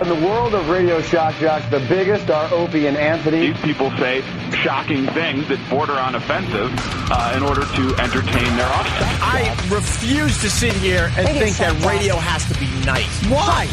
In the world of radio shock jocks, the biggest are Opie and Anthony. These people say shocking things that border on offensive in order to entertain their audience. I refuse to sit here and think that radio has to be nice. Why?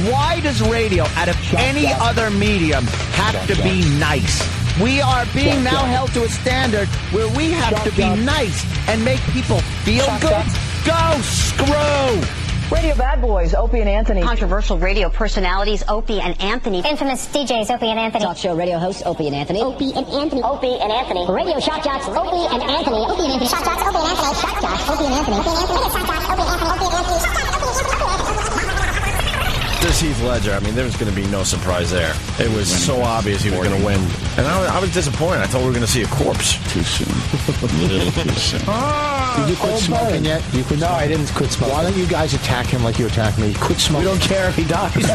Why does radio, out of any other medium, have to be nice? We are being now held to a standard where we have to be nice and make people feel good. Go screw! Radio bad boys, Opie and Anthony. Controversial radio personalities, Opie and Anthony. Infamous DJs, Opie and Anthony. Talk show radio hosts, Opie and Anthony. Opie and Anthony. Opie and Anthony. Radio shock jocks, Opie and Anthony. Opie and Anthony. Shock jocks, Opie and Anthony. Shock jocks, Opie and Anthony. Opie and Anthony. Shock jocks, Opie and Anthony. Opie and Anthony. Shock jocks, Opie and Anthony. This Heath Ledger, I mean, there was going to be no surprise there. It was so obvious he was going to win. And I was disappointed. I thought we were going to see a corpse. Too soon. Too soon. Did you quit smoking yet? No, I didn't quit smoking. Why don't you guys attack him like you attack me? Quit smoking. We don't care if he dies. Don't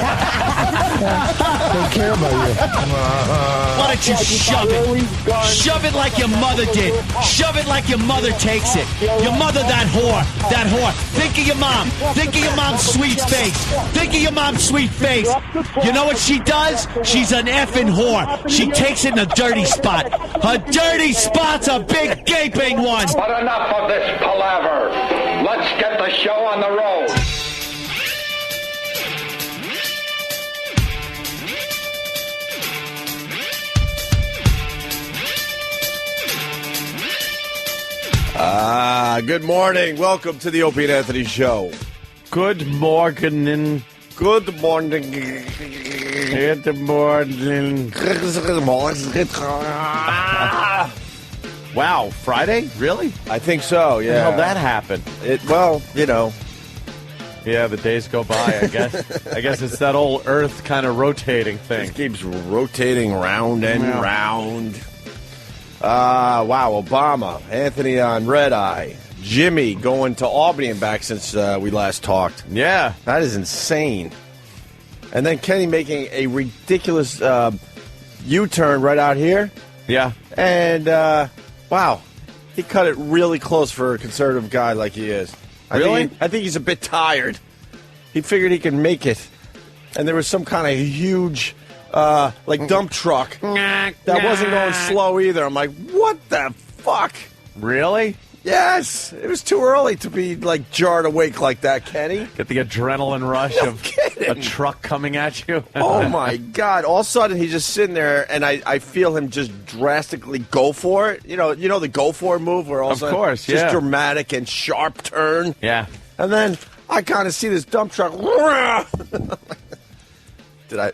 care about you. Why don't you shove it? Shove it like your mother did. Shove it like your mother takes it. Your mother, that whore. That whore. Think of your mom. Think of your mom's sweet face. Think of your mom's sweet face. You know what she does? She's an effing whore. She takes it in a dirty spot. Her dirty spot's a big gaping one. But enough of this palaver. Let's get the show on the road. Good morning. Welcome to the Opie and Anthony Show. Good morning. Good morning. Good morning. Wow, Friday? Really? I think so, yeah. How that happened? Well, you know. Yeah, the days go by, I guess. I guess it's that old Earth kind of rotating thing. It keeps rotating round and round. Wow, Obama, Anthony on Red Eye, Jimmy going to Albany and back since we last talked. Yeah. That is insane. And then Kenny making a ridiculous U-turn right out here. Yeah. And, wow, he cut it really close for a conservative guy like he is. I think he's a bit tired. He figured he could make it. And there was some kind of huge... dump truck that wasn't going slow either. I'm like, what the fuck? Really? Yes. It was too early to be, jarred awake like that, Kenny. Get the adrenaline rush of a truck coming at you. Oh, my God. All of a sudden, he's just sitting there, and I feel him just drastically go for it. You know the go for it move where all of a sudden, course, just dramatic and sharp turn. Yeah. And then I kind of see this dump truck.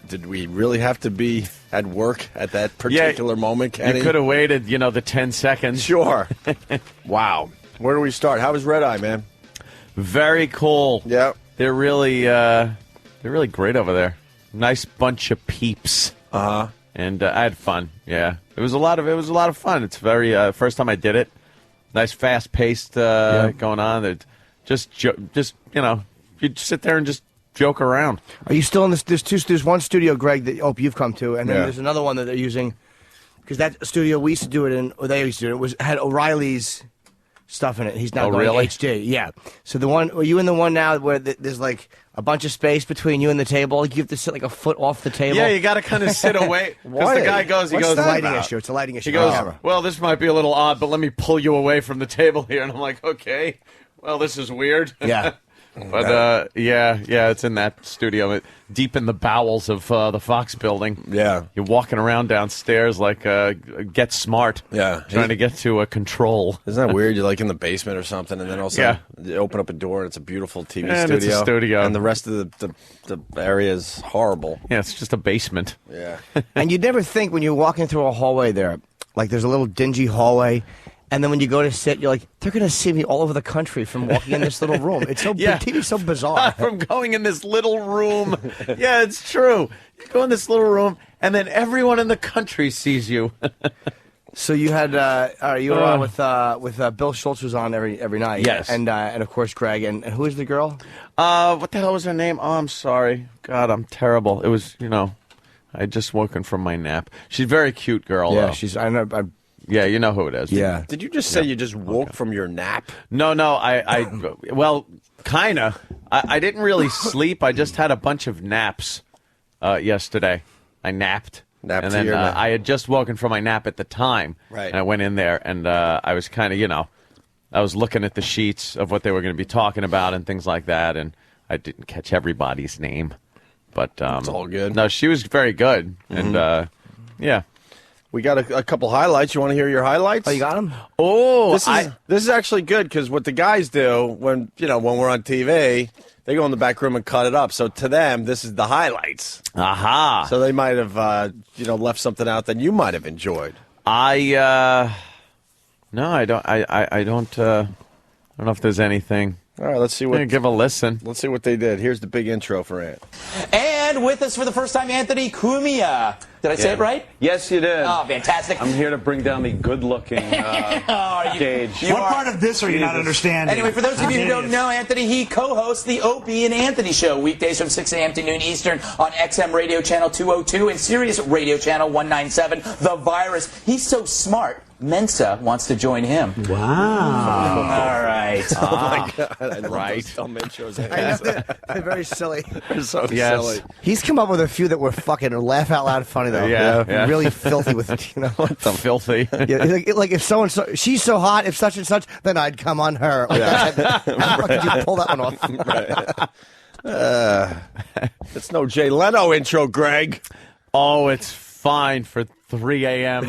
Did we really have to be at work at that particular moment, Kenny? You could have waited, the 10 seconds. Sure. Wow. Where do we start? How was Red Eye, man? Very cool. Yeah. They're really great over there. Nice bunch of peeps. Uh-huh. And I had fun. Yeah. It was a lot of fun. It's very first time I did it. Nice fast paced going on. It just you sit there and just joke around. Are you still in this? There's one studio, Greg, that you've come to, and then there's another one that they're using because that studio we used to do it in, or they used to do it, had O'Reilly's stuff in it. He's not going really? HD. Yeah. So are you in the one now where there's a bunch of space between you and the table? You have to sit a foot off the table. Yeah, you got to kind of sit away because the guy goes. It's a lighting issue. It's a lighting issue. He goes, well, this might be a little odd, but let me pull you away from the table here, and I'm like, okay. Well, this is weird. Yeah. But, it's in that studio, deep in the bowels of the Fox building. Yeah. You're walking around downstairs like Get Smart. Yeah. Trying to get to a control. Isn't that weird? You're in the basement or something, and then also you open up a door, and it's a beautiful TV studio. It's a studio. And the rest of the area is horrible. Yeah, it's just a basement. Yeah. And you'd never think when you're walking through a hallway there, there's a little dingy hallway, and then when you go to sit, you're like, they're going to see me all over the country from walking in this little room. It's so TV's so bizarre. From going in this little room. Yeah, it's true. You go in this little room, and then everyone in the country sees you. So you had you were on with Bill Schultz was on every night. Yes, and of course Greg and who is the girl? What the hell was her name? Oh, I'm sorry. God, I'm terrible. It was I had just woken from my nap. She's a very cute girl. Yeah, though. I know. Yeah, you know who it is. Yeah. Did you just say you just woke from your nap? No, well, kind of. I didn't really sleep. I just had a bunch of naps. yesterday. I napped. Napped and to then your nap. I had just woken from my nap at the time. Right. And I went in there, and I was kind of, I was looking at the sheets of what they were going to be talking about and things like that, and I didn't catch everybody's name. But it's all good. No, she was very good. And, yeah. We got a couple highlights. You want to hear your highlights? Oh, you got them? Oh, this is actually good because what the guys do when we're on TV, they go in the back room and cut it up. So to them, this is the highlights. Aha. So they might have left something out that you might have enjoyed. No, I don't. I don't know if there's anything. All right, let's see what. Give a listen. Let's see what they did. Here's the big intro for Ant. And with us for the first time, Anthony Cumia. Did I say it right? Yes, you did. Oh, fantastic. I'm here to bring down the good-looking gauge. What part of this are you not understanding? Anyway, for those of you who don't know, Anthony, he co-hosts the Opie and Anthony Show weekdays from 6 a.m. to noon Eastern on XM Radio Channel 202 and Sirius Radio Channel 197, The Virus. He's so smart. Mensa wants to join him. Wow. All right. Oh, my God. I love those dumb intros. They're very silly. They're so silly. He's come up with a few that were fucking laugh out loud funny, though. Yeah. Really filthy with, What the filthy? like if so-and-so, she's so hot, if such and such, then I'd come on her. Like how the fuck did you pull that one off? It's no Jay Leno intro, Greg. Oh, it's fine for 3 a.m.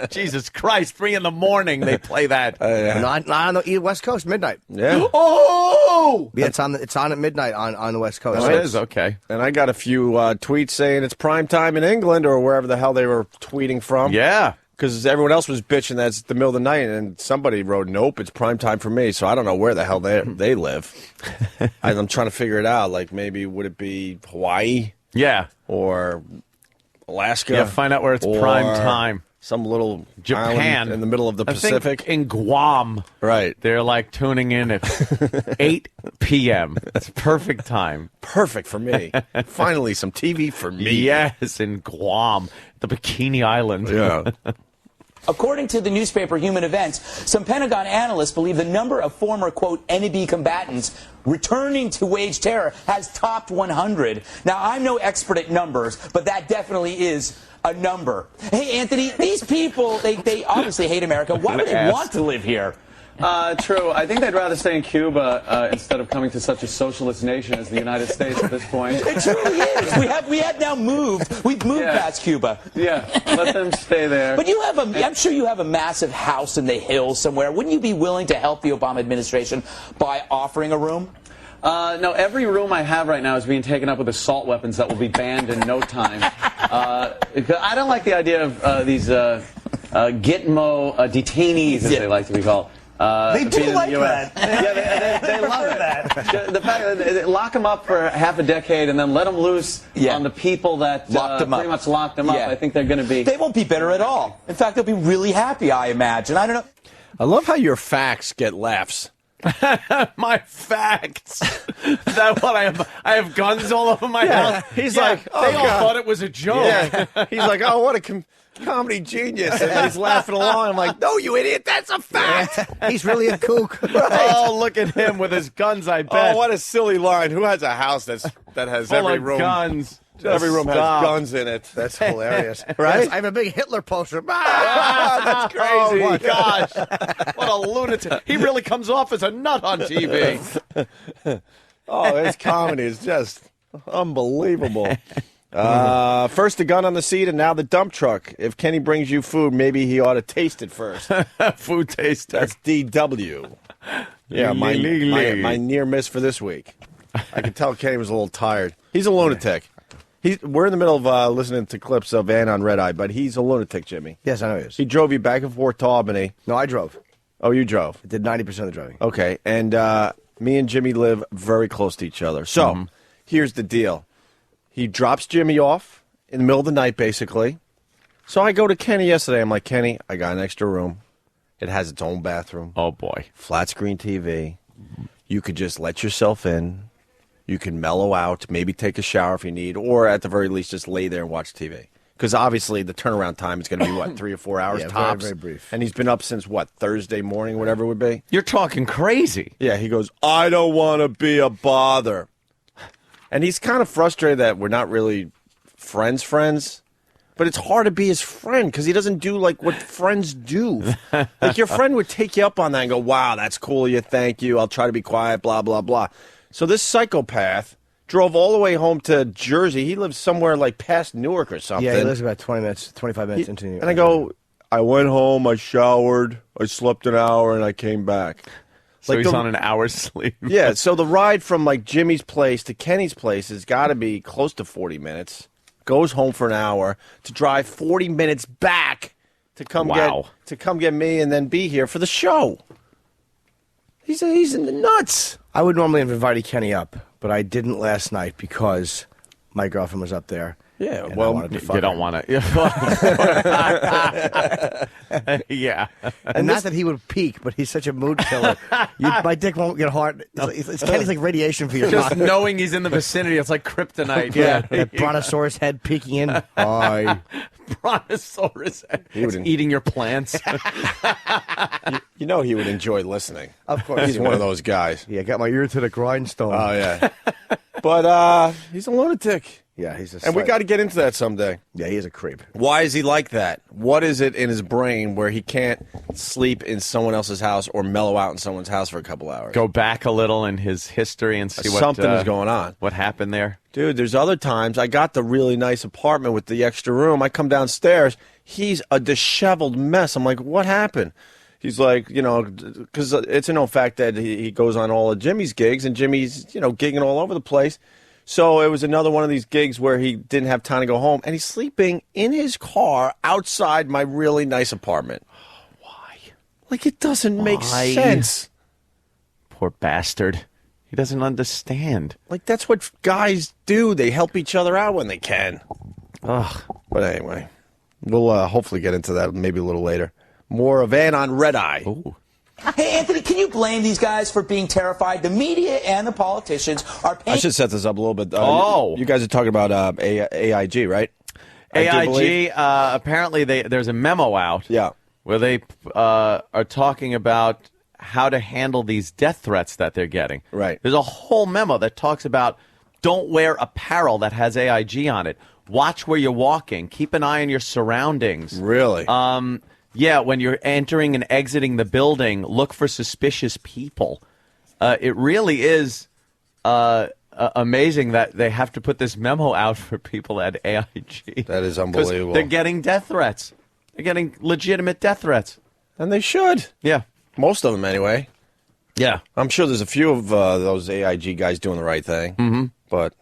Jesus Christ, 3 in the morning they play that. Not on the West Coast, midnight. Yeah. Oh! Yeah, it's on at midnight on the West Coast. Oh, it is? Okay. And I got a few tweets saying it's prime time in England or wherever the hell they were tweeting from. Yeah. Because everyone else was bitching that it's the middle of the night, and somebody wrote, nope, it's prime time for me. So I don't know where the hell they live. I'm trying to figure it out. Like maybe would it be Hawaii? Yeah. Or Alaska? Yeah, find out where it's prime time. Some little Japan island in the middle of the Pacific. I think in Guam. Right. They're like tuning in at 8 p.m. It's perfect time. Perfect for me. Finally, some TV for me. Yes, in Guam, the Bikini Island. Yeah. According to the newspaper Human Events, some Pentagon analysts believe the number of former, quote, enemy combatants returning to wage terror has topped 100. Now, I'm no expert at numbers, but that definitely is a number. Hey, Anthony, these people, they obviously hate America. Why would they want to live here? True. I think they'd rather stay in Cuba instead of coming to such a socialist nation as the United States at this point. It truly is. We have now moved. We've moved past Cuba. Yeah, let them stay there. But you have I'm sure you have a massive house in the hills somewhere. Wouldn't you be willing to help the Obama administration by offering a room? No, every room I have right now is being taken up with assault weapons that will be banned in no time. I don't like the idea of these Gitmo detainees, as they like to be called. They do like that. Yeah, they love it. The fact that they lock them up for half a decade and then let them loose on the people that pretty much locked them up. I think they're going to be... They won't be bitter at all. In fact, they'll be really happy, I imagine. I don't know. I love how your facts get laughs. My facts. That what I have guns all over my house. He's like, oh, they all thought it was a joke. Yeah. He's like, oh, what a comedy genius. And he's laughing along. I'm like, no, you idiot, that's a fact. He's really a kook. Right. Oh, look at him with his guns, I bet. Oh, what a silly line. Who has a house that has full every of room? Guns. Every room has guns in it. That's hilarious. Right? I have a big Hitler poster. That's crazy. Oh, my gosh. What a lunatic. He really comes off as a nut on TV. Oh, his comedy is just unbelievable. First the gun on the seat and now the dump truck. If Kenny brings you food, maybe he ought to taste it first. Food taster. That's DW. Yeah, my near miss for this week. I could tell Kenny was a little tired. He's a lunatic. We're in the middle of listening to clips of Ann on Red Eye, but he's a lunatic, Jimmy. Yes, I know he is. He drove you back and forth to Albany. No, I drove. Oh, you drove? I did 90% of the driving. Okay, and me and Jimmy live very close to each other. So, here's the deal. He drops Jimmy off in the middle of the night, basically. So I go to Kenny yesterday. I'm like, Kenny, I got an extra room. It has its own bathroom. Oh, boy. Flat screen TV. You could just let yourself in. You can mellow out, maybe take a shower if you need, or at the very least just lay there and watch TV. Because obviously the turnaround time is going to be, what, 3 or 4 hours tops? Very, very brief. And he's been up since, what, Thursday morning, whatever it would be? You're talking crazy. Yeah, he goes, I don't want to be a bother. And he's kind of frustrated that we're not really friends. But it's hard to be his friend because he doesn't do like what friends do. Like your friend would take you up on that and go, wow, that's cool of you. Thank you. I'll try to be quiet, blah, blah, blah. So this psychopath drove all the way home to Jersey. He lives somewhere like past Newark or something. Yeah, he lives about 25 minutes into New York. And I go, I went home, I showered, I slept an hour, and I came back. So he's on an hour's sleep. Yeah, so the ride from like Jimmy's place to Kenny's place has got to be close to 40 minutes. Goes home for an hour to drive 40 minutes back to come get me and then be here for the show. He's in the nuts. I would normally have invited Kenny up, but I didn't last night because my girlfriend was up there. Yeah, and well, you don't want to. Yeah. And not that he would peak, but he's such a mood killer. My dick won't get hard. It's Kenny's like radiation for your Just body. knowing he's in the vicinity, it's like kryptonite. Yeah, that brontosaurus head peeking in. Hi. Brontosaurus head. It's eating your plants. You know he would enjoy listening. Of course. He's one of those guys. Yeah, got my ear to the grindstone. Oh, yeah. But he's a lunatic. Yeah, he's a And we got to get into that someday. Yeah, he is a creep. Why is he like that? What is it in his brain where he can't sleep in someone else's house or mellow out in someone's house for a couple hours? Go back a little in his history and see what something is going on. What happened there? Dude, there's other times I got the really nice apartment with the extra room. I come downstairs. He's a disheveled mess. I'm like, what happened? He's like, because it's a known fact that he goes on all of Jimmy's gigs, and Jimmy's, gigging all over the place. So it was another one of these gigs where he didn't have time to go home, and he's sleeping in his car outside my really nice apartment. Why? Like, it doesn't make sense. Poor bastard. He doesn't understand. Like, that's what guys do. They help each other out when they can. Ugh. But anyway, we'll hopefully get into that maybe a little later. More of Ann on Red Eye. Ooh. Hey, Anthony, can you blame these guys for being terrified? The media and the politicians are paying... I should set this up a little bit. Oh. You guys are talking about AIG, right? AIG, apparently there's a memo out where they are talking about how to handle these death threats that they're getting. Right. There's a whole memo that talks about don't wear apparel that has AIG on it. Watch where you're walking. Keep an eye on your surroundings. Really? Yeah, when you're entering and exiting the building, look for suspicious people. It really is amazing that they have to put this memo out for people at AIG. That is unbelievable. They're getting death threats. They're getting legitimate death threats. And they should. Yeah. Most of them, anyway. Yeah. I'm sure there's a few of those AIG guys doing the right thing. Mm-hmm. But...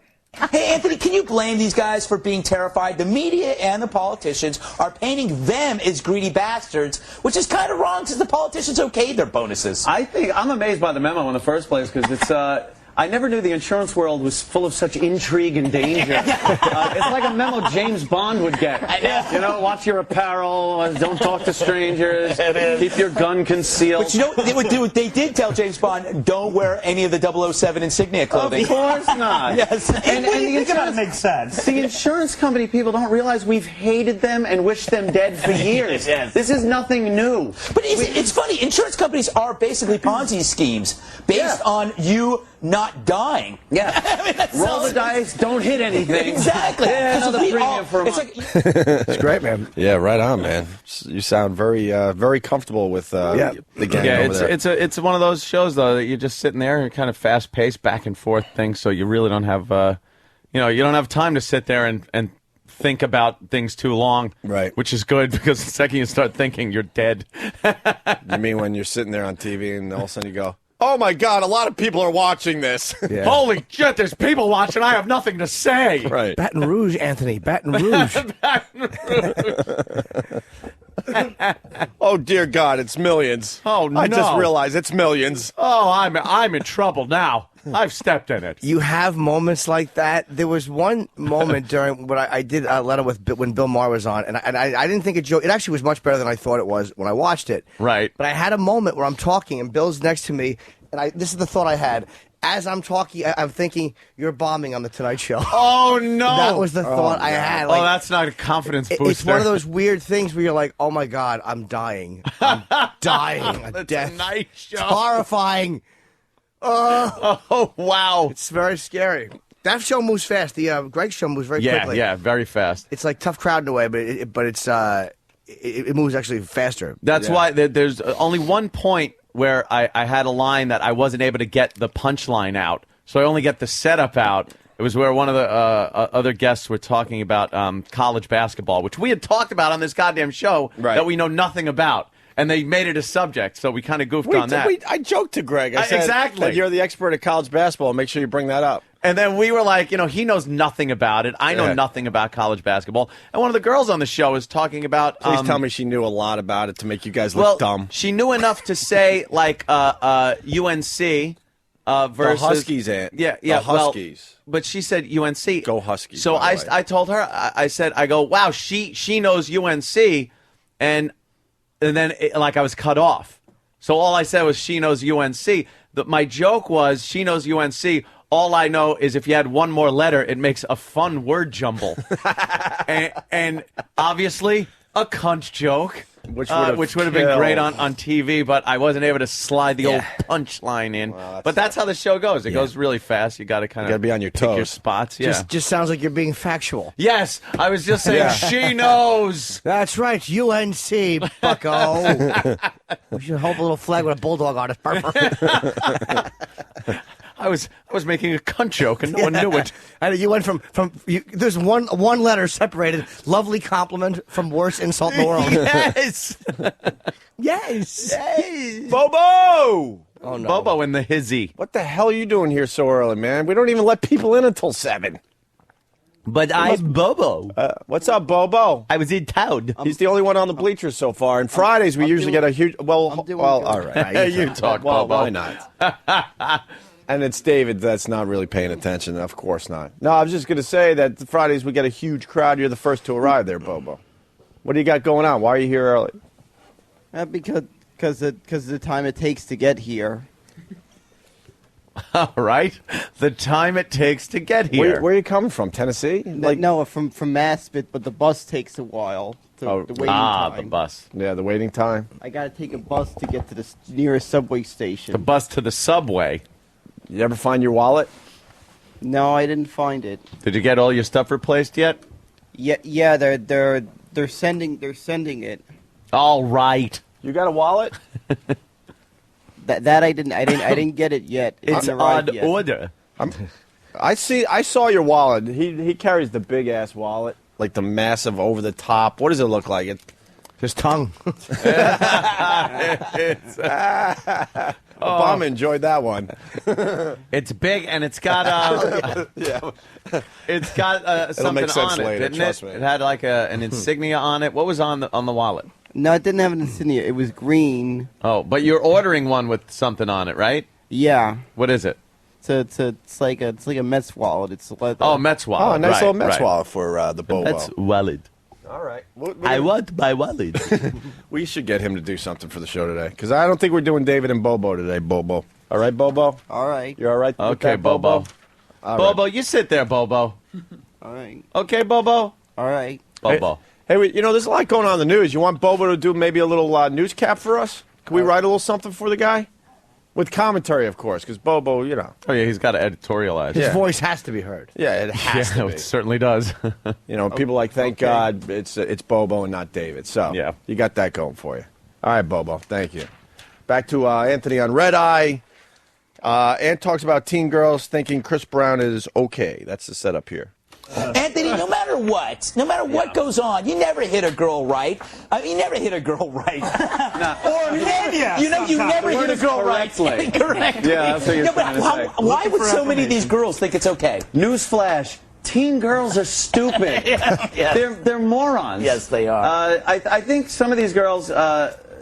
Hey, Anthony, can you blame these guys for being terrified? The media and the politicians are painting them as greedy bastards, which is kind of wrong because the politicians okayed their bonuses. I think I'm amazed by the memo in the first place because it's. I never knew the insurance world was full of such intrigue and danger. It's like a memo James Bond would get. Watch your apparel, don't talk to strangers, keep your gun concealed. But you know what they did tell James Bond, don't wear any of the 007 insignia clothing. Of course not. Yes. And the insurance makes sense. The insurance company people don't realize we've hated them and wished them dead for years. Yes. This is nothing new. But it's funny, insurance companies are basically Ponzi schemes based on you not dying. Yeah. Roll the dice, don't hit anything. Exactly. Yeah, another premium for a month. It's great, man. Yeah, right on, man. You sound very very comfortable with the gang over there. It's one of those shows, though, that you're just sitting there and kind of fast-paced, back and forth things, so you really don't have, you don't have time to sit there and think about things too long. Right. Which is good, because the second you start thinking, you're dead. You mean when you're sitting there on TV and all of a sudden you go, oh, my God, a lot of people are watching this. Yeah. Holy shit, there's people watching. I have nothing to say. Right. Baton Rouge, Anthony. Baton Rouge. Baton Rouge. Oh, dear God, it's millions. Oh, no. I just realized it's millions. Oh, I'm in trouble now. I've stepped in it. You have moments like that. There was one moment during what I did a letter with when Bill Maher was on, and I didn't think it actually was much better than I thought it was when I watched it. Right. But I had a moment where I'm talking, and Bill's next to me, and this is the thought I had. As I'm talking, I'm thinking, you're bombing on The Tonight Show. Oh, no. That was the thought I had. Like, that's not a confidence booster. It's one of those weird things where you're like, oh, my God, I'm dying. I'm dying. A death. Tonight Show. It's horrifying. Oh, wow. It's very scary. That show moves fast. The Greg show moves very quickly. Yeah, very fast. It's like tough crowd in a way, but it moves actually faster. That's why there's only one point where I had a line that I wasn't able to get the punchline out, so I only get the setup out. It was where one of the other guests were talking about college basketball, which we had talked about on this goddamn show that we know nothing about. And they made it a subject, so we kind of goofed on that. I joked to Greg. I said, exactly. That you're the expert at college basketball. Make sure you bring that up. And then we were like, he knows nothing about it. I know nothing about college basketball. And one of the girls on the show is talking about... Please tell me she knew a lot about it to make you guys look dumb. She knew enough to say, like, UNC versus... The Huskies, Aunt. Yeah. The Huskies. But she said UNC. Go Huskies. So I told her, I said, wow, she knows UNC, and then I was cut off. So all I said was she knows UNC. My joke was she knows UNC. All I know is if you had one more letter, it makes a fun word jumble. and obviously a cunt joke. Which would have been great on TV, but I wasn't able to slide the old punchline in. Well, but that's how the show goes. It goes really fast. You got to kind of be on your pick toes. your spots. Yeah. Just sounds like you're being factual. Yes, I was just saying she knows. That's right, UNC, bucko. We should hold a little flag with a bulldog on it. I was making a cunt joke and no one knew it. I know you went from there's one letter separated. Lovely compliment from worst insult in the world. Yes. Yes. Bobo! Oh, no. Bobo and the hizzy. What the hell are you doing here so early, man? We don't even let people in until 7. But I'm Bobo. What's up, Bobo? I was in town. He's the only one on the bleachers so far. And Fridays we usually get a huge. Well, all right. You talk, well, Bobo. why not? And it's David that's not really paying attention. Of course not. No, I was just going to say that Fridays we get a huge crowd. You're the first to arrive there, Bobo. What do you got going on? Why are you here early? Because the time it takes to get here. All right. The time it takes to get here. Where are you coming from? Tennessee? No, from Mass, but the bus takes a while. The waiting time. The bus. Yeah, the waiting time. I got to take a bus to get to the nearest subway station. The bus to the subway. You ever find your wallet? No, I didn't find it. Did you get all your stuff replaced yet? Yeah, they're sending it. All right. You got a wallet? That I didn't get it yet. It's on order. I saw your wallet. He carries the big ass wallet, like the massive over the top. What does it look like? His tongue. Obama enjoyed that one. It's big and it's got it's got something on it, later, didn't it? me. It had like an insignia on it. What was on the wallet? No, it didn't have an insignia. It was green. Oh, but you're ordering one with something on it, right? Yeah. What is it? It's like a Mets wallet. It's like Mets wallet. Oh, a nice little Mets wallet for the Bobo. Mets wallet. All right. I want my wallet. We should get him to do something for the show today, because I don't think we're doing David and Bobo today, Bobo. All right, Bobo? All right. You're all right with Okay, that, Bobo? Bobo, you sit there, Bobo. All right. Okay, Bobo? All right. Bobo. Hey, there's a lot going on in the news. You want Bobo to do maybe a little news cap for us? Can we write a little something for the guy? With commentary, of course, because Bobo, Oh, yeah, he's got to editorialize. His voice has to be heard. Yeah, it has to be. It certainly does. People like, thank God it's Bobo and not David. So, yeah, you got that going for you. All right, Bobo, thank you. Back to Anthony on Red Eye. Ant talks about teen girls thinking Chris Brown is okay. That's the setup here. Anthony, no matter what goes on, you never hit a girl right. You never hit a girl right. Or you never hit a girl right. Correct. Yeah, that's what you're trying to say. Why would so many of these girls think it's okay? Newsflash. Teen girls are stupid. They're morons. Yes, they are. I think some of these girls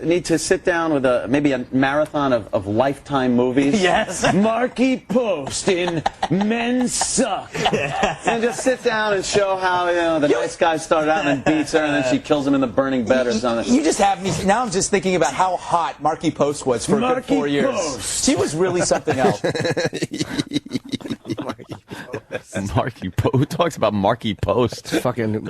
need to sit down with maybe a marathon of Lifetime movies. Yes. Marky Post in Men Suck. And just sit down and show how the nice guy started out and then beats her and then she kills him in the burning bed or something. You just have me. Now I'm just thinking about how hot Marky Post was for a good 4 years. Post. She was really something else. Marky Post. Who talks about Marky Post? Fucking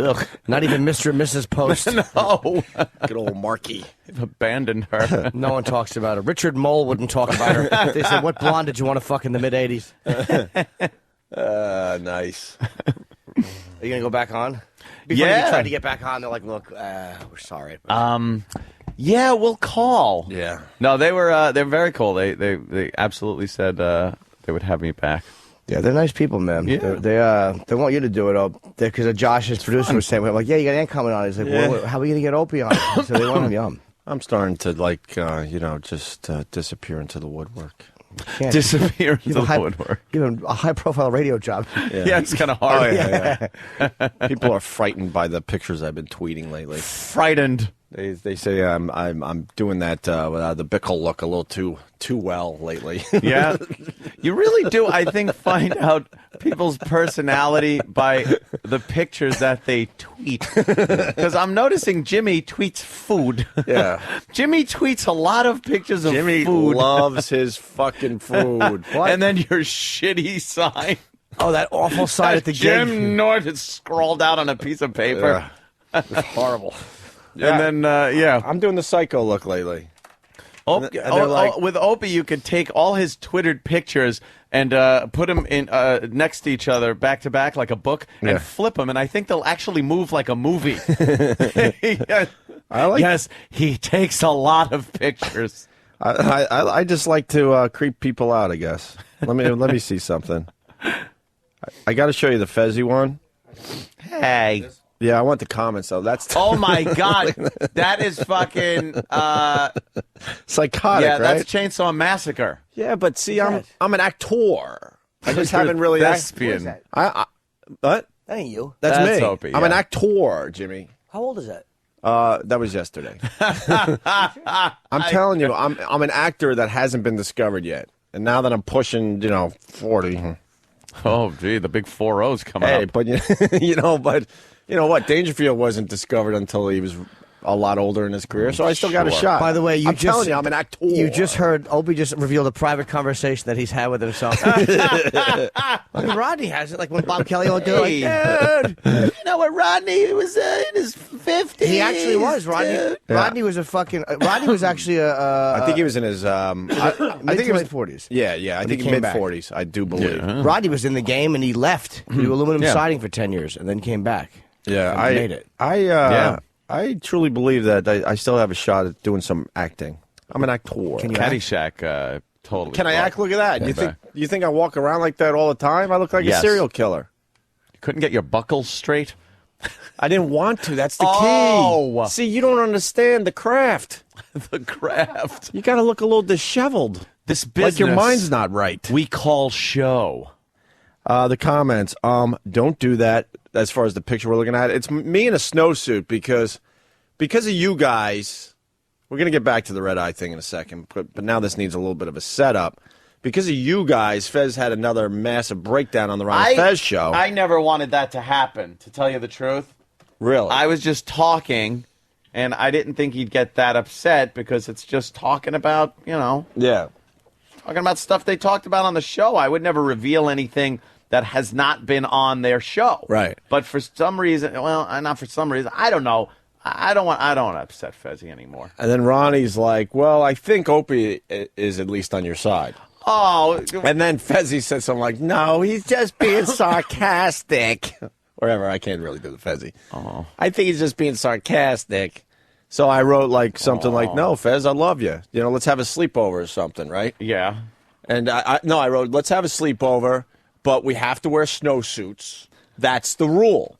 not even Mr. and Mrs. Post. No. Good old Marky. They've abandoned her. No one talks about her. Richard Mole wouldn't talk about her. They said, what blonde did you want to fuck in the mid-'80s? Nice. Are you gonna go back on? Before you tried to get back on, they're like, "Look, we're sorry." Yeah, we'll call. Yeah. No, they're very cool. They absolutely said they would have me back. Yeah, they're nice people, man. Yeah. They want you to do it, because Josh's producer was saying, "Like, yeah, you got Ant coming on." He's like, well, "How are we gonna get Opie on?" So they want him. I'm starting to just disappear into the woodwork. Disappear into the woodwork. You have a high-profile radio job. Yeah, it's kind of hard. Oh, yeah. People are frightened by the pictures I've been tweeting lately. Frightened. They say I'm doing that the Bickle look a little too well lately. Yeah, you really do. I think find out people's personality by the pictures that they tweet. Because I'm noticing Jimmy tweets food. Yeah, Jimmy tweets a lot of pictures of Jimmy food. loves his fucking food. And then your shitty sign. Oh, that awful sign at the gate. Jim Norton scrawled out on a piece of paper. Yeah. It's horrible. Yeah. And then, I'm doing the psycho look lately. With Opie, you could take all his Twittered pictures and put them in next to each other, back to back, like a book, and flip them. And I think they'll actually move like a movie. Yes, he takes a lot of pictures. I just like to creep people out, I guess. Let me see something. I got to show you the Fezzy one. Hey. Yeah, I want the comments though. That's oh my god, that is fucking psychotic. Yeah, right? that's Chainsaw Massacre. Yeah, but see, I'm an actor. I just haven't really. Thespian. What? That ain't you. That's me. Opie, I'm an actor, Jimmy. How old is that? That was yesterday. I'm telling you, I'm an actor that hasn't been discovered yet, and now that I'm pushing, 40. Oh, gee, the big 4-0's coming up. But you know what? Dangerfield wasn't discovered until he was a lot older in his career, so I still got a shot. By the way, I'm telling you, I'm an actor. You just heard Opie just revealed a private conversation that he's had with himself. Rodney has it, like when Bob Kelly will do it. Dude, you know what? Rodney was in his 50s. He actually was. Rodney was a fucking. Rodney was actually a. I think he was in his. I think he was mid 40s. Yeah. I think mid 40s. I do believe. Yeah. Rodney was in the game and he left to do aluminum siding for 10 years and then came back. Yeah, I made it. I truly believe that I still have a shot at doing some acting. I'm an actor. Can you Caddyshack, totally. Can I act? Look at that. You think I walk around like that all the time? I look like a serial killer. You couldn't get your buckles straight? I didn't want to. That's the key. Oh. See, you don't understand the craft. The craft. You got to look a little disheveled. This business. Like your mind's not right. We call show. The comments. Don't do that. As far as the picture we're looking at, it's me in a snowsuit because of you guys. We're gonna get back to the red eye thing in a second, but now this needs a little bit of a setup. Because of you guys, Fez had another massive breakdown on the Ron Fez show. I never wanted that to happen, to tell you the truth. Really? I was just talking, and I didn't think he'd get that upset because it's just talking about, Yeah. Talking about stuff they talked about on the show. I would never reveal anything that has not been on their show. Right. But for some reason, not for some reason, I don't know. I don't want to upset Fezzy anymore. And then Ronnie's like, well, I think Opie is at least on your side. Oh. And then Fezzy said something like, no, he's just being sarcastic. Wherever, I can't really do the Fezzy. Oh. I think he's just being sarcastic. So I wrote like something like, no, Fez, I love you. Let's have a sleepover or something, right? Yeah. And I wrote, let's have a sleepover, but we have to wear snowsuits. That's the rule.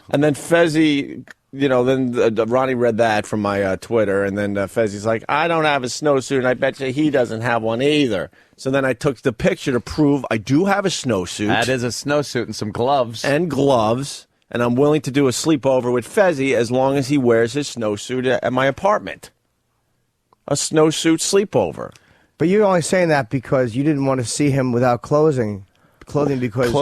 And then Fezzy, then Ronnie read that from my Twitter, and then Fezzy's like, I don't have a snowsuit, and I bet you he doesn't have one either. So then I took the picture to prove I do have a snowsuit. That is a snowsuit and some gloves. And I'm willing to do a sleepover with Fezzy as long as he wears his snowsuit at my apartment. A snowsuit sleepover. But you're only saying that because you didn't want to see him without clothing because of,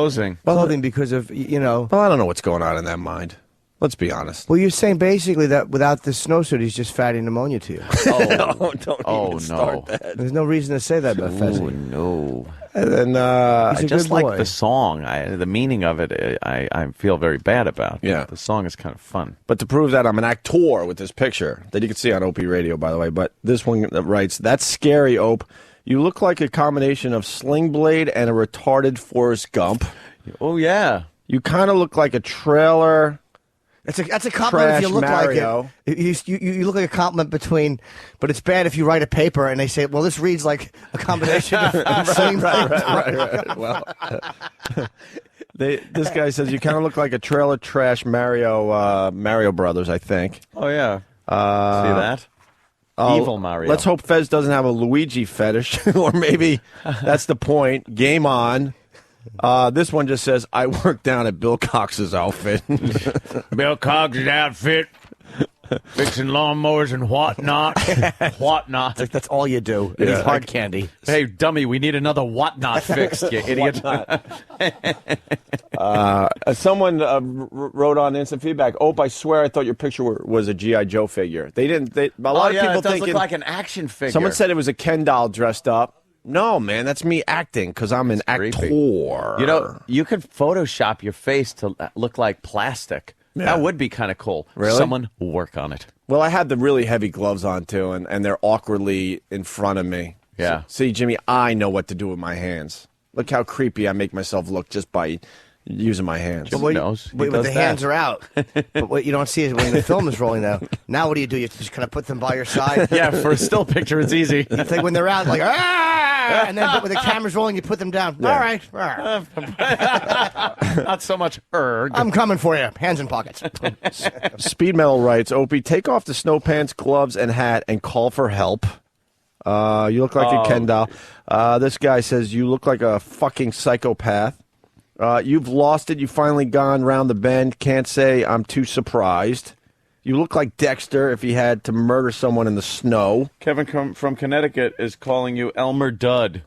Well, I don't know what's going on in that mind. Let's be honest. Well, you're saying basically that without the snowsuit, he's just fatty pneumonia to you. Don't start that. There's no reason to say that about Fezzy. Oh, no. And then I just like the song. The meaning of it, I feel very bad about. Yeah. The song is kind of fun. But to prove that I'm an actor with this picture that you can see on Opie Radio, by the way. But this one writes, that's scary, Ope. You look like a combination of Sling Blade and a retarded Forrest Gump. Oh, yeah. You kind of look like a trailer. That's a compliment if you look Mario. like it. You look like a compliment between, but it's bad if you write a paper and they say, well, this reads like a combination of right. Well, this guy says you kind of look like a trailer trash Mario Brothers, I think. Oh, yeah. See that? Evil Mario. Let's hope Fez doesn't have a Luigi fetish, or maybe that's the point. Game on. This one just says, I work down at Bill Cox's outfit. Bill Cox's outfit, fixing lawnmowers and whatnot. Whatnot. That's all you do. Yeah. It's hard candy. Hey, dummy, we need another whatnot fixed, you idiot. Someone wrote on instant feedback, I swear I thought your picture was a G.I. Joe figure. A lot of people it does think look like an action figure. Someone said it was a Ken doll dressed up. No, man, that's me acting because I'm an actor. You know, you could Photoshop your face to look like plastic. Yeah. That would be kind of cool. Really? Someone work on it. Well, I had the really heavy gloves on, too, and they're awkwardly in front of me. Yeah. See, Jimmy, I know what to do with my hands. Look how creepy I make myself look just by using my hands. Jimmy knows. But the hands are out. But what you don't see is when the film is rolling now. Now what do? You just kind of put them by your side. Yeah, for a still picture, it's easy. It's like when they're out, like, and then when the camera's rolling, you put them down. Yeah. All right. Not so much erg. I'm coming for you. Hands in pockets. Speed Metal writes, Opie, take off the snow pants, gloves, and hat and call for help. You look like a Ken doll. This guy says, you look like a fucking psychopath. You've lost it. You've finally gone round the bend. Can't say I'm too surprised. You look like Dexter if he had to murder someone in the snow. Kevin from Connecticut is calling you Elmer Dud.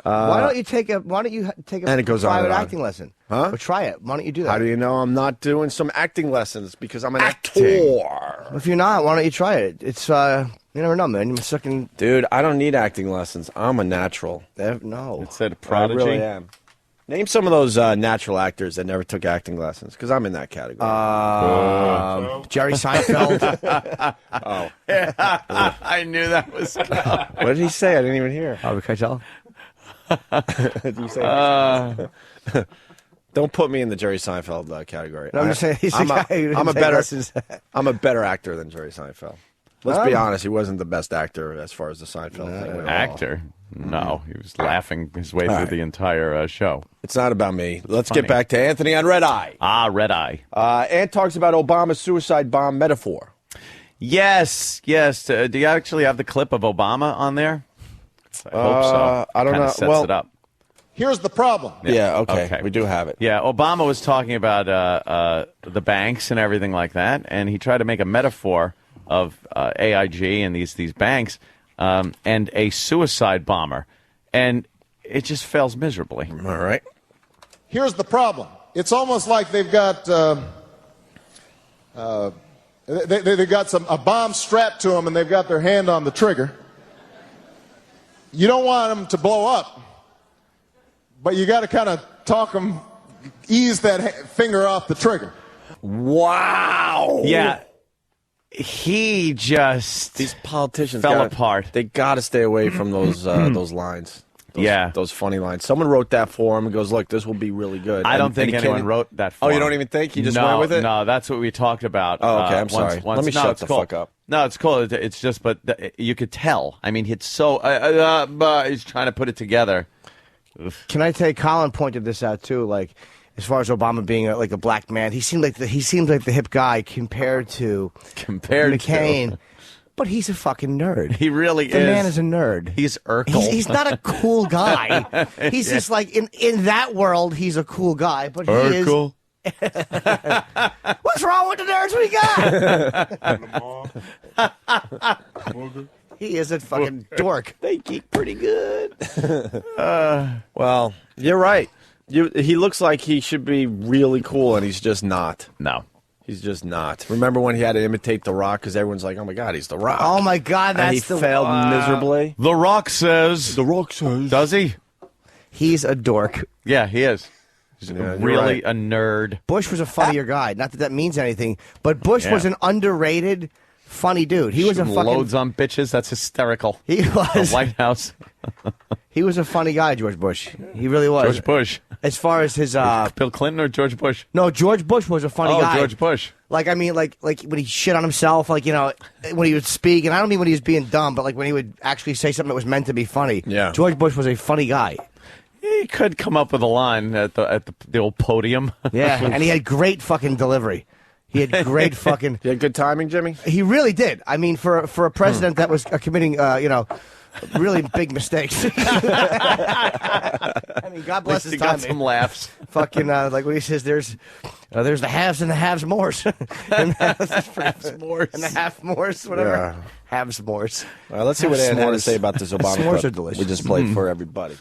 Why don't you take a and it goes on private and on. acting lesson? Huh? Or try it. Why don't you do that? How do you know I'm not doing some acting lessons? Because I'm an actor. If you're not, why don't you try it? It's you never know, man. You're sucking. Dude, I don't need acting lessons. I'm a natural. No. It said prodigy. I really am. Name some of those natural actors that never took acting lessons, because I'm in that category. Jerry Seinfeld. Oh. I knew that was coming. What did he say? I didn't even hear. Harvey Keitel. Did you say? Don't put me in the Jerry Seinfeld category. No, I'm just saying he's I'm a guy who I'm a didn't take better. lessons. I'm a better actor than Jerry Seinfeld. Let's be honest. He wasn't the best actor as far as the Seinfeld thing went. Actor? No, he was laughing his way through the entire show. It's not about me. Let's funny. get back to Anthony on Red Eye. Red Eye. Ant talks about Obama's suicide bomb metaphor. Yes. Do you actually have the clip of Obama on there? I hope so. I don't Kinda know. Sets Well, it up. Here's the problem. Yeah, okay. We do have it. Yeah, Obama was talking about the banks and everything like that, and he tried to make a metaphor of AIG and these banks and a suicide bomber, and it just fails miserably. All right. Here's the problem. It's almost like they've got they've got a bomb strapped to them, and they've got their hand on the trigger. You don't want them to blow up, but you got to kind of talk them, ease that finger off the trigger. Wow. Yeah. He just these politicians fell apart. They got to stay away from those lines. Those funny lines. Someone wrote that for him and goes, "Look, this will be really good." I don't think anyone wrote that for him. Oh, you don't even think he just went with it? No, that's what we talked about. Oh, okay. I'm sorry. Let me shut the fuck up. No, it's cool. It's just, but you could tell. I mean, it's so he's trying to put it together. Can I say Colin pointed this out too? Like, as far as Obama being like a black man, he seemed like the hip guy compared to McCain. But he's a fucking nerd. He really is. The man is a nerd. He's Urkel. He's not a cool guy. He's just like in that world, he's a cool guy. But he Urkel. What's wrong with the nerds we got? He is a fucking dork. They geek pretty good. Well, you're right. He looks like he should be really cool, and he's just not. No. He's just not. Remember when he had to imitate The Rock because everyone's like, "Oh my God, he's The Rock." Oh my God, that's and he failed miserably. The Rock says. Does he? He's a dork. Yeah, he is. He's really a nerd. Bush was a funnier guy. Not that means anything, but Bush was an underrated funny dude. He was a fucking loads on bitches. That's hysterical. He was the White House. He was a funny guy, George Bush. He really was. George Bush. As far as his Bill Clinton or George Bush? No, George Bush was a funny guy. Oh, George Bush. Like, I mean, like when he shit on himself, like, you know, when he would speak, and I don't mean when he was being dumb, but like when he would actually say something that was meant to be funny. Yeah. George Bush was a funny guy. He could come up with a line at the old podium. Yeah, and he had great fucking delivery. He had great fucking. You had good timing, Jimmy? He really did. I mean, for a president that was committing, you know, really big mistakes. I mean, God bless his timing. Got some laughs. Fucking like when he says, "There's the haves and the haves mores," and the half mores, whatever. Yeah. Haves mores. All right, let's see what Ann had to say about this Obama S'mores clip are delicious. we just played for everybody.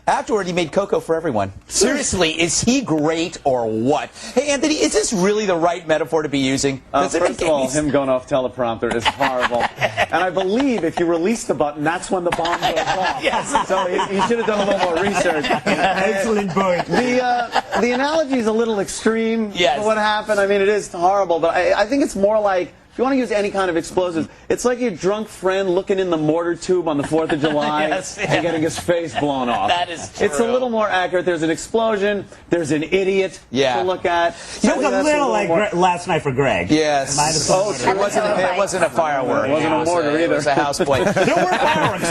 Afterward, he made cocoa for everyone. Seriously, is he great or what? Hey, Anthony, is this really the right metaphor to be using? First of all, him going off teleprompter is horrible. And I believe if you release the button, that's when the bomb goes off. Yes. So he should have done a little more research. Excellent point. The analogy is a little extreme Yes. for what happened. I mean, it is horrible, but I think it's more like, if you want to use any kind of explosives, it's like your drunk friend looking in the mortar tube on the 4th of July and getting his face blown off. That is true. It's a little more accurate. There's an explosion. There's an idiot to look at. You look a little like last night for Greg. Yes. It wasn't a firework. It wasn't a mortar either. It was a house plate. There were fireworks,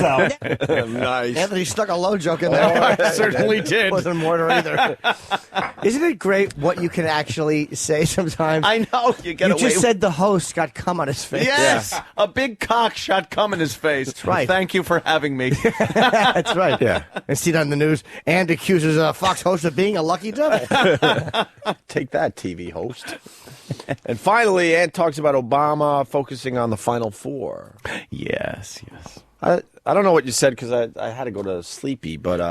though. Nice. Anthony stuck a low joke in there. I certainly did. Wasn't a mortar either. Isn't it great what you can actually say sometimes? I know. You get You away just with- said the host got cum on his face. Yes, a big cock shot cum in his face. That's right. Thank you for having me. That's right. Yeah. And see it on the news. And accuses a Fox host of being a lucky devil. Take that, TV host. And finally, Ann talks about Obama focusing on the Final Four. Yes. I don't know what you said because I had to go to sleepy, but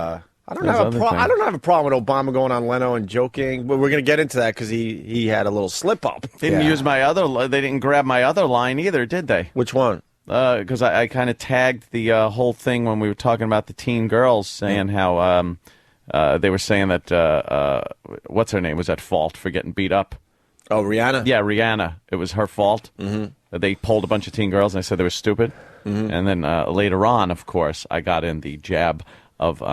I don't There's have other things. I don't have a problem with Obama going on Leno and joking. But we're going to get into that because he had a little slip up. Didn't use my other. They didn't grab my other line either, did they? Which one? Because I kind of tagged the whole thing when we were talking about the teen girls, saying how they were saying that what's her name was at fault for getting beat up. Oh, Rihanna? Yeah, Rihanna. It was her fault. Mm-hmm. They polled a bunch of teen girls and they said they were stupid. Mm-hmm. And then later on, of course, I got in the jab of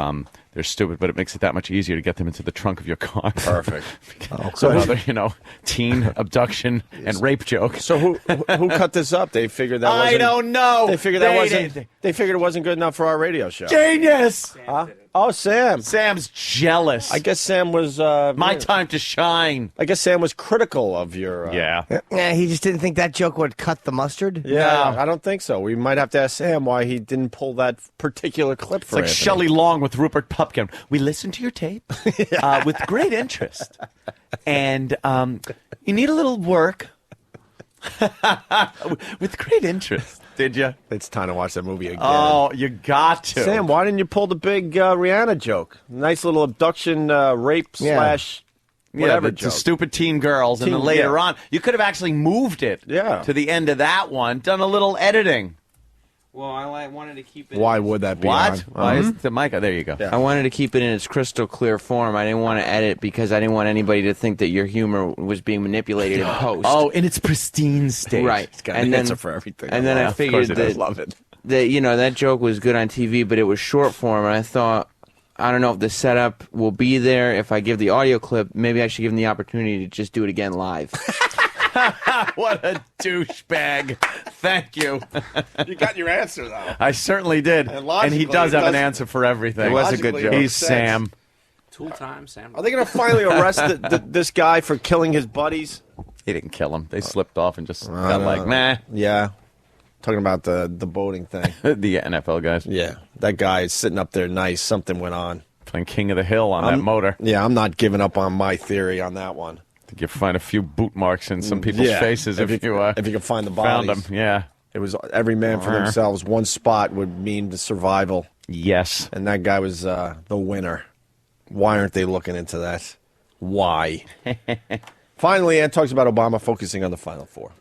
they're stupid, but it makes it that much easier to get them into the trunk of your car. Perfect. So another, teen abduction and rape joke. So who cut this up? They figured that wasn't... I don't know. They figured They figured it wasn't good enough for our radio show. Genius. Huh? Oh, Sam. Sam's jealous. I guess Sam was... My time to shine. I guess Sam was critical of your... Yeah. Yeah, he just didn't think that joke would cut the mustard. Yeah, I don't think so. We might have to ask Sam why he didn't pull that particular clip for It's like Anthony. Shelley Long with Rupert Pupkin. We listened to your tape with great interest. And you need a little work. With great interest. Did you? It's time to watch that movie again. Oh, you got to. Sam, why didn't you pull the big Rihanna joke? Nice little abduction, rape slash whatever the joke. stupid teen girls. And then later on, you could have actually moved it to the end of that one, done a little editing. Well, I wanted to keep it. Why would that be What? on? Why is the Micah? There you go. I wanted to keep it in its crystal clear form. I didn't want to edit because I didn't want anybody to think that your humor was being manipulated in post. Oh, in its pristine state. Right. It's got an answer for everything. And then I figured I love it. that that joke was good on TV, but it was short form, and I thought, I don't know if the setup will be there. If I give the audio clip, maybe I should give him the opportunity to just do it again live. What a douchebag. Thank you. You got your answer, though. I certainly did. And he does have an answer for everything. It was a good joke. He's Sam. Tool time, Sam. Are they going to finally arrest this guy for killing his buddies? He didn't kill him. They slipped off and just got like, meh. Yeah. Talking about the boating thing. The NFL guys. Yeah. That guy is sitting up there nice. Something went on. Playing King of the Hill on that motor. Yeah, I'm not giving up on my theory on that one. I think you find a few boot marks in some people's faces if you can find the bodies. Found them, yeah. It was every man for themselves. One spot would mean the survival. Yes. And that guy was the winner. Why aren't they looking into that? Why? Finally, Ann talks about Obama focusing on the Final Four.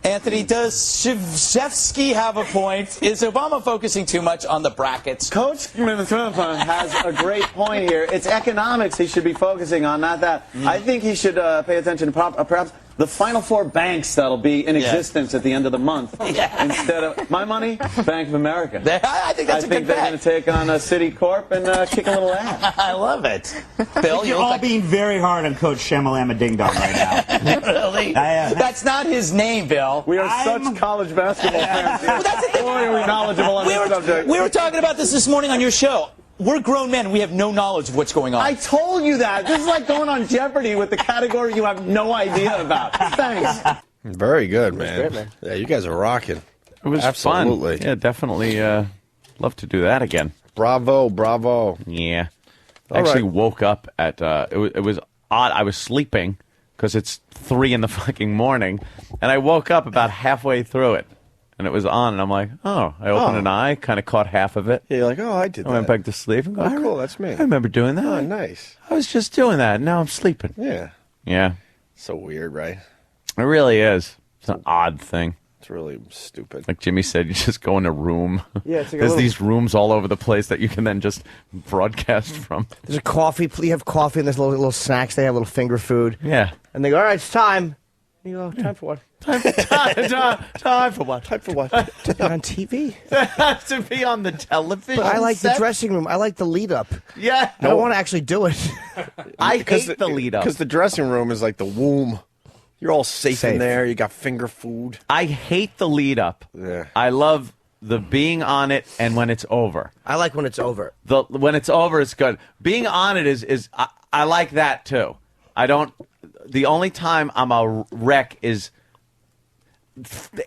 Anthony, does Shevsky have a point? Is Obama focusing too much on the brackets? Coach has a great point here. It's economics he should be focusing on, not that. I think he should pay attention to perhaps the final 4 banks that'll be in existence at the end of the month. Instead of my money, Bank of America. I think that's a good they're bet. going to take on Citicorp and kick a little ass. I love it. Bill, You're all being very hard on Coach Shamalama Ding Dong right now. Really? That's not his name, Bill. We are such college basketball fans. Well, that's the thing. Boy, are we knowledgeable on this subject. We were talking about this morning on your show. We're grown men. We have no knowledge of what's going on. I told you that. This is like going on Jeopardy with the category you have no idea about. Thanks. Very good, man. Great, man. Yeah, you guys are rocking. It was Absolutely. fun. Yeah, definitely love to do that again. Bravo, bravo. Yeah. I All actually right. woke up at, it was odd. I was sleeping because it's 3 in the fucking morning, and I woke up about halfway through it. And it was on, and I'm like, oh. I opened an eye, kind of caught half of it. Yeah, you're like, oh, I did that. I went back to sleep. And go, Oh, cool, that's me. I remember doing that. Oh, nice. I was just doing that, and now I'm sleeping. Yeah. Yeah. So weird, right? It really is. It's an odd thing. It's really stupid. Like Jimmy said, you just go in a room. Yeah, it's like a There's little- these rooms all over the place that you can then just broadcast from. There's a coffee. You have coffee and there's little snacks. They have little finger food. Yeah. And they go, all right, it's time. And you go, time for what? Time for what? Type for what? To be on TV. To be on the television. But I like the set? dressing room. I like the lead up. Yeah. I don't want to actually do it. I hate the lead up. Because the dressing room is like the womb. You're all safe in there. You got finger food. I hate the lead up. Yeah. I love the being on it and when it's over. I like when it's over. When it's over, it's good. Being on it is I like that too. I don't. The only time I'm a wreck is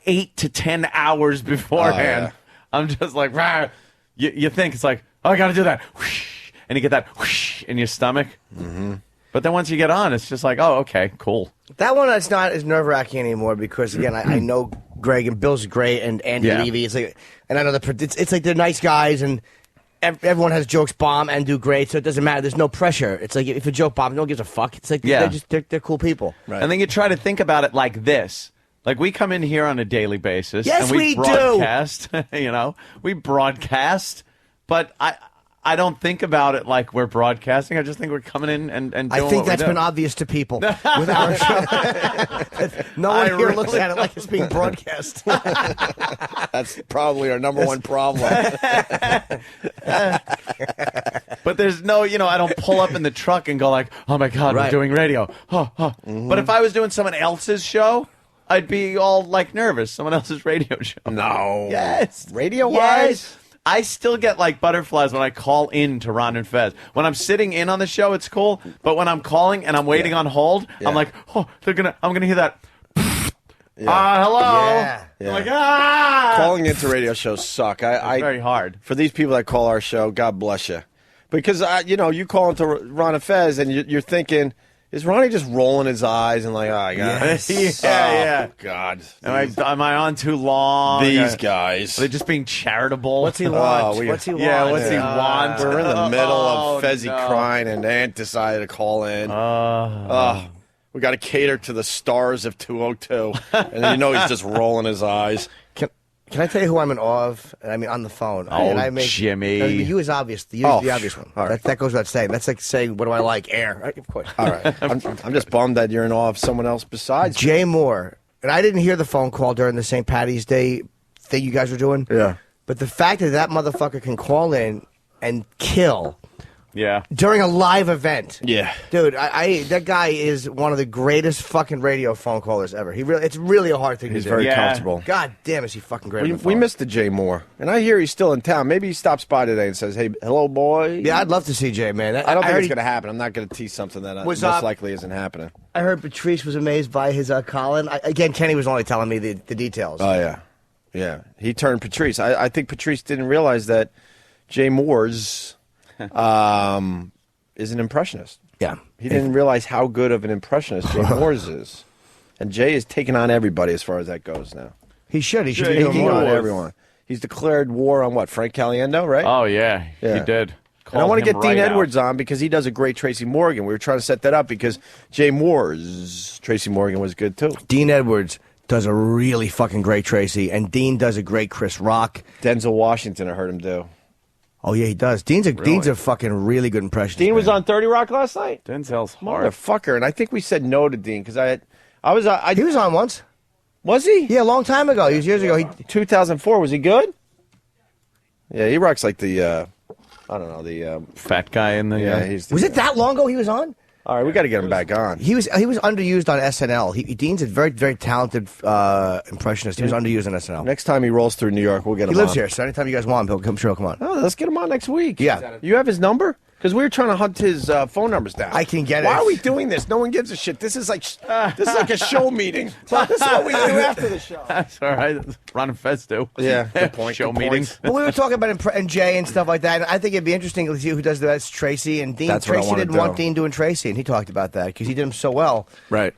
8 to 10 hours beforehand. Oh, yeah. I'm just like, rah. You think it's like, oh, I got to do that. Whoosh, and you get that whoosh in your stomach. Mm-hmm. But then once you get on, it's just like, oh, okay, cool. That one is not as nerve wracking anymore because again, I know Greg and Bill's great and Andy Levy. It's like, and I know it's like they're nice guys and everyone has jokes bomb and do great, so it doesn't matter. There's no pressure. It's like if a joke bombs, no one gives a fuck. It's like they're cool people. Right. And then you try to think about it like this. Like we come in here on a daily basis. Yes, and we do. broadcast. We broadcast, but I don't think about it like we're broadcasting. I just think we're coming in and doing I think what that's we do. been obvious to people with our show. No one here really looks at it like it's being broadcast. That's probably our number one problem. But there's no, I don't pull up in the truck and go like, oh my God, we're doing radio. Mm-hmm. But if I was doing someone else's show, I'd be all like nervous. Someone else's radio show. No. Yes. Radio-wise? Yes. I still get like butterflies when I call in to Ron and Fez. When I'm sitting in on the show, it's cool. But when I'm calling and I'm waiting on hold, I'm like, oh, I'm gonna hear that. Hello. Yeah. I'm like, ah. Calling into radio shows suck. It's very hard. For these people that call our show, God bless you. Because, you call into Ron and Fez and you're thinking, is Ronnie just rolling his eyes and like, oh, I got yeah. God. Am I on too long? These guys. Are they just being charitable? What's he want? What's he want? Yeah, what's he want? We're in the middle of Fezzy crying and Ant decided to call in. We got to cater to the stars of 202. And he's just rolling his eyes. Can I tell you who I'm in awe of? I mean, on the phone. Jimmy. I mean, you is obvious. You is the obvious one. All right. That goes without saying. That's like saying, what do I like? Air. Right? Of course. All right. I'm just bummed that you're in awe of someone else besides Jay Moore. And I didn't hear the phone call during the St. Patty's Day thing you guys were doing. Yeah. But the fact that motherfucker can call in and kill Yeah. during a live event. Yeah. Dude, that guy is one of the greatest fucking radio phone callers ever. It's really a hard thing to do. He's very comfortable. God damn, is he fucking great on the We phone. missed the Jay Moore. And I hear he's still in town. Maybe he stops by today and says, hey, hello, boy. Yeah, I'd love to see Jay, man. I don't think it's going to happen. I'm not going to tease something that most likely isn't happening. I heard Patrice was amazed by his Colin. Again, Kenny was only telling me the details. Oh, yeah. Yeah. He turned Patrice. I think Patrice didn't realize that Jay Moore's is an impressionist. Yeah. He didn't realize how good of an impressionist Jay Moore's is. And Jay is taking on everybody as far as that goes now. He should. He should be He's doing taking more. on everyone. He's declared war on what? Frank Caliendo, right? Oh, yeah. He did. And I want to get Dean right Edwards on because he does a great Tracy Morgan. We were trying to set that up because Jay Moore's Tracy Morgan was good too. Dean Edwards does a really fucking great Tracy, and Dean does a great Chris Rock. Denzel Washington, I heard him do. Oh, yeah, he does. Dean's a fucking really good impressionist. Dean was on 30 Rock last night. Denzel's hard. Motherfucker. And I think we said no to Dean because I He was on once. Was he? Yeah, a long time ago. He was years ago. 2004. Was he good? Yeah, he rocks like the, I don't know, the... fat guy in the... Yeah, he's the, Was it that long ago he was on? All right, we got to get him back on. He was underused on SNL. Dean's a very, very talented impressionist. He was underused on SNL. Next time he rolls through New York, we'll get him on. He lives here, so anytime you guys want him, he'll come on. Oh, let's get him on next week. Yeah. You have his number? Because we were trying to hunt his phone numbers down. I can get it. Why are we doing this? No one gives a shit. This is like a show meeting. This is what we do after the show. That's all right. Ron and Fez do. Yeah, good point. Show good meetings. But we were talking about and Jay and stuff like that. And I think it'd be interesting to see who does the best. Tracy and Dean. That's what I Tracy wanna didn't do. want Dean doing Tracy, and he talked about that because he did him so well. Right.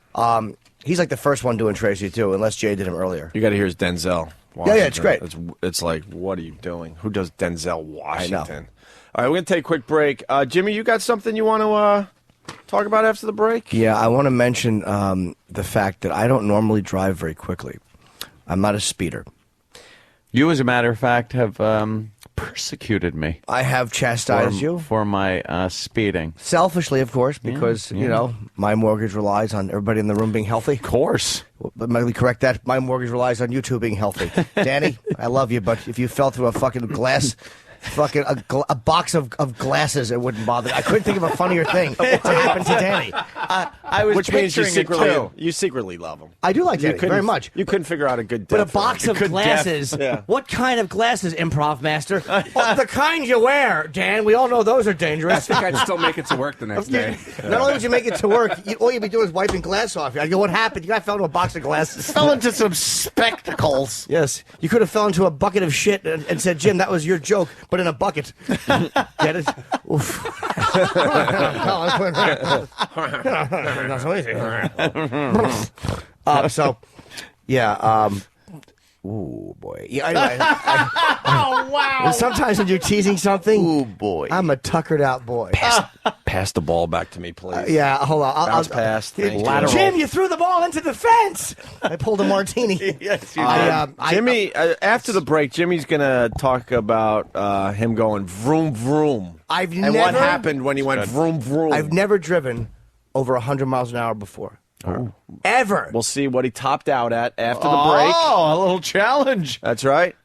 He's like the first one doing Tracy too, unless Jay did him earlier. You got to hear his Denzel Washington. Yeah, it's great. It's like, what are you doing? Who does Denzel Washington? I know. All right, we're going to take a quick break. Jimmy, you got something you want to talk about after the break? Yeah, I want to mention the fact that I don't normally drive very quickly. I'm not a speeder. You, as a matter of fact, have persecuted me. I have chastised you for my speeding. Selfishly, of course, because you know my mortgage relies on everybody in the room being healthy. Of course. But let me correct that. My mortgage relies on you two being healthy. Danny, I love you, but if you fell through a fucking glass. Fucking a box of glasses, it wouldn't bother. I couldn't think of a funnier thing to happen to Danny. I was Which means picturing you secretly love him. I do like Danny very much. You couldn't figure out a good But death a box for him. of glasses? Yeah. What kind of glasses, improv master? Well, the kind you wear, Dan. We all know those are dangerous. I think I'd still make it to work the next day. Not only would you make it to work, all you'd be doing is wiping glass off. I go, what happened? You guy fell into a box of glasses. Fell into some spectacles. Yes. You could have fell into a bucket of shit and said, Jim, that was your joke, but in a bucket. Get it? Oof. Not so easy. So, yeah. Ooh, boy. Yeah, anyway, Oh, wow. sometimes when you're teasing something, Ooh, boy. I'm a tuckered out boy. Pass the ball back to me, please. Yeah, hold on. Bounce pass. Thank you. Lateral. Jim, you threw the ball into the fence. I pulled a martini. Yes, you Jimmy, after the break, Jimmy's going to talk about him going vroom, vroom. And what happened when he went vroom, vroom. I've never driven over 100 miles an hour before. Ever. We'll see what he topped out at after the break. Oh, a little challenge. That's right.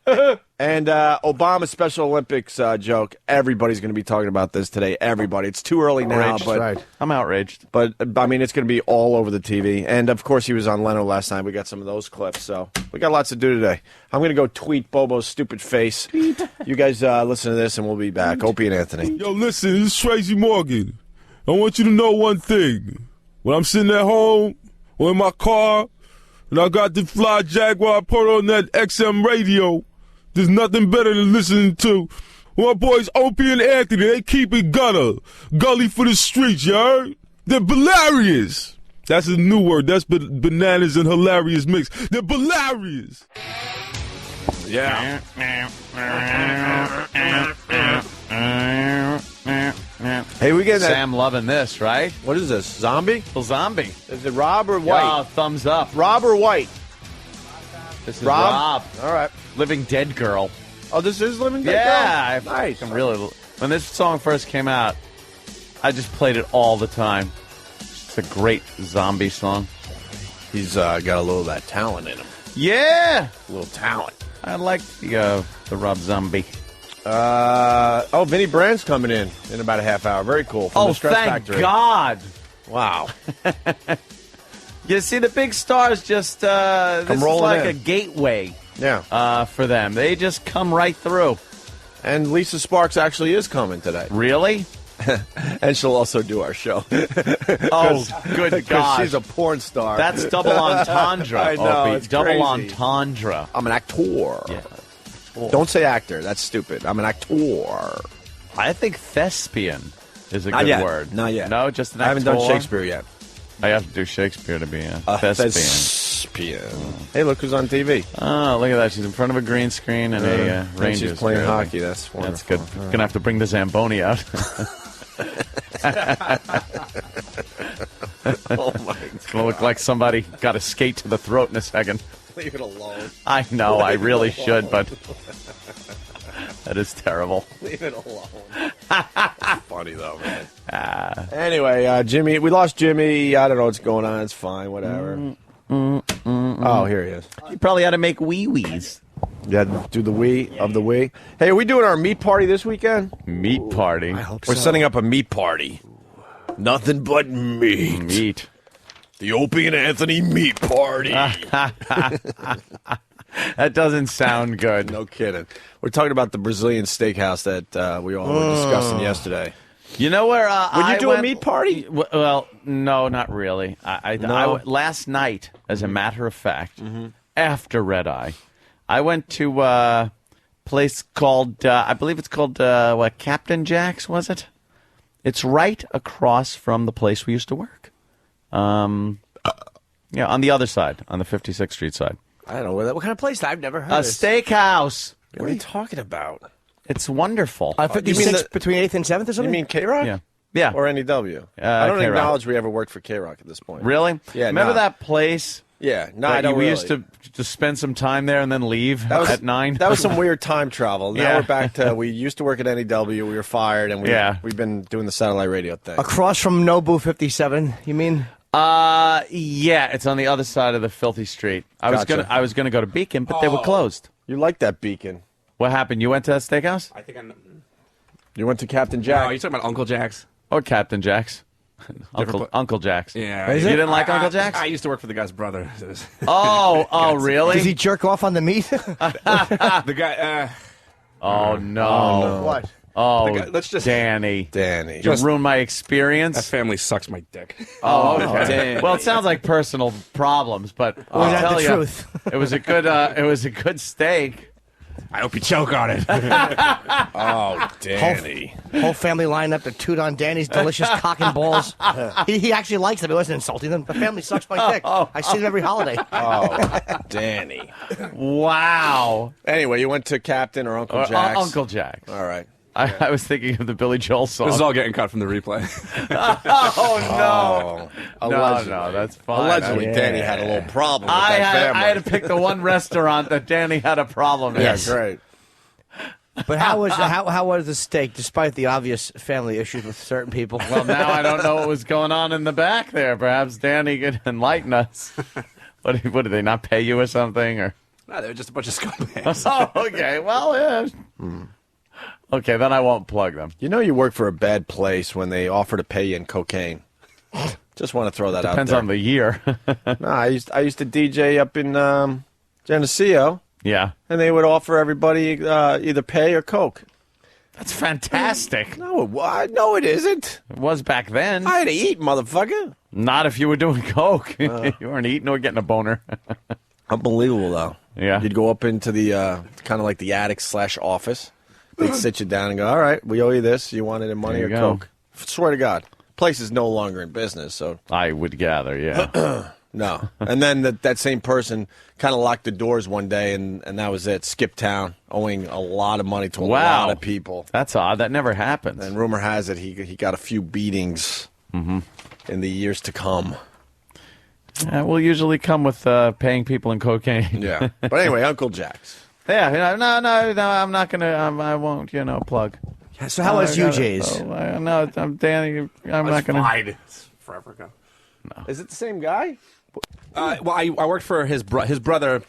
And Obama's Special Olympics joke. Everybody's going to be talking about this today. Everybody. It's too early now, Outraged. but Right. I'm outraged. But I mean, it's going to be all over the TV. And of course, he was on Leno last night. We got some of those clips, so we got lots to do today. I'm going to go tweet Bobo's stupid face. You guys listen to this, and we'll be back. Opie and Anthony. Yo, listen, this is Tracy Morgan. I want you to know one thing. When I'm sitting at home or in my car, and I got the fly Jaguar, I put on that XM radio, there's nothing better than listening to my boys Opie and Anthony. They keep it gutter. Gully for the streets, you heard? They're hilarious. That's a new word. That's bananas and hilarious mix. They're hilarious. Yeah. Hey, we get that. Sam loving this, right? What is this? Zombie? Little zombie. Is it Rob or White? Oh, thumbs up. Rob or White? This is Rob? Rob. All right. Living Dead Girl. Oh, this is Living Dead Yeah. Girl? Nice. I'm really. When this song first came out, I just played it all the time. It's a great zombie song. He's got a little of that talent in him. Yeah. A little talent. I like the Rob Zombie. Vinny Brand's coming in about a half hour. Very cool. From the Stress thank Factory. God. Wow. You see, the big stars just, this is rolling like in. a gateway Yeah. for them. They just come right through. And Lisa Sparks actually is coming today. Really? And she'll also do our show. Oh, good God. She's a porn star. That's double entendre. I know, Opie. it's double crazy. entendre. I'm an actor. Yeah. Don't say actor. That's stupid. I'm an actor. I think thespian is a Not good yet. word. Not yet. No, just an I haven't done actor? Shakespeare yet. I have to do Shakespeare to be a thespian. Thespian. Hey, look who's on TV. Oh, look at that. She's in front of a green screen and a And Rangers. she's playing jersey. hockey. That's wonderful. That's good. Gonna have to bring the Zamboni out. Oh, my It's gonna look like somebody got a skate to the throat in a second. Leave it alone. I know. I Leave it really alone. should, but that is terrible. Leave it alone. Funny, though, man. Anyway, Jimmy, we lost Jimmy. I don't know what's going on. It's fine. Whatever. Oh, here he is. You probably had to make wee-wees. Yeah, do the wee of the wee. Hey, are we doing our meat party this weekend? Meat party. I hope We're setting up a meat party. Nothing but meat. Meat. The Opie and Anthony meat party. That doesn't sound good. No kidding. We're talking about the Brazilian steakhouse that we all were discussing yesterday. You know where Would you do a meat party? Well, no, not really. No? Last night, as a matter of fact, after Red Eye, I went to a place called, I believe it's called, Captain Jack's, was it? It's right across from the place we used to work. On the other side, on the 56th Street side. I don't know. What kind of place? I've never heard A of this. steakhouse. What are you talking about? It's wonderful. 56 between 8th and 7th or something? You mean K-Rock? Yeah. Or NEW? I don't K-Rock. acknowledge we ever worked for K-Rock at this point. Really? Yeah. Remember that place? Yeah. No, that I don't we really. used to spend some time there and then leave at 9? That was some weird time travel. Now we're back to, we used to work at NEW, we were fired, and we've been doing the satellite radio thing. Across from Nobu 57, you mean? Yeah, it's on the other side of the filthy street. I was gonna go to Beacon, but they were closed. You like that Beacon? What happened? You went to that steakhouse? I think You went to Captain Jack? No, you talking about Uncle Jack's? Or Captain Jack's? Uncle Jack's. Yeah. You didn't like Uncle Jack's? I used to work for the guy's brother. Oh, really? Does he jerk off on the meat? The guy. Oh no! What? Oh, let's just Danny. Danny. You ruined my experience. That family sucks my dick. Oh, okay. Well, it sounds like personal problems, but I'll that tell the you, truth? it was a good. It was a good steak. I hope you choke on it. Oh, Danny. Whole family lined up to toot on Danny's delicious cock and balls. He actually likes them. He wasn't insulting them. The family sucks my dick. I see them every holiday. Oh, Danny. Wow. Anyway, you went to Captain or Uncle Jack's? Uncle Jack's. All right. I was thinking of the Billy Joel song. This is all getting cut from the replay. Oh, no. Allegedly. No, that's fine. Allegedly, Danny had a little problem with I that family. had to pick the one restaurant that Danny had a problem in. Yeah, great. But how was the steak, despite the obvious family issues with certain people? Well, now I don't know what was going on in the back there. Perhaps Danny could enlighten us. What did they not pay you or something? Or No, they were just a bunch of scumbags. Oh, okay. Well, yeah. Okay, then I won't plug them. You know you work for a bad place when they offer to pay you in cocaine. Just want to throw that out there. Depends on the year. No, I used to DJ up in Geneseo. Yeah. And they would offer everybody either pay or coke. That's fantastic. No, it isn't. It was back then. I had to eat, motherfucker. Not if you were doing coke. You weren't eating or getting a boner. Unbelievable, though. Yeah. You'd go up into the kind of like the attic/office. They'd sit you down and go, all right, we owe you this. You want it in money There or you go. coke? Swear to God. Place is no longer in business, so. I would gather, yeah. No. And then that same person kind of locked the doors one day, and that was it. Skipped town, owing a lot of money to a lot of people. That's odd. That never happens. And rumor has it he got a few beatings in the years to come. Yeah, we'll usually come with paying people in cocaine. Yeah. But anyway, Uncle Jack's. Yeah, no, I'm not going to, I won't, plug. So how was UJ's? No, I'm Danny. I'm not going to. It's forever ago. No. Is it the same guy? Well, I worked for his brother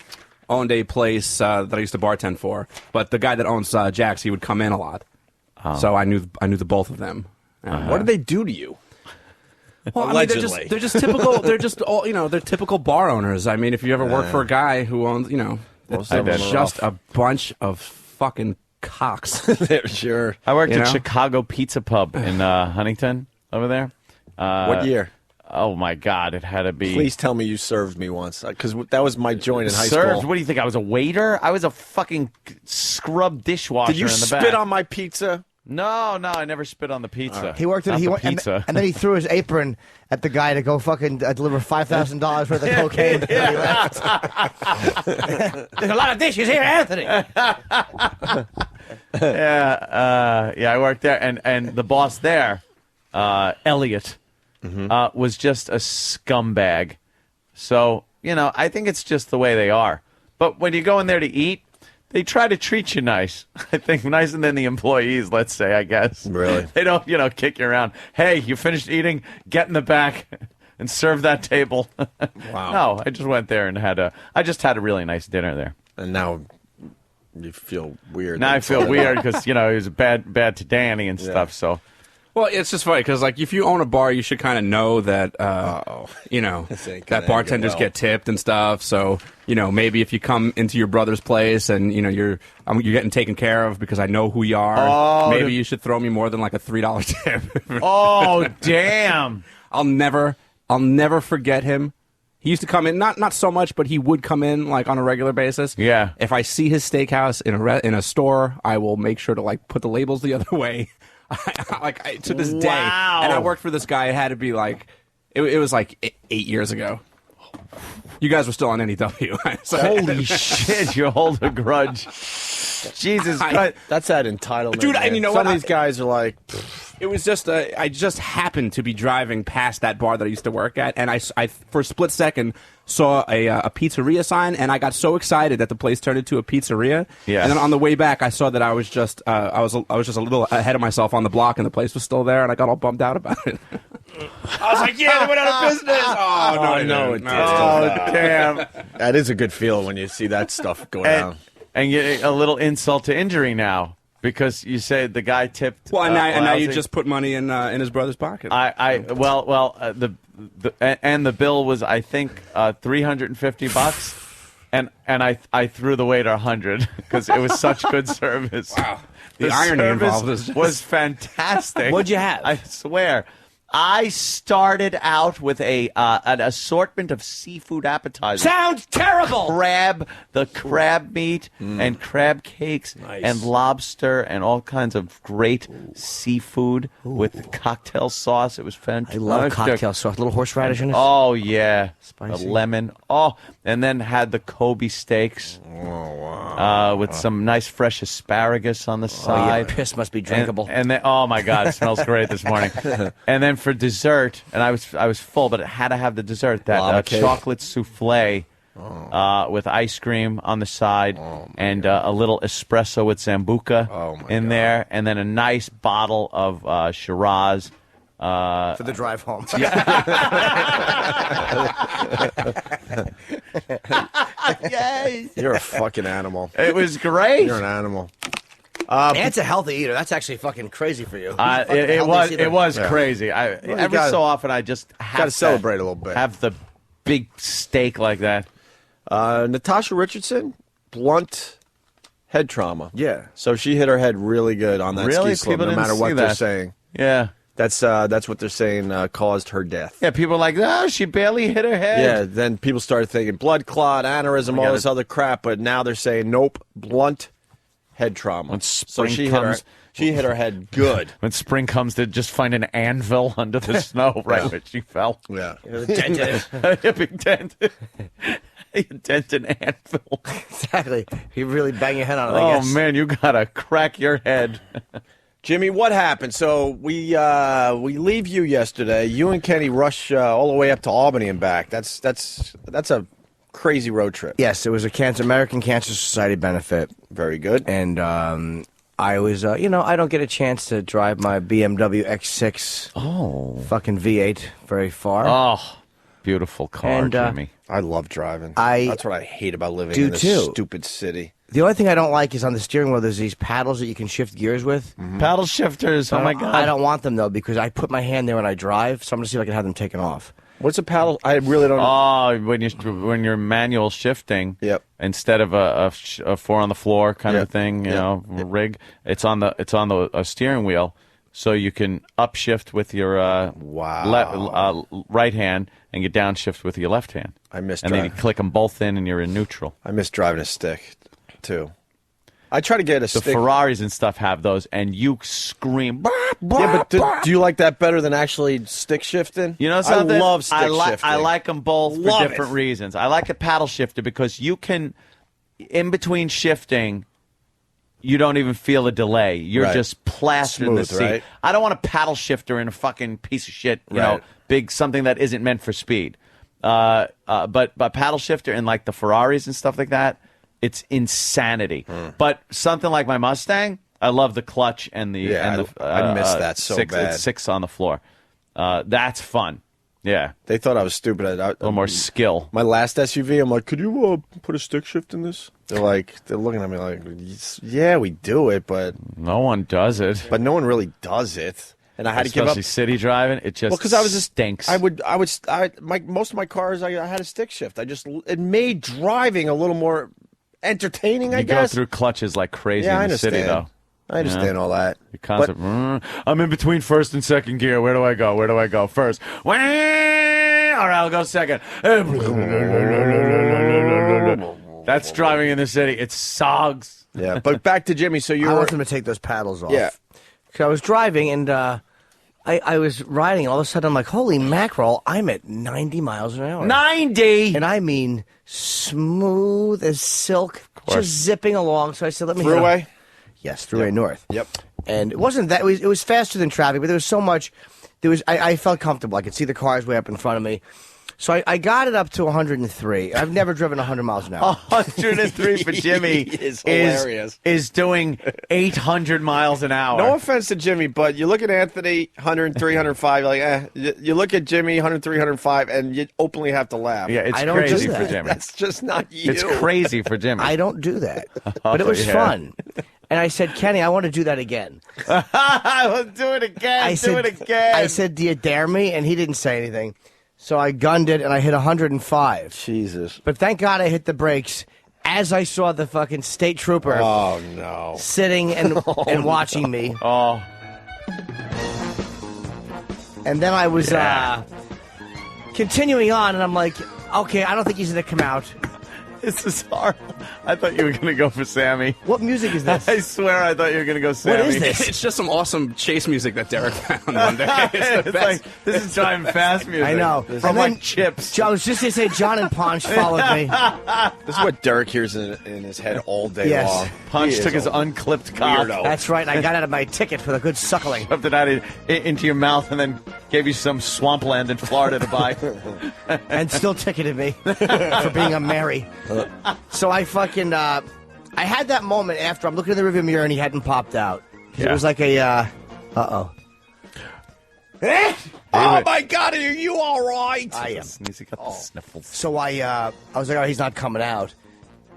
owned a place that I used to bartend for, but the guy that owns Jack's, he would come in a lot. So I knew the both of them. What did they do to you? Well, I mean, they're just typical. They're just all they're typical bar owners. I mean, if you ever work for a guy who owns, it's just a bunch of fucking cocks. Sure. I worked at Chicago Pizza Pub in Huntington over there. What year? Oh, my God. It had to be. Please tell me you served me once, because that was my joint in high Served? school. What do you think? I was a waiter? I was a fucking scrub dishwasher Did you in the back. spit on my pizza? No, I never spit on the pizza. He worked at pizza. and then he threw his apron at the guy to go fucking deliver $5,000 worth of cocaine. He left. There's a lot of dishes here, Anthony. Yeah, I worked there, and the boss there, Elliot, was just a scumbag. So, I think it's just the way they are. But when you go in there to eat, they try to treat you nice. I think nicer than the employees, let's say, I guess. Really? They don't, kick you around. Hey, you finished eating? Get in the back. and serve that table. Wow. No, I just went there and had a really nice dinner there. And now you feel weird. Now I feel weird because he was bad to Danny and stuff. So. Well, it's just funny because, like, if you own a bar, you should kind of know that, that bartenders get tipped and stuff. So, maybe if you come into your brother's place and, you're getting taken care of because I know who you are, maybe you should throw me more than, like, a $3 tip. Oh, damn. I'll never forget him. He used to come in, not so much, but he would come in, like, on a regular basis. Yeah. If I see his steakhouse in a store, I will make sure to, like, put the labels the other way. To this day, and I worked for this guy. It had to be like, it was like 8 years ago. You guys were still on NEW. Holy shit! You hold a grudge. Jesus Christ, that's that entitlement, dude. And you know some what? of these guys are like. It was just I just happened to be driving past that bar that I used to work at, and I for a split second saw a pizzeria sign, and I got so excited that the place turned into a pizzeria. Yeah. And then on the way back, I saw that I was just I was just a little ahead of myself on the block, and the place was still there, and I got all bummed out about it. I was like, "Yeah, they went out of business." Oh no, damn! That is a good feeling when you see that stuff going down. And get a little insult to injury now. Because you say the guy tipped. Well, and now you just put money in his brother's pocket. The bill was, I think, $350, and I threw the waiter $100 because it was such good service. Wow, the irony involved was fantastic. What'd you have? I swear. I started out with an assortment of seafood appetizers. Sounds terrible. The crab meat and crab cakes and lobster and all kinds of great seafood with cocktail sauce. It was fantastic. I love cocktail sauce. Little horseradish in it. Oh yeah, Spicy. The lemon. Oh, and then had the Kobe steaks. With some nice fresh asparagus on the side. Your piss must be drinkable. And then, oh my God, it smells great this morning. And then for dessert, and I was full, but it had to have the dessert, that chocolate souffle with ice cream on the side, and a little espresso with Sambuca in there, and then a nice bottle of Shiraz. For the drive home. Yes. You're a fucking animal. It was great. You're an animal. Ant's a healthy eater. That's actually fucking crazy for you. It was crazy. Every so often I just have to celebrate a little bit. Have the big steak like that. Natasha Richardson, blunt head trauma. Yeah. So she hit her head really good on that ski slope, no matter what they're saying. Yeah. That's what they're saying caused her death. Yeah, people are like, oh, she barely hit her head. Yeah, then people started thinking blood clot, aneurysm, all this other crap, but now they're saying, nope, blunt head trauma. When spring comes, she hit her head good. When spring comes, they just find an anvil under the snow right where she fell. Yeah. Dented. A big dent. You dent an anvil. Exactly. You really bang your head on it, I Oh, guess. man, you got to crack your head. Jimmy, what happened? So we leave you yesterday. You and Kenny rush all the way up to Albany and back. That's a crazy road trip. Yes, it was a American Cancer Society benefit. Very good. And I was, I don't get a chance to drive my BMW X6. Fucking V8 very far. Oh, beautiful car, Jimmy. I love driving. That's what I hate about living in this stupid city. The only thing I don't like is on the steering wheel, there's these paddles that you can shift gears with. Mm-hmm. Paddle shifters, oh my God. I don't want them, though, because I put my hand there when I drive, so I'm going to see if I can have them taken off. What's a paddle? I really don't know. Oh, when you're manual shifting, instead of a four on the floor kind of thing, rig, it's on the steering wheel, so you can upshift with your right hand and you downshift with your left hand. And then you click them both in, and you're in neutral. I miss driving a stick, too. I try to get a stick. The Ferraris and stuff have those, and you scream. Bah, bah, yeah, but do you like that better than actually stick shifting? You know something? I love stick shifting. I like them both for different reasons. I like a paddle shifter because you can, in between shifting, you don't even feel a delay. You're just plastered in the seat. Right? I don't want a paddle shifter in a fucking piece of shit, you know, big something that isn't meant for speed. But paddle shifter and like the Ferraris and stuff like that, it's insanity. But something like my Mustang, I love the clutch and the I miss that so bad. Six on the floor. That's fun. Yeah. They thought I was stupid. A little more skill. My last SUV, I'm like, could you put a stick shift in this? They're looking at me like, yeah, we do it, but no one does it. But no one really does it. And I had to give up. Especially city driving, it just because I was stinks. most of my cars, I had a stick shift. It made driving a little more entertaining, I guess. You go through clutches like crazy Yeah, I in the city, understand. though. I understand all that. The concept. I'm in between first and second gear. Where do I go? Where do I go? First. All right, I'll go second. That's driving in the city. It sucks. Yeah, but back to Jimmy. So I want them to take those paddles off. Yeah. So I was driving, and I was riding. All of a sudden, I'm like, holy mackerel, I'm at 90 miles an hour. 90! And I mean smooth as silk, just zipping along. So I said, let me Thruway? Yes, Thruway North. Yep. And it wasn't that. It was faster than traffic, but there was so much. I felt comfortable. I could see the cars way up in front of me. So I got it up to 103. I've never driven 100 miles an hour. 103 for Jimmy is hilarious. Is doing 800 miles an hour. No offense to Jimmy, but you look at Anthony, 103, 105, like, You look at Jimmy, 103, 105, and you openly have to laugh. Yeah, it's crazy for Jimmy. That's just not you. It's crazy for Jimmy. I don't do that. But it was fun. And I said, Kenny, I want to do that again. I want to do it again. I said, do you dare me? And he didn't say anything. So I gunned it, and I hit 105. Jesus. But thank God I hit the brakes as I saw the fucking state trooper sitting and watching me. Oh. And then I was continuing on, and I'm like, okay, I don't think he's going to come out. This is horrible. I thought you were going to go for Sammy. What music is this? I swear I thought you were going to go Sammy. What is this? It's just some awesome chase music that Derek found one day. It's the best. Like, this is driving fast music. I know. From like Chips. I was just going to say John and Punch followed me. This is what Derek hears in his head all day long. Punch took his unclipped cock. Weirdo. That's right. I got out of my ticket for the good suckling. Shoved it out into your mouth and then gave you some swampland in Florida to buy. And still ticketed me for being a Mary. So I fucking, I had that moment after I'm looking in the rearview mirror and he hadn't popped out. Yeah. It was like a, uh-oh. Oh, my God, are you all right? I am. He's got the sniffles. So I was like, oh, he's not coming out.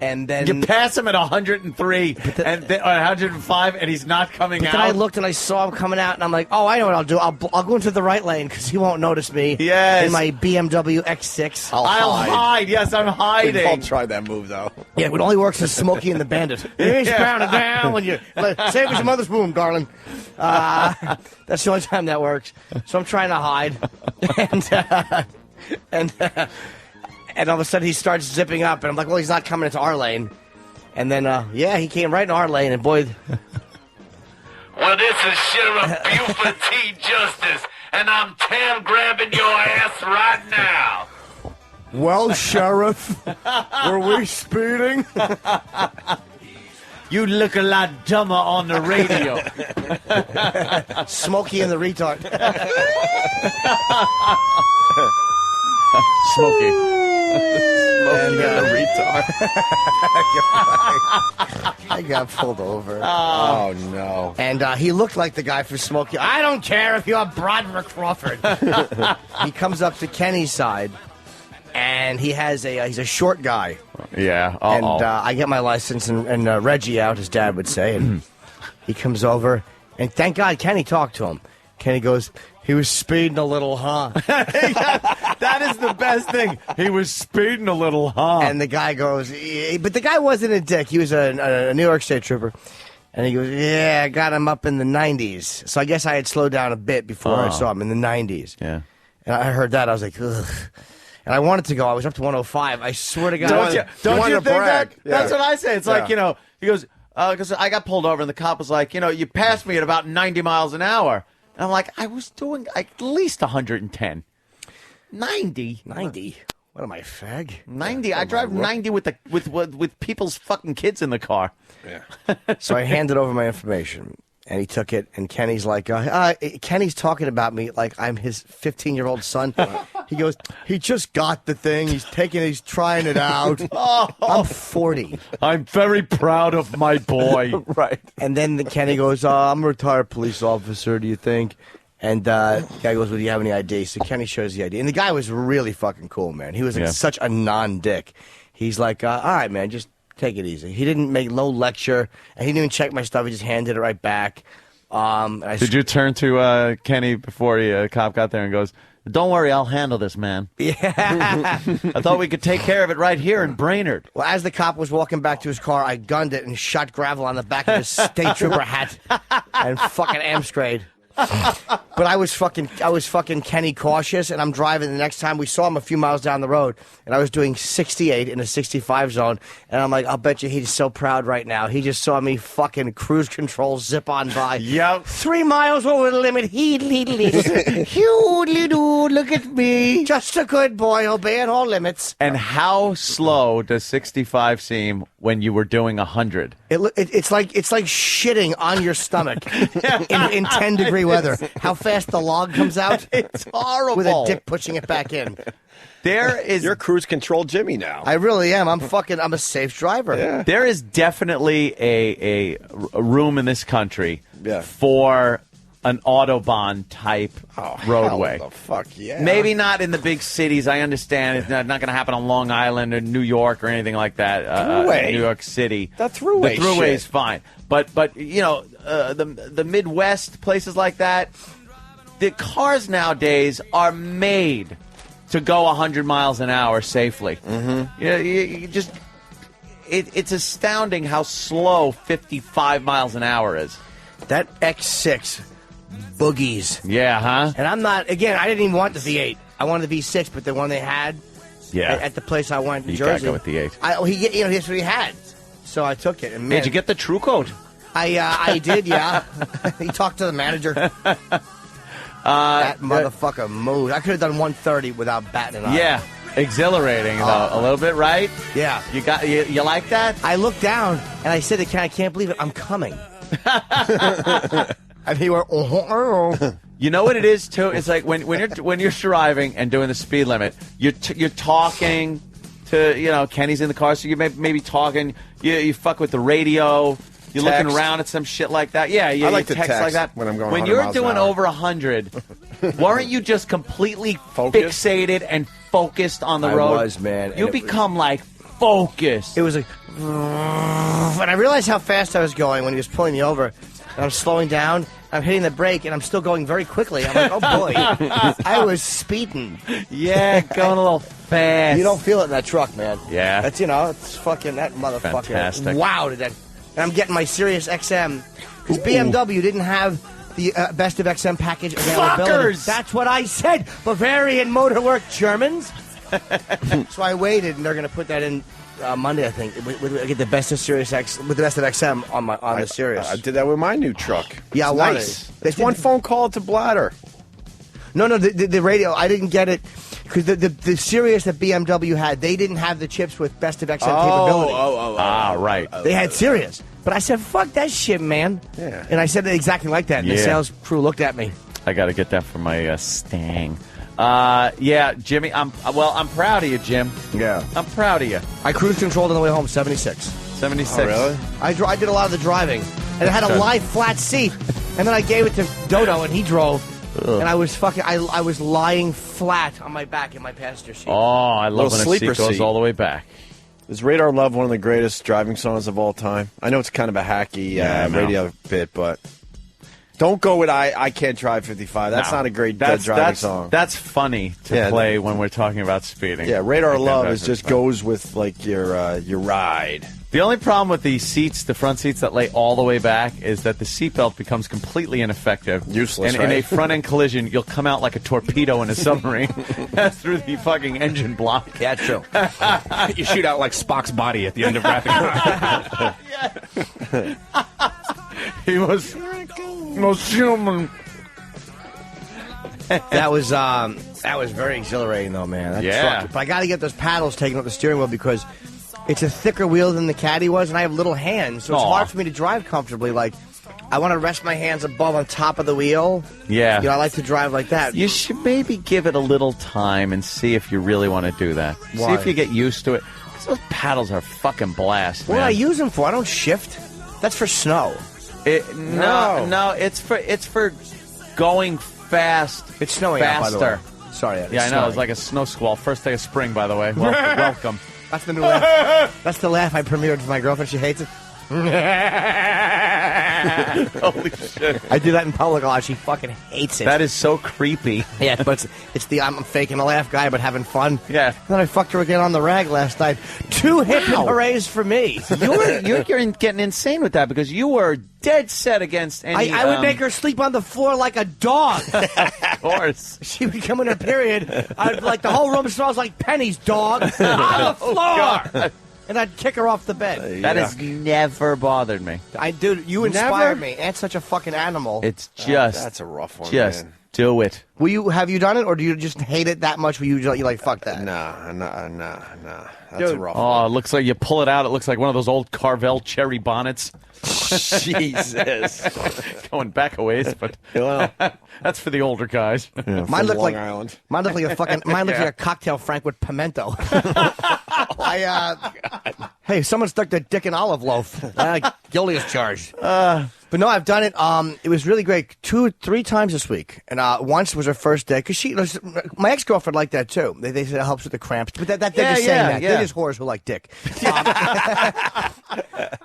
And then you pass him at 103 and 105, and he's not coming out. Then I looked and I saw him coming out, and I'm like, "Oh, I know what I'll do. I'll go into the right lane because he won't notice me." Yes. In my BMW X6. I'll hide. Yes, I'm hiding. We've all tried that move though. Yeah, it only works in Smokey and the Bandit. He's pounding down when you save your mother's womb, darling. That's the only time that works. So I'm trying to hide, and all of a sudden he starts zipping up, and I'm like, well, he's not coming into our lane. And then, he came right in our lane, and boy... Well, this is Sheriff Buford T. Justice, and I'm tail-grabbing your ass right now. Well, Sheriff, were we speeding? You look a lot dumber on the radio. Smokey and the retard. Smokey. And the retard. I got pulled over. Oh, no. And he looked like the guy for Smokey. I don't care if you're Broderick Crawford. He comes up to Kenny's side, and he's a short guy. Yeah. And I get my license and Reggie out, his dad would say, and he comes over, and thank God Kenny talked to him. Kenny goes, he was speeding a little, huh? That is the best thing. He was speeding a little, huh? And the guy goes, but the guy wasn't a dick. He was a New York State trooper. And he goes, yeah, I got him up in the 90s. So I guess I had slowed down a bit before I saw him in the 90s. Yeah. And I heard that. I was like, ugh. And I wanted to go. I was up to 105. I swear to God. Don't you think that? Yeah. That's what I say. It's like, he goes, because I got pulled over and the cop was like, you passed me at about 90 miles an hour. And I'm like, I was doing at least 110. 90? 90? What am I, fag? 90. I drive 90 with people's fucking kids in the car. Yeah. So I handed over my information, and he took it, and Kenny's like, Kenny's talking about me like I'm his 15-year-old son. He goes, he just got the thing. He's trying it out. I'm 40. I'm very proud of my boy. Right. And then Kenny goes, I'm a retired police officer, do you think? And the guy goes, well, do you have any ID? So Kenny shows the ID. And the guy was really fucking cool, man. He was like such a non-dick. He's like, all right, man, just take it easy. He didn't make no lecture, and he didn't even check my stuff. He just handed it right back. Did you turn to Kenny before the cop got there and goes, don't worry, I'll handle this, man. Yeah. I thought we could take care of it right here in Brainerd. Well, as the cop was walking back to his car, I gunned it and shot gravel on the back of his state trooper hat and fucking amscrayed. But I was fucking Kenny cautious, and I'm driving. The next time we saw him a few miles down the road, and I was doing 68 in a 65 zone, and I'm like, I'll bet you he's so proud right now. He just saw me fucking cruise control zip on by. Yep. 3 miles over the limit. Look at me. Just a good boy, obeying all limits. And how slow does 65 seem when you were doing 100? It's like shitting on your stomach in 10-degree weather. How fast the log comes out? It's horrible. With a dick pushing it back in. You're cruise control Jimmy now. I really am. I'm a safe driver. Yeah. There is definitely a room in this country for an Autobahn type roadway. Hell the fuck yeah. Maybe not in the big cities. I understand it's not going to happen on Long Island or New York or anything like that. New York City. The thruway. The thruway is fine. But you know, the Midwest, places like that, the cars nowadays are made to go 100 miles an hour safely. Mm-hmm. You just it's astounding how slow 55 miles an hour is. That X6 boogies. Yeah, huh? And I'm not, again, I didn't even want the V8. I wanted the V6, but the one they had at the place I went in you Jersey. You gotta go with the 8. That's what he had. So I took it. And did you get the True Code? I did, yeah. He talked to the manager. That motherfucker moved. I could have done 130 without batting an eye. Yeah, exhilarating though, a little bit, right? Yeah. You like that? I looked down and I said, I can't believe it. I'm coming. And he went, You know what it is too? It's like when you're driving and doing the speed limit, you're talking to Kenny's in the car, so you maybe talking. You fuck with the radio. You're looking around at some shit like that. Yeah, I like to text like that. when I'm going. When you're doing over 100, weren't you just completely fixated and focused on the road? I was, man. You become like focused. It was like, and I realized how fast I was going when he was pulling me over. And I'm slowing down. I'm hitting the brake, and I'm still going very quickly. I'm like, oh boy, I was speeding. Yeah, going a little fast. You don't feel it in that truck, man. Yeah, that's it's fucking that motherfucker. Fantastic. Wow, did that? And I'm getting my Sirius XM because BMW didn't have the best of XM package availability. Fuckers! That's what I said. Bavarian Motorwork Germans. So I waited, and they're going to put that in Monday, I think. I get the best of Sirius X with the best of XM on the Sirius. I did that with my new truck. Yeah, it's nice. It's one phone call to Bladder. No, the radio. I didn't get it because the Sirius that BMW had, they didn't have the chips with best of XM capability. Right. They had Sirius, but I said, "Fuck that shit, man." Yeah. And I said it exactly like that. And the sales crew looked at me. I got to get that for my Stang. Yeah, Jimmy, I'm proud of you, Jim. Yeah. I'm proud of you. I cruise controlled on the way home, 76. 76. Oh, really? I did a lot of the driving, and it had a live flat seat, and then I gave it to Dodo, and he drove, and I was I was lying flat on my back in my passenger seat. Oh, I love when a sleeper seat goes seat. all the way back. Is Radar Love one of the greatest driving songs of all time? I know it's kind of a hacky radio bit, but don't go with I Can't Drive 55. That's not a great driving song. That's funny to play when we're talking about speeding. Yeah, Radar Love just goes with like your ride. The only problem with the seats, the front seats that lay all the way back, is that the seatbelt becomes completely ineffective. Useless, and in a front-end collision, you'll come out like a torpedo in a submarine through the fucking engine block. Yeah, true. You shoot out like Spock's body at the end of Rapid Fire. He was no human. That was very exhilarating, though, man. That truck. But I got to get those paddles taken off the steering wheel because it's a thicker wheel than the Caddy was, and I have little hands, so it's hard for me to drive comfortably. Like, I want to rest my hands above on top of the wheel. Yeah. I like to drive like that. You should maybe give it a little time and see if you really want to do that. Why? See if you get used to it. Those paddles are fucking blast, What man. do I use them for? I don't shift. That's for snow. No, it's for going fast. It's snowing faster. out, by the way. Sorry. Yeah, I know. Snowing. It's like a snow squall. First day of spring, by the way. Welcome. That's the new laugh. That's the laugh I premiered for my girlfriend. She hates it. Holy shit. I do that in public a lot. She fucking hates it. That is so creepy. Yeah, but it's the I'm faking a laugh guy, but having fun. Yeah. And then I fucked her again on the rag last night. 2 hip hoorays for me. You're getting insane with that because you were dead set against any... I would make her sleep on the floor like a dog. Of course. She would come in her period. I'd like the whole room smells like pennies, dog. On the floor. God. And I'd kick her off the bed. That has never bothered me. Dude, you inspired me. Aunt's such a fucking animal. It's just... that's a rough one, Just man. do it. Have you done it, or do you just hate it that much where you like, fuck that? Nah. That's Dude. a rough Oh, it looks like you pull it out. It looks like one of those old Carvel cherry bonnets. Jesus. Going back a ways, but that's for the older guys. Yeah, mine looked Long like Island. Mine looked like a fucking. Mine looked like a cocktail Frank with pimento. Hey, someone stuck their dick in olive loaf. Guilty as charged. But no, I've done it. It was really great. 3 times this week, and once was her first day because my ex-girlfriend liked that too. They said it helps with the cramps, but they're just saying that. They're just whores who like dick.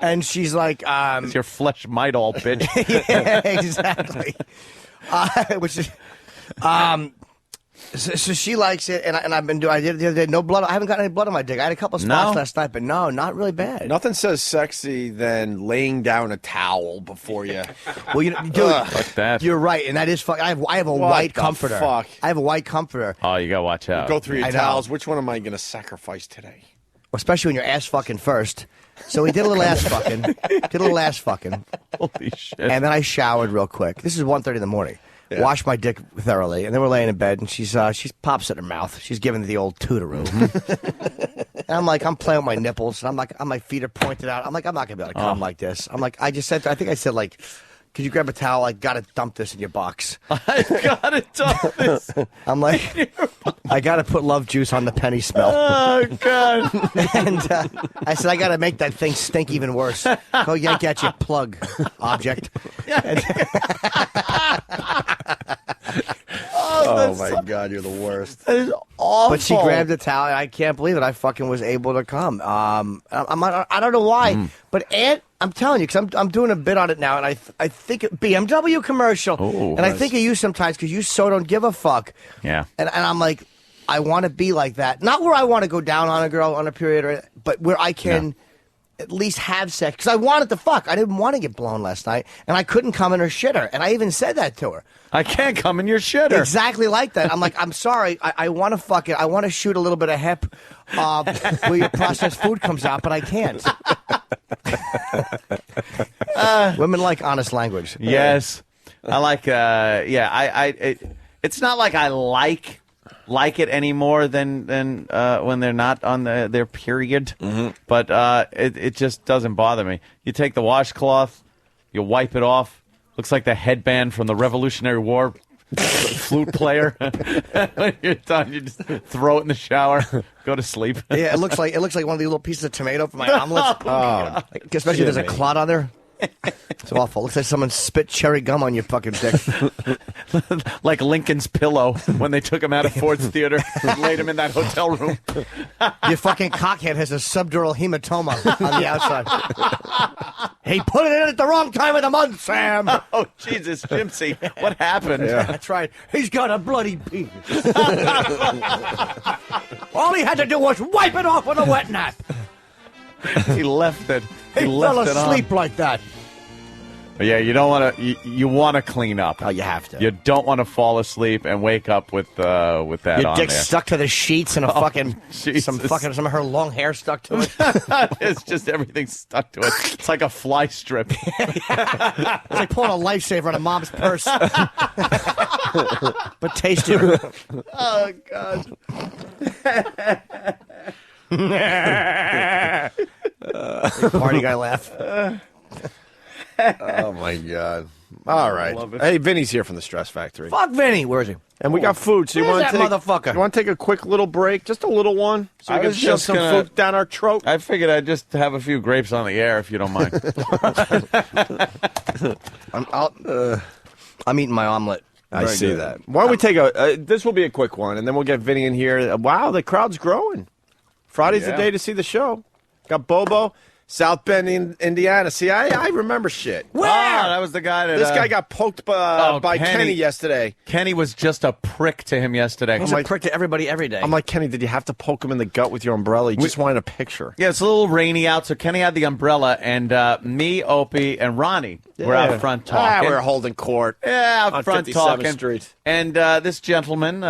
And she's like, it's your flesh might all, bitch. Yeah, exactly. Which is, so she likes it, and I've been doing. I did it the other day. No blood. I haven't got any blood on my dick. I had a couple spots last night, but no, not really bad. Nothing says sexy than laying down a towel before you. Well, dude, like that. You're right, and that is fuck. I have a white comforter. Fuck? I have a white comforter. Oh, you gotta watch out. Go through your I know. towels. Which one am I going to sacrifice today? Especially when you're ass fucking first. So we did a little ass fucking. Holy shit. And then I showered real quick. This is 1:30 in the morning. Yeah. Washed my dick thoroughly, and then we're laying in bed, and she's pops it in her mouth. She's giving the old tootaroo. And I'm like, I'm playing with my nipples, and my feet are pointed out. I'm like, I'm not gonna be able to come like this. I'm like, I think I said like, could you grab a towel? I gotta dump this in your box. I gotta dump this. I'm like, I gotta put love juice on the penny smell. Oh God. And I said, I gotta make that thing stink even worse. Go yank at your plug, object. Oh my God, you're the worst. That is awful. But she grabbed the towel, and I can't believe it. I fucking was able to come. I don't know why, but Aunt, I'm telling you, because I'm doing a bit on it now, and I think BMW commercial, and I think of you sometimes because you so don't give a fuck. Yeah. And I'm like, I want to be like that. Not where I want to go down on a girl on a period, but where I can at least have sex. Because I wanted to fuck. I didn't want to get blown last night, and I couldn't come in her shitter. And I even said that to her. I can't come in your shitter. Exactly like that. I'm like, I'm sorry. I want to fuck it. I want to shoot a little bit of hip where your processed food comes out, but I can't. Women like honest language. Yes. I like, it's not like I like it any more than when they're not on their period, but it just doesn't bother me. You take the washcloth, you wipe it off. Looks like the headband from the Revolutionary War flute player. When you're done, you just throw it in the shower, go to sleep. Yeah, it looks like one of the little pieces of tomato for my omelets. Especially if there's a clot on there. It's awful. Looks like someone spit cherry gum on your fucking dick. Like Lincoln's pillow when they took him out of Ford's Theater and laid him in that hotel room. Your fucking cockhead has a subdural hematoma on the outside. He put it in at the wrong time of the month, Sam. Oh, Jesus, Jimsy. What happened? Yeah. That's right. He's got a bloody penis. All he had to do was wipe it off with a wet nap. He left it. He left fell it asleep on. like that. But yeah, you don't want to. You want to clean up. Oh, you have to. You don't want to fall asleep and wake up with that Your on dick there. stuck to the sheets and some Jesus. of her long hair stuck to it. It's just everything stuck to it. It's like a fly strip. It's like pulling a lifesaver out of mom's purse. But tastier. Oh God. Party guy laugh. Oh my God! All right. Hey, Vinny's here from the Stress Factory. Fuck Vinny. Where is he? And we got food. So you Where's want to that take motherfucker? You want to take a quick little break, just a little one, so we I can was shove just some gonna- food down our throat. I figured I'd just have a few grapes on the air if you don't mind. I'm eating my omelet. I see that. Why don't we take this will be a quick one, and then we'll get Vinny in here. Wow, the crowd's growing. Friday's the day to see the show. Got Bobo, South Bend, Indiana. See, I remember shit. Where? That was the guy that... This guy got poked by Kenny yesterday. Kenny was just a prick to him yesterday. He's a prick to everybody every day. I'm like, Kenny, did you have to poke him in the gut with your umbrella? You just wanted a picture. Yeah, it's a little rainy out, so Kenny had the umbrella, and me, Opie, and Ronnie were out front talking. We were holding court. Yeah, out on front 57th talking. Street. And this gentleman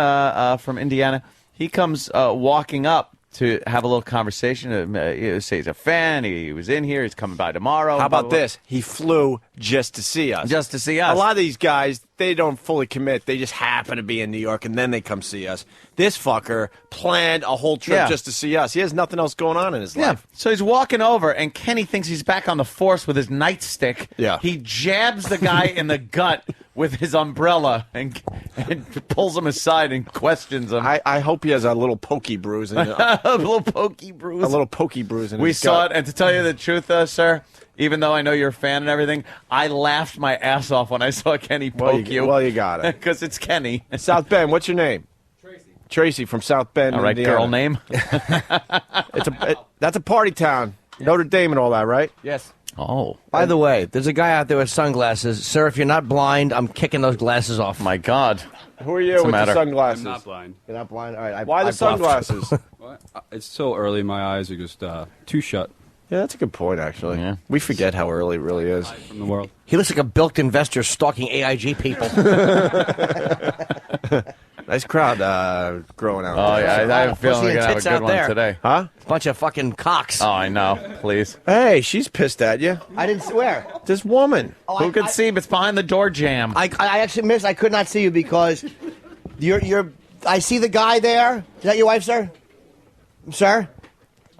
from Indiana, he comes walking up to have a little conversation. Say he's a fan. He was in here. He's coming by tomorrow. How about this? He flew just to see us. Just to see us. A lot of these guys, they don't fully commit. They just happen to be in New York, and then they come see us. This fucker planned a whole trip just to see us. He has nothing else going on in his life. So he's walking over, and Kenny thinks he's back on the force with his nightstick. Yeah. He jabs the guy in the gut with his umbrella and pulls him aside and questions him. I hope he has a little pokey bruise. A little pokey bruise. A little pokey bruise in We his saw gut. it, and to tell you the truth, sir, even though I know you're a fan and everything, I laughed my ass off when I saw Kenny poke you. Well, you got it. Because it's Kenny. South Bend, what's your name? Tracy from South Bend, All right, Indiana. girl name. That's a party town. Notre Dame and all that, right? Yes. Oh. By the way, there's a guy out there with sunglasses. Sir, if you're not blind, I'm kicking those glasses off. My God. Who are you with the sunglasses? I'm not blind. You're not blind? All right. Why the sunglasses? It's so early. My eyes are just too shut. Yeah, that's a good point, actually. Yeah. We forget how early it really is. From the world. He looks like a bilked investor stalking AIG people. Nice crowd growing out Oh, there. yeah, I have a feeling we're going to have a good one today. Huh? Bunch of fucking cocks. Oh, I know. Please. Hey, she's pissed at you. I didn't swear. This woman. Who could see? But it's behind the door jam. I actually missed. I could not see you because you're. I see the guy there. Is that your wife, sir? Sir?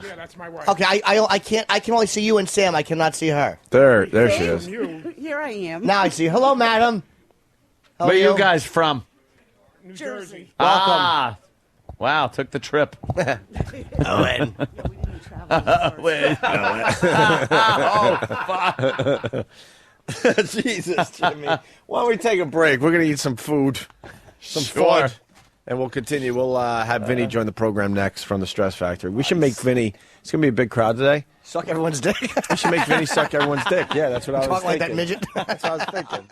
Yeah, that's my wife. Okay, I can't. I can only see you and Sam. I cannot see her. There she is. Here I am. Now I see. Hello, madam. How Where are you guys from? New Jersey. Welcome. Ah, wow, took the trip. Owen. Oh, fuck. Jesus, Jimmy. Why don't we take a break? We're going to eat some food, some Sure. fun, and we'll continue. We'll have Vinny join the program next from the Stress Factory. We should make Vinny, it's going to be a big crowd today. Suck everyone's dick. We should make Vinny suck everyone's dick. Yeah, that's what I was Talk thinking. like that midget. That's what I was thinking.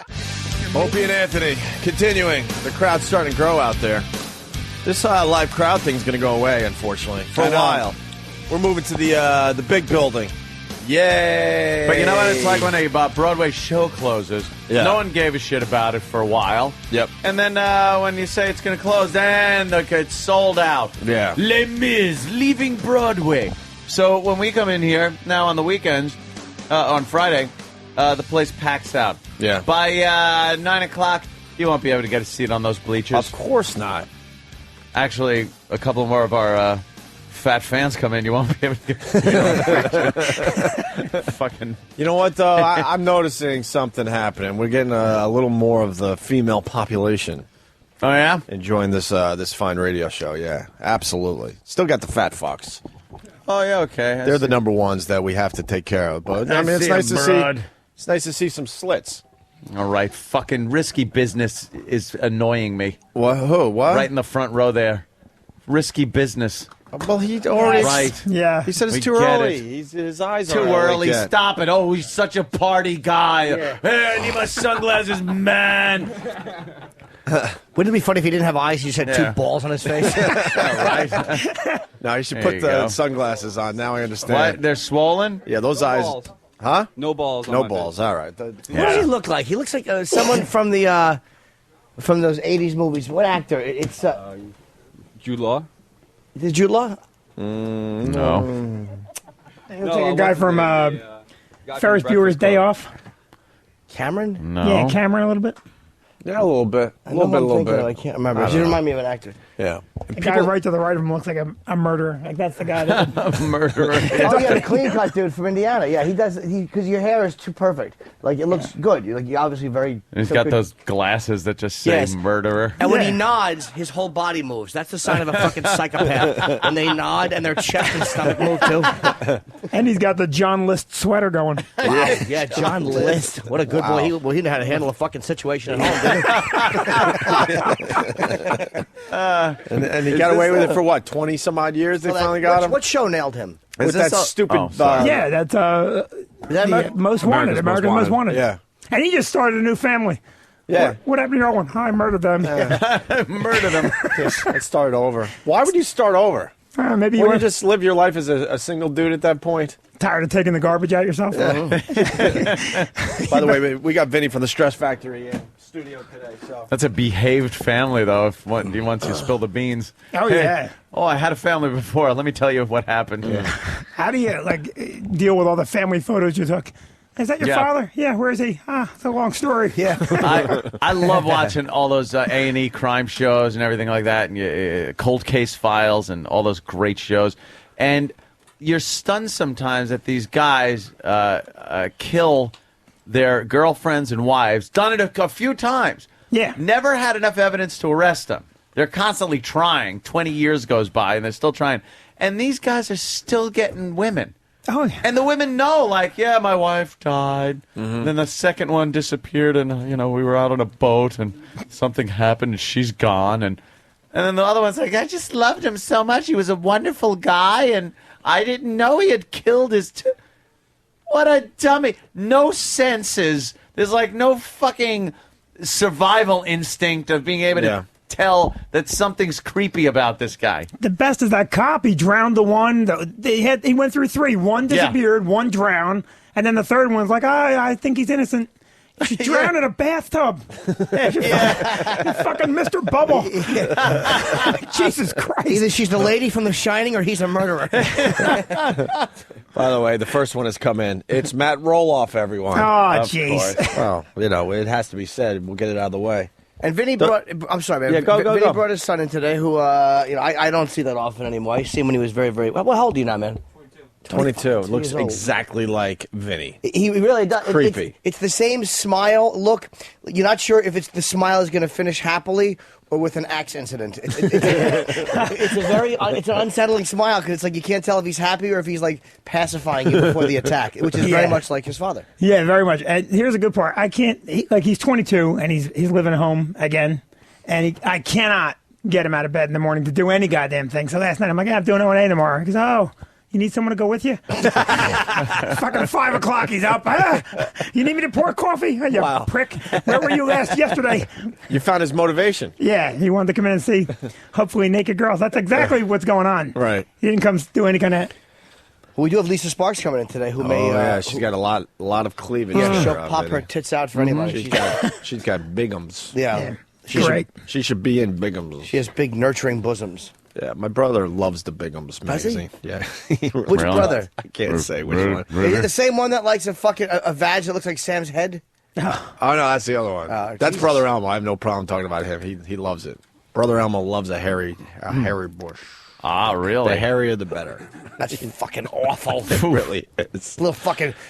Opie and Anthony, continuing. The crowd's starting to grow out there. This live crowd thing's going to go away, unfortunately, for a while. We're moving to the big building. Yay! But you know what it's like when a Broadway show closes? Yeah. No one gave a shit about it for a while. Yep. And then when you say it's going to close, then it's sold out. Yeah. Les Mis leaving Broadway. So when we come in here now on the weekends, on Friday, the place packs out. Yeah. By 9 o'clock, you won't be able to get a seat on those bleachers. Of course not. Actually, a couple more of our fat fans come in. You won't be able to get a seat on the bleachers. Fucking. You know what, though? I'm noticing something happening. We're getting a little more of the female population. Oh, yeah? Enjoying this this fine radio show, yeah. Absolutely. Still got the fat fucks. Oh, yeah, okay. They're the number ones that we have to take care of. But I mean, it's nice to see. It's nice to see some slits. All right, fucking risky business is annoying me. What? Who? What? Right in the front row there. Risky business. Well, he already. Right. Yeah. He said it's We too get early. it. His eyes Too are early. Stop it. Oh, he's such a party guy. Hey, I need my sunglasses, man. Wouldn't it be funny if he didn't have eyes? He just had two balls on his face. Right. No, you should There put you the go. sunglasses on. Now I understand. What? They're swollen? Yeah, those eyes. balls. Huh? No balls. on No my balls. All right. What does he look like? He looks like someone from the from those '80s movies. What actor? It's face. Jude Law. is it Jude Law? No. He looks like a guy from Ferris Bueller's Day Off. Cameron? No. Yeah, Cameron a little bit. Yeah, a little bit. A little bit. I can't remember. I He don't know. remind me of an actor. Yeah. The guy right to the right of him looks like a murderer. Like that's the guy. That, murderer. Oh yeah, the clean cut dude from Indiana. Yeah, he does. Because your hair is too perfect. Like it looks good. You're obviously very. He's got those glasses that just say murderer. And when he nods, his whole body moves. That's the sign of a fucking psychopath. And they nod, and their chest and stomach move too. and he's got the John List sweater going. Wow. Yeah, John List. What a good boy. He knew how to handle a fucking situation at home, didn't he? And he got away with it for what, 20 some odd years? They finally got him. What show nailed him? With that stupid. yeah, that's the Most Wanted. America's Most Wanted. Yeah. And he just started a new family. Yeah. What happened to your one? I murdered them. Murdered them. Let's start over. Why would you start over? Maybe you Wouldn't you just live your life as a single dude at that point? Tired of taking the garbage out yourself? By the way, we got Vinny from the Stress Factory in studio today. So That's a behaved family, though, if once you spill the beans. Oh, yeah. Oh, I had a family before. Let me tell you what happened. How do you deal with all the family photos you took? Is that your father? Yeah, where is he? It's a long story. Yeah. I love watching all those A&E crime shows and everything like that, and Cold Case Files and all those great shows. And you're stunned sometimes that these guys kill their girlfriends and wives. Done it a few times. Yeah. Never had enough evidence to arrest them. They're constantly trying. 20 years goes by, and they're still trying. And these guys are still getting women. Oh, yeah. And the women know, my wife died. Mm-hmm. Then the second one disappeared, and, we were out on a boat, and something happened, and she's gone. And then the other one's like, I just loved him so much. He was a wonderful guy, and I didn't know he had killed his... What a dummy. No senses. There's, no fucking survival instinct of being able to tell that something's creepy about this guy. The best is that cop. He drowned the one. He went through 3. One disappeared, one drowned, and then the third one's like, I think he's innocent. She drowned in a bathtub. You fucking Mr. Bubble. Jesus Christ. Either she's the lady from The Shining or he's a murderer. By the way, the first one has come in. It's Matt Roloff, everyone. Oh, jeez. Well, it has to be said. We'll get it out of the way. And Vinny brought... I'm sorry, man. Yeah, Vinny brought his son in today who, I don't see that often anymore. I see him when he was very, very... Well, how old are you now, man? 22. Looks exactly like Vinny. He really does. Creepy. It's the same smile look. You're not sure if the smile is going to finish happily or with an axe incident. It's an unsettling smile because it's like you can't tell if he's happy or if he's pacifying you before the attack, which is very much like his father. Yeah, very much. And here's a good part. I can't. He's 22 and he's living at home again, and I cannot get him out of bed in the morning to do any goddamn thing. So last night I'm like, I'm doing O&A tomorrow. He goes, oh. You need someone to go with you? Fucking 5 o'clock, he's up. You need me to pour coffee? You prick. Where were you yesterday? You found his motivation. Yeah, he wanted to come in and see, hopefully, naked girls. That's exactly what's going on. Right. He didn't come do any kind of... Well, we do have Lisa Sparks coming in today who may... she's got a lot of cleavage. Yeah, she'll pop her tits out for anybody. She's got bigums. Yeah. She should be in bigums. She has big, nurturing bosoms. Yeah, my brother loves the Bigums magazine. Yeah. Which brother? I can't say which one. Is it the same one that likes a vag that looks like Sam's head? Oh, no, that's the other one. That's Brother Elmo. I have no problem talking about him. He loves it. Brother Elmo loves a hairy bush. Ah, really? The hairier, the better. That's fucking awful. Really is.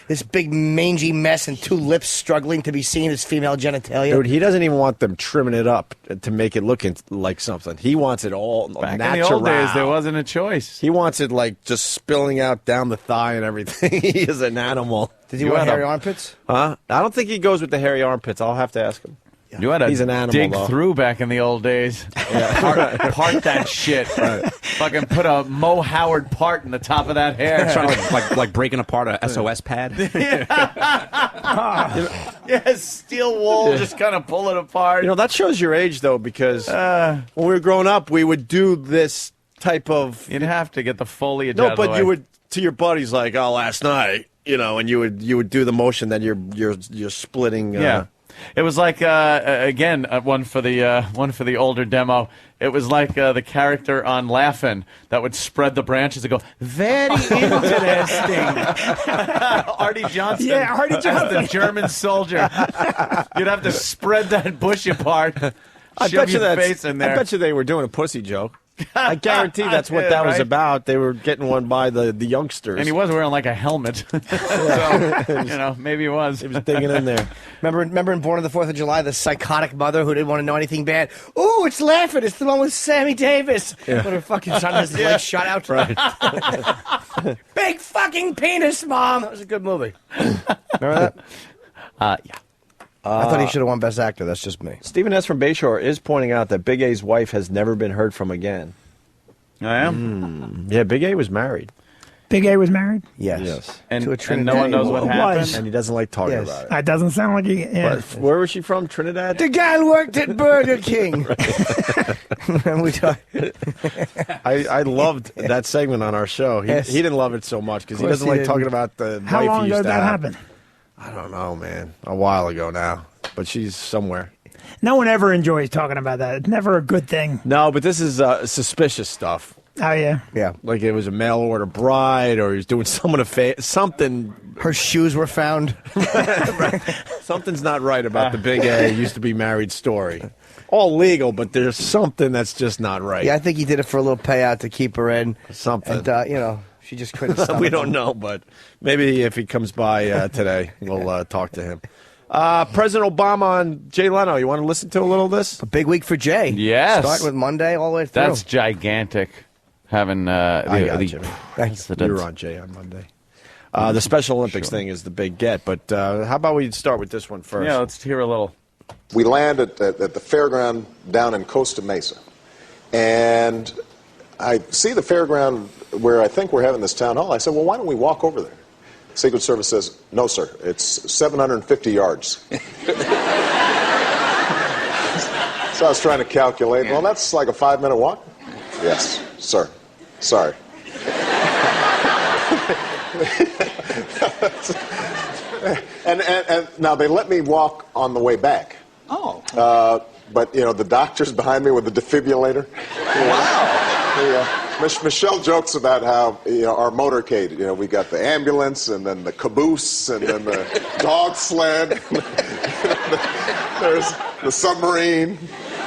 This big mangy mess and 2 lips struggling to be seen as female genitalia. Dude, he doesn't even want them trimming it up to make it look like something. He wants it all Back natural. in the old days, there wasn't a choice. He wants it just spilling out down the thigh and everything. He is an animal. Does he want hairy armpits? Huh? I don't think he goes with the hairy armpits. I'll have to ask him. You had to He's an animal, dig though. through back in the old days. Part that shit. Right. Fucking put a Mo Howard part in the top of that hair. Trying to like breaking apart a SOS pad. Steel wool, just kind of pull it apart. That shows your age, though, because when we were growing up, we would do this type of... You'd have to get the foliage out of the way. you would, to your buddies, like, oh, last night, and you would do the motion that you're splitting... Yeah. It was like again one for the older demo. It was like the character on Laugh-In that would spread the branches and go, very interesting. Artie Johnson. Yeah, Artie Johnson. The German soldier. You'd have to spread that bush apart. I shove bet you your face in there. I bet you they were doing a pussy joke. I guarantee that's what that was right? about. They were getting one by the youngsters. And he was wearing like a helmet. So, maybe he was. He was digging in there. Remember in Born on the 4th of July, the psychotic mother who didn't want to know anything bad? Ooh, it's laughing. It's the one with Sammy Davis. Yeah. When her fucking son has his leg shot out. Right. Big fucking penis, Mom. That was a good movie. Remember that? Yeah. I thought he should have won Best Actor. That's just me. Stephen S. from Bayshore is pointing out that Big A's wife has never been heard from again. I am? Yeah, Big A was married. Big A was married? Yes. And, To a and no one knows what happened? And he doesn't like talking Yes. about it. That doesn't sound like he. Yeah. But where was she from? Trinidad? The guy worked at Burger King. And we talk- I loved that segment on our show. He didn't love it so much because he Of course doesn't he like didn't. talking about the How wife long he used ago to did that have. happen? I don't know, man. A while ago now. But she's somewhere. No one ever enjoys talking about that. It's never a good thing. No, but this is suspicious stuff. Oh, yeah. Yeah. Like it was a mail order bride or he was doing someone a favor. Something. Her shoes were found. Something's not right about the Big A used to be married story. All legal, but there's something that's just not right. Yeah, I think he did it for a little payout to keep her in. Something. And, she just couldn't stop. We don't know, but maybe if he comes by today, we'll talk to him. President Obama and Jay Leno, you want to listen to a little of this? A big week for Jay. Yes. Starting with Monday all the way through. That's gigantic. Having I got you. president. You were on Jay on Monday. The Special Olympics thing is the big get, but how about we start with this one first? Yeah, let's hear a little. We land at the fairground down in Costa Mesa, and I see the fairground where I think we're having this town hall. I said, well, why don't we walk over there? Secret Service says, no, sir, it's 750 yards. So I was trying to calculate. Well, that's like a 5-minute walk. Yes, sir. Sorry. and now they let me walk on the way back. Oh. But, the doctor's behind me with the defibrillator. Wow. Michelle jokes about how, our motorcade, we got the ambulance and then the caboose and then the dog sled. There's the submarine.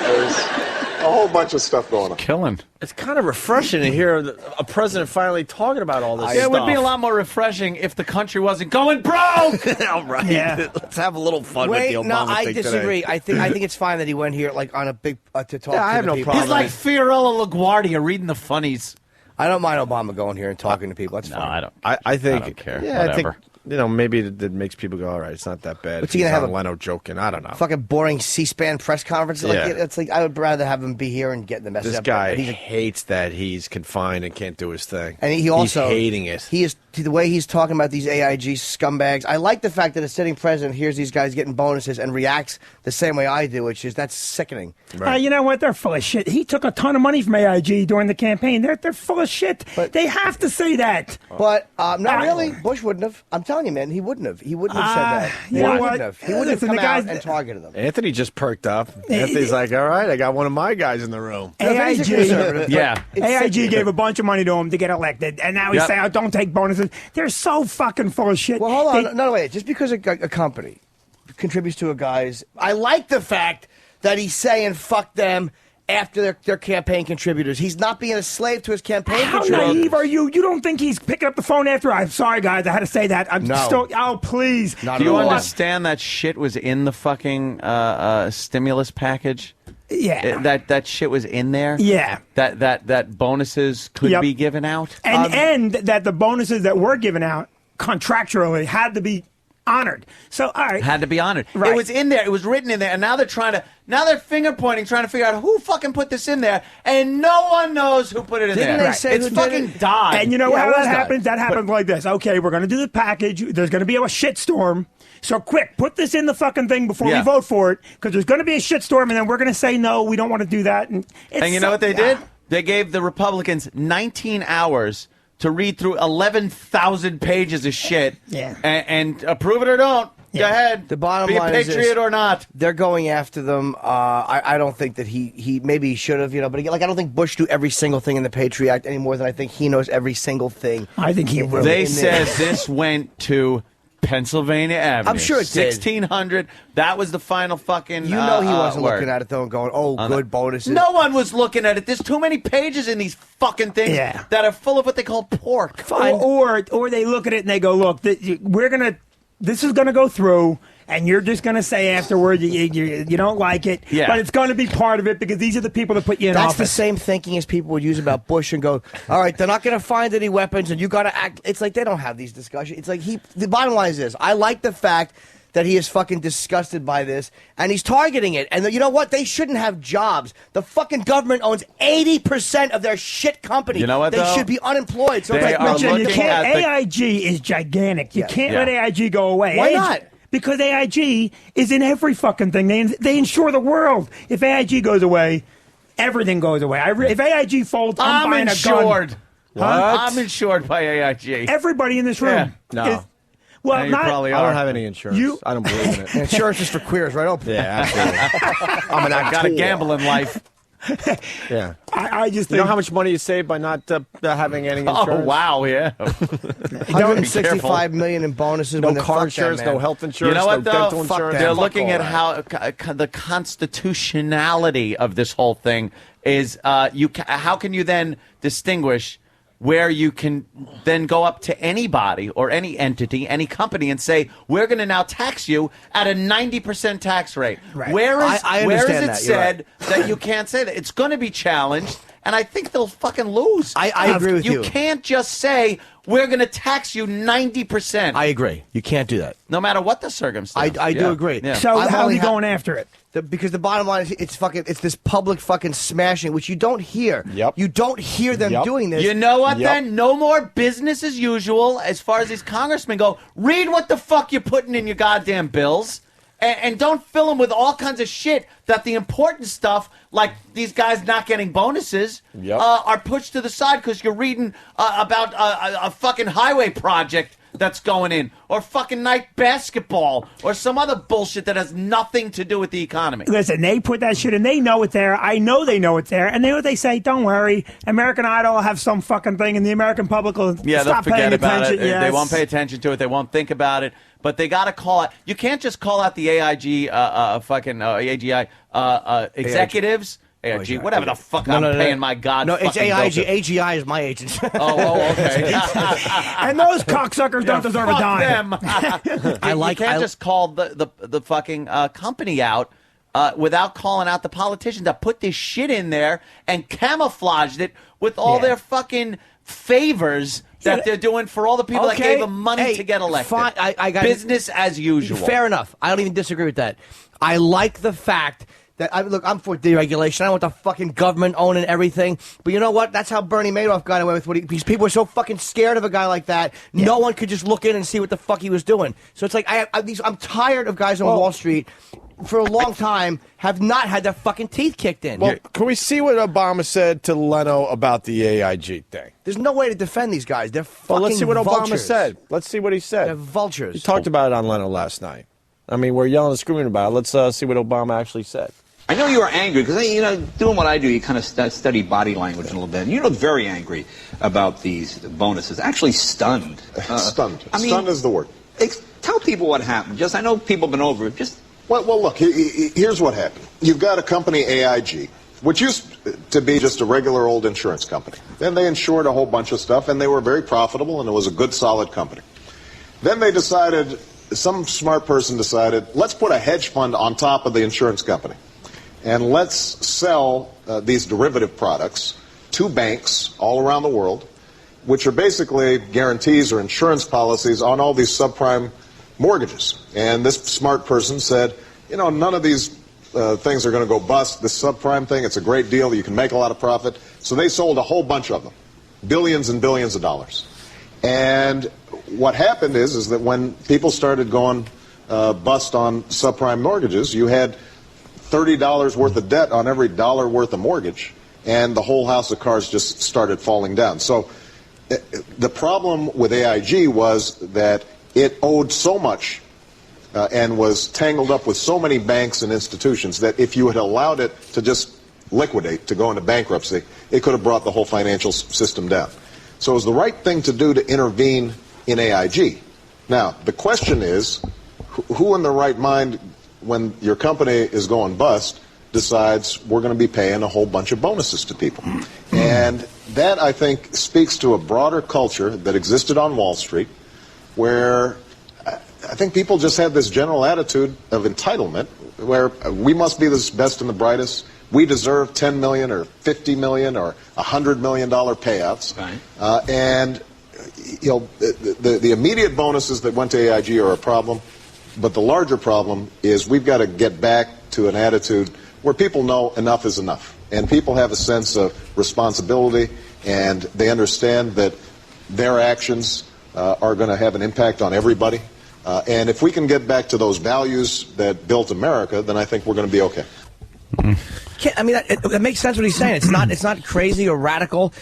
There's a whole bunch of stuff going on. Killing. It's kind of refreshing to hear a president finally talking about all this stuff. It would be a lot more refreshing if the country wasn't going broke. All right. Yeah. Let's have a little fun with the Obama no, I thing disagree. today. I think it's fine that he went here on a big to talk. Yeah, I to have the no people. problem. He's like Fiorello LaGuardia reading the funnies. I don't mind Obama going here and talking to people. That's No, fine. I don't. I think. I don't care. Yeah, Whatever. I think. Maybe it makes people go, all right, it's not that bad. What's If he gonna he's have on a- Leno joking? I don't know. Fucking boring C-SPAN press conference. Like, Yeah. it's like I would rather have him be here and get the message. This up. guy He's hates that he's confined and can't do his thing. And he also he's hating it. He is the way he's talking about these AIG scumbags. I like the fact that a sitting president hears these guys getting bonuses and reacts the same way I do, which is that's sickening. You know what? They're full of shit. He took a ton of money from AIG during the campaign. They're full of shit. They have to say that. But not really. Bush wouldn't have. I'm telling you, man, he wouldn't have. He wouldn't have said that. you He know wouldn't what? have. He wouldn't Listen, have the come out guys- and targeted them. Anthony just perked up. Anthony's like, all right, I got one of my guys in the room. AIG, Yeah. AIG gave a bunch of money to him to get elected, and now he's Yep. saying, "Oh, don't take bonuses." They're so fucking full of shit. Well, hold on. They- No, wait. Just because a company contributes to a guy's, I like the fact that he's saying "fuck them" after their campaign contributors. He's not being a slave to his campaign How contributors. naive are you? You don't think he's picking up the phone after? I'm sorry, guys. I had to say that. I'm No. still. Oh, please. Not Do at you all. understand that shit was in the fucking stimulus package? Yeah. That shit was in there. Yeah. That bonuses could Yep. be given out. And that the bonuses that were given out contractually had to be honored. So, all right. Had to be honored. Right. It was in there. It was written in there. And now they're finger pointing, trying to figure out who fucking put this in there. And no one knows who put it in Didn't there. they say it's who did fucking it? Dodd. And you know Yeah, how it that was Dodd. happens? That happens like this. Okay, we're going to do the package. There's going to be a shitstorm. So quick, put this in the fucking thing before we Yeah. vote for it, because there's going to be a shitstorm, and then we're going to say no, we don't want to do that. And And you know what they did? They gave the Republicans 19 hours to read through 11,000 pages of shit. Yeah. And approve it or don't. Go ahead. The bottom be line a is patriot this. or not. They're going after them. I don't think that he maybe he should have, but again, I don't think Bush knew every single thing in the Patriot Act any more than I think he knows every single thing. I think he will. They in said this. this went to Pennsylvania Avenue. I'm sure it did. 1600. That was the final fucking. You know he wasn't word. looking at it though and going, "Oh, On good the- bonuses." No one was looking at it. There's too many pages in these fucking things that are full of what they call pork. Or they look at it and they go, "Look, this is gonna go through." And you're just going to say afterward you don't like it, but it's going to be part of it because these are the people that put you in That's office. the same thinking as people would use about Bush and go, all right, they're not going to find any weapons and you got to act. It's like they don't have these discussions. It's like the bottom line is this. I like the fact that he is fucking disgusted by this and he's targeting it. And you know what? They shouldn't have jobs. The fucking government owns 80% of their shit company. You know what, They though? should be unemployed. So They it's are like, Richard, looking at the- AIG is gigantic. You can't Yeah. let AIG go away. Why not? Because AIG is in every fucking thing. They insure the world. If AIG goes away, everything goes away. If AIG folds, I'm buying insured. a gun. What? Huh? I'm insured by AIG. Everybody in this room. No. is- well, Yeah, you not. probably I are. don't have any insurance. I don't believe in it. Insurance is for queers, right? Open. Yeah, absolutely. I'm an I got to actor. gamble in life. Yeah. I just You know think how much money you save by not having any insurance? Oh, wow, yeah. 165 million in bonuses. No when they're car fuck insurance, that, man. no health insurance, You know what, no though? dental Fuck insurance. They're Fuck looking all at that. how the constitutionality of this whole thing is. How can you then distinguish where you can then go up to anybody or any entity, any company, and say, we're going to now tax you at a 90% tax rate? Right. Where is I where is understand it that. You're said that you can't say that? It's going to be challenged, and I think they'll fucking lose. I agree with you. You can't just say, we're going to tax you 90%. I agree. You can't do that. No matter what the circumstance. I do agree. Yeah. So I'm how are only you going after it? Because the bottom line is it's this public fucking smashing, which you don't hear. Yep. You don't hear them doing this. You know what, Yep. then? No more business as usual as far as these congressmen go. Read what the fuck you're putting in your goddamn bills. And don't fill them with all kinds of shit that the important stuff, like these guys not getting bonuses, are pushed to the side because you're reading about a fucking highway project that's going in, or fucking night basketball, or some other bullshit that has nothing to do with the economy. Listen, they put that shit in. They know it's there. I know they know it's there. And then what they say, don't worry, American Idol will have some fucking thing, and the American public will Yeah, stop they'll forget paying about attention. it. Yes. They won't pay attention to it. They won't think about it. But they got to call out. You can't just call out the AIG AGI executives. AIG, whatever the fuck I'm paying my god. No, it's fucking AIG. bill to. AGI is my agent. Okay. And those cocksuckers don't deserve a Fuck dime. them. You can't just call the fucking company out without calling out the politicians that put this shit in there and camouflaged it with all their fucking favors that they're doing for all the people that gave them money to get elected. Fine. I got business as usual. Fair enough. I don't even disagree with that. I like the fact that look, I'm for deregulation. I want the fucking government owning everything. But you know what? That's how Bernie Madoff got away with what because people were so fucking scared of a guy like that. Yeah. No one could just look in and see what the fuck he was doing. So it's like I'm tired of guys on Wall Street for a long time have not had their fucking teeth kicked in. Well, can we see what Obama said to Leno about the AIG thing? There's no way to defend these guys. They're fucking Well, let's see what Obama vultures. said. Let's see what he said. They're vultures. He talked about it on Leno last night. I mean, we're yelling and screaming about it. Let's see what Obama actually said. I know you are angry because, doing what I do, you kind of study body language a little bit. And you look very angry about these bonuses. Actually stunned. Stunned. I mean, Stunned is the word. Tell people what happened. I know people have been over it. Well, look, here's what happened. You've got a company, AIG, which used to be just a regular old insurance company. Then they insured a whole bunch of stuff, and they were very profitable, and it was a good, solid company. Then they decided, some smart person decided, let's put a hedge fund on top of the insurance company. And let's sell these derivative products to banks all around the world, which are basically guarantees or insurance policies on all these subprime mortgages. And this smart person said, none of these things are going to go bust. This subprime thing, it's a great deal. You can make a lot of profit. So they sold a whole bunch of them, billions and billions of dollars. And what happened is that when people started going bust on subprime mortgages, you had $30 worth of debt on every dollar worth of mortgage, and the whole house of cards just started falling down. So the problem with AIG was that it owed so much and was tangled up with so many banks and institutions that if you had allowed it to just liquidate, to go into bankruptcy, it could have brought the whole financial system down. So it was the right thing to do to intervene in AIG. Now, the question is, who in their right mind, when your company is going bust, decides we're going to be paying a whole bunch of bonuses to people? And that, I think, speaks to a broader culture that existed on Wall Street, where I think people just had this general attitude of entitlement, where we must be the best and the brightest. We deserve $10 million or $50 million or $100 million payouts. Right. And you know, the immediate bonuses that went to AIG are a problem, but the larger problem is we've got to get back to an attitude where people know enough is enough, and people have a sense of responsibility, and they understand that their actions are going to have an impact on everybody. And if we can get back to those values that built America, then I think we're going to be okay. I mean, that makes sense what he's saying. It's not crazy or radical.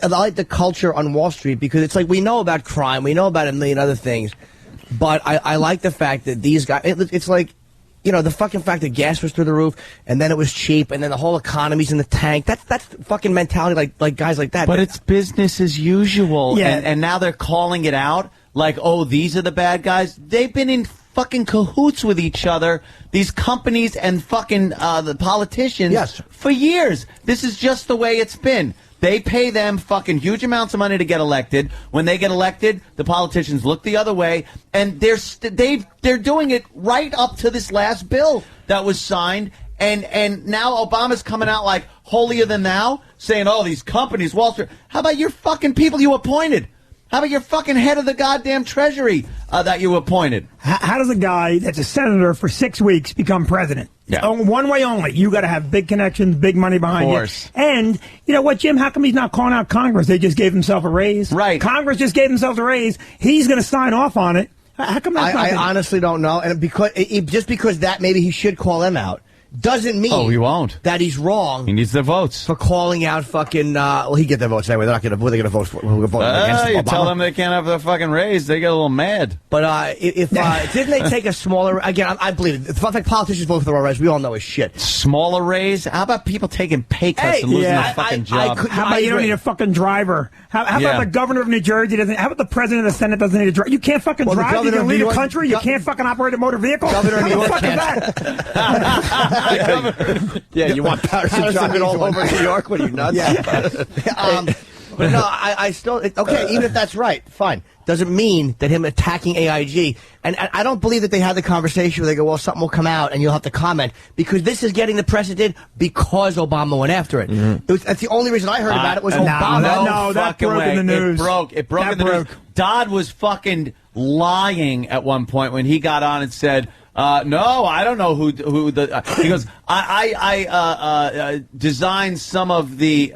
I like the culture on Wall Street because it's like we know about crime, we know about a million other things, but I like the fact that these guys. It's like, you know, the fucking fact that gas was through the roof, and then it was cheap, and then the whole economy's in the tank. That's fucking mentality, like guys like that. But it's business as usual, Yeah. and now they're calling it out like, oh, these are the bad guys. They've been in fucking cahoots with each other, these companies and fucking the politicians, for years. This is just the way it's been. They pay them fucking huge amounts of money to get elected. When they get elected, the politicians look the other way, and they're doing it right up to this last bill that was signed. And now Obama's coming out like holier than thou, saying, oh, these companies, Wall Street. How about your fucking people you appointed? How about your fucking head of the goddamn Treasury that you appointed? How does a guy that's a senator for 6 weeks become president? Yeah. One way only. You got to have big connections, big money behind you. And you know what, Jim? How come he's not calling out Congress? They just gave himself a raise. Right. Congress just gave themselves a raise. He's going to sign off on it. How come that's I honestly don't know. And just because that maybe he should call them out doesn't mean he won't. That he's wrong. He needs their votes for calling out fucking. Well, he get their votes anyway. They're not going to. What are they going to vote for? Who vote against You Obama? tell them they can't have their fucking raise, they get a little mad. But if didn't they take a smaller? Again, I believe it. The fact politicians vote for the raise, we all know is shit. Smaller raise? How about people taking pay cuts and losing their fucking job? How about you don't need a fucking driver? How about the governor of New Jersey doesn't? How about the president of the Senate doesn't need a driver? You can't fucking drive. You can lead a country. You can't fucking operate a motor vehicle. Governor of New York Yeah, you want Patterson driving all over New York? What are you, nuts? But no, I still okay. Even if that's right, fine. Doesn't mean that him attacking AIG, and I don't believe that they had the conversation where they go, well, something will come out and you'll have to comment, because this is getting the press it did because Obama went after it. That's the only reason I heard about it was Obama. That broke in the news. It broke in the news. Dodd was fucking lying at one point when he got on and said, no, I don't know who the. He goes, I designed some of the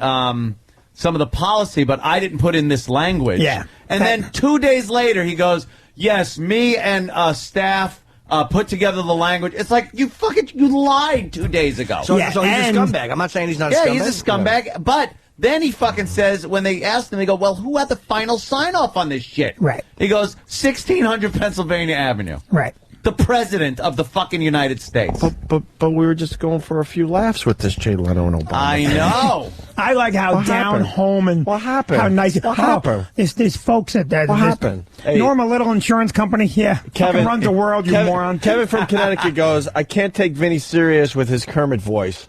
policy, but I didn't put in this language. Yeah. And then 2 days later, he goes, yes, me and staff put together the language. It's like you lied 2 days ago. So he's a scumbag. I'm not saying he's not a scumbag. Yeah, he's a scumbag, but. Then he fucking says, when they asked him, they go, well, who had the final sign-off on this shit? Right. He goes, 1600 Pennsylvania Avenue. Right. The president of the fucking United States. But we were just going for a few laughs with this Jay Leno and Obama. I know. I like how down home and what happened? How nice. What happened? There's folks at that. What happened? Hey, Norma Little Insurance Company. Yeah, Kevin runs the world. You moron. Kevin from Connecticut goes, I can't take Vinny serious with his Kermit voice.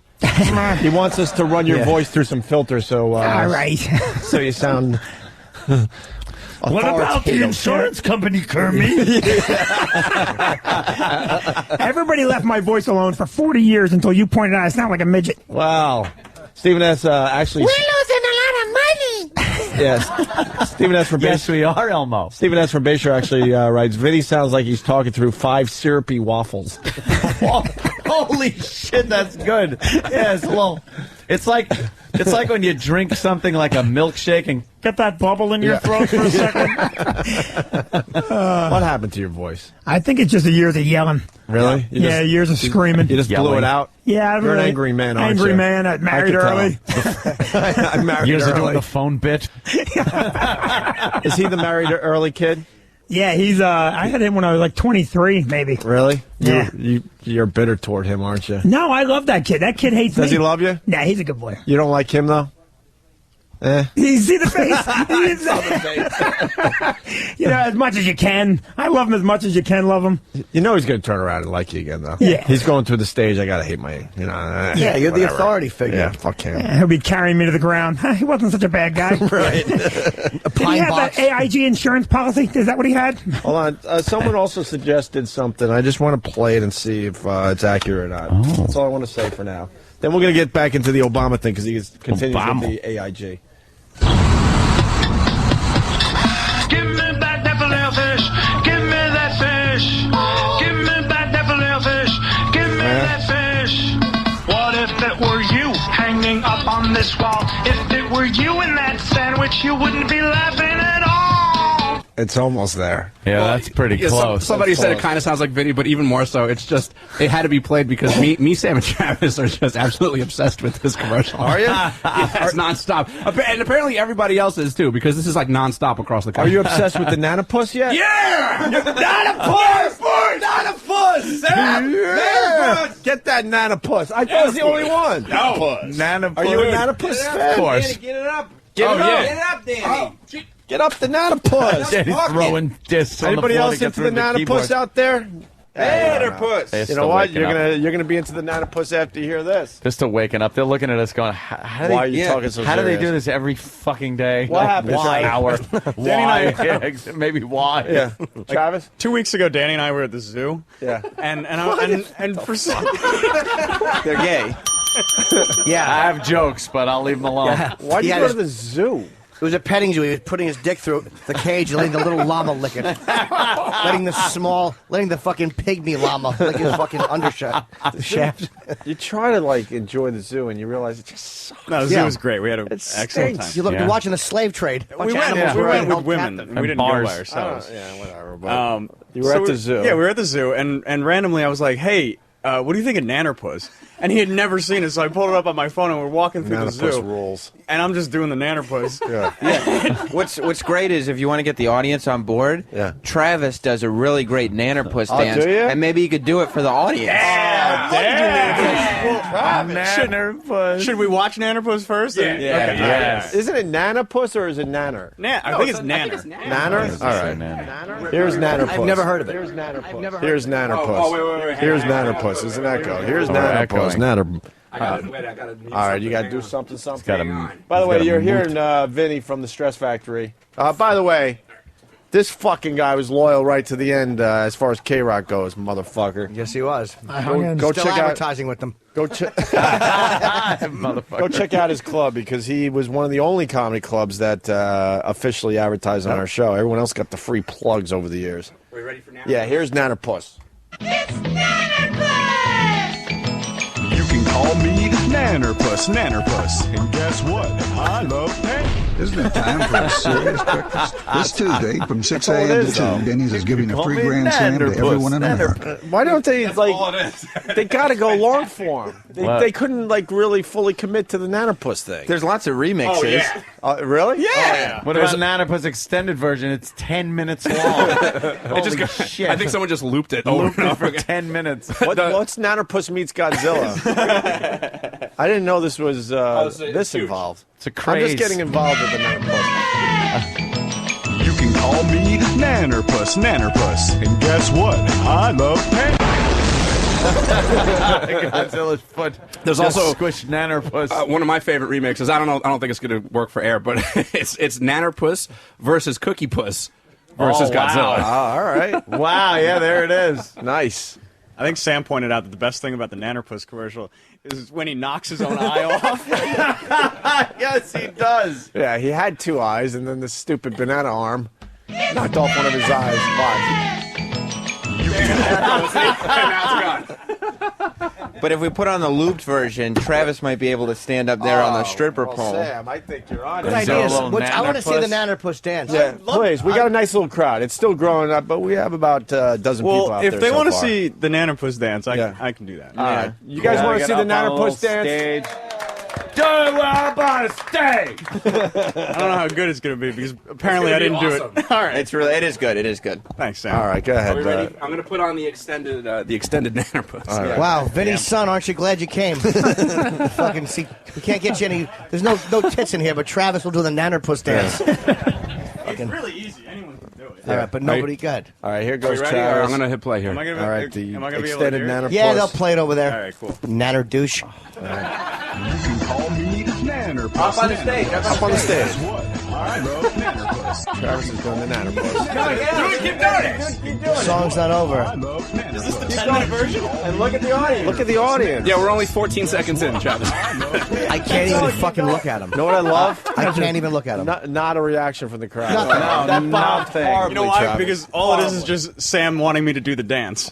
He wants us to run your voice through some filters, so all right. So you sound. What about the insurance company, Kermit? Everybody left my voice alone for 40 years until you pointed out I sound like a midget. Wow. Stephen S. Actually. We're losing a lot of money. Yes. Stephen S. from Yes, we are, Elmo. Stephen S. from Bayshore actually writes, Vinny sounds like he's talking through 5 syrupy waffles. Holy shit, that's good. Yeah, it's like when you drink something like a milkshake and get that bubble in your throat for a second. What happened to your voice? I think it's just the years of yelling. Really? Years of screaming. You just blew it out? Yeah. You're an angry man, aren't you? Angry man. I married early. I married Years of doing early. the phone bit. Is he the married early kid? Yeah, he's. I had him when I was like 23, maybe. Really? Yeah. You're bitter toward him, aren't you? No, I love that kid. That kid hates me. Does he love you? Nah, he's a good boy. You don't like him, though? You see the face? You know, as much as you can. I love him as much as you can love him. You know he's going to turn around and like you again, though. Yeah. He's going through the stage. I got to hate my, Yeah, you're the whatever. authority figure. Yeah, fuck him. Yeah, he'll be carrying me to the ground. He wasn't such a bad guy. Right. Did he have the AIG insurance policy? Is that what he had? Hold on. Someone also suggested something. I just want to play it and see if it's accurate or not. That's all I want to say for now. Then we're going to get back into the Obama thing because he continues with the AIG. Give me back that filet fish. Give me that fish. Give me back that filet fish. Give me that fish. What if it were you hanging up on this wall? If it were you in that sandwich, you wouldn't be laughing at all. It's almost there. Yeah, that's pretty close. Somebody said it kind of sounds like Vinny, but even more so, it's just, it had to be played because me, Sam, and Travis are just absolutely obsessed with this commercial. Are you? Yeah, it's nonstop. And apparently everybody else is too, because this is like nonstop across the country. Are you obsessed with the Nanopus yet? Yeah! Nanopus! Nanopus! Yeah! Get that Nanopus. I thought it was the only one. No. Nanopus. Are you a Nanopus fan? Of course. Danny, get it up. Get it up. Yeah. Get it up, Danny. Get up the Nanopus. Danny's throwing discs on Anybody the floor else to get into through the the Nanopus keyboard. out there? Nanopus. They're You still know what? waking You're gonna be into the Nanopus after you hear this. They're still waking up. They're looking at us going, how do Why they, are you talking so how do they serious? do this every fucking day? What happened, Why? Travis? Why? Maybe why? Yeah. Travis? 2 weeks ago, Danny and I were at the zoo. Yeah. And for some They're gay. Yeah. I have jokes, but I'll leave them alone. Yeah. Why'd He you had go his- to the zoo? It was a petting zoo. He was putting his dick through the cage and letting the little llama lick it. letting the fucking pygmy llama lick his fucking undershaft. The shaft. You try to enjoy the zoo and you realize it just sucks. No, the zoo was great. We had an It excellent stinks. time. You're watching the slave trade. We went with women. We didn't go by ourselves. Yeah, whatever. But you were So at the zoo. Yeah, we were at the zoo, and randomly I was like, hey, what do you think of Nanopus? And he had never seen it, so I pulled it up on my phone, and we're walking through the Nanopus zoo. rules. And I'm just doing the Nanopus. What's great is if you want to get the audience on board, Travis does a really great Nanopus dance, do you? and maybe you could do it for the audience. Should we watch Nanopus first? Yeah. Okay. Yes. Isn't it Nanopus or is it Nanner? I think it's Nanner. Nanner? All right. Here's Nanopus. I've never heard of it. Here's Nanopus. I've never Here's Nanopus. wait. Here's Nanopus. There's an echo. Here's Nanopus. Nanner. All right, you got to do something. By the way, you're hearing Vinny from the Stress Factory. By the way, this fucking guy was loyal right to the end as far as K-Rock goes, motherfucker. Yes, he was. Go Still check out. advertising with them. Go check out his club because he was one of the only comedy clubs that officially advertised on our show. Everyone else got the free plugs over the years. Are we ready for now? Yeah, here's Nanopus. You can call me Nannerpuss. And guess what? I love pain. Isn't it time for a serious breakfast? This Tuesday from 6 a.m. to 2, Denny's is giving a free grand slam to everyone in America. Why don't they, they got to go long form. They couldn't, really fully commit to the Nanopus thing. There's lots of remixes. Really? Yeah. What about Nanopus extended version? It's 10 minutes long. Holy shit. I think someone just looped it Looped over and it over for again. 10 minutes. What's Nanopus meets Godzilla? I didn't know this was this involved. It's a I'm craze. just getting involved with the Nanopus. You can call me Nannerpuss. And guess what? I love pain. Godzilla's foot. There's just also squished Nanopus. one of my favorite remixes. I don't think it's going to work for air, but it's Nannerpuss versus Cookie Puss versus Godzilla. All right. Wow. Yeah, there it is. Nice. I think Sam pointed out that the best thing about the Nanopus commercial is when he knocks his own eye off. Yes, he does. Yeah, he had two eyes, and then the stupid banana arm knocked off one of his eyes. Watch. But if we put on the looped version, Travis might be able to stand up there on the stripper pole. Sam, I think you're on Good it. ideas. I want to see the Nanopus dance. Yeah, please. We got a nice little crowd. It's still growing up, but we have about a dozen people out there. If they so want to far. see the Nanopus dance, I can do that. All right. You guys want to see the Nanopus dance? where I'm about to stay. I don't know how good it's going to be because apparently I didn't do it. All right. It is good. It is good. Thanks, Sam. All right, go ahead. Are we ready? I'm going to put on the extended Nannerpuss. Right. Wow, Vinny's son, aren't you glad you came? Fucking see, we can't get you any. There's no tits in here, but Travis will do the Nannerpuss dance. It's really easy. Anyone can do it. All right, but nobody good. All right, here Are goes we ready? Or Travis. I'm going to hit play here. Am I gonna, All right, the am I gonna be able extended to hear it? Nannerpuss. Yeah, they'll play it over there. All right, cool. Nanner douche. You can call me Nannerpuss. Up on the stage. Up on the stage. Guess what? I love Nannerpuss. Travis is doing the Nannerpuss. Keep doing it. Keep doing it. Song's not over. I love Nannerpuss. 10-minute version? And look at the audience. Look at the audience. Yeah, we're only 14 seconds in, Travis. I can't even fucking look at him. You know what I love? I can't even look at him. Not a reaction from the crowd. Nothing. Nothing. You know why? Because all it is just Sam wanting me to do the dance.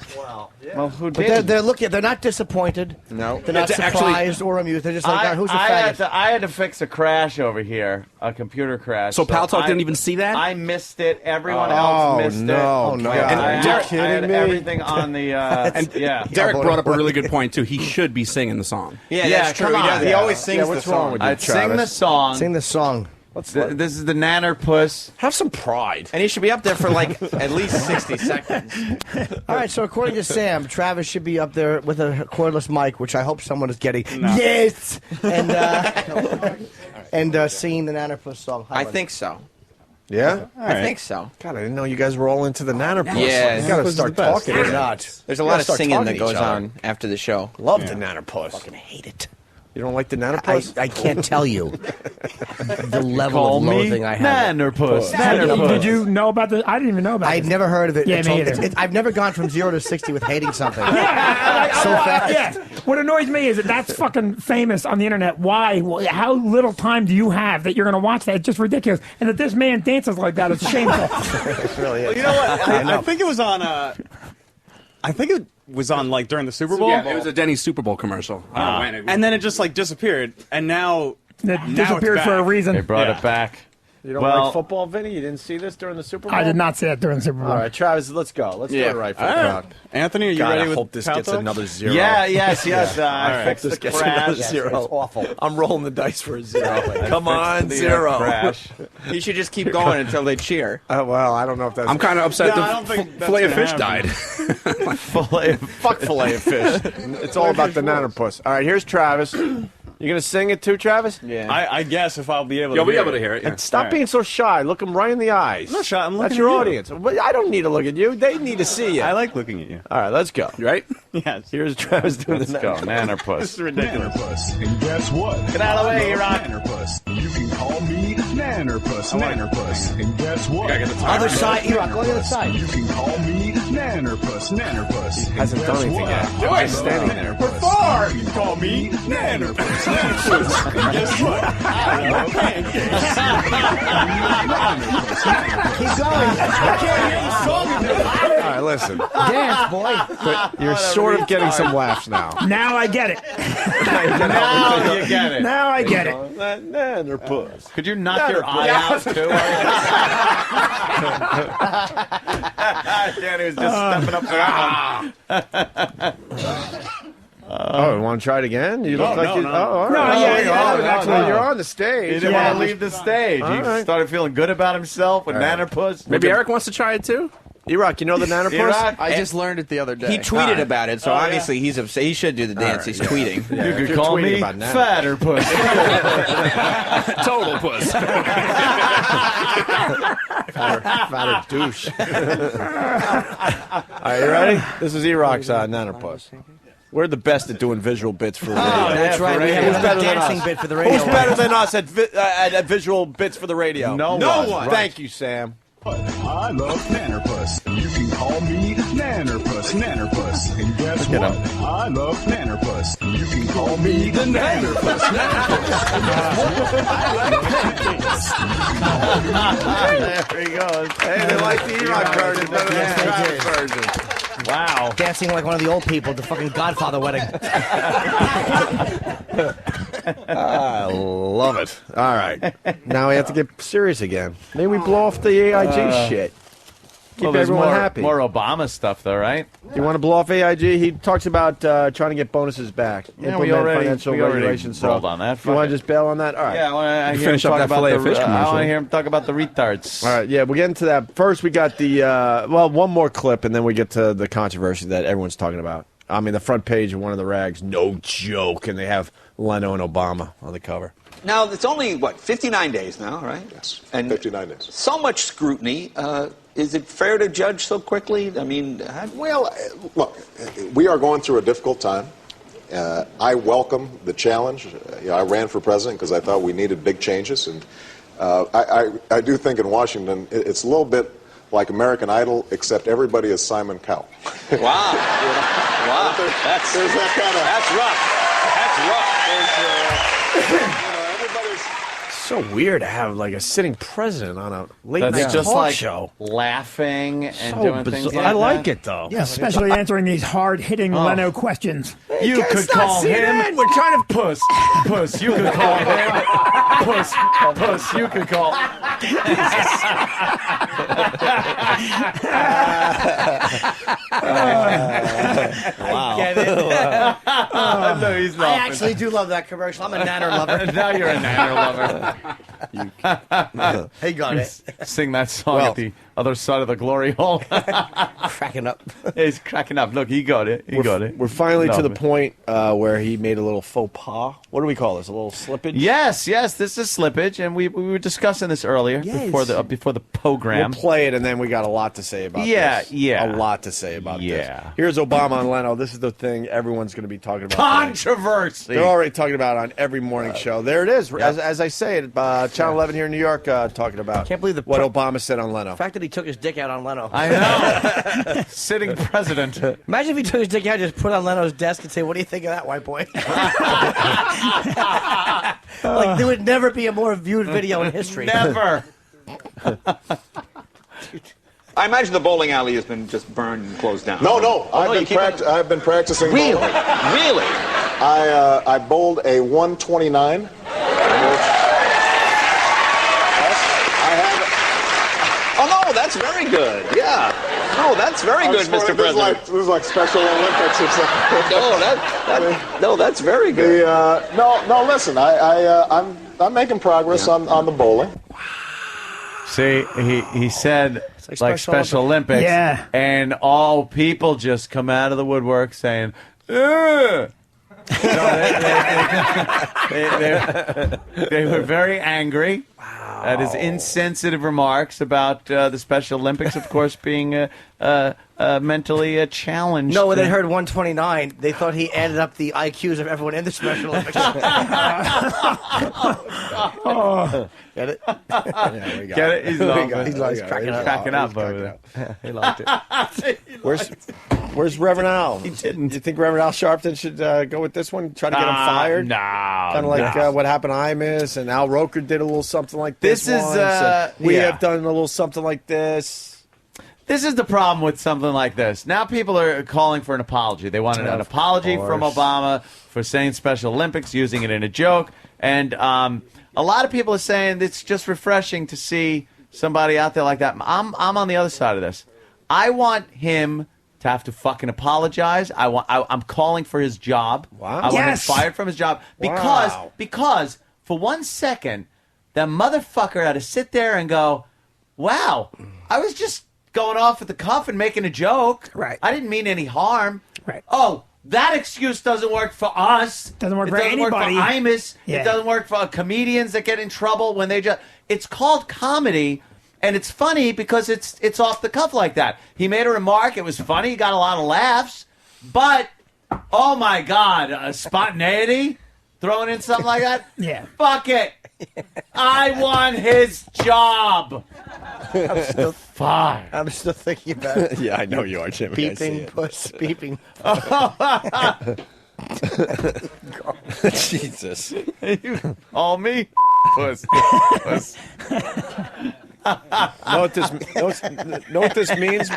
Well, who But did? they're looking. They're not disappointed. No. They're not It's actually- surprised or amused. They're just like, who's the faggot? I had to fix a crash over here, a computer crash. So Pal Talk I- didn't even see that? I missed it. Everyone Oh, else missed no. it. Oh, no. And Are you Derek, kidding I had me? everything on the. Yeah. Derek brought up a really good point, too. He should be singing the song. Yeah, that's true. come He on. does. He always sings what's the wrong song. with you, I'd sing the Travis? song. Sing the song. This is the Nannerpuss. Have some pride. And he should be up there for like at least 60 seconds. All right, so according to Sam, Travis should be up there with a cordless mic, which I hope someone is getting. Yes! And singing the Nannerpuss song. I think so. Yeah? I think so. God, I didn't know you guys were all into the Nannerpuss. Yeah. You gotta Nannerpuss start is the best. talking. We're not. There's a lot of start singing talking that to goes each other. on after the show. Love the Nannerpuss. Fucking hate it. You don't like the Nannerpuss? I can't tell you the level Call of me loathing I have. Nannerpuss. Did you know about this? I didn't even know about I'd this. never heard of it. Yeah, me It's- either. I've never gone from 0 to 60 with hating something. Yeah, So fast. Yeah. What annoys me is that that's fucking famous on the internet. Why? How little time do you have that you're going to watch that? It's just ridiculous. And that this man dances like that is shameful. It really is. Well, you know what? I think it was on. I think it was on like during the Super Bowl. Yeah, it was a Denny's Super Bowl commercial. I don't know when. And then it just like disappeared. And now It it's disappeared for a back. reason. They brought Yeah. it back. You don't Well- like football, Vinny? You didn't see this during the Super Bowl? I did not see that during the Super Bowl. All right, Travis, let's go. Let's do it right for the crowd. Anthony, are you God, ready I with hope this Pal gets Talk? another 0. Yeah, yes. All I right, fixed this the gets crash. another 0. It's awful. I'm rolling the dice for a 0. I Come fixed on, the, 0. crash. You should just keep going until they cheer. Well, I don't know if that's... I'm kind of upset No, I don't think the that's fillet of gonna fish happen. died. Fuck fillet of fish. It's all about the Nannerpuss. All right, here's Travis. You gonna sing it too, Travis? Yeah. I guess if I'll be able to. You'll be hear able to hear it. Yeah. And stop being so shy. Look him right in the eyes. I'm not shy. I'm looking That's your at you. audience. But I don't need to look at you. They need to see you. I like looking at you. All right, let's go. You right? Yes. Here's Travis doing Let's the go, Nannerpuss. Nannerpuss. This is ridiculous. Nannerpuss. And guess what? Get out of the way, I love Rock. Nannerpuss. You can call me Nannerpuss. Nannerpuss. And guess what? Gotta get the Other timer. side, Erock, go on the other side. You can call me Nannerpuss. Nannerpuss. And Hasn't done guess anything what? yet. I love Just standing there. Nannerpuss. You can call me Nannerpuss. Nannerpuss. And guess what? I love pancakes. Keep going. All right, listen. Dance, boy. But you're sort of getting some laughs now. Now I get it. Now you get it. Now I get it. Nannerpuss. Could you knock your eye out, too? Danny was just stepping up there. Oh, you want to try it again? You look like you. no. Oh, all No, right. yeah, You're on the stage. He didn't want to leave the stage. All He right. started feeling good about himself with Nannerpuss. Maybe Eric wants to try it too? Erock, you know the Nannerpuss? Erock? I just learned it the other day. He tweeted about it, so Oh, obviously he's upset. He should do the dance. He's tweeting. Yeah, You if could you're call tweeting me about Nannerpuss. Fatterpuss. Total puss. Fatter douche. All right, you ready? This is Erock's Nannerpuss. We're the best at doing visual bits for radio. That's right. We have Who's another better than dancing us? bit for the radio. Who's better than us at visual bits for the radio? No one. Thank you, Sam. I love Nannerpuss. You can call me Nannerpuss. Nannerpuss. And guess what? I love Nannerpuss. You can call me the Nannerpuss. There he goes. Hey, they like the Erock version better than the Travis version. Wow. Dancing like one of the old people at the fucking Godfather wedding. I love it. All right. Now we have to get serious again. Maybe we blow off the AIG shit. Keep there's everyone more, happy. More Obama stuff, though, right? You want to blow off AIG? He talks about trying to get bonuses back. Yeah, Implement financial we already regulations. rolled on that. You want to just bail on that? All right. Yeah, I want to finish up that filet filet-o-fish I commercial. want to hear him talk about the retards. All right, yeah, we'll get into that. First, we got the, one more clip, and then we get to the controversy that everyone's talking about. I mean, the front page of one of the rags, no joke, and they have Leno and Obama on the cover. Now, it's only, 59 days now, right? Yes, and 59 days. So much scrutiny. Is it fair to judge so quickly? I mean, well, look, we are going through a difficult time. I welcome the challenge. I ran for president because I thought we needed big changes, and I do think in Washington it's a little bit like American Idol, except everybody is Simon Cowell. Wow. Wow. There's that kind of... That's rough. So weird to have like a sitting president on a late That's night just talk like show. Laughing and So doing bizarre. things like I like that. it though. Yeah, especially answering these hard-hitting Leno questions. You could call him. We're trying to puss. You could call him. Puss. You could call. Wow. Get it? No, he's I laughing. actually do love that commercial. I'm a nanner lover. Now you're a nanner lover. He got it. Sing that song Well. at the other side of the glory hole. Cracking up. He's cracking up. Look, he got it. He got it. We're finally No, to the but- point where he made a little faux pas. What do we call this? A little slippage? Yes, this is slippage, and we were discussing this earlier before the program. We'll play it, and then we got a lot to say about this. Yeah. A lot to say about this. Yeah. Here's Obama and Leno. This is the thing everyone's going to be talking about. Controversy. They're already talking about it on every morning show. There it is. Yep. As I say it, Channel 11 here in New York talking about Can't believe what Obama said on Leno. The fact that he took his dick out on Leno. I know. Sitting president. Imagine if he took his dick out, just put it on Leno's desk and say, "What do you think of that, white boy?" Like there would never be a more viewed video in history. Never. I imagine the bowling alley has been just burned and closed down. No, I've been practicing Really? bowling. Really? I bowled a 129. Oh, no, that's very good. Yeah. No, that's very good, Mr. President. This is like Special Olympics or something. No, that's very good. No, listen, I'm making progress on the bowling. See, he said like Special Olympics. Yeah. And all people just come out of the woodwork saying, "Ugh." They were very angry at his insensitive remarks about the Special Olympics, of course, being mentally challenged. No, when they heard 129, they thought he added up the IQs of everyone in the Special Olympics. Get it? Yeah, we got Get it? He's cracking up. He liked it. Where's Reverend Al? He didn't. You think Reverend Al Sharpton should go with this one? Try to get him fired? No. Kind of like what happened to Imus, and Al Roker did a little something like this. This is, once, and we yeah. have done a little something like this. This is the problem with something like this. Now people are calling for an apology. They wanted an apology from Obama for saying Special Olympics, using it in a joke. And a lot of people are saying it's just refreshing to see somebody out there like that. I'm on the other side of this. I want him to have to fucking apologize. I'm calling for his job. Wow. I want him fired from his job because for 1 second, that motherfucker had to sit there and go, "Wow, I was just going off at the cuff and making a joke. Right. I didn't mean any harm. Right. Oh, that excuse doesn't work for us. Doesn't work it for doesn't anybody. work for Imus. Yeah. It doesn't work for comedians that get in trouble when they just. It's called comedy." And it's funny because it's off the cuff like that. He made a remark. It was funny. He got a lot of laughs. But, oh, my God, spontaneity? Throwing in something like that? Yeah. Fuck it. I want his job. I'm still thinking about it. Yeah, I know you are, Jimmy. Beeping, puss, beeping. Jesus. All me? Puss. Puss. Know what this means?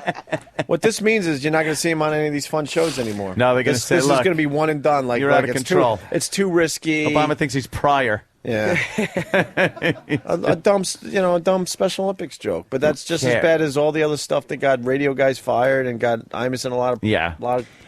What this means is you're not going to see him on any of these fun shows anymore. No, they're going to say, this look, is going to be one and done. Like you're out of it's control. It's too risky. Obama thinks he's Pryor. Yeah, a dumb, a dumb Special Olympics joke, but that's just as bad as all the other stuff that got radio guys fired and got Imus in a lot of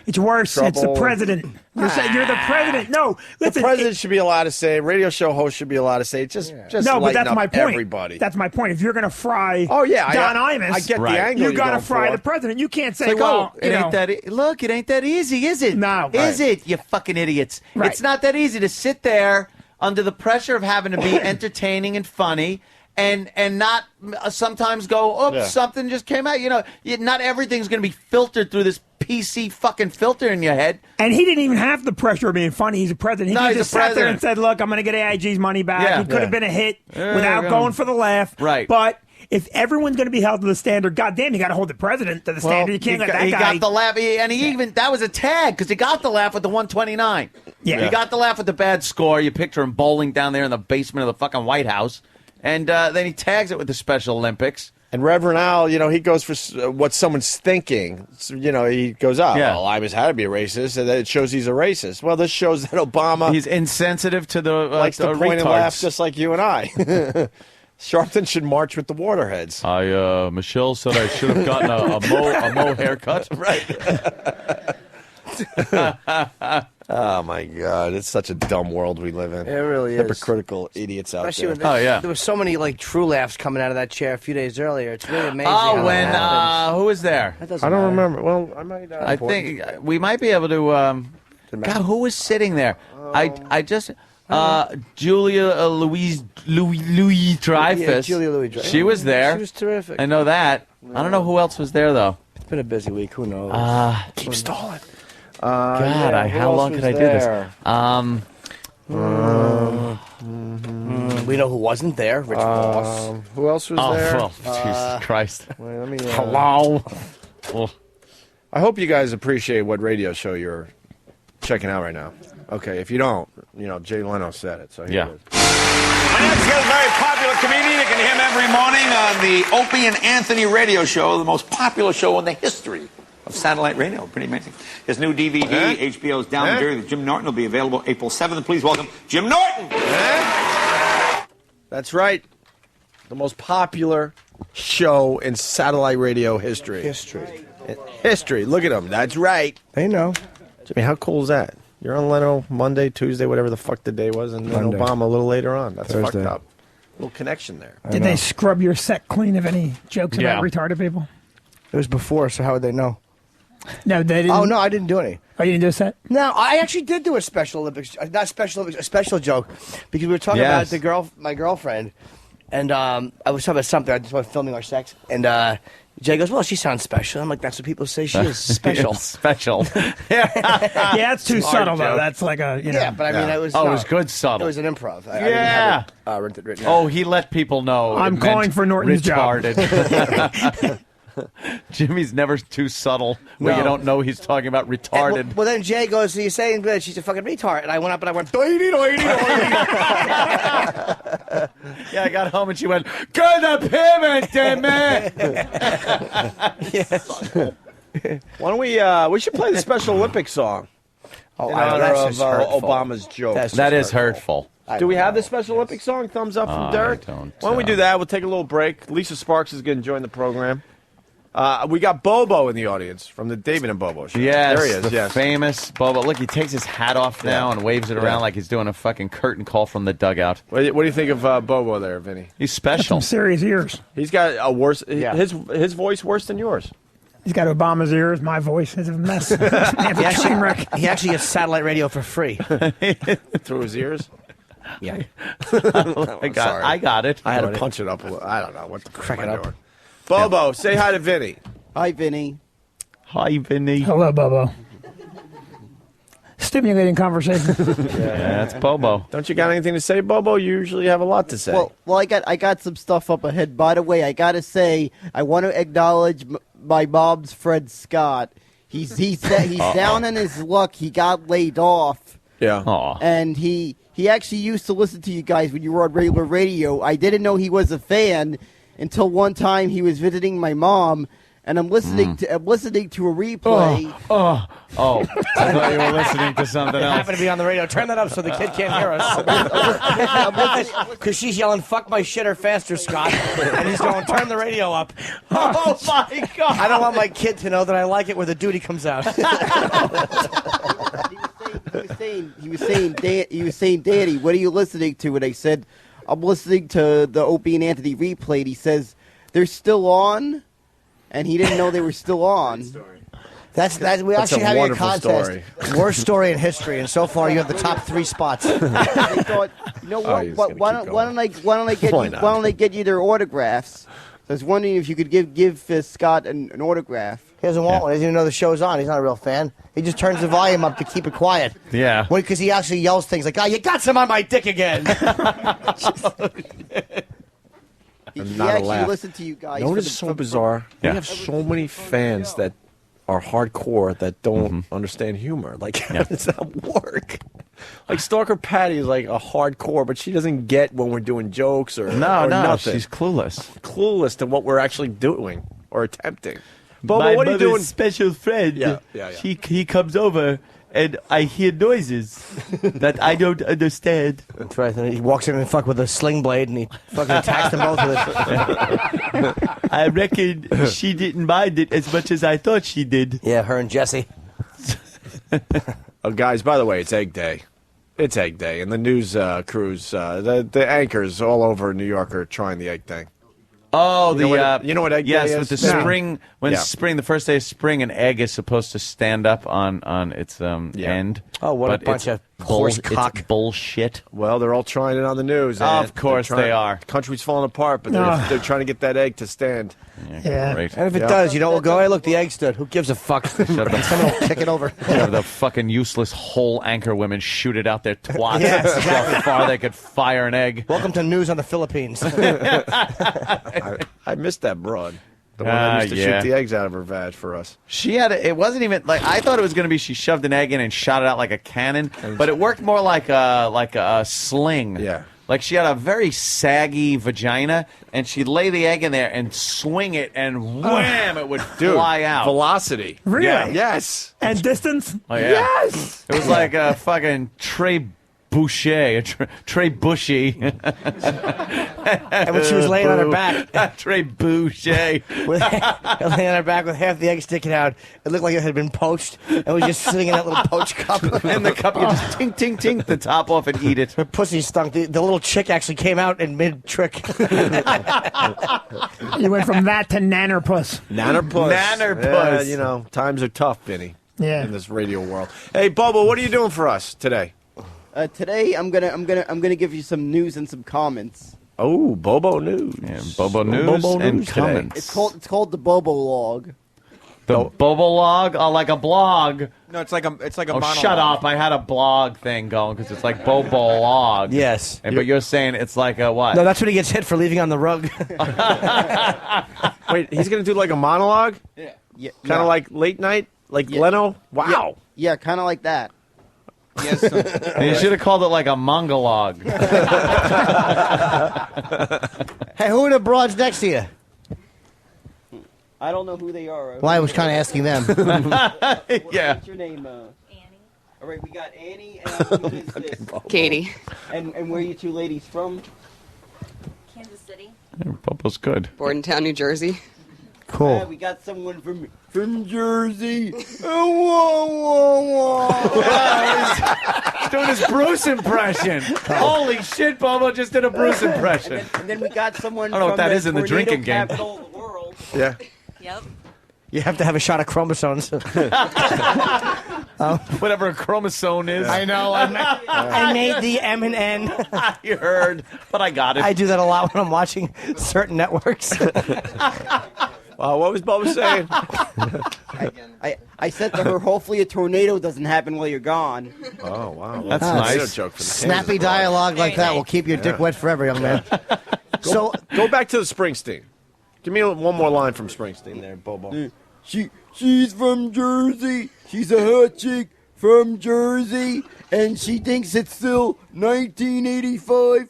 It's worse. trouble. It's the president. You're saying you're the president. No, listen. The president should be allowed to say. Radio show host should be allowed to say. Just no, but that's up my point. Everybody. That's my point. If you're going to fry Don Imus, I get the angle you you're got to going fry for. the president. You can't It's say, like, well, it ain't that. Look, it ain't that easy, is it? No, is it? You fucking idiots! Right. It's not that easy to sit there under the pressure of having to be entertaining and funny, and not sometimes go, oops, something just came out. Not everything's going to be filtered through this PC fucking filter in your head. And he didn't even have the pressure of being funny. He's a president. He No, could he's just a sat there president. and said, look, I'm going to get AIG's money back. Yeah. It could have been a hit without going for the laugh. Right. But if everyone's going to be held to the standard, goddamn, you got to hold the president to the standard. You can't let that he guy. got the laugh, and he even that was a tag because he got the laugh with the 129. Yeah. He got the laugh with the bad score. You picture him bowling down there in the basement of the fucking White House, and then he tags it with the Special Olympics. And Reverend Al, he goes for what someone's thinking. So, he goes, well, Imus had to be a racist, and then it shows he's a racist. Well, this shows that Obama... He's insensitive to the likes to point retards. and laugh just like you and I. Sharpton should march with the waterheads. Michelle said I should have gotten a Mo haircut. Right. Oh, my God. It's such a dumb world we live in. It really is. Hypocritical idiots out Especially there. when there were so many true laughs coming out of that chair a few days earlier. It's really amazing. Oh, when who was there? That doesn't I don't matter. remember. Well, I might. I think we might be able to. God, who was sitting there? I just Julia Louis Dreyfus. Yeah, Julia Louis-Dreyfus. She was there. She was terrific. I know that. I don't know who else was there though. It's been a busy week. Who knows? Keep stalling. God, how long could I do this? We know who wasn't there. Rich Voss. Who else was there? Oh, Jesus Christ! Wait, let me. Hello. I hope you guys appreciate what radio show you're checking out right now. Okay, if you don't, Jay Leno said it. So here it is. My next guest is a very popular comedian. You can hear him every morning on the Opie and Anthony radio show, the most popular show in the history of satellite radio. Pretty amazing. His new DVD, HBO's Down and Dirty with Jim Norton, will be available April 7th. Please welcome Jim Norton. That's right. The most popular show in satellite radio history. History. Look at them. That's right. They know. Jimmy, how cool is that? You're on Leno Monday, Tuesday, whatever the fuck the day was, and then Monday. Obama a little later on. That's Thursday. fucked up. Little connection there. Did they scrub your set clean of any jokes about retarded people? It was before, so how would they know? No, they didn't. Oh, no, I didn't do any. Oh, you didn't do a set? No, I actually did do a Special Olympics, not Special Olympics, a special joke, because we were talking about my girlfriend, and I was talking about something. I just was filming our sex, and Jay goes, "Well, she sounds special." I'm like, "That's what people say. She is special." Special. Yeah, it's too Smart subtle though. joke. That's like a Yeah, but I mean, it was. Oh, it was good subtle. It was an improv. I Yeah. didn't have it, written Oh, he let people know. I'm it calling meant for Norton's job. retarded. Jimmy's never too subtle when you No. don't know he's talking about retarded. Well, then Jay goes, "So you're saying that she's a fucking retard?" And I went up and I went, "Doity, doity, doity." Yeah, I got home and she went, "Good payment, damn it!" Why don't we should play the Special Olympics song Oh, in I know, honor that's of just hurtful. Obama's joke. That is hurtful. Do we have the Special Olympics song? Thumbs up from Dirk. Why don't we do that? We'll take a little break. Lisa Sparks is going to join the program. We got Bobo in the audience from the David and Bobo show. Yes, There he is, the yes. famous Bobo. Look, he takes his hat off now and waves it around like he's doing a fucking curtain call from the dugout. What do you think of Bobo there, Vinny? He's special. Some serious ears. He's got a worse. His voice worse than yours. He's got Obama's ears. My voice is a mess. Train wreck. He actually gets satellite radio for free. Through his ears? Yeah. I got it. I had to punch it up a little. I don't know what the Crack fuck it am I up. doing. Bobo, say hi to Vinny. Hi, Vinny. Hi, Vinny. Hello, Bobo. Stimulating conversation. Yeah, it's Bobo. Don't you got anything to say, Bobo? You usually have a lot to say. Well, I got some stuff up ahead. By the way, I gotta say, I want to acknowledge my mom's friend Scott. He's down on his luck. He got laid off. Yeah. And he actually used to listen to you guys when you were on regular radio. I didn't know he was a fan until one time he was visiting my mom, and I'm listening to a replay. I thought you were listening to something It else. happened to be on the radio. Turn that up so the kid can't hear us. Because she's yelling, "Fuck my shitter faster, Scott," and he's going, "Turn the radio up." Oh my God! I don't want my kid to know that I like it where the duty comes out. He was saying, Daddy, what are you listening to? And I said, I'm listening to the Opie and Anthony replay. And he says, they're still on, and he didn't know they were still on. That's we That's actually a having a wonderful contest. story. Worst story in history, and so far you have the top 3 spots. I thought, you know what? Why don't I get you their autographs? I was wondering if you could give Scott an autograph. He doesn't want one. He doesn't even know the show's on. He's not a real fan. He just turns the volume up to keep it quiet. Yeah. Because he actually yells things like, "Oh, you got some on my dick again." He Not a actually laugh. listened to you guys. You know what for is the- so for- bizarre? Yeah. We have so many fans that are hardcore that don't understand humor. Like, how does that work? Like, Stalker Patty is like a hardcore, but she doesn't get when we're doing jokes or nothing. She's clueless. Clueless to what we're actually doing or attempting. My Bubba, what are you mother's doing? special friend. Yeah. He comes over and I hear noises that I don't understand. That's right. And he walks in and fuck with a sling blade, and he fucking attacks them both with it. I reckon she didn't mind it as much as I thought she did. Yeah, her and Jesse. Oh, guys, by the way, it's Egg Day. It's Egg Day, and the news crews, the anchors all over New York are trying the egg thing. Oh, You know what Egg Day yes, is? with the No. spring. When Yeah. spring, the first day of spring, an egg is supposed to stand up on its end. Oh, what a But bunch it's of horse it's cock. bullshit. Well, they're all trying it on the news. Of and course they're they are. The country's falling apart, but No. they're trying to get that egg to stand. Yeah. Great. And if it Yeah. does, you know, we'll go, "Hey, look, the egg stood. Who gives a fuck?" Someone will kick it over. Yeah, the fucking useless whole anchor women shoot it out their twats. Yes, That's exactly. how far they could fire an egg. Welcome to news on the Philippines. I missed that broad. The one that used to yeah. shoot the eggs out of her vag for us. She had it wasn't even like I thought it was going to be. She shoved an egg in and shot it out like a cannon, but it worked more like a sling. Yeah. Like she had a very saggy vagina, and she'd lay the egg in there and swing it, and wham, it would fly out. Velocity. Really? Yeah. Yes. And distance? Oh, yeah. Yes! It was like a fucking Trey Boucher, Trey Bushy. And when she was laying on her back, Trey Boucher. laying on her back with half the egg sticking out, it looked like it had been poached, and was just sitting in that little poached cup. And the cup, you just tink, tink, tink the top off and eat it. Her pussy stunk. The little chick actually came out in mid-trick. You went from that to nannerpuss. Nannerpuss. Nannerpuss. Yeah, you know, times are tough, Vinny. Yeah. In this radio world. Hey, Bubba, what are you doing for us today? Today, I'm gonna give you some news and some comments. Oh, Bobo News. Yeah, Bobo News Bobo and News today. comments. It's called the Bobo Log. The Bobo log, like a blog. No, it's like a Oh, monologue. shut up! I had a blog thing going because it's like Bobo log. Yes. but you're saying it's like a what? No, that's when he gets hit for leaving on the rug. Wait, he's going to do like a monologue? Yeah. Kind of like late night? Like Leno? Wow. Yeah, kind of like that. Yes. You should have called it like a mongologue. Hey, who are the broads next to you? I don't know who they are. Well, I was kind of asking them. Yeah. What's your name? Annie. All right, we got Annie and who is this? Katie. And where are you two ladies from? Kansas City. Bobo's good. Bordentown, New Jersey. Cool. We got someone from Jersey. Whoa. He's doing his Bruce impression. Holy shit, Bobo just did a Bruce impression. And then we got someone I don't know from what that is in the tornado drinking game. capital of the world. Yeah. Yep. You have to have a shot of chromosomes. Whatever a chromosome is. I know. I made the M and N. You heard, but I got it. I do that a lot when I'm watching certain networks. What was Bubba saying? I said to her, hopefully a tornado doesn't happen while you're gone. Oh, wow. That's Tornado nice. joke for the Snappy Kansas broad. dialogue like that will keep your dick wet forever, young man. So go back to the Springsteen. Give me one more line from Springsteen there, Bobo. She's from Jersey. She's a hot chick from Jersey, and she thinks it's still 1985.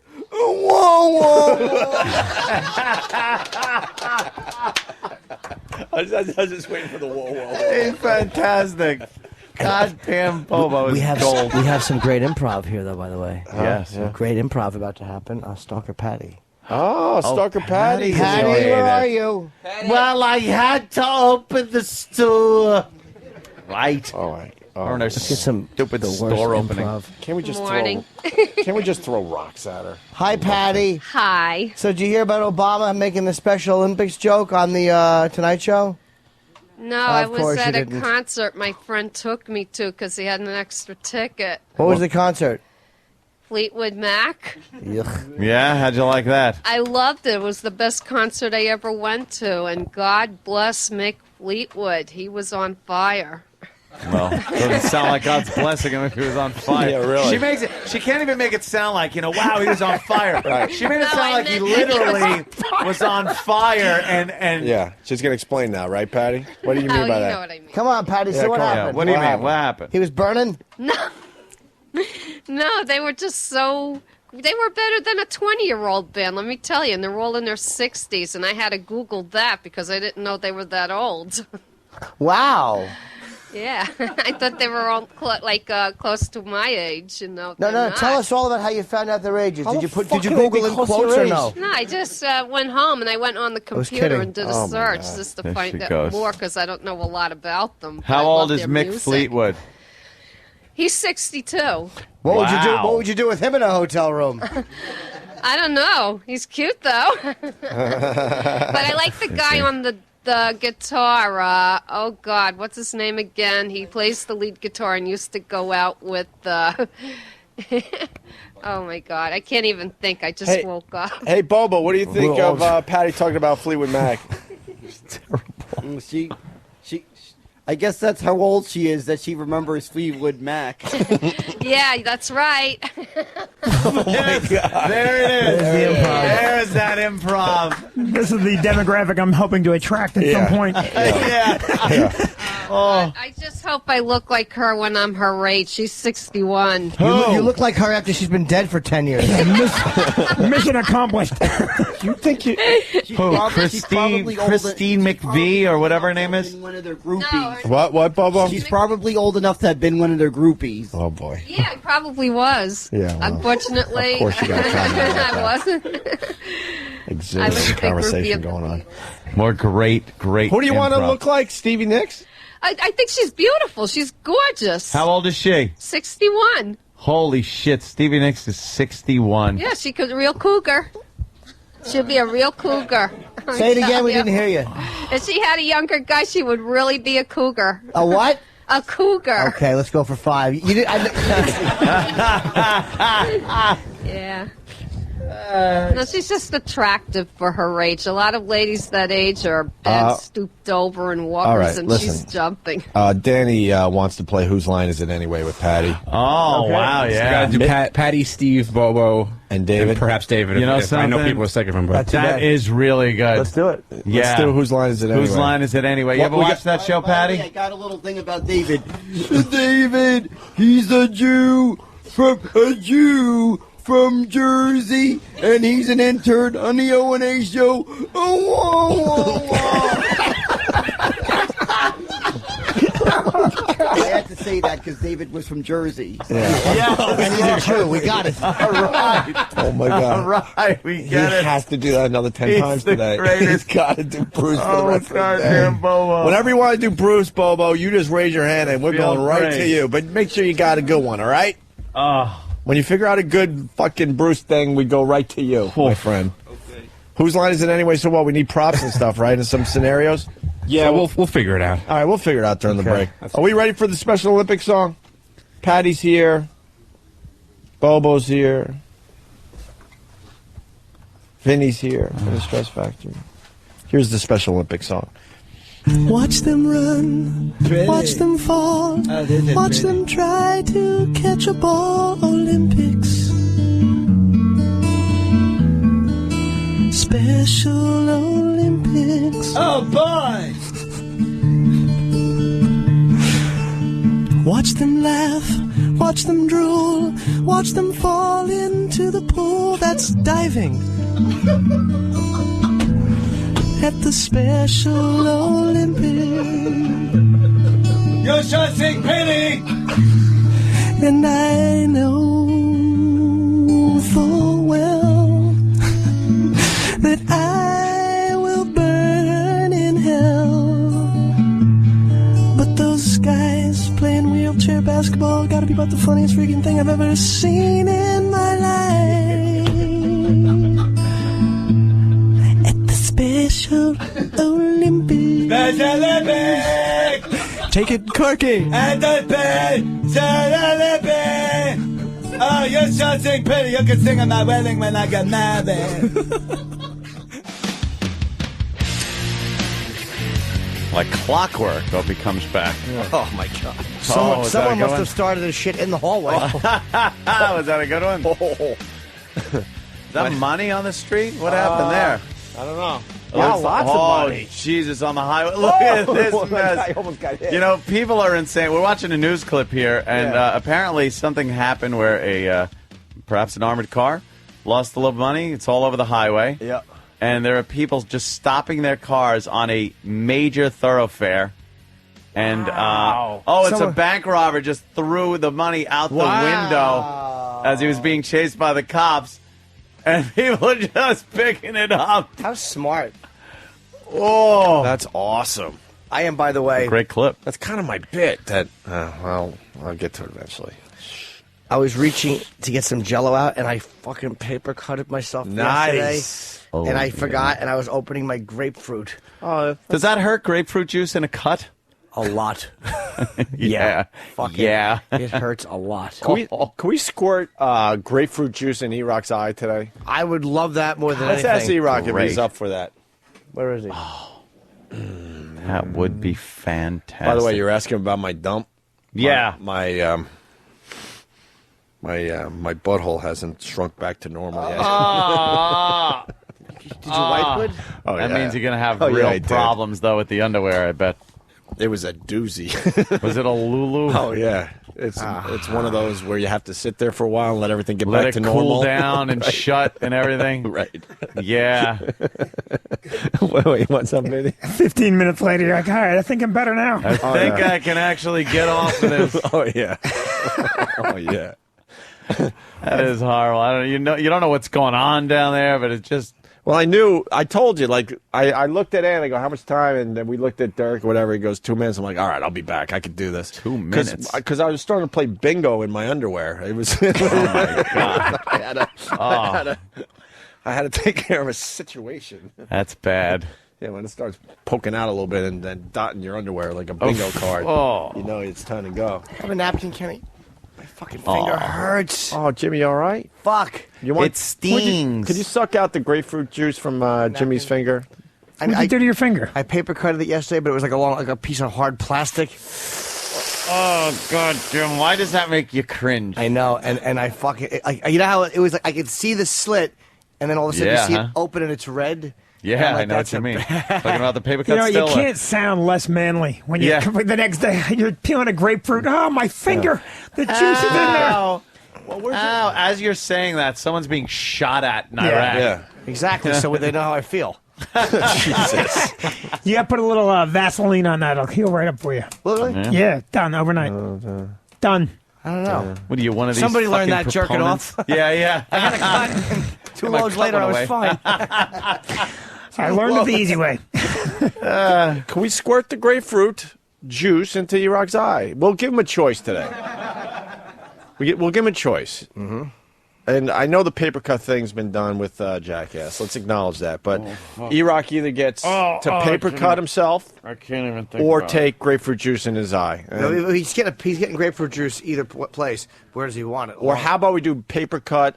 I was just waiting for the whoa, whoa, He's fantastic. Goddamn Bobo is gold. We have some great improv here, though, by the way. Yes. Some great improv about to happen. Stalker Patty. Oh, Stalker Patty. Patty, where are you? Well, I had to open the store. Right. All right. Let's get some stupid the worst store opening. improv. Can we just Morning. throw rocks at her? Hi, Patty. Hi. So, did you hear about Obama making the Special Olympics joke on the Tonight Show? No, I Of was course at you a didn't. concert my friend took me to because he had an extra ticket. What was the concert? Fleetwood Mac. Yuck. Yeah, how'd you like that? I loved it. It was the best concert I ever went to. And God bless Mick Fleetwood. He was on fire. Well, doesn't sound like God's blessing him if he was on fire. Yeah, really. She makes it. She can't even make it sound like, wow, he was on fire. Right. She made it No, sound I like he meant he was literally on was on fire and Yeah, she's gonna explain now, right, Patty? What do you Oh, mean by you that? know what I mean. Come on, Patty. Yeah, So what come on. happened? What do you mean? What happened? He was burning? No, they were just so... They were better than a 20-year-old band, let me tell you. And they're all in their 60s. And I had to Google that because I didn't know they were that old. Wow. Yeah, I thought they were all close to my age. You know, No, they're tell not. us all about how you found out their ages. How Did the you fuck Did you can they be Google in close to quotes your or age? no? No, I just went home and I went on the was computer kidding. and did a Oh, my search God. just to There find she out goes. more because I don't know a lot about them. How I old love is their Mick music. Fleetwood? He's 62. What would you do? Wow. What would you do with him in a hotel room? I don't know. He's cute though. But I like the guy on the guitar. Oh God, what's his name again? He plays the lead guitar and used to go out with. Oh my God, I can't even think. I just woke up. Hey, Bobo, what do you think We're of all- Patty talking about Fleetwood Mac? She, I guess that's how old she is that she remembers Fleetwood Mac. Yeah, that's right. Oh my God! There it is. There's the improv. There's that improv. This is the demographic I'm hoping to attract at some point. I just hope I look like her when I'm her age. She's 61. You look like her after she's been dead for 10 years. Mission accomplished. You think you? Christine McVie or whatever her name is? One of their groupies. No, What, Bobo? She's probably old enough to have been one of their groupies. Oh boy. Yeah, I probably was. Yeah, well, Unfortunately, of course you gotta comment on that. I wasn't. I was a Existing big conversation groupie. going on. More great. Who do you want to look like? Stevie Nicks? I think she's beautiful. She's gorgeous. How old is she? 61. Holy shit! Stevie Nicks is 61. Yeah, she could real cougar. She'll be a real cougar. Say it again. We didn't hear you. If she had a younger guy, she would really be a cougar. A what? A cougar. Okay, let's go for 5. You did, Yeah. No, she's just attractive for her age. A lot of ladies that age are bent, stooped over, and walkers, all right, and listen. she's jumping. Danny wants to play Whose Line Is It Anyway with Patty. Oh wow! So Yeah. gotta do Patty, Steve, Bobo, and David. and perhaps David. You know if I know something? people are sick of him, but That is really good. Let's do it. Yeah. Let's do Whose Line Is It Anyway? Whose line is it anyway? You What, ever we watch that show, By the way, Patty? I got a little thing about David. David, he's a Jew from Jersey, and he's an intern on the O&A show. I had to say that because David was from Jersey. and these are true. We got it. All right. Oh my God! All right, we He get it. has to do that another 10 He's times the today. greatest. He's got to do Bruce for the rest of the day. goddamn Bobo. Whenever you want to do Bruce, Bobo, you just raise your hand and we're Feel going right great. to you. But make sure you got a good one, all right? Oh, When you figure out a good fucking Bruce thing, we go right to you, my friend. Okay. Whose line is it anyway? So what? We need props and stuff, right? In some scenarios? yeah, So- we'll figure it out. All right, we'll figure it out during the break. Are we ready for the Special Olympics song? Patty's here. Bobo's here. Vinny's here for the Stress Factory. Here's the Special Olympics song. Watch them run, watch them fall, watch them try to catch a ball. Olympics, Special Olympics. Oh, boy! Watch them laugh, watch them drool, watch them fall into the pool. That's diving. at the Special Olympics. You should sing Penny. And I know full well that I will burn in hell. But those guys playing wheelchair basketball gotta be about the funniest freaking thing I've ever seen in my life. At the Special Olympics. Special Olympics. Take it, Corky. At the Special Olympics. Oh, you should sing Penny. You can sing at my wedding when I get married. Like clockwork, Opie comes back. Oh, my God. Someone must have started this shit in the hallway. Was that a good one? Is that money on the street? What happened there? I don't know. Yeah, Lots of money. Jesus, on the highway. Look at this mess. I almost got hit. You know, people are insane. We're watching a news clip here, and apparently something happened where perhaps an armored car lost a little money. It's all over the highway. Yep. And there are people just stopping their cars on a major thoroughfare. And, it's a bank robber just threw the money out the window as he was being chased by the cops. And people are just picking it up. How smart. Oh. That's awesome. I am, by the way. Great clip. That's kind of my bit. That I'll get to it eventually. I was reaching to get some Jell-O out, and I fucking paper cut it myself yesterday. And I forgot, and I was opening my grapefruit. Does that hurt, grapefruit juice in a cut? A lot. Yeah. Fucking, Yeah. It hurts a lot. Can we squirt grapefruit juice in E-Rock's eye today? I would love that more than Let's anything. ask E-Rock if Great. he's up for that. Where is he? That would be fantastic. By the way, you're asking about my dump? Yeah. My butthole hasn't shrunk back to normal yet. Did you wipe it? Oh, That yeah. means you're going to have Oh, yeah, real I did. problems, though, with the underwear, I bet. It was a doozy. Was it a Lulu? Oh, yeah. It's one of those where you have to sit there for a while and let everything get Let back it to cool normal. down and Right. shut and everything. Right. Yeah. Wait, what's up, Vinny? 15 minutes later, you're like, all right, I think I'm better now. I think I can actually get off of this. Oh, yeah. Oh, yeah. That is horrible. You don't know what's going on down there, but it's just. Well, I told you, like, I looked at Ann, I go, how much time? And then we looked at Dirk, whatever, he goes, 2 minutes. I'm like, all right, I'll be back. I could do this. 2 minutes? Because I was starting to play bingo in my underwear. It was. Oh, my God. I had to take care of a situation. That's bad. Yeah, when it starts poking out a little bit and then dotting your underwear like a bingo card, you know it's time to go. Have a napkin, Kenny. My fucking finger hurts. Oh, Jimmy, all right? Fuck. It stings. Could you suck out the grapefruit juice from Jimmy's finger? What did you do to your finger? I paper cut it yesterday, but it was like a piece of hard plastic. Oh, God, Jim, why does that make you cringe? I know, and I fucking you know how it was like I could see the slit, and then all of a sudden you see it open and it's red. Yeah, like, I know what you mean. Talking about the paper cut You know, still. you can't sound less manly when you the next day you're peeling a grapefruit. Oh, my finger! The juice is in there. Ow. As you're saying that, someone's being shot at in Iraq. Yeah. Exactly. So they know how I feel. Jesus. You got to put a little Vaseline on that. It'll heal right up for you. Really? Yeah, done overnight. Done. I don't know. What are you, one of these Somebody learned fucking that jerking proponents? off. Yeah. I had a cut. 2 loads later, I was fine. I learned it the easy way. Can we squirt the grapefruit juice into E-Rock's eye? We'll give him a choice today. We'll give him a choice. Mm-hmm. And I know the paper cut thing's been done with Jackass. Let's acknowledge that. But E-Rock either gets to paper cut himself I can't even think or about take grapefruit juice in his eye. No, he's getting grapefruit juice either place. Where does he want it? Or how about we do paper cut,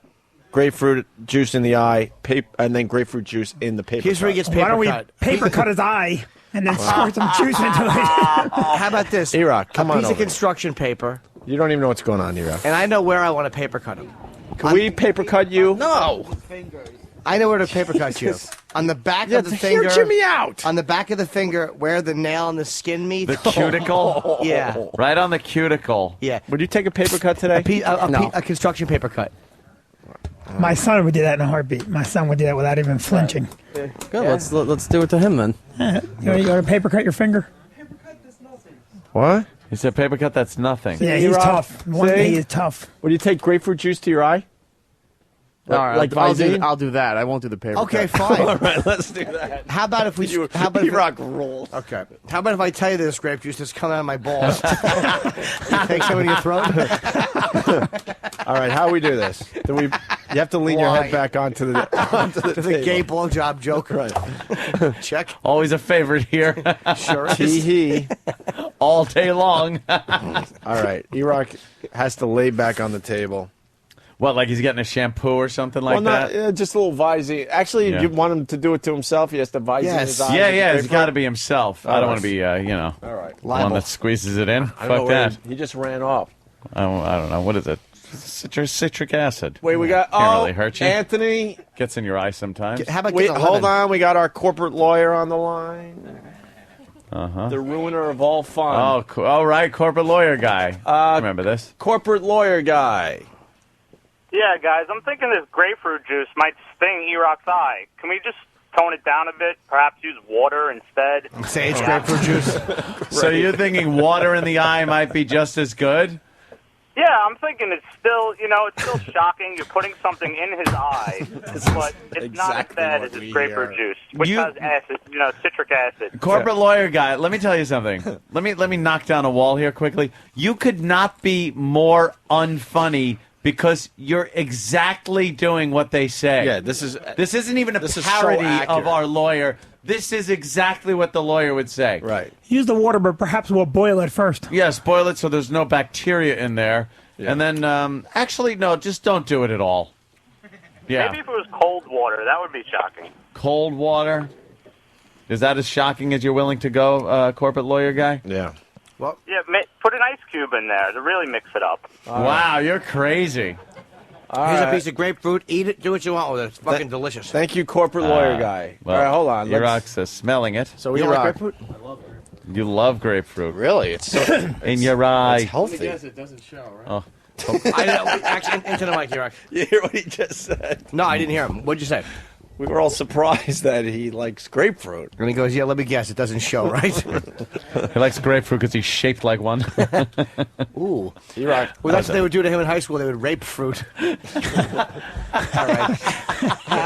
grapefruit juice in the eye, and then grapefruit juice in the paper Here's cut. where he gets paper Why don't we cut. paper cut his eye and then squirt some juice into it? How about this? E-Rock, come a on piece of over. construction paper, You don't even know what's going on, E-Rock. and I know where I want to paper cut him. Can we paper cut you? No. I know where to paper cut you. On the back of the hear finger. Jimmy out. On the back of the finger, where the nail and the skin meet. The cuticle? Yeah. Right on the cuticle. Yeah. Would you take a paper cut today? A construction paper cut. My son would do that in a heartbeat. My son would do that without even flinching. Good. Let's do it to him then. You want to paper cut your finger? What? He said paper cut, that's nothing. Yeah, he's tough. One day he is tough. Would you take grapefruit juice to your eye? All right, Like I'll do Visine? that. I won't do the paper. Okay, cut. fine. All right, let's do that. How about if we? You How about if rock roll? Okay. How about if I tell you this grape juice that's coming out of my balls? You take some in your throat. All right, how we do this? Do we? You have to lean your Why? head back onto the To the gay blowjob joke. Right. Check. Always a favorite here. Sure is. Tee-hee. All day long. All right, E-Rock has to lay back on the table. What, like he's getting a shampoo or something like that? Just a little Visine. Actually, Yeah. if you want him to do it to himself, he has to Visine his eyes. Yeah, with it's got to grapefruit. be himself. I All don't right. want to be, All right. the one that squeezes it in. I don't know Fuck where that. He just ran off. I don't know. What is it? Citric acid. Wait, we got Can't really hurt you. Anthony. Gets in your eye sometimes. How about Wait, getting a hold lemon? on. We got our corporate lawyer on the line. Uh-huh. The ruiner of all fun. Oh, all right, corporate lawyer guy. Remember this? Corporate lawyer guy. Yeah, guys, I'm thinking this grapefruit juice might sting E-Rock's eye. Can we just tone it down a bit? Perhaps use water instead? Sage grapefruit juice. So you're thinking water in the eye might be just as good? Yeah, I'm thinking it's still, it's still shocking. You're putting something in his eye, but it's not as bad as this grapefruit juice, which has acid, citric acid. Corporate lawyer guy, let me tell you something. Let me knock down a wall here quickly. You could not be more unfunny because you're exactly doing what they say. Yeah, this isn't even a this is so parody accurate. of our lawyer. This is exactly what the lawyer would say. Right. Use the water, but perhaps we'll boil it first. Yes, boil it so there's no bacteria in there. Yeah. And then, actually, no, just don't do it at all. Yeah. Maybe if it was cold water, that would be shocking. Cold water? Is that as shocking as you're willing to go, corporate lawyer guy? Yeah. Well, yeah, put an ice cube in there to really mix it up. Wow, you're crazy. Here's a piece of grapefruit. Eat it. Do what you want with it. It's fucking delicious. Thank you, corporate lawyer guy. Well, all right, hold on. E-Rock's smelling it. So You don't like E-Rock. grapefruit? You love grapefruit. Really? It's so in your eye. It's healthy. It doesn't show, right? Oh. I know. Actually, into the mic, E-Rock. You hear what he just said? No, I didn't hear him. What'd you say? We were all surprised that he likes grapefruit. And he goes, yeah, let me guess. It doesn't show, right? He likes grapefruit because he's shaped like one. Ooh. E-Rock. Well, that's what they would do to him in high school. They would rape fruit. All right.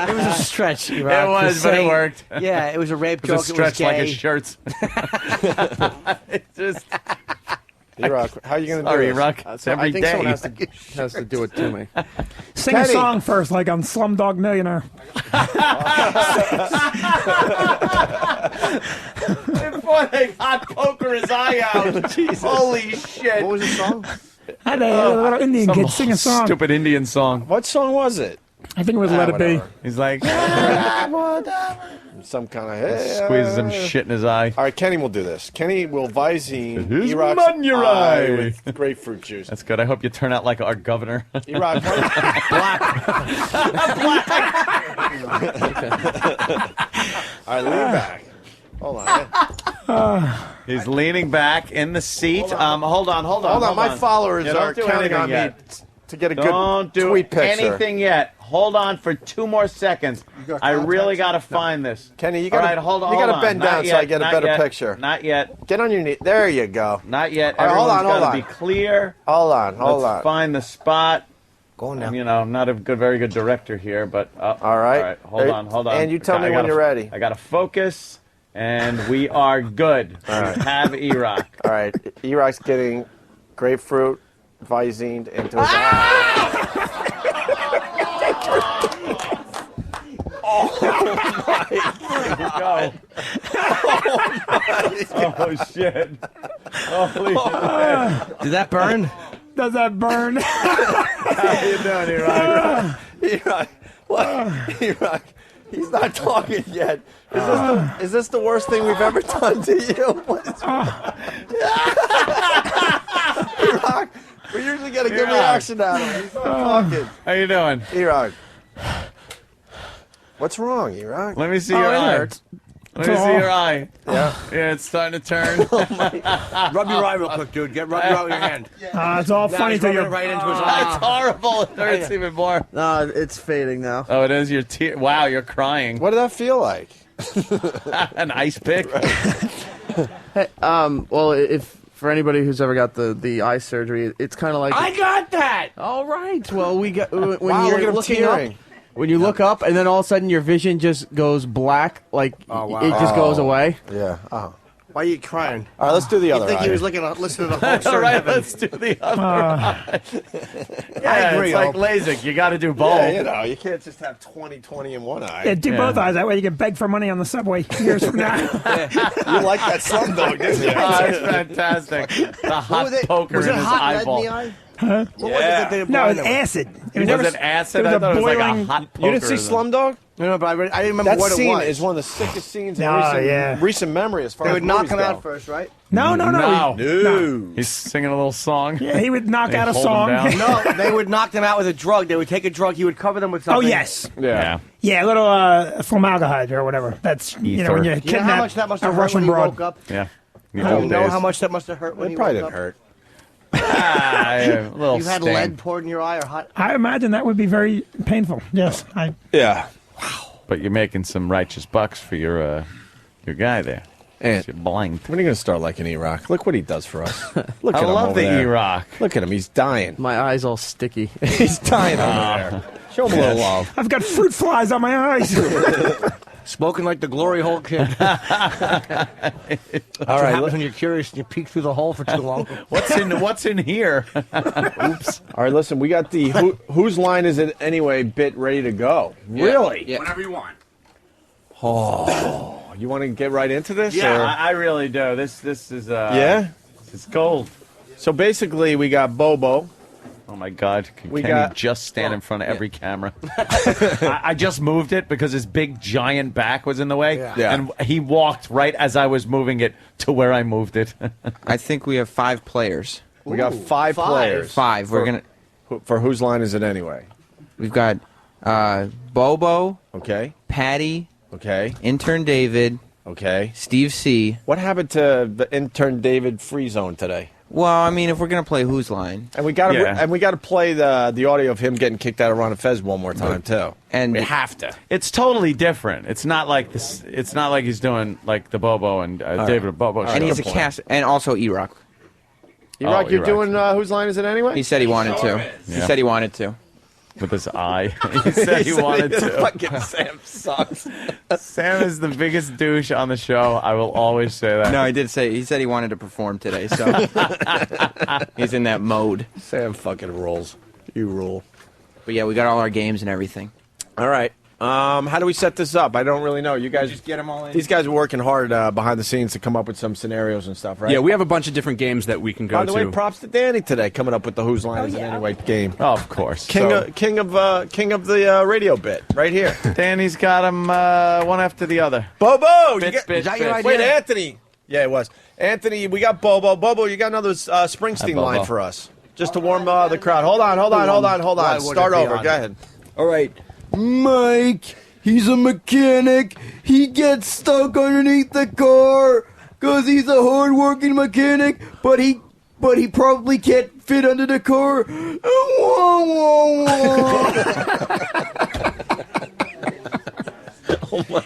It was a stretch, E-Rock. It was, but it worked. Yeah, it was a rape It joke. was a stretch like his gay. shirts. It just... E-Rock, how are you going to do Sorry, this? E-Rock. It's every I think day. someone has to do it to me. Sing a song first, like on Slumdog Millionaire. Before they hot poker his eye out. Holy shit. What was the song? Had a little Indian Some kid sing a song. Stupid Indian song. What song was it? I think it was Let It Be. Whatever. He's like... Some kind of... Squeezes some shit in his eye. All right, Kenny will do this. Kenny will Visine His E-Rock's mud in your eye. with grapefruit juice. That's good. I hope you turn out like our governor. E-Rock, Black. all right, lean back. Hold on. He's leaning back in the seat. Hold on. Hold on. My followers Yeah, are don't do counting anything on yet. me to get a Don't good do tweet picture. anything yet. Hold on for 2 more seconds. I really got to find this. Kenny, you All got right, hold on. You hold got to on. bend Not down so yet, I get a not better yet, picture. Not yet. Get on your knee. There you go. Not yet. All right, hold Everyone's on, got hold to on. be clear. Hold on. Let's find the spot. Go on now. You know, not a very good director here, but all right. Hold on. And you tell me I when gotta- you're ready. I got to focus, and we are good. All right. We have E-Rock. All right. E-Rock's getting grapefruit Visined into his eye. Go. Oh, shit. Holy shit. Did that burn? Does that burn? How you doing, E-Rock? E-Rock. What? E-Rock. He's not talking yet. Is this the worst thing we've ever done to you? What is E-Rock, we usually get a good reaction out of him. He's not talking. How you doing? E-Rock. What's wrong, E-Rock? Let me see your eye. Let me see your eye. Yeah, it's starting to turn. Rub your eye real quick, dude. Rub your eye with your hand. It's all Now funny he's till rubbing you're it right into his eye. It's horrible. It hurts even more. No, it's fading now. Oh, it is your tear. Wow, you're crying. What did that feel like? An ice pick. Hey, well, if for anybody who's ever got the eye surgery, it's kind of like I got that. All right. Well, we got when Wow, you're look at him looking up. tearing. When you look up, and then all of a sudden your vision just goes black, like it just goes away. Yeah. Oh. Why are you crying? All right, let's do the other You think eye. he was listening to the whole All right, heaven. let's do the other eye. Yeah, I agree, it's like Hope. LASIK. You got to do both. Yeah, you know, you can't just have 20/20 in one eye. Yeah, do both eyes. That way you can beg for money on the subway years from now. You like that Slumdog, didn't you? Oh, it's fantastic. The hot poker Was in it his hot lead in eyeball. the eye? Huh? What was it that they No, blinded it's him with? acid. Was it acid? It was I thought it was like a boiling- hot poker. You didn't see Slumdog? No, but I didn't remember That what it scene was. is one of the sickest scenes in No, recent memory as far They as would knock movies him go. out first, right? No. No. He's singing a little song. Yeah, he would knock They out a hold him song. down. No, they would knock them out with a drug. They would take a drug. He would cover them with Oh, something. yes. Yeah. Yeah, a little formaldehyde or whatever. That's, you know, when you Ether. You know how much that kidnap must a have hurt when Russian he broad. woke up? Yeah. You know how much that must have hurt when It he probably woke didn't up? hurt. A little You had sting. lead poured in your eye or hot? I imagine that would be very painful. Yes. Yeah. But you're making some righteous bucks for your guy there. And you're blind. when are you going to start liking E-Rock? Look what he does for us. Look I at him love over the there. E-Rock. Look at him. He's dying. My eye's all sticky. He's dying over there. Show him a little love. I've got fruit flies on my eyes. Spoken like the glory hole kid. All right. When you're curious and you peek through the hole for too long. What's in here? Oops. All right, listen, we got the whose line is it anyway bit ready to go. Really? Yeah. Whenever you want. Oh, you want to get right into this? Yeah, or? I really do. This is Yeah? it's gold. So basically, we got Bobo. Oh my God! Can We you got- just stand in front of every camera? I just moved it because his big giant back was in the way, Yeah. and he walked right as I was moving it to where I moved it. I think we have 5 players. We got five players. 5. We're gonna. For whose line is it anyway? We've got Bobo. Okay. Patty. Okay. Intern David. Okay. Steve C. What happened to the intern David Free Zone today? Well, I mean, if we're gonna play Whose Line, And we got to Yeah. play the audio of him getting kicked out of Ron and Fez one more time too. and We have to. It's totally different. It's not like this. It's not like he's doing like the Bobo and David Bobo. and he's a show. cast, and also E-Rock. E-Rock, you're E-Rock. doing whose line is it anyway? He said he wanted to. He Yeah. said he wanted to. with his eye. He said he wanted to. Fucking Sam sucks. Sam is the biggest douche on the show. I will always say that. No, he said he wanted to perform today, so he's in that mode. Sam fucking rules. You rule. But yeah, we got all our games and everything. All right. How do we set this up? I don't really know. You guys just get them all in. These guys are working hard behind the scenes to come up with some scenarios and stuff, right? Yeah, we have a bunch of different games that we can go By the to. way, props to Danny today, coming up with the Whose Line Is It Anyway game. Oh, of course. King of the radio bit right here. Danny's got them one after the other. Bobo, Bit, you got, bit, is that your bit. idea? Wait, Anthony. Yeah, it was Anthony. We got Bobo. Bobo, you got another Springsteen Bobo. line for us, just to warm the crowd. Hold on. Why would Start it be over. on? Go ahead. All right. Mike, he's a mechanic. He gets stuck underneath the car because he's a hard-working mechanic, but he probably can't fit under the car. Oh, my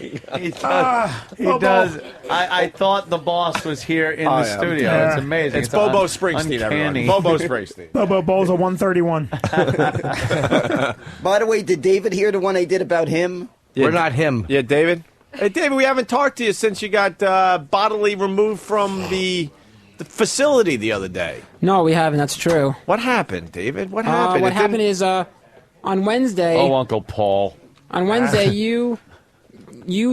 God. He does. I thought the boss was here in the studio. Yeah. It's amazing. It's Bobo Springsteen, uncanny. everyone. Bobo Springsteen. Bobo Bowls a 131. By the way, did David hear the one I did about him? We're not him. Yeah, David. Hey, David, we haven't talked to you since you got bodily removed from the facility the other day. No, we haven't. That's true. What happened, David? What happened? What happened is on Wednesday. Oh, Uncle Paul. On Wednesday, you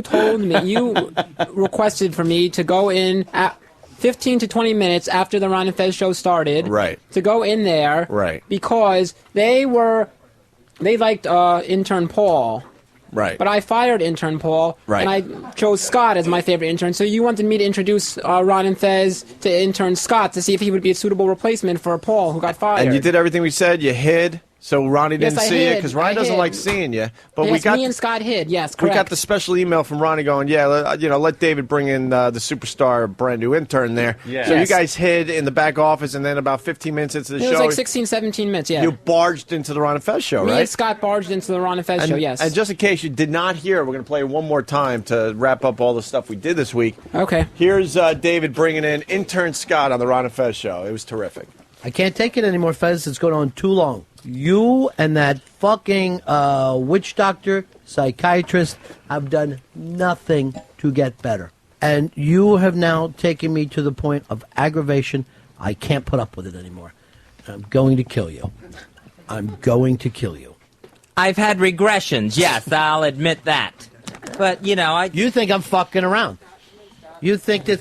told me you requested for me to go in at 15 to 20 minutes after the Ron and Fez show started. Right. To go in there. Right. Because they liked intern Paul. Right. But I fired intern Paul. Right. And I chose Scott as my favorite intern. So you wanted me to introduce Ron and Fez to intern Scott to see if he would be a suitable replacement for Paul, who got fired. And you did everything we said. You hid. So Ronnie didn't Yes, I see you hid. because Ronnie I doesn't hid. like seeing you. But Yes, we got me and Scott hid. Yes, we correct. got the special email from Ronnie going, yeah, let David bring in the superstar brand new intern there. Yeah. So Yes. you guys hid in the back office, and then about 15 minutes into the It show, was like 16, 17 minutes, yeah. you barged into the Ron and Fez show, Me right? and Scott barged into the Ron and Fez show, yes. And just in case you did not hear, we're going to play it one more time to wrap up all the stuff we did this week. Okay. Here's David bringing in intern Scott on the Ron and Fez show. It was terrific. I can't take it anymore, Fez. It's going on too long. You and that fucking witch doctor, psychiatrist have done nothing to get better. And you have now taken me to the point of aggravation. I can't put up with it anymore. I'm going to kill you. I'm going to kill you. I've had regressions, yes, I'll admit that. But, You think I'm fucking around. You think that...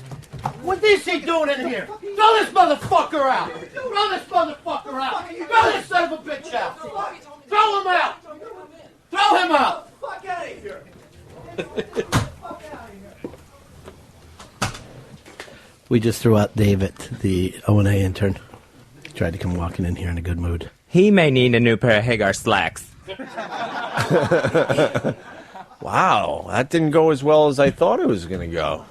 What is he doing in here? Throw this motherfucker out! Throw this motherfucker out! Throw this son of a bitch out! Throw him out! Throw him out! Fuck out of here! We just threw out David, the O&A intern. Tried to come walking in here in a good mood. He may need a new pair of Hagar slacks. Wow, that didn't go as well as I thought it was going to go.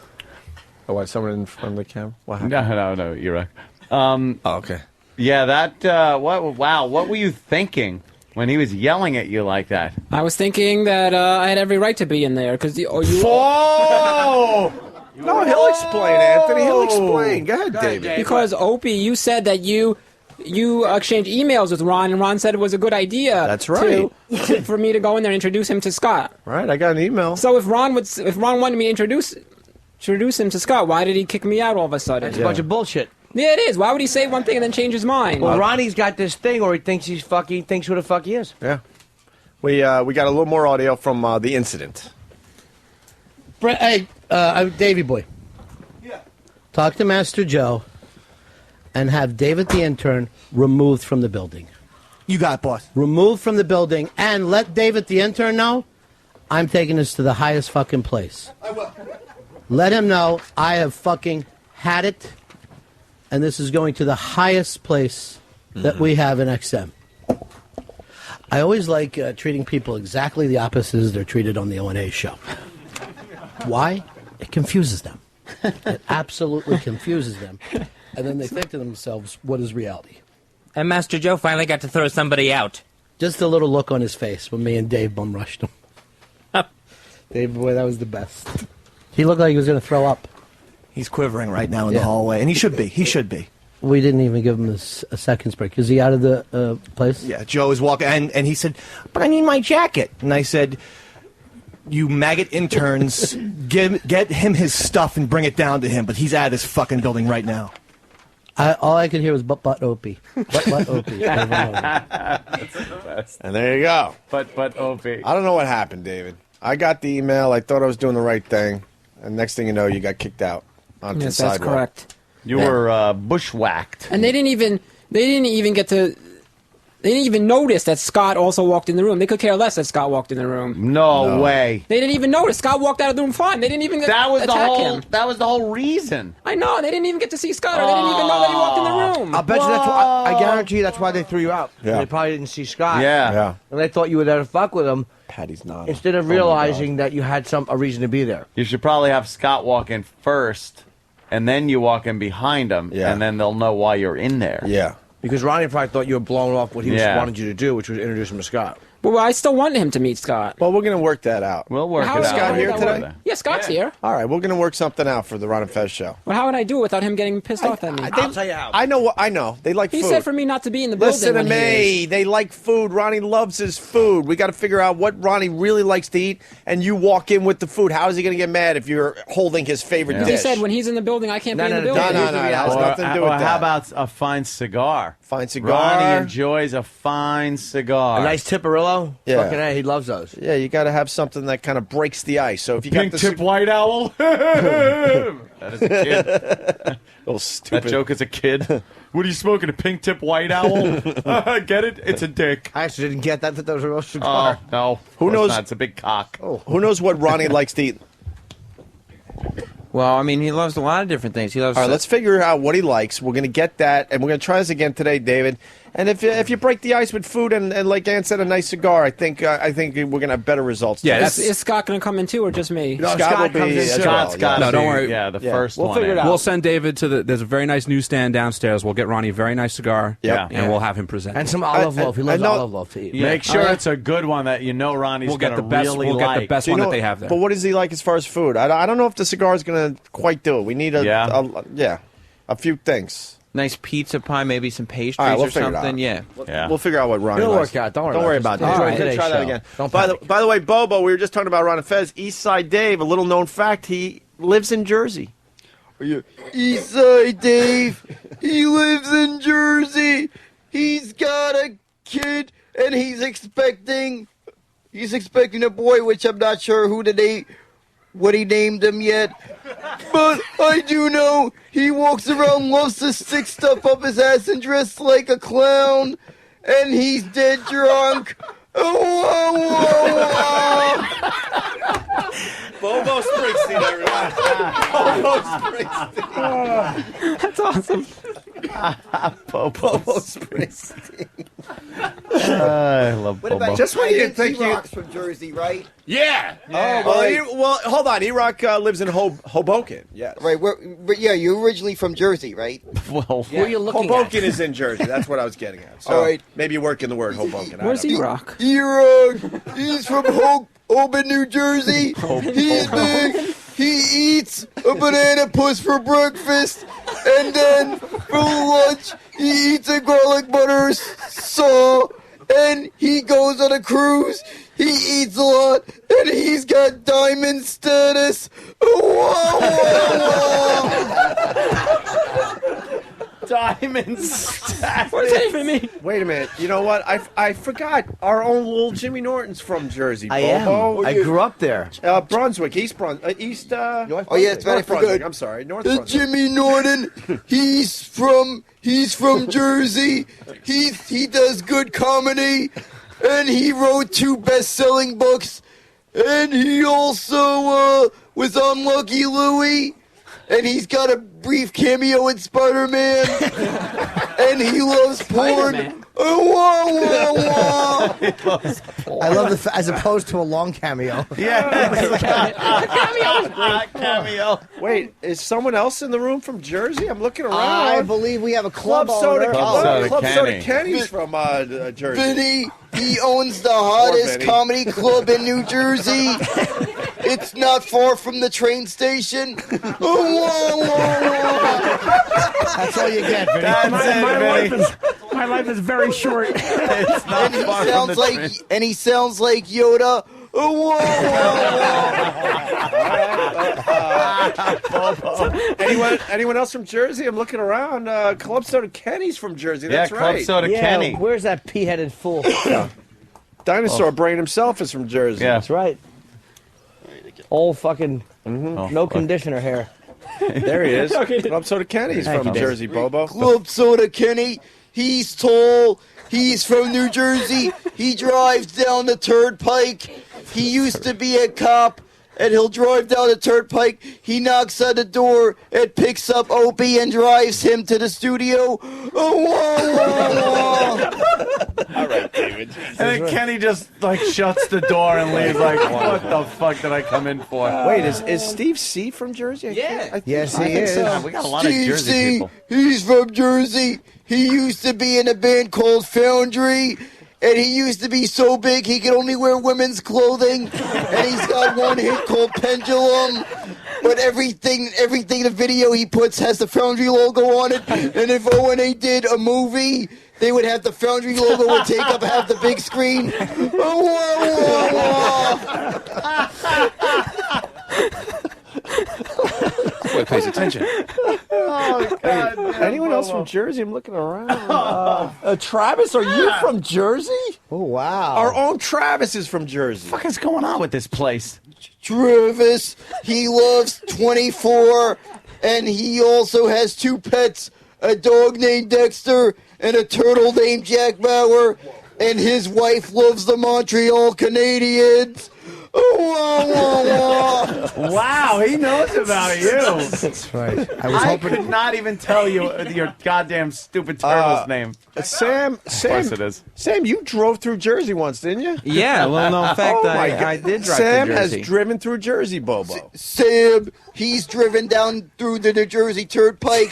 Oh, what, someone in front of the camera? What happened? No, you're right. Okay. Yeah, that, what were you thinking when he was yelling at you like that? I was thinking that I had every right to be in there because you. Oh! No, he'll explain, Anthony. He'll explain. Go ahead, David. Because Opie, you said that you exchanged emails with Ron, and Ron said it was a good idea. That's right. For me to go in there and introduce him to Scott. Right, I got an email. So if Ron wanted me to introduce him to Scott, why did he kick me out all of a sudden? It's a bunch of bullshit. Yeah, it is. Why would he say one thing and then change his mind? Well, Ronnie's got this thing, or he thinks he thinks who the fuck he is. Yeah. We got a little more audio from the incident. Hey, Davey boy. Yeah. Talk to Master Joe and have David the intern removed from the building. You got it, boss. Removed from the building, and let David the intern know I'm taking this to the highest fucking place. I will. Let him know I have fucking had it, and this is going to the highest place that we have in XM. I always like treating people exactly the opposite as they're treated on the O&A show. Why? It confuses them. It absolutely confuses them. And then they think to themselves, what is reality? And Master Joe finally got to throw somebody out. Just a little look on his face when me and Dave bum rushed him. Dave, boy, that was the best. He looked like he was going to throw up. He's quivering right now in the hallway, and he should be. He should be. We didn't even give him a second's break. Is he out of the place? Yeah, Joe is walking, and he said, but I need my jacket. And I said, you maggot interns, get him his stuff and bring it down to him, but he's out of this fucking building right now. All I could hear was but Opie. But Opie. That's the best. And there you go. But Opie. I don't know what happened, David. I got the email. I thought I was doing the right thing. And next thing you know, you got kicked out onto the Yes, sidewalk. that's correct. You were bushwhacked. And they didn't even get to. They didn't even notice that Scott also walked in the room. They could care less that Scott walked in the room. No way. They didn't even notice. Scott walked out of the room fine. They didn't even That was attack him. That was the whole reason. I know. They didn't even get to see Scott, or they didn't even know that he walked in the room. I'll bet you that's why. I guarantee you that's why they threw you out. Yeah. They probably didn't see Scott. Yeah. And they thought you were there to fuck with him. Patty's not. Instead of realizing that you had a reason to be there. You should probably have Scott walk in first, and then you walk in behind him, and then they'll know why you're in there. Yeah. Because Ronnie probably thought you were blowing off what he Yeah. wanted you to do, which was introduce him to Scott. But I still wanted him to meet Scott. Well, we're going to work that out. We'll work How it is out. Scott here that today? work? Yeah, Scott's here. All right, we're going to work something out for the Ron and Fez show. But how would I do it without him getting pissed off at me? I'll tell you how. I know. I know. They like He food. said for me not to be in the building. Listen to when he me. is. They like food. Ronnie loves his food. We got to figure out what Ronnie really likes to eat, and you walk in with the food. How is he going to get mad if you're holding his favorite He dish? said when he's in the building, I can't be in the No, building. no, no. It has nothing to do with Or that. how about a fine cigar? Fine cigar. Ronnie enjoys a fine cigar. A nice Tipperillo? Yeah. Fucking A, he loves those. Yeah, you got to have something that kind of breaks the ice. So if you got Pink the tip white owl. That is a kid. little stupid That joke is a kid. What are you smoking? A pink tip white owl? Get it? It's a dick. I actually didn't get that was a real cigar. Oh no. Who knows? Not. It's a big cock. Oh, who knows what Ronnie likes to eat? Well, I mean, he loves a lot of different things. He loves. All right, let's figure out what he likes. We're going to get that, and we're going to try this again today, David. And if you break the ice with food and like Ann said, a nice cigar, I think we're gonna have better results. Yeah, Is Scott going to come in too, or just me? No, Scott will be as well. No, don't worry. Yeah, the first We'll one. figure it out. We'll send David to there's a very nice newsstand downstairs. We'll get Ronnie a very nice cigar. Yeah. And we'll have him present. And it. some olive loaf. He loves olive loaf to eat. Make sure it's a good one that Ronnie's We'll get gonna the best. really We'll get the like. best So you one know that what- they have there. But what does he like as far as food? I don't know if the cigar is gonna quite do it. We need a few things. Nice pizza pie, maybe some pastries All right, we'll or figure it something. out. Yeah. We'll figure out what Ronnie It'll likes. work out. Don't worry Don't about worry it. about Just that. enjoy We're gonna today's try that show. again. Don't By the way, Bobo, we were just talking about Ron and Fez. Eastside Dave, a little known fact, he lives in Jersey. Eastside Dave, he lives in Jersey. He's got a kid, and he's expecting a boy, which I'm not sure what he named him yet. But I do know he walks around, loves to stick stuff up his ass and dress like a clown, and he's dead drunk. Bobo Springsteen, everyone. Bobo Springsteen. That's awesome. Bobo Springsteen. I love What about Just when you think you... E-Rock's from Jersey, right? Yeah. Yeah. Well, hold on. E-Rock lives in Hoboken. Yes. Right. But yeah, you're originally from Jersey, right? Well, Who are you looking Hoboken at? is in Jersey. That's what I was getting at. So All right. maybe you work in the word Hoboken. Where's E-Rock? E-Rock, he's from Hoboken, New Jersey. He's big. He eats a banana puss for breakfast, and then for lunch he eats a garlic butter saw, and he goes on a cruise. He eats a lot, and he's got diamond status. Diamond status. What does that even mean? Wait a minute. You know what? I forgot. Our own little Jimmy Norton's from Jersey. I am. Bobo. I grew up there. Brunswick, East Brunswick, Oh yeah, North it's right. I Brunswick. forgot. I'm sorry, North Brunswick. Jimmy Norton, he's from Jersey. He does good comedy, and he wrote 2 best-selling books, and he also was on Lucky Louie, and he's got a brief cameo in Spider-Man, and he loves porn. I love as opposed to a long cameo. Cameo. Wait, is someone else in the room from Jersey? I'm looking around. I believe we have a club Soda. owner. Club Soda Kenny's from Jersey. Vinny, he owns the hottest Vinny. comedy club in New Jersey. It's not far from the train station. That's all you get, Vinny. My life is very short. It's not And he far from sounds the like train. Yoda. Anyone else from Jersey? I'm looking around. Club Soda Kenny's from Jersey. Yeah, That's Club right. Soda Kenny. Where's that pea-headed fool? Dinosaur Brain himself is from Jersey. Yeah. That's right. Old fucking no conditioner hair. There he is. Club Soda Kenny's Thank from you, Jersey, Bobo. Club Soda Kenny. He's tall. He's from New Jersey. He drives down the Turnpike. He used to be a cop, and he'll drive down the Turnpike. He knocks on the door and picks up Opie and drives him to the studio. All right, David. And then Kenny just shuts the door and leaves what the fuck did I come in for? Wait, is Steve C from Jersey? Yes, he think is. so. We got a lot of Steve Jersey C, people. he's from Jersey. He used to be in a band called Foundry, and he used to be so big he could only wear women's clothing. And he's got one hit called Pendulum. But everything in the video he puts has the Foundry logo on it. And if O&A did a movie, they would have the Foundry logo would take up half the big screen. Boy pays attention. Oh, God. Anyone else from Jersey? I'm looking around. Travis, are you from Jersey? Oh, wow. Our own Travis is from Jersey. What is going on with this place? Travis, he loves 24, and he also has 2 pets, a dog named Dexter and a turtle named Jack Bauer, and his wife loves the Montreal Canadiens. Wow, he knows about you. That's right. I could not even tell you your goddamn stupid turtle's name. Sam, Of course it is. Sam, you drove through Jersey once, didn't you? Yeah, well, no, in fact, Oh my God. I did drive Sam to Jersey. has driven through Jersey, Bobo. Sam, he's driven down through the New Jersey Turnpike,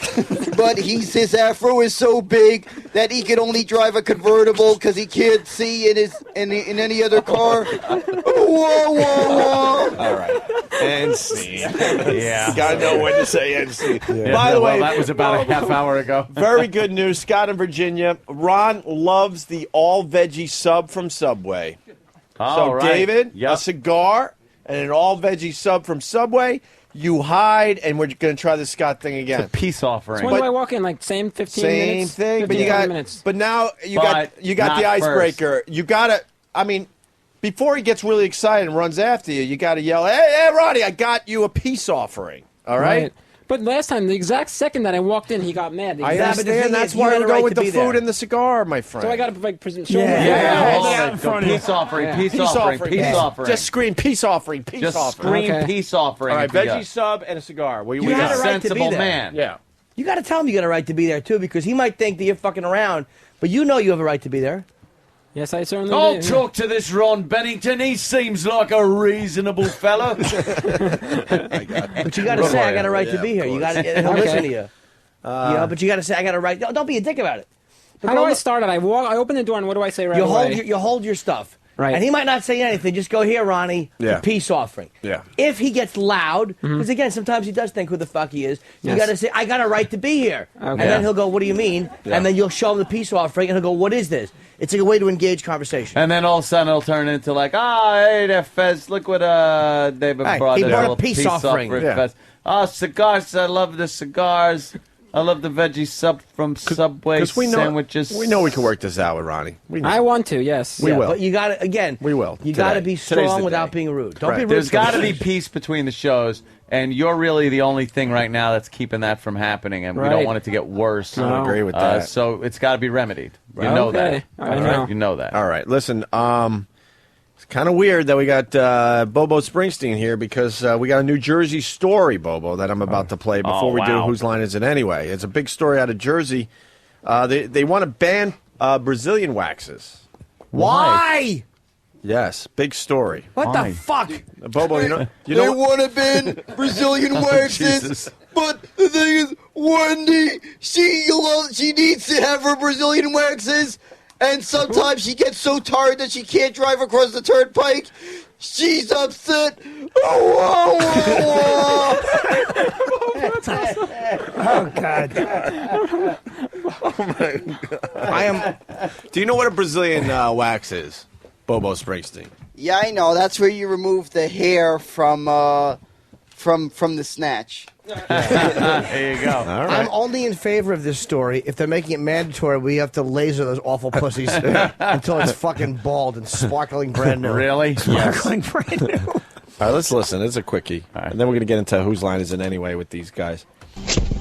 but his afro is so big that he can only drive a convertible because he can't see in any other car. Whoa. All right. And scene. Yeah. Gotta know when to say and scene. Yeah. By the way, that was about a half hour ago. Very good news. Scott in Virginia. Ron loves the all-veggie sub from Subway. All So, right. David, Yep. a cigar and an all-veggie sub from Subway. You hide, and we're going to try the Scott thing again. It's a peace offering. So when do I walk in? Like same 15 minutes? Same thing, but 15, you got. 20 minutes. But now you got the not icebreaker. You got to. I mean, before he gets really excited and runs after you, you got to yell, "Hey, Ronnie! I got you a peace offering." All right. But last time, the exact second that I walked in, he got mad. I understand. That's why we're going with the food and the cigar, my friend. So I got to like present. Peace offering, peace offering, peace offering. Just scream peace offering, peace Just offering. scream peace offering. All right, if you veggie got- sub and a cigar. You got a right to be sensible there. man. Yeah. You got to tell him you got a right to be there too, because he might think that you're fucking around, but you know you have a right to be there. Yes, I certainly I'll do. talk to this Ron Bennington. He seems like a reasonable fellow. But you got to say, I got a right to be here. You got to he'll listen to you. But you got to say, I got a right. Don't be a dick about it. But How do I start it? I open the door, and what do I say right away? You hold your stuff. Right. And he might not say anything. Just go, here, Ronnie, Yeah. the peace offering. Yeah. If he gets loud, because again, sometimes he does think who the fuck he is, you Yes. got to say, I got a right to be here. And then he'll go, what do you mean? Yeah. And then you'll show him the peace offering, and he'll go, what is this? It's like a way to engage conversation. And then all of a sudden it'll turn into like, hey there, Fez, look what David Hey, brought. he There's brought a little peace offering. Yeah. Fez. Oh, cigars, I love the cigars. I love the veggie sub from Subway Because we know sandwiches. we know we can work this out with Ronnie. We know. I want to, yes. We will. But you got to, again, We will. You got to Today. be Today's strong the without day. being rude. Don't Right. be rude. There's got to be sometimes. peace between the shows, and you're really the only thing right now that's keeping that from happening, and we don't Right. want it to get worse. I agree with that. So it's got to be remedied. You Right. know Okay. that. I All know. right? You know that. All right, listen. It's kind of weird that we got Bobo Springsteen here because we got a New Jersey story, Bobo, that I'm about to play before we do wow. Whose Line Is It Anyway? It's a big story out of Jersey. They want to ban Brazilian waxes. Why? Yes, big story. What the fuck? Bobo, you know They want to ban Brazilian waxes, Jesus. but the thing is, Wendy, she needs to have her Brazilian waxes, and sometimes she gets so tired that she can't drive across the turnpike. She's upset. Oh God. Do you know what a Brazilian wax is, Bobo Springsteen? Yeah, I know. That's where you remove the hair from the snatch. There you go. I'm only in favor of this story if they're making it mandatory. We have to laser those awful pussies until it's fucking bald and sparkling brand new. Really? Sparkling brand new. All right, let's listen. It's a quickie. And then we're going to get into Whose Line Is It Anyway with these guys.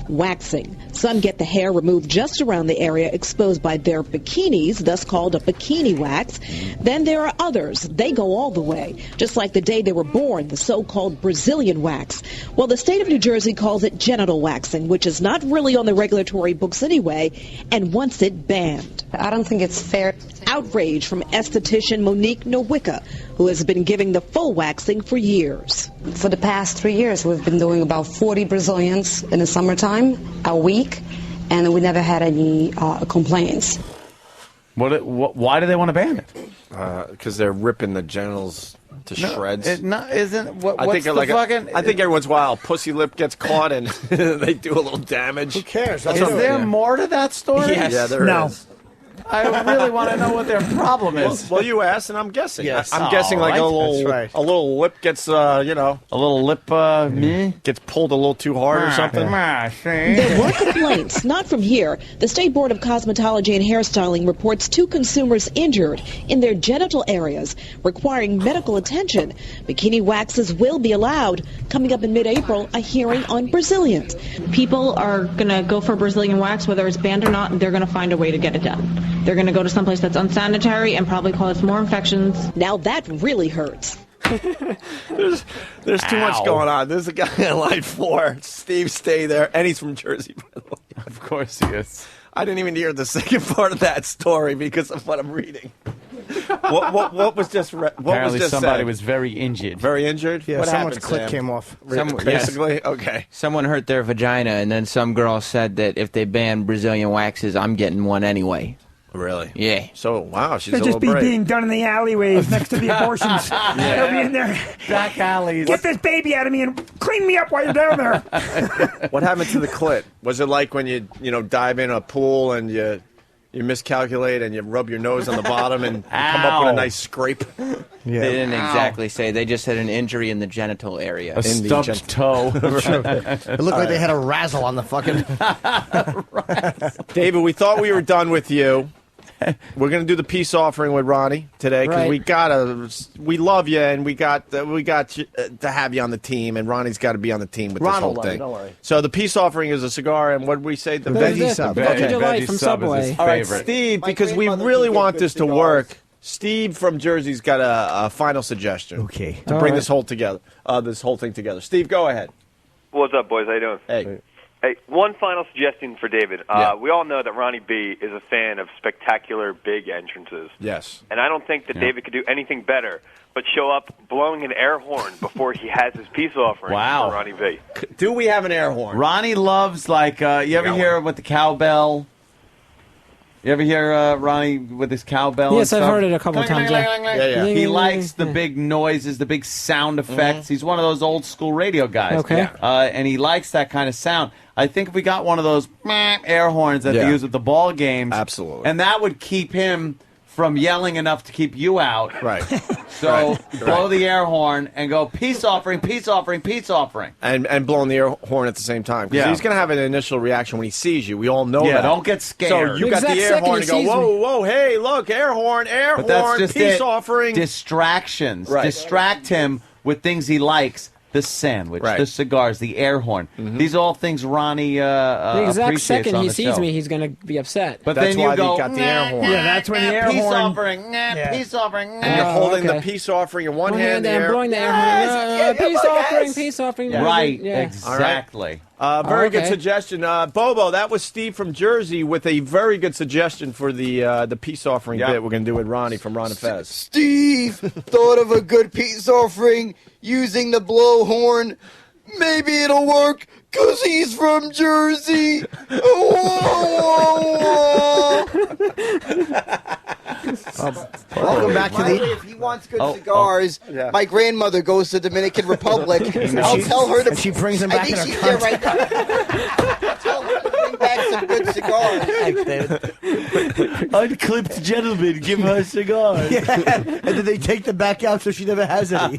Waxing. Some get the hair removed just around the area exposed by their bikinis, thus called a bikini wax. Then there are others. They go all the way, just like the day they were born, the so-called Brazilian wax. Well, the state of New Jersey calls it genital waxing, which is not really on the regulatory books anyway, and wants it banned. I don't think it's fair. Outrage from esthetician Monique Nowicka, who has been giving the full waxing for years. For the past 3 years, we've been doing about 40 Brazilians in the summertime, a week, and we never had any complaints. Why do they want to ban it? Because they're ripping the genitals to shreds. I think every once in a while, a pussy lip gets caught and they do a little damage. Who cares? Is there more to that story? Yes. Yeah, there is. I really want to know what their problem is. Well, you asked, and I'm guessing. Yes. I'm guessing like All a little, right. a little lip gets, a little lip, gets pulled a little too hard or something. There were complaints, not from here. The State Board of Cosmetology and Hairstyling reports 2 consumers injured in their genital areas, requiring medical attention. Bikini waxes will be allowed. Coming up in mid-April, a hearing on Brazilians. People are going to go for Brazilian wax, whether it's banned or not, they're going to find a way to get it done. They're going to go to someplace that's unsanitary and probably cause more infections. Now that really hurts. There's too much going on. There's a guy in line 4. Steve, stay there. And he's from Jersey, by the way. Of course he is. I didn't even hear the second part of that story because of what I'm reading. What was just Apparently somebody said? was very injured. Very injured? Yeah, What someone's happened, clit Sam? came off. Basically? Okay. Someone hurt their vagina, and then some girl said that if they ban Brazilian waxes, I'm getting one anyway. Really? Yeah. So, wow, she's They'll a just little be brave. being done in the alleyways next to the abortions. They'll be in there. Back alleys. Get this baby out of me and clean me up while you're down there. What happened to the clit? Was it like when you dive in a pool and you miscalculate and you rub your nose on the bottom and you come up with a nice scrape? They didn't exactly say. They just had an injury in the genital area. A stubbed toe. It looked like they had a razzle on the fucking. David, we thought we were done with you. We're going to do the peace offering with Ronnie today because we love you and we got to have you on the team, and Ronnie's got to be on the team with this whole thing. Don't worry. So the peace offering is a cigar, and what did we say? The veggie sub. Veggie Delight from sub is Subway. his All right, favorite. Steve, My because we grandmother really can get want good this to cigars. work. Steve from Jersey's got a final suggestion. Okay. To bring this whole thing together. Steve, go ahead. What's up, boys? How you doing? Hey. Hey, one final suggestion for David. Yeah. We all know that Ronnie B is a fan of spectacular big entrances. Yes. And I don't think that David could do anything better but show up blowing an air horn before he has his peace offering Wow. for Ronnie B. Do we have an air horn? Ronnie loves, you ever hear with the cowbell? You ever hear Ronnie with his cowbell? Yes, and I've stuff? heard it a couple of times. Yeah. He likes the big noises, the big sound effects. He's one of those old school radio guys. Okay. And he likes that kind of sound. I think if we got one of those air horns that they use at the ball games, absolutely, and that would keep him from yelling enough to keep you out. Right. So blow the air horn and go peace offering, peace offering, peace offering. And blowing the air horn at the same time. Because he's going to have an initial reaction when he sees you. We all know that. Yeah, don't get scared. So you got the air horn and go, whoa, hey, look, air horn, But that's just peace it. offering. Distractions. Right. Distract him with things he likes. The sandwich, the cigars, the air horn. These are all things Ronnie The exact appreciates second on he the sees show. me, he's going to be upset. But then you go, got the air horn. Yeah, that's when the air peace horn. offering, peace offering. And you're holding the peace offering in one hand. and blowing the air horn. Peace offering, peace offering. Right, Yeah. exactly. Very good okay. suggestion. Bobo, that was Steve from Jersey with a very good suggestion for the peace offering bit we're going to do with Ronnie from Ron and Fez. Steve thought of a good peace offering using the blow horn. Maybe it'll work because he's from Jersey. Welcome back to the. If he wants good cigars, my grandmother goes to Dominican Republic. I'll tell her to. And she brings them back I in think her she's there right now. Tell her to bring back some good cigars. Unclipped gentleman, give her cigars. Yeah. And then they take them back out so she never has any.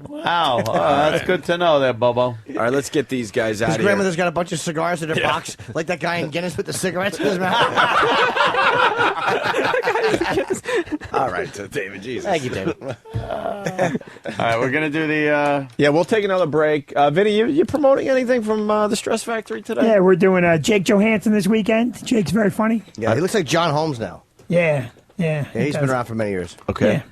Wow, that's good to know there, Bobo. All right, let's get these guys out His of here. grandmother's got a bunch of cigars in her box, like that guy in Guinness with the cigarettes in his mouth. All right, so David, Jesus. Thank you, David. All right, we're going to do the... Yeah, we'll take another break. Vinny, you promoting anything from the Stress Factory today? Yeah, we're doing Jake Johansson this weekend. Jake's very funny. Yeah, he looks like John Holmes now. Yeah. Yeah, he's been around for many years. Okay. Yeah.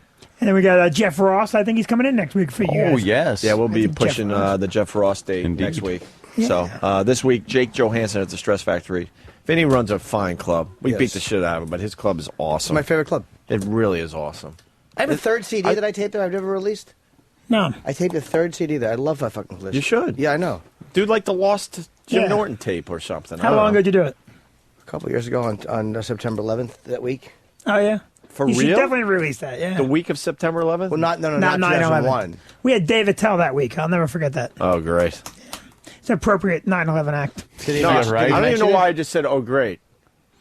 And then we got Jeff Ross. I think he's coming in next week for you guys. Oh, yes. Yeah, we'll be Jeff pushing Ross. the Jeff Ross date next week. Yeah. So this week, Jake Johansson at the Stress Factory. Vinny runs a fine club. We Yes. beat the shit out of him, but his club is awesome. It's my favorite club. It really is awesome. I have a third CD that I taped there I've never released. No. I taped a third CD there. I love that fucking list. You should. Yeah, I know. Dude, like the lost Jim Yeah. Norton tape or something. I How don't long know. ago did you do it? A couple years ago on September 11th that week. Oh, yeah. For you should real? definitely release that, yeah. The week of September 11th? Well, not 9/11. 2001. We had David Tell that week. I'll never forget that. Oh, great. It's an appropriate 9/11 act. No, I don't even know why I just said, oh, great.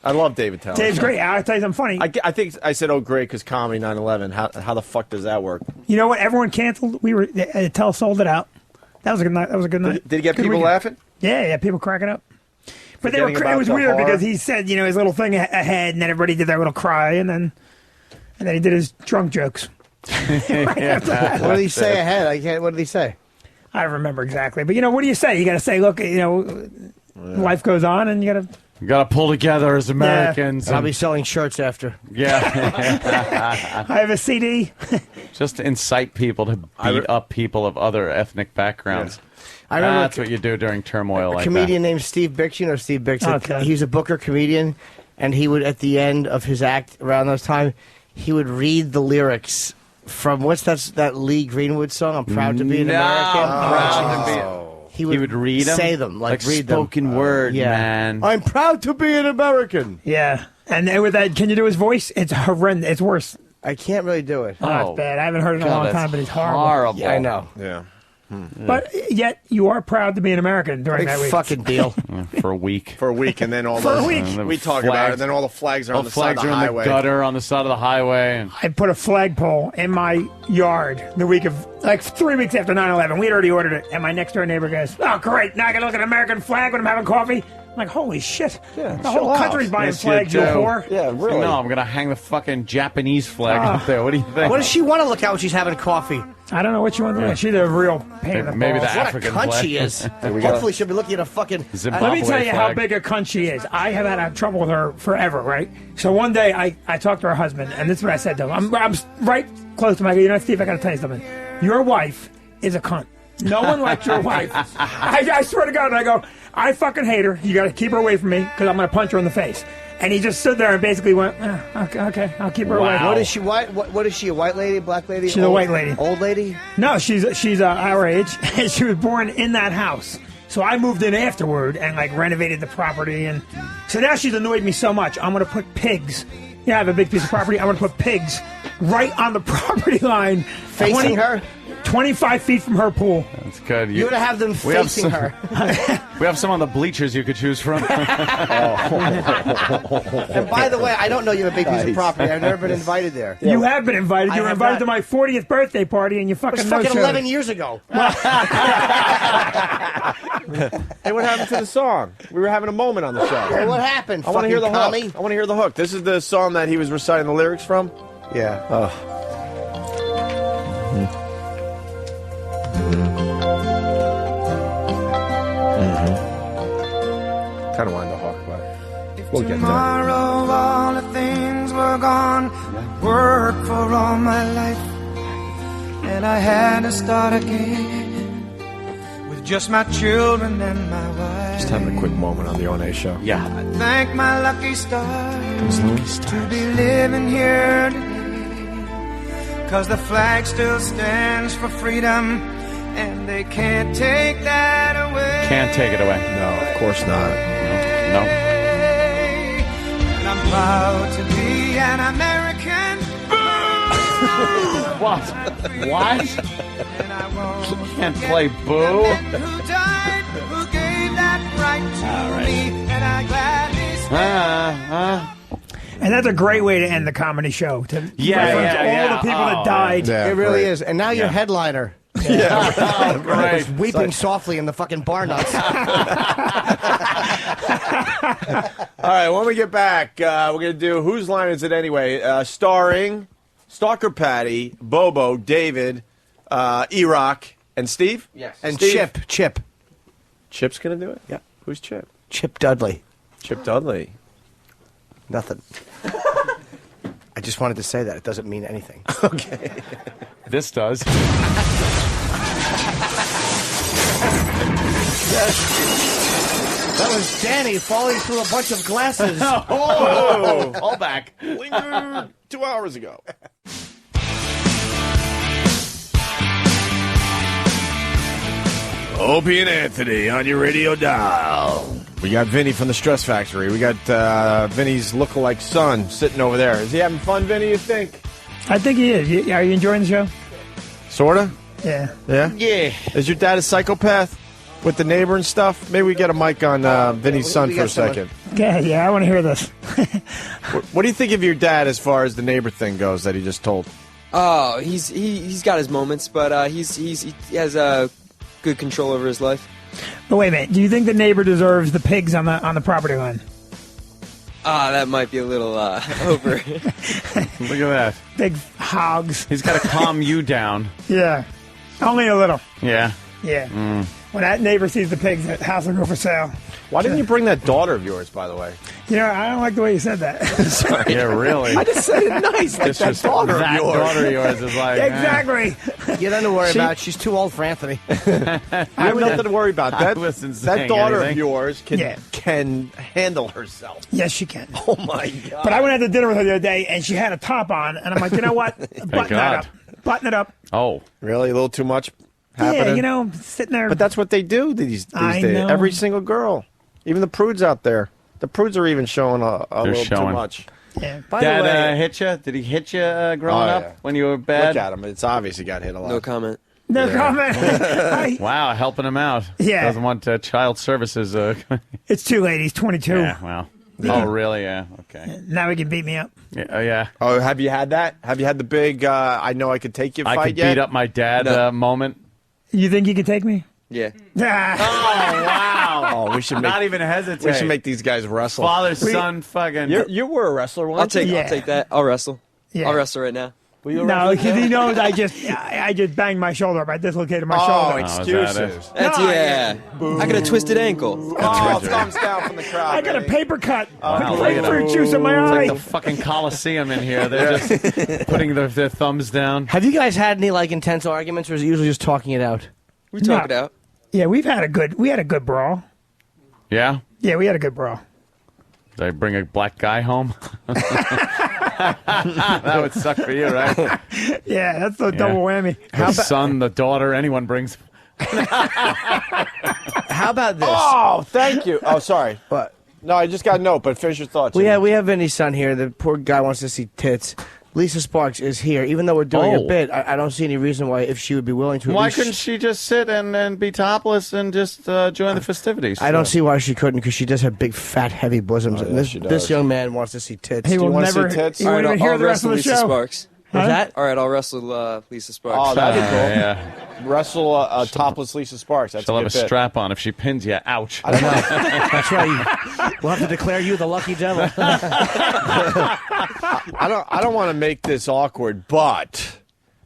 I love David Tell. Dave's great. I'll tell you something funny. I think I said, oh, great, because comedy 9/11. How the fuck does that work? You know what? Everyone canceled. Tell sold it out. That was a good night. That was a good night. Did he get Good people weekend. laughing? Yeah, people cracking up. But Forgetting it about was the weird horror? because he said, his little thing ahead, and then everybody did their little cry, and then he did his drunk jokes. Right after that. What did he say ahead? What did he say? I don't remember exactly, but what do you say? You got to say, look, life goes on, and you got to We got to pull together as Americans. I'll be selling shirts after. Yeah. I have a CD. Just to incite people to beat up people of other ethnic backgrounds. I remember That's what you do during turmoil like comedian named Steve Bix. You know Steve Bix? Okay. He's a booker comedian, and he would, at the end of his act around those time, he would read the lyrics from what's that Lee Greenwood song? I'm proud to be an American. Proud to be. He would read them? say them, like read spoken them. word, Yeah. man. I'm proud to be an American. Yeah. And then with that, can you do his voice? It's horrendous. It's worse. I can't really do it. Oh, it's bad. I haven't heard it in a long time, but it's horrible. Yeah, I know. Yeah. But yet you are proud to be an American during Big that week. fucking deal. For a week. For a week, and then all For a those week. we talk about it, and then all the flags are on the side of the are in highway. the gutter on the side of the highway. And I put a flagpole in my yard the week of, like 3 weeks after 9/11. We had already ordered it, and my next door neighbor goes, "Oh, great! Now I can look at an American flag when I'm having coffee." I'm like, "Holy shit! Yeah, the whole country's buying Yes, flags, you do. whore!" Yeah, really. No, I'm going to hang the fucking Japanese flag up there. What do you think? What does she want to look at when she's having coffee? I don't know what you want to do. She's a real pain in the Maybe balls. the African What a cunt flag. she is. we go. Hopefully she'll be looking at a fucking... Zimbabwe Let me tell you how flag. big a cunt she is. I have had trouble with her forever, right? So one day I talked to her husband, and this is what I said to him. I'm right close to him. I go, "You know, Steve, I got to tell you something. Your wife is a cunt. No one likes your wife." I swear to God, I go, "I fucking hate her. You got to keep her away from me because I'm going to punch her in the face." And he just stood there and basically went, okay, I'll keep her away. What is she? What is she? A white lady? Black lady? She's a white lady. Old lady? No, she's our age, and she was born in that house. So I moved in afterward and like renovated the property, and so now she's annoyed me so much. I'm gonna put pigs. Yeah, I have a big piece of property. I'm gonna put pigs right on the property line, Facing her? 25 feet from her pool. That's good. You would have them We have facing some- her. We have some on the bleachers you could choose from. And by the way, I don't know you have a big piece of property. I've never been invited there. You have been invited. You I were have invited not. to my 40th birthday party, and you It was fucking fucking no-showed. 11 years ago. Hey, what happened to the song? We were having a moment on the show. Hey, what happened? I want to hear the fucking commie? hook. I want to hear the hook. This is the song that he was reciting the lyrics from. Yeah. Oh. Kind of wanted the hook, but we'll get there. Tomorrow all the things were gone. Work for all my life, and I had to start again with just my children and my wife. Just having a quick moment on the O&A show. Yeah. I thank my lucky stars to be living here today, 'cause the flag still stands for freedom, and they can't take that away. Can't take it away. No, of course not. No. And I'm proud to be an American. What? What? Can't play boo. Who died, who gave that right to me, and I gladly And that's a great way to end the comedy show. To Yeah, reference yeah, all yeah. the people that Oh, died. yeah. It really Right. is. And now you're Yeah. headliner. Yeah, Great. Weeping softly in the fucking bar nuts. All right, when we get back, we're going to do Whose Line Is It Anyway? Starring Stalker Patty, Bobo, David, E-Rock, and Steve? Yes. And Steve? Chip. Chip's going to do it? Yeah. Who's Chip? Chip Dudley. Chip Dudley. Nothing. I just wanted to say that. It doesn't mean anything. Okay. This does. That was Danny falling through a bunch of glasses. Oh! All back. Linger 2 hours ago. Opie and Anthony on your radio dial. We got Vinny from the Stress Factory. We got Vinny's lookalike son sitting over there. Is he having fun, Vinny, you think? I think he is. Are you enjoying the show? Sorta? Yeah. Yeah? Yeah. Is your dad a psychopath with the neighbor and stuff? Maybe we get a mic on Vinny's son we for a got someone. second. Yeah, I want to hear this. What do you think of your dad as far as the neighbor thing goes that he just told? Oh, he's got his moments, but he has good control over his life. But wait a minute. Do you think the neighbor deserves the pigs on the property line? That might be a little over. Look at that. Big hogs. He's got to calm you down. Yeah. Only a little. Yeah. Yeah. Mm. When that neighbor sees the pigs, that house will go for sale. Why didn't you bring that daughter of yours, by the way? You know, I don't like the way you said that. Sorry. Yeah, really. I just said it nice. Like that daughter of yours. Daughter of yours is like exactly. You don't have to worry about it. She's too old for Anthony. I have nothing to worry about. I wasn't That saying daughter of anything. yours can handle herself. Yes, she can. Oh my God! But I went out to dinner with her the other day, and she had a top on, and I'm like, you know what? Button that up. Button it up. Oh, really? A little too much happening? Yeah, you know, sitting there. But that's what they do these I days. know. Every single girl, even the prudes out there. The prudes are even showing a They're little showing. too much. Yeah. By the Dad way, hit you? Did he hit you growing Oh, up yeah. when you were bad? Look at him. It's obvious he got hit a lot. No comment. No comment. Wow, helping him out. Yeah. Doesn't want child services. It's too late. He's 22. Yeah, well. Oh, really? Yeah, okay. Now he can beat me up. Yeah, yeah. Oh, have you had that? Have you had the big I know I could take you I fight could yet? beat up my dad moment. You think you can take me? Yeah. Oh, wow. Oh, we should make, Not even hesitate. We should make these guys wrestle. Father, son, fucking. You were a wrestler once. I'll take that. I'll wrestle. Yeah. I'll wrestle right now. Will you No, wrestle because again? he knows I just banged my shoulder up. I dislocated my Oh, shoulder. excuses. That's I got a twisted ankle. Oh, thumbs down from the crowd. I got a paper cut. Oh, Put look at grapefruit them. juice in my It's eye. like the fucking Coliseum in here. They're just putting their thumbs down. Have you guys had any like intense arguments, or is it usually just talking it out? We talk it out. Yeah, we had a good brawl. Yeah? Yeah, we had a good brawl. Did I bring a black guy home? That would suck for you, right? Yeah, that's the double whammy. The son, the daughter, anyone brings. How about this? Oh, thank you. Oh, sorry. But no, I just got a note. But finish your thoughts. We have Vinny's son here. The poor guy wants to see tits. Lisa Sparks is here. Even though we're doing a bit, I don't see any reason why, if she would be willing to. Why couldn't she just sit and be topless and just join the festivities? I don't see why she couldn't, because she does have big, fat, heavy bosoms. and this young man wants to see tits. He Do you will want never. to see tits? He won't even hear the rest of the Lisa show. Sparks. What's that? All right, I'll wrestle Lisa Sparks. Oh, that'd be cool. Yeah. Wrestle a topless Lisa Sparks. That's She'll a have good a bit. strap on if she pins you. Ouch. I don't know. That's right. We'll have to declare you the lucky devil. I don't want to make this awkward, but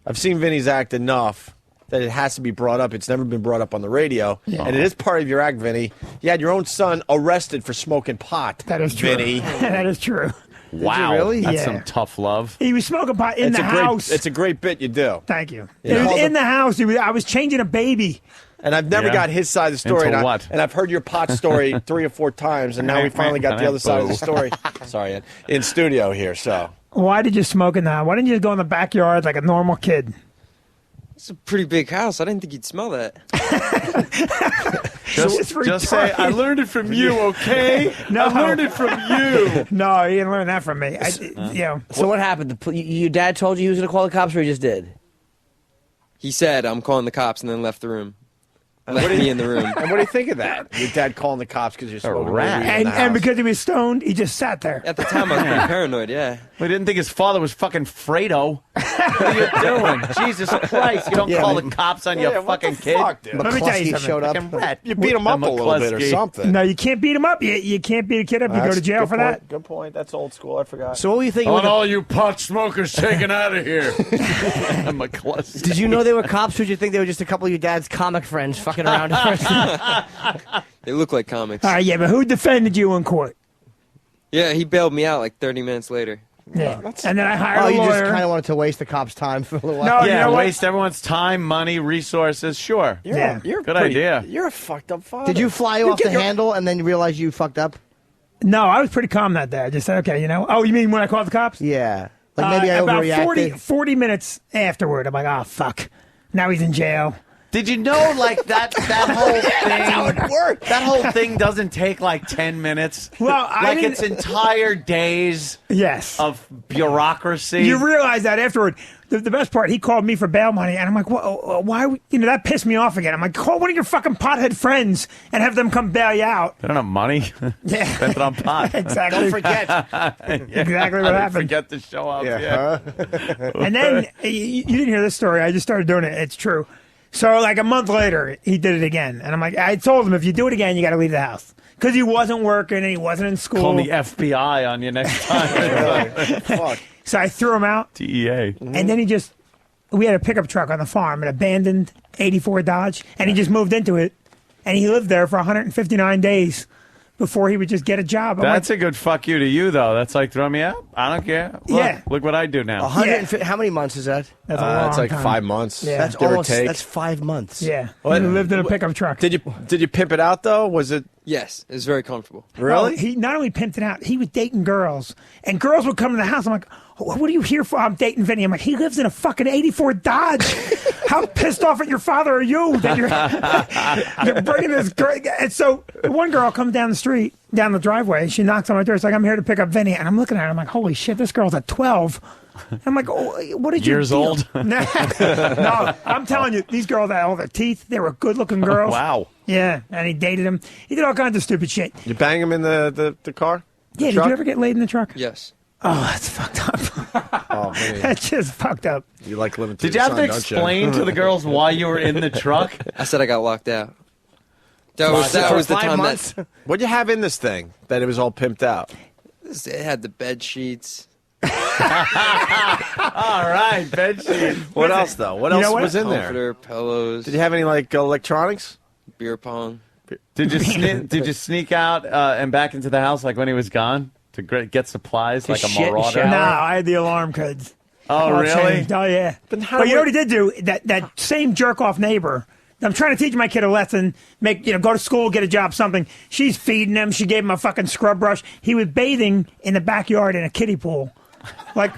I've seen Vinny's act enough that it has to be brought up. It's never been brought up on the radio, and it is part of your act, Vinny. You had your own son arrested for smoking pot. That is true. Vinny. That is true. Wow. really? That's Yeah. some tough love. He was smoking pot in the house. It's a great bit you do. Thank you. Yeah. It was in the house. I was changing a baby. And I've never Yeah. got his side of the story. Into and what? And I've heard your pot story 3 or 4 times, and now we finally got the other side of the story. Sorry, Ed. In studio here, so. Why did you smoke in the house? Why didn't you just go in the backyard like a normal kid? It's a pretty big house. I didn't think you'd smell that. It's Just say, I learned it from you, okay? No. I learned it from you. No, you didn't learn that from me. So what happened? Your dad told you he was going to call the cops, or he just did? He said, I'm calling the cops, and then left the room. Left me in the room. And what do you think of that? Your dad calling the cops because you're smoking rat. weed in the And house. because he was stoned, he just sat there. At the time, I was pretty paranoid, yeah. We didn't think his father was fucking Fredo. What are you doing? Jesus Christ. You don't Yeah, call but- the cops on Yeah, your what the fucking kid. fuck, dude? Let me tell you McCluskey something. showed up. Fucking rat. You beat him up a little bit or McCluskey. something. No, you can't beat him up. You can't beat a kid up. You go That's to jail good for point. that. Good point. That's old school. I forgot. So what were you I thinking? want with all you pot smokers taken out of here. McCluskey. Did you know they were cops, or did you think they were just a couple of your dad's comic friends fucking around? They look like comics. All right, yeah, but who defended you in court? Yeah, he bailed me out like 30 minutes later. Yeah, and then I hired Oh, a you just lawyer. kind of wanted to waste the cops' time for a little while. No, you Yeah, know what? waste everyone's time, money, resources. Sure. Yeah. You're Good pretty- idea. You're a fucked up father. Did you fly off the handle and then realize you fucked up? No, I was pretty calm that day. I just said, okay, Oh, you mean when I called the cops? Yeah. Like maybe I about overreacted. 40 minutes afterward, I'm like, oh, fuck. Now he's in jail. Did you know, like, that whole thing? That's how it works. That whole thing doesn't take, like, 10 minutes. Well, I like, didn't- it's entire days Yes. of bureaucracy. You realize that afterward. The best part, he called me for bail money, and I'm like, why? That pissed me off again. I'm like, call one of your fucking pothead friends and have them come bail you out. They don't have money. Yeah. Spent it on pot. Exactly. Don't forget. Exactly what happened. Forget to show up. Yeah. And then, you didn't hear this story. I just started doing it. It's true. So, like, a month later, he did it again. And I'm like, I told him, if you do it again, you got to leave the house. Because he wasn't working and he wasn't in school. Call the FBI on you next time. Fuck. So I threw him out. DEA. And then we had a pickup truck on the farm, an abandoned 84 Dodge, and he just moved into it. And he lived there for 159 days. before he would just get a job. I'm That's a good fuck you to you, though. That's like, throw me out. I don't care. Look what I do now. 150. How many months is that? That's a long It's like time. 5 months. Yeah. That's give or almost. take. That's 5 months. Yeah. What? He lived in a pickup truck. Did you pimp it out though? Was it? Yes, it was very comfortable. Really? Oh, he not only pimped it out, he was dating girls, and girls would come to the house. I'm like, what are you here for? I'm dating Vinny. I'm like, he lives in a fucking '84 Dodge. How pissed off at your father are you that you're bringing this girl? And so one girl comes down the street, down the driveway. She knocks on my door. It's like, I'm here to pick up Vinny, and I'm looking at her. I'm like, holy shit, this girl's at 12. I'm like, oh, what did you Years do? old? No, I'm telling you, these girls had all their teeth. They were good-looking girls. Wow. Yeah, and he dated them. He did all kinds of stupid shit. You bang him in the car? Yeah, did you ever get laid in the truck? Yes. Oh, that's fucked up. Oh man, That's just fucked up. you like living through Did you the have to sun, don't you? explain to the girls why you were in the truck? I said I got locked out. That was the time that What'd you have in this thing that it was all pimped out? it had the bed sheets. All right, bed sheet. What else though? What else was in there? Comforter, pillows. Did you have any like electronics? Beer pong. Did you sneak out and back into the house like when he was gone to get supplies like a marauder? No, I had the alarm codes. Oh, All really? changed. Oh, yeah. But you know what he did do? That same jerk-off neighbor. I'm trying to teach my kid a lesson, go to school, get a job, something. She's feeding him. She gave him a fucking scrub brush. He was bathing in the backyard in a kiddie pool. Like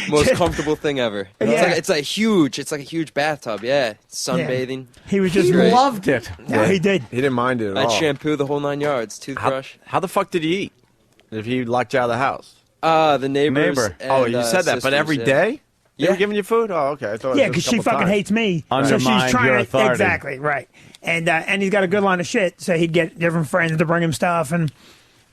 Most comfortable thing ever. Yeah. It's like a huge bathtub. Yeah, sunbathing. He was just great. loved it. No, he did. He didn't mind it at I had all. shampoo the whole 9 yards, toothbrush. How the fuck did he eat? If he locked you out of the house? The neighbors. Neighbor. Oh, and, you said that, but sisters, every yeah. day? They Yeah. were giving you food? Oh, okay. I thought it Yeah, was because just a she couple fucking times. hates me. Undermine so she's trying your to authority. Exactly, right. And he's got a good line of shit, so he'd get different friends to bring him stuff. And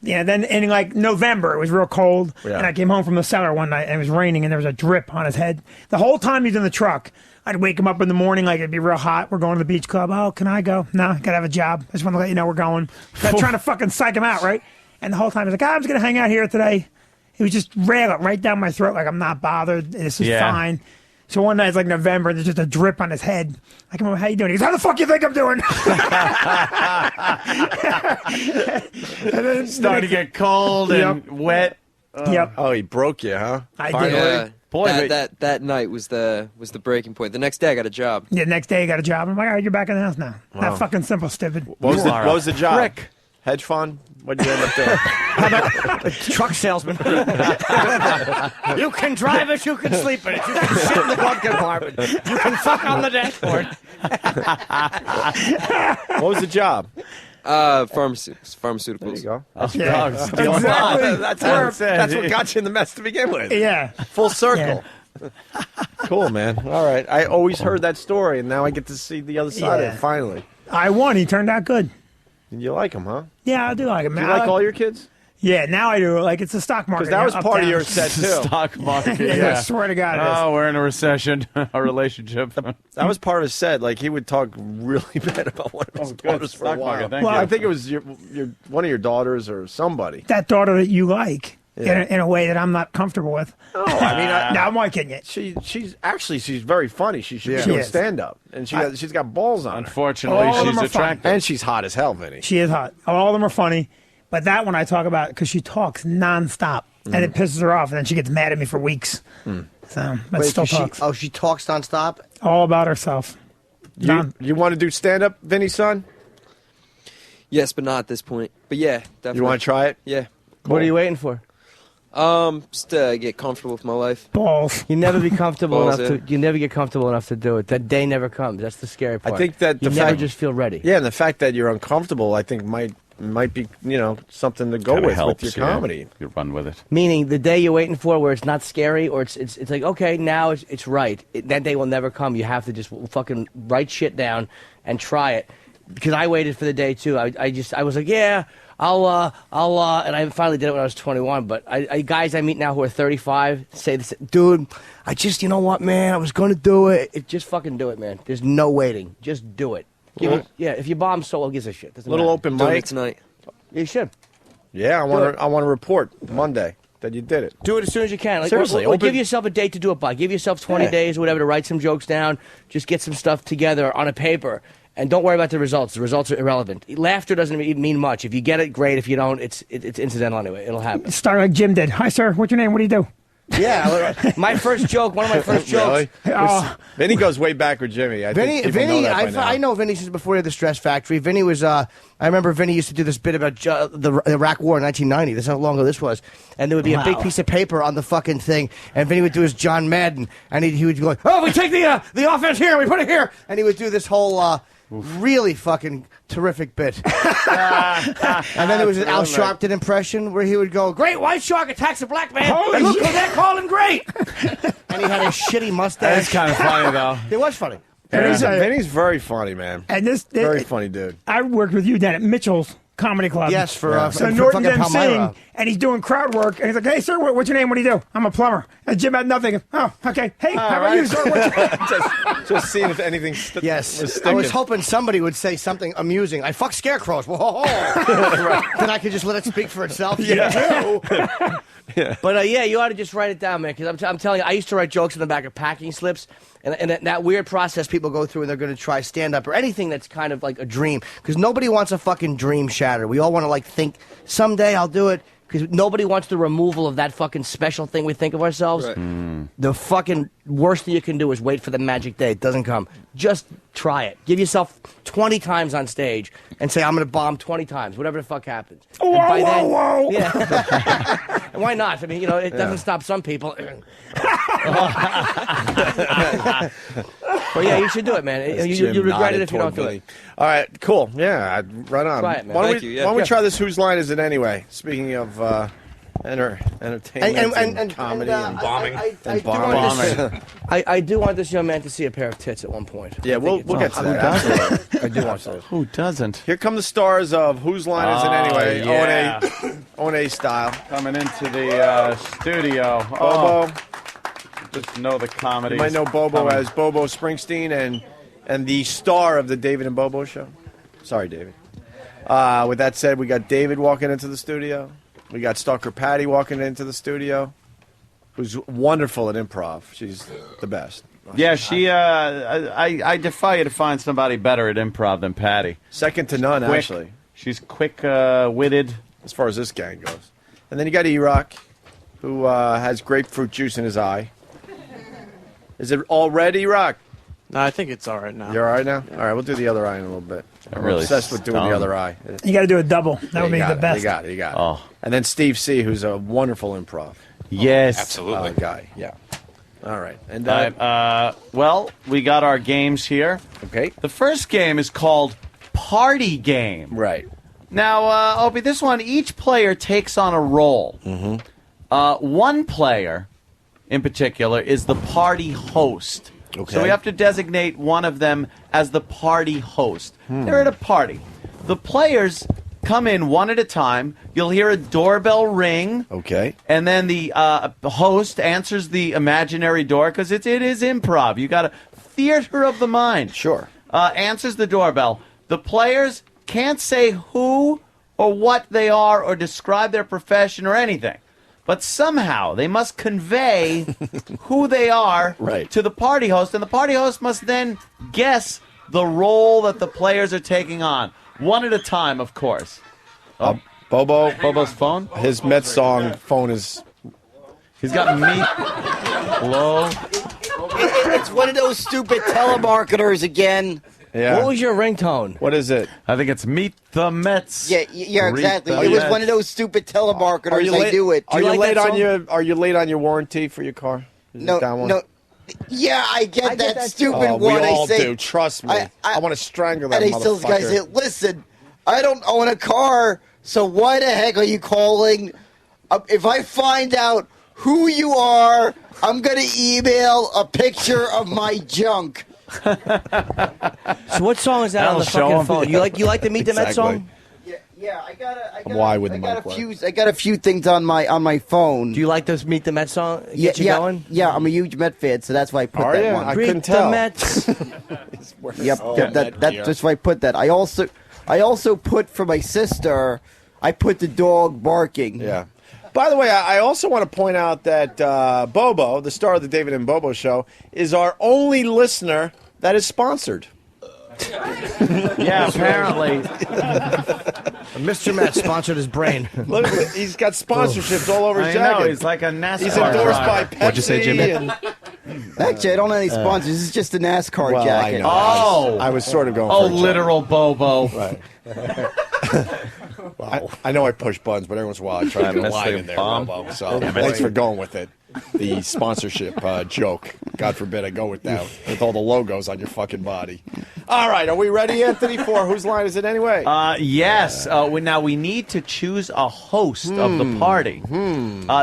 yeah, then in like November, it was real cold. Yeah. And I came home from the cellar one night, and it was raining, and there was a drip on his head. The whole time he's in the truck, I'd wake him up in the morning, like it'd be real hot. We're going to the beach club. Oh, can I go? No, gotta have a job. I just want to let you know we're going. I'm trying to fucking psych him out, right? And the whole time he's like, I'm just gonna hang out here today. He was just railing right down my throat, like I'm not bothered. This is fine. So one night it's like November, and there's just a drip on his head. I come over, how you doing? He goes, how the fuck you think I'm doing? And then Starting to get cold and wet. Yep. Oh, he broke you, huh? I Finally? did. Yeah. Boy, that night was the breaking point. The next day I got a job. Yeah, next day I got a job. I'm like, all right, you're back in the house now. Wow. That fucking simple, stupid. What was the job? Prick. Hedge fund? What did you end up doing? How about a truck salesman? You can drive it, you can sleep in it, you can sit in the glove compartment, you can fuck on the dashboard. What was the job? Pharmaceuticals. There you go. Yeah, Stealing exactly. That's what got you in the mess to begin with. Yeah. Full circle. Cool, man. All right. I always heard that story, and now I get to see the other side of Yeah. it, finally. I won. He turned out good. And you like him, huh? Yeah, I do like him. Do you man. like all your kids? Yeah, now I do. Like, it's the stock market. Because that was up, part of down. your set, too. Stock market. Yeah, Yeah. I swear to God it is. Oh, we're in a recession. A relationship. That was part of his set. Like, he would talk really bad about one of his daughters for a Stock while. market, thank Well, you. I think it was one of your daughters or somebody. That daughter that you like Yeah. in a way that I'm not comfortable with. No, I mean, No, I'm not kidding you. she's very funny. She should Yeah. be She doing is. stand up, and she's got balls on her. Unfortunately, All of them she's are fun. attractive. And she's hot as hell, Vinny. She is hot. All of them are funny. But that one I talk about because she talks nonstop. And it pisses her off. And then she gets mad at me for weeks. So, but Wait, still 'cause talks. she talks nonstop? All about herself. You want to do stand up, Vinny, son? Yes, but not at this point. But yeah, definitely. You want to try it? Yeah. What are you waiting for? Just to get comfortable with my life. Balls. You never be comfortable Balls, enough to. You never get comfortable enough to do it. That day never comes. That's the scary part. I think that you the never fact just feel ready. Yeah, and the fact that you're uncomfortable, I think might be something to go Kinda with helps, your yeah. comedy. You run with it. Meaning the day you're waiting for, where it's not scary, or it's like okay, now it's right. That day will never come. You have to just fucking write shit down and try it. Because I waited for the day too. I was like, yeah, I'll and I finally did it when I was 21. But guys I meet now who are 35 say this, dude. I just, you know what, man, I was gonna do it. Just fucking do it, man. There's no waiting. Just do it. If you bomb, so gives a shit. Doesn't Little matter. open Doing mic it tonight. You should Yeah, I want to report Monday that you did it. do it as soon as you can. Like, Seriously, or open- give yourself a date to do it by. Give yourself 20 Yeah. days or whatever to write some jokes down. Just get some stuff together on a paper And don't worry about the results. The results are irrelevant. Laughter doesn't mean much. If you get it, great. If you don't, it's incidental anyway. It'll happen. Start like Jim did. Hi, sir. What's your name? What do you do? Yeah, my first joke. One of my first jokes. Really? Vinny goes way back with Jimmy. I think people know that by now. I know Vinny since before he had the Stress Factory. Vinny was. I remember Vinny used to do this bit about the Iraq War in 1990. That's how long ago this was. And there would be a big piece of paper on the fucking thing. And Vinny would do his John Madden, and he would go, "Oh, we take the offense here, and we put it here," and he would do this whole. Really fucking terrific bit. And then there was an Al Sharpton impression where he would go, "Great white shark attacks a black man. Holy and look shit. what that called him great." And he had a shitty mustache. That's kind of funny, though. It was funny. Vinny's very funny, man. And very funny dude. I worked with you down at Mitchell's Comedy Club. Yes, so for Norton's fucking emceeing, Palmyra. and he's doing crowd work, and he's like, "Hey, sir, what's your name? What do you do?" "I'm a plumber." And Jim had nothing. "Oh, okay. Hey, how about you, sir? What's your just seeing if anything Yes, was I sticking. was hoping somebody would say something amusing. I fuck scarecrows. Whoa. Then I could just let it speak for itself. Yeah. Yeah. But yeah, you ought to just write it down, man. Because I'm telling you, I used to write jokes in the back of packing slips, and that weird process people go through, and they're going to try stand up or anything that's kind of like a dream. Because nobody wants a fucking dream shattered. We all want to like think someday I'll do it. Because nobody wants the removal of that fucking special thing we think of ourselves. Right. The fucking worst thing you can do is wait for the magic day. It doesn't come. Just try it. Give yourself 20 times on stage and say, "I'm going to bomb 20 times," whatever the fuck happens. whoa. Yeah. And why not? I mean, it doesn't stop some people. But yeah, you should do it, man. You regret it if you don't do it. All right, cool. Yeah, right on. Try it, man. Why Thank don't you. why don't we try this? Whose line is it anyway? Speaking of entertainment and comedy and bombing. I do want this young man to see a pair of tits at one point. Yeah, we'll get to that. I do want to. Who doesn't? Here come the stars of Whose Line Is It Anyway? Yeah. O&A style. Coming into the studio. Bobo. Just know the comedy. You might know Bobo as Bobo Springsteen and the star of the David and Bobo show. Sorry, David. With that said, we got David walking into the studio. We got Stalker Patty walking into the studio, who's wonderful at improv. She's the best. Yeah, she. I defy you to find somebody better at improv than Patty. Second to none, Quick. actually. She's quick-witted. As far as this gang goes. And then you got E-Rock, who has grapefruit juice in his eye. Is it all red, E-Rock? No, I think it's all right now. You're all right now? All right, we'll do the other eye in a little bit. I'm really obsessed with doing the other eye. You got to do a double. That would be the best. You got it. Oh. And then Steve C., who's a wonderful improv. Yes. Absolutely. Guy, yeah. All right. And well, we got our games here. Okay. The first game is called Party Game. Right. Now, Opie, this one, each player takes on a role. Mm-hmm. One player, in particular, is the party host. Okay. So we have to designate one of them as the party host. They're at a party. The players come in one at a time. You'll hear a doorbell ring. Okay. And then the host answers the imaginary door because it is improv. You got a theater of the mind. Sure. Answers the doorbell. The players can't say who or what they are or describe their profession or anything. But somehow they must convey who they are to the party host, and the party host must then guess the role that the players are taking on. One at a time, of course. Bobo's phone? His Met song phone is... He's got me. Hello? It's one of those stupid telemarketers again. Yeah. What was your ringtone? What is it? I think it's Meet the Mets. Yeah, exactly. It was one of those stupid telemarketers. I do it. Are you late on your warranty for your car? Is it that one? No. Yeah, I get that stupid one. We all I say, do. Trust me. I want to strangle that and I tell the guy, say, "Listen, I don't own a car, so why the heck are you calling? If I find out who you are, I'm going to email a picture of my junk." So what song is that on the fucking phone? You like the Meet the Met song? Yeah, I got a a few things on my phone. Do you like this Meet the Met song? Get you going? Yeah, I'm a huge Met fan, so that's why I put that one. I couldn't tell. The Mets. That's why I put that. I also put for my sister. I put the dog barking. Yeah. By the way, I also want to point out that Bobo, the star of the David and Bobo show, is our only listener that is sponsored. Yeah, apparently. Mr. Matt sponsored his brain. Look, he's got sponsorships all over his I jacket. know, he's like a NASCAR He's endorsed by driver. Pepsi. What'd you say, Jimmy? Actually, I don't have any sponsors. This is just a NASCAR Well, jacket. I know. Oh. I was sort of going Oh, for a joke. literal Bobo. Right. I know I push buttons, but every once in a while I try to get a line in there, Bobo. So thanks for going with it. The sponsorship joke. God forbid I go with that with all the logos on your fucking body. All right, are we ready, Anthony? For whose line is it anyway? Yes. Now we need to choose a host of the party.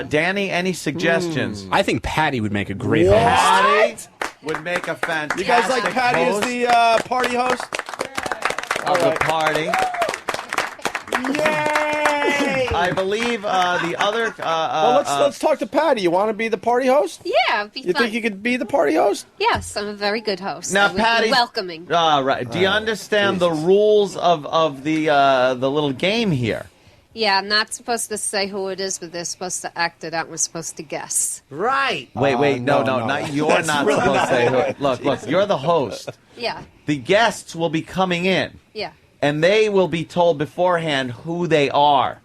Danny, any suggestions? I think Patty would make a great What? host. Patty would make a fantastic You guys like Patty host as the party host? of the party. Yay! I believe the other. Well, let's talk to Patty. You want to be the party host? Yeah, it'd be You fun. think you could be the party host? Yes, I'm a very good host. Now, I would be Patty, welcoming. Right. Do you understand the rules of the little game here? Yeah, I'm not supposed to say who it is, but they're supposed to act it out. We're supposed to guess. Right. Wait, no, no. not you're That's not really supposed not to say right. who. Look, you're the host. Yeah, The guests will be coming in, yeah. and they will be told beforehand who they are,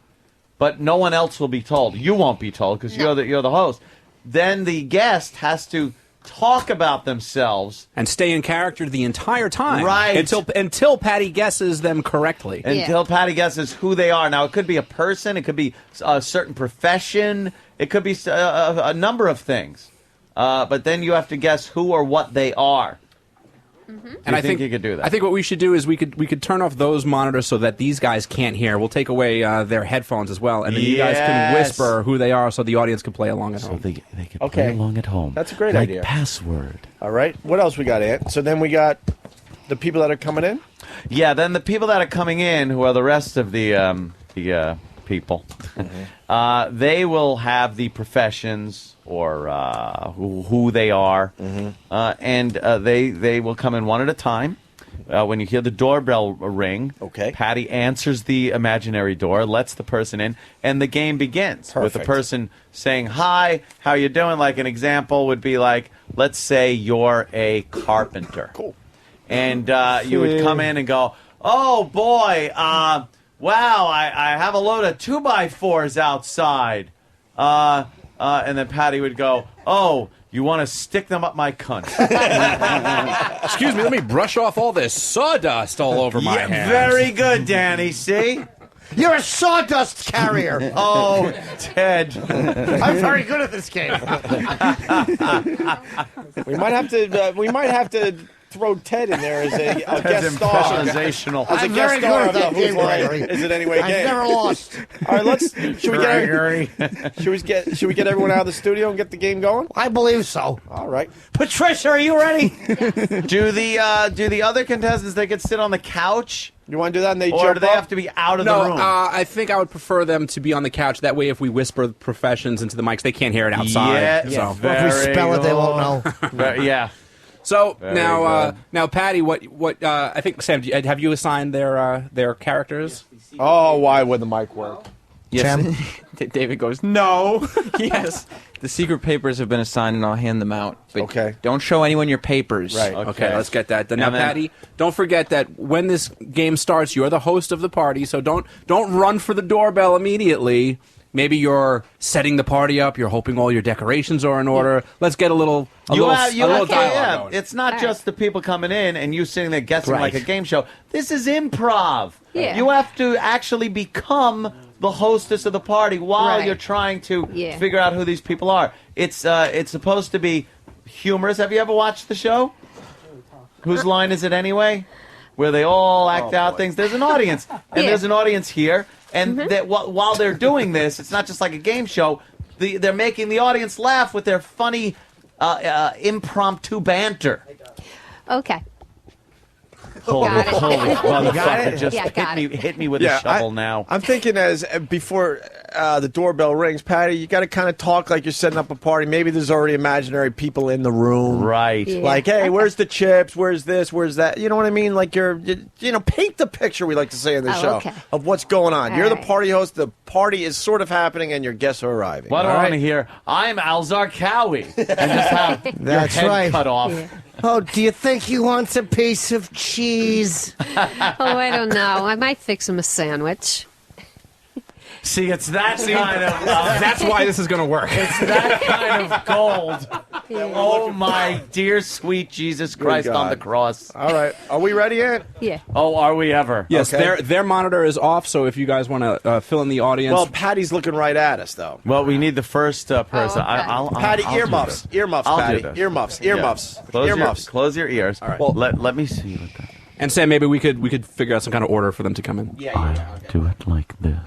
but no one else will be told. You won't be told because you're the host. Then the guest has to talk about themselves And stay in character the entire time. Right. Until Patty guesses them correctly. until Patty guesses who they are. Now, it could be a person, it could be a certain profession, it could be a number of things. But then you have to guess who or what they are. And I think you could do that. I think what we should do is we could turn off those monitors so that these guys can't hear. We'll take away their headphones as well, and then you guys can Yes. whisper who they are so the audience can play along at home. They can Okay. play along at home. That's a great like idea. Password. All right. What else we got, Ant? So then we got the people that are coming in? Yeah, then the people that are coming in, who are the rest of the people, they will have the professions or who they are, and they will come in one at a time. When you hear the doorbell ring, Patty answers the imaginary door, lets the person in, and the game begins with the Perfect. person saying, "Hi, how you doing?" Like an example would be like, let's say you're a carpenter. Cool. And you would come in and go, "Oh boy, wow! I have a load of 2x4s outside." And then Patty would go, "Oh, you want to stick them up my cunt?" Excuse me, let me brush off all this sawdust all over my hands. Very good, Danny. See? You're a sawdust carrier. Oh, Ted. I'm very good at this game. We might have to throw Ted in there as a Ted's guest star. improvisational. As a I'm guest very star good of at that the Who's game, Line Gregory. Is It Anyway I've game. never lost. All right, should we get everyone out of the studio and get the game going? I believe so. All right. Patricia, are you ready? Do the other contestants, they could sit on the couch? You want to do that and they Or jump do they up? have to be out of No, the room? I think I would prefer them to be on the couch. That way, if we whisper professions into the mics, they can't hear it outside. Yeah, so. Well, if we spell it, they won't know. Yeah. So Very now, good. now, Patty, what? I think Sam, have you assigned their characters? Oh, why would the mic work? Yes. David goes, no. Yes. The secret papers have been assigned, and I'll hand them out. But Okay. don't show anyone your papers. Right. Okay, let's get that done. Now, And then- Patty, don't forget that when this game starts, you're the host of the party, so don't run for the doorbell immediately. Maybe you're setting the party up. You're hoping all your decorations are in order. Let's get a little dialogue going. It's not just the people coming in and you sitting there guessing like a game show. This is improv. Yeah. You have to actually become the hostess of the party while Right. you're trying to Yeah. figure out who these people are. It's supposed to be humorous. Have you ever watched the show? Whose line is it anyway? Where they all act out things. There's an audience, and Yeah. there's an audience here. And that while they're doing this, it's not just like a game show. They're making the audience laugh with their funny impromptu banter. Okay. Holy Got it. motherfucker! Just Yeah, got it. hit me with a shovel now. I'm thinking as before the doorbell rings, Patty, you got to kind of talk like you're setting up a party. Maybe there's already imaginary people in the room, right? Yeah. Like, hey, where's the chips? Where's this? Where's that? You know what I mean? Like paint the picture. We like to say in this show okay. of what's going on. All You're the right. party host. The party is sort of happening, and your guests are arriving. What do all I right? want to hear? I'm Al Zarqawi, and just have your That's head right. cut off. Oh, do you think he wants a piece of cheese? Oh, I don't know. I might fix him a sandwich. See, it's that kind of... That's why this is going to work. It's that kind of gold. Oh, my dear, sweet Jesus Christ on the cross. All right. Are we ready yet? Yeah. Oh, are we ever? Yes, Okay. their monitor is off, so if you guys want to fill in the audience. Well, Patty's looking right at us, though. Well, we need the first person. okay. Patty, I'll do earmuffs. this. Earmuffs, I'll Patty. do this. Earmuffs. Yeah. Earmuffs. Earmuffs. Close your ears. All right. Well, let me see what that... and Sam, maybe we could figure out some kind of order for them to come in. Yeah. Do it like this.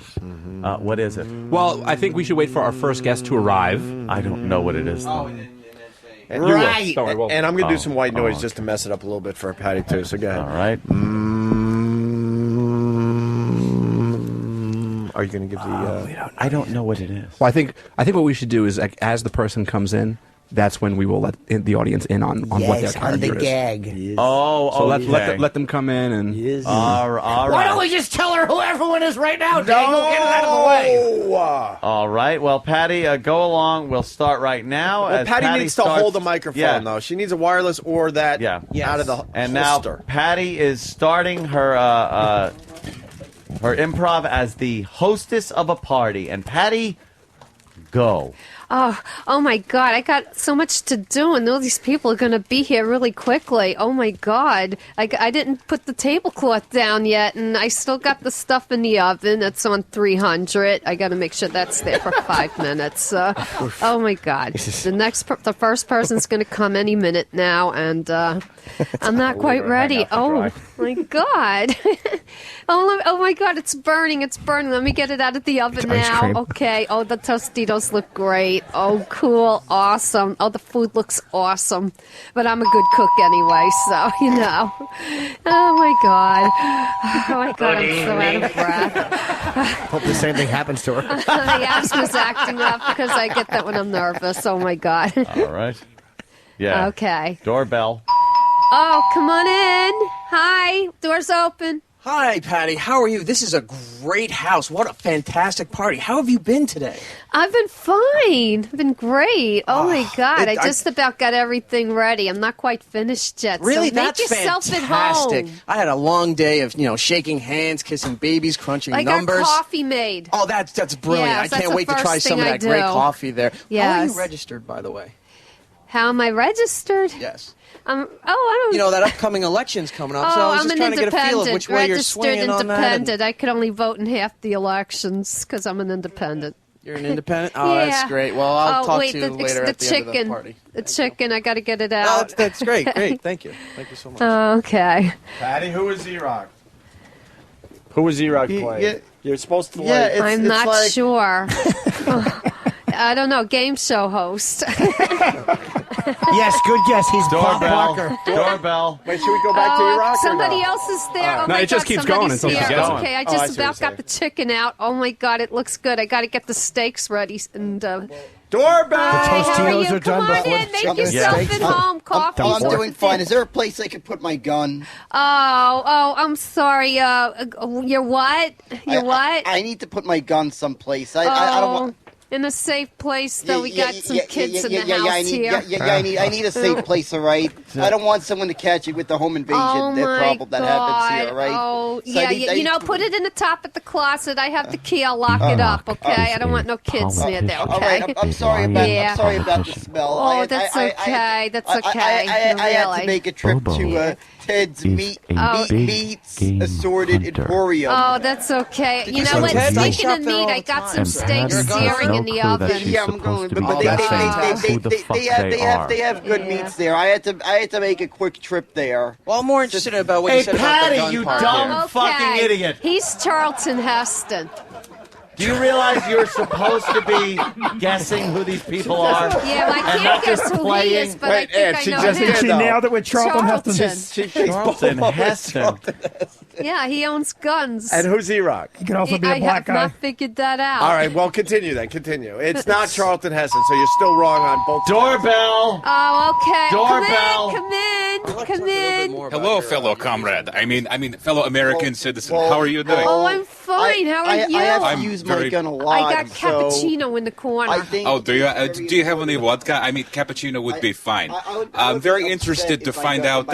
What is it? Well, I think we should wait for our first guest to arrive. I don't know what it is. And Right. Don't worry, we'll- And I'm going to do some white noise just to mess it up a little bit for Patty, too. So go ahead. All right. Are you going to give the... I don't know what it is. Well, I think what we should do is, like, as the person comes in, that's when we will let the audience in on what their Yes, character on the is. gag. Oh, So okay. let them come in and. All right. Why don't we just tell her who everyone is right now, Dangle? Get it out of the way. All right. Well, Patty, go along. We'll start right now. Well, As Patty needs to starts- hold the microphone, though. She needs a wireless or that out of the And holster. now Patty is starting her her improv as the hostess of a party. And Patty, go. Oh my God! I got so much to do, and all these people are going to be here really quickly. Oh my God! I didn't put the tablecloth down yet, and I still got the stuff in the oven. It's on 300. I got to make sure that's there for 5 minutes. Oh my God! The first person's going to come any minute now, and I'm not quite ready. Oh my God! Oh my God! It's burning! It's burning! Let me get it out of the oven now. Okay. Oh, the Tostitos look great. Oh, cool. Awesome. Oh, the food looks awesome. But I'm a good cook anyway, so, you know. Oh, my God. Oh, my God, I'm so out of breath. Hope the same thing happens to her. The asthma's acting up because I get that when I'm nervous. Oh, my God. All right. Yeah. Okay. Doorbell. Oh, come on in. Hi. Door's open. Hi, Patty. How are you? This is a great house. What a fantastic party. How have you been today? I've been fine. I've been great. Oh, my God. I just about got everything ready. I'm not quite finished yet. Really? So make That's yourself fantastic. at home. I had a long day of, shaking hands, kissing babies, crunching I numbers. got coffee made. Oh, that's brilliant. Yes, I that's can't the wait to first try some of thing that I great do. coffee there. How are Yes. you registered, by the way? How am I registered? Yes. I don't. That upcoming election's coming up, Oh, so I was I'm just an trying to get a feel of independent, which way you're registered swinging on that. independent. I could only vote in half the elections because I'm an independent. You're an independent? Oh, Yeah. that's great. Well, I'll talk wait, to you the, later the at the chicken, end of the party. The chicken, I got to get it Oh, out. that's great. Great. Thank you. Thank you so much. Okay. Patty, who is Z-Rock? Who is Z-Rock playing? You're supposed to I'm not sure. I don't know. Game show host. Yes, good guess. He's Bob Doorbell. Barker. Doorbell. Wait, should we go back to Iraq? Somebody else is there. Oh No, my it just God, keeps going somebody's until here. she gets it. Okay, I Oh, I just see what about you're got the chicken out. Oh my God, it looks good. I got to get the steaks ready. And Doorbell. Hi, how are you? Tostitos are Come done on before in. the Make chicken. yourself Yeah. at home. Coffee. I'm doing fine. Is there a place I could put my gun? Oh, I'm sorry. You're what? You're what? I need to put my gun someplace. I don't want. In a safe place, though. We got some kids in the house I need, here. I need a safe place, all right? I don't want someone to catch it with the home invasion Oh that my problem that happens here, all right? Oh, So I yeah, need- yeah. I You need know, to- put it in the top of the closet. I have the key. I'll lock it up, okay? I don't want no kids near there, All right, okay? I'm sorry about Yeah. I'm sorry about the smell. Oh, that's okay. That's okay. I had Really. to make a trip to Ted's Meats Assorted Emporium. Oh, that's okay. You know you what? see Ted? I Speaking shop of there meat, all I the got some time. steaks And Patty has searing no in the clue that oven. she's Yeah, I'm supposed going to to be be guessing they are. have good meats there. I had to make a quick trip there. Well, I'm more interested about what you Hey, said about the Patty, gun you part dumb here. fucking idiot. He's Charlton Heston. Do you realize you're supposed to be guessing who these people are? Yeah, well, I And can't not guess just who he playing? is, but I think I know him. She nailed it with Charlton Heston. Charlton Heston. Yeah, he owns guns. And who's Z-Rock? He could also be a I black have guy. not figured that out. All right, well, continue then. Continue. It's not Charlton Heston, so you're still wrong on both. Doorbell. Oh, okay. Doorbell. Come in. Come in. Hello, fellow comrade. I mean, fellow American citizen. How are you doing? Oh, I'm fine. How are you? I have to I'm use my very- gun a lot. I got cappuccino in the corner. Do you have any vodka? I mean, cappuccino would be fine. I'm very interested to find out.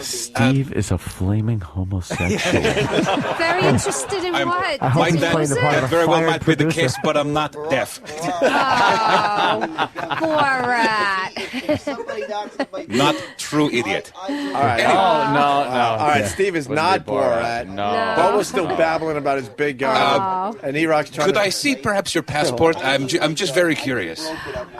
Steve is a flaming homosexual. Very interested in what? That very well might be the case, but I'm not deaf. Oh, Borat. Not true idiot. All right. All right. Steve is not Borat. No. Bobo's still babbling about his big gun, and E-Rock's trying Could to... I see perhaps your passport? I'm just very curious.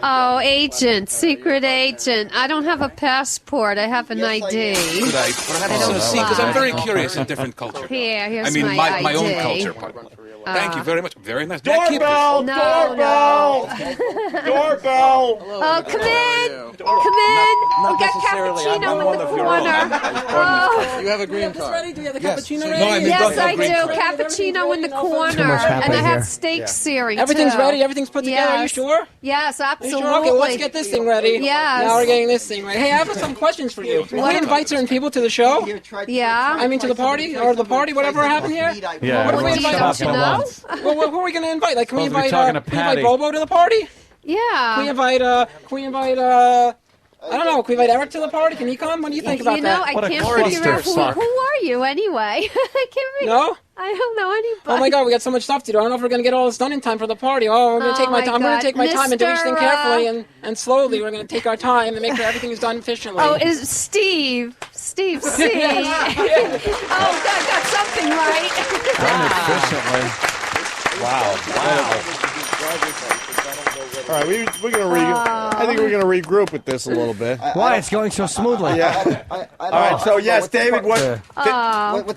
Oh, agent, secret agent. I don't have a passport. I have an ID. Could I perhaps see? Because I'm very curious in different culture. Here, here's I mean, my my own ID. culture. Thank you very much. Very nice. Doorbell! No. Doorbell! Oh, come in. Come in. We got cappuccino in the corner. Oh. You have a green card. Ready? Do you have the cappuccino ready? No, I mean, Yes, I do. green card. Cappuccino in the corner. much And happening I had here. steak searing, Everything's too. ready. Everything's put together. Are you Yes. sure? Yes, Are you absolutely. sure? Okay, let's get this thing ready. Yes. Now we're getting this thing ready. Hey, I have some questions for you. Can we invite certain people to the show? Yeah. I mean, to the party or the party, whatever happened here. Yeah, What do we everyone's invite? talking Well, once. who are we going to invite? Like, can we Supposed to be invite? talking to Can we invite Patty. Bobo to the party? Yeah. Can we invite? I don't know. Can we invite Eric to the party? Can he come? What do you think about You know, that? I can't figure out who are you anyway. I can't figure. No? I don't know anybody. Oh my God, we got so much stuff to do. I don't know if we're gonna get all this done in time for the party. Oh, we're gonna take my my time. I'm gonna God. take my time and do each thing Mr. carefully and slowly. We're gonna take our time and make sure everything is done efficiently. Oh, is Steve C. Oh, got something right. Efficiently. Wow. All right, we're gonna I think we're gonna regroup with this a little bit. Why? It's going so smoothly. Yeah. All right. So yes, David. What's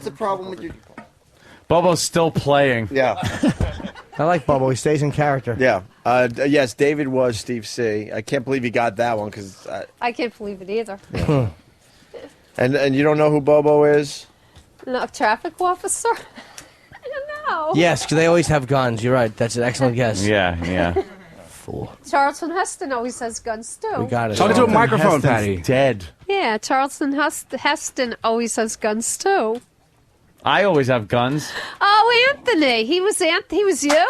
the problem with your? Bobo's still playing. Yeah. I like Bobo. He stays in character. Yeah. Yes, David was Steve C. I can't believe he got that one because. I can't believe it either. And you don't know who Bobo is? No, traffic officer. I don't know. Yes, because they always have guns. You're right. That's an excellent guess. Yeah. Fool. Charlton Heston always has guns too. We got it. Talk into a microphone, Patty. Dead. Yeah, Charlton Heston always has guns too. I always have guns. Oh, Anthony. He was you?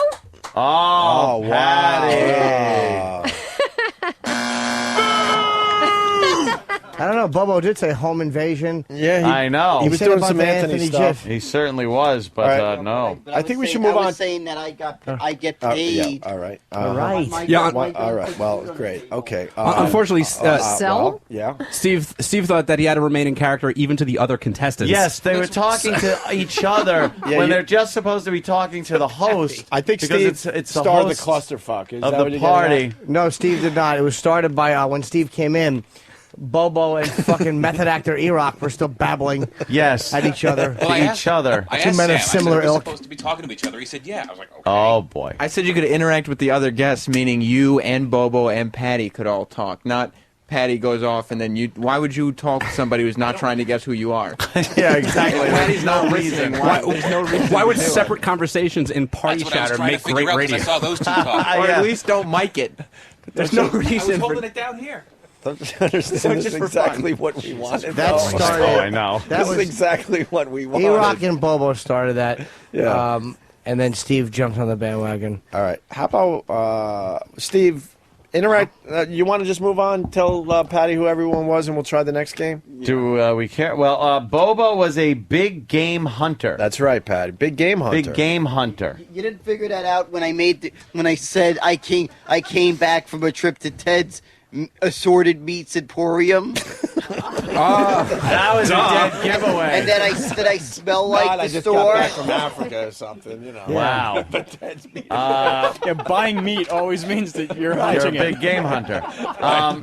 Oh, wow. I don't know. Bobo did say home invasion. Yeah, I know. He was said doing about some the Anthony stuff. He certainly was, but All right. no. I think we should move I on. was saying that I get paid. Yeah, all right. All right. Yeah. All right. Well, great. Okay. Unfortunately, Sell? Yeah. Steve thought that he had to remain in character even to the other contestants. Yes, they were talking to each other when they're just supposed to be talking to the host. I think because Steve it's the started the host clusterfuck. Is of that the what you're party. getting at? No, Steve did not. It was started by when Steve came in. Bobo and fucking method actor E-Rock were still babbling at each other. I asked Two men Sam, of similar I said, we're ilk. supposed to be talking to each other. He said, yeah. I was like, okay. Oh, boy. I said you could interact with the other guests, meaning you and Bobo and Patty could all talk. Not Patty goes off and then you. Why would you talk to somebody who's not trying to guess who you are? Yeah, exactly. Patty's not reason. There's no reason. Why would to do it. separate conversations in party That's what I was chatter trying make to figure great out 'cause radio? I saw those two talk. Or at least don't mic it. There's no I was reason holding for. it down here. Don't you understand? This is exactly what we wanted. That started. Oh, I know. That This was is exactly what we wanted. E-Rock and Bobo started that. Yeah. And then Steve jumped on the bandwagon. All right. How about Steve? Interact. You want to just move on? Tell Patty who everyone was, and we'll try the next game. Do we care? Well, Bobo was a big game hunter. That's right, Patty. Big game hunter. Big game hunter. You didn't figure that out when I said I came back from a trip to Ted's assorted meats emporium. That was a dead giveaway. And then I smell like I the just store. got back from Africa or something, you know. Wow. Yeah, buying meat always means that you're You're a hunting big it. game hunter.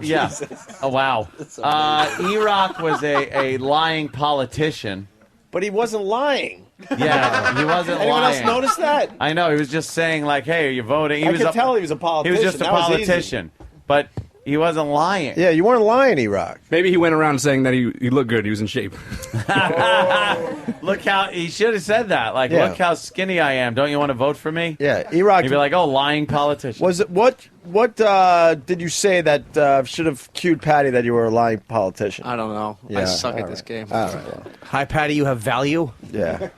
Yeah. Oh, wow. E-Rock was a lying politician. But he wasn't lying. Yeah, he wasn't Anyone lying. else notice that? I know. He was just saying, like, hey, are you voting? I could tell he was a politician. He was just a That was easy. politician. But He wasn't lying. Yeah, you weren't lying, E-Rock. Maybe he went around saying that he looked good. He was in shape. Look how he should have said that. Like, Yeah. look how skinny I am. Don't you want to vote for me? Yeah, E-Rock. He'd be like, oh, lying politician. Was it what did you say that should have cued Patty that you were a lying politician? I don't know. Yeah, I suck all at this game. All right. Well. Hi, Patty. You have value. Yeah.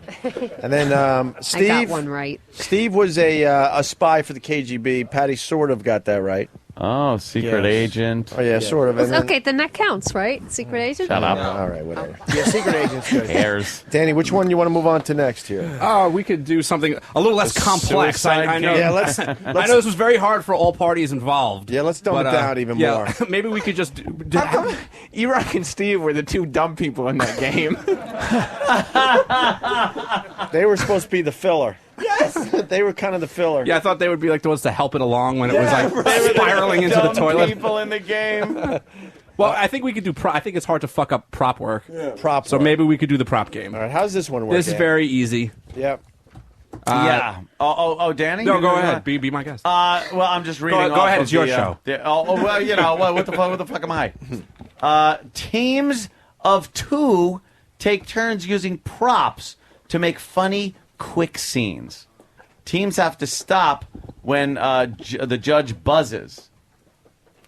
And then Steve. I got one right. Steve was a spy for the KGB. Patty sort of got that right. Oh, secret agent. Oh yeah, sort of. And then, Okay, then that counts, right? Secret agent? Shut up. all right, whatever. Yeah, secret agent's good. Cares. Danny, which one you want to move on to next here? We could do something a little less complex. I know. Yeah, let's I know this was very hard for all parties involved. Yeah, let's dumb it down even more. Maybe we could just. E-Rock and Steve were the two dumb people in that game. They were supposed to be the filler. Yes, they were kind of the filler. Yeah, I thought they would be like the ones to help it along when it was like spiraling into the toilet. People in the game. Well, I think we could do. I think it's hard to fuck up prop work. Yeah. Prop. So work. maybe we could do the prop game. All right, how's this one work? This is very easy. Yep. Yeah. Oh, Danny? No, You go doing ahead. that? Be my guest. Well, I'm just reading. Go off ahead. of It's your the, show. Well, you know, what the fuck am I? Teams of two take turns using props to make funny, quick scenes. Teams have to stop when the judge buzzes.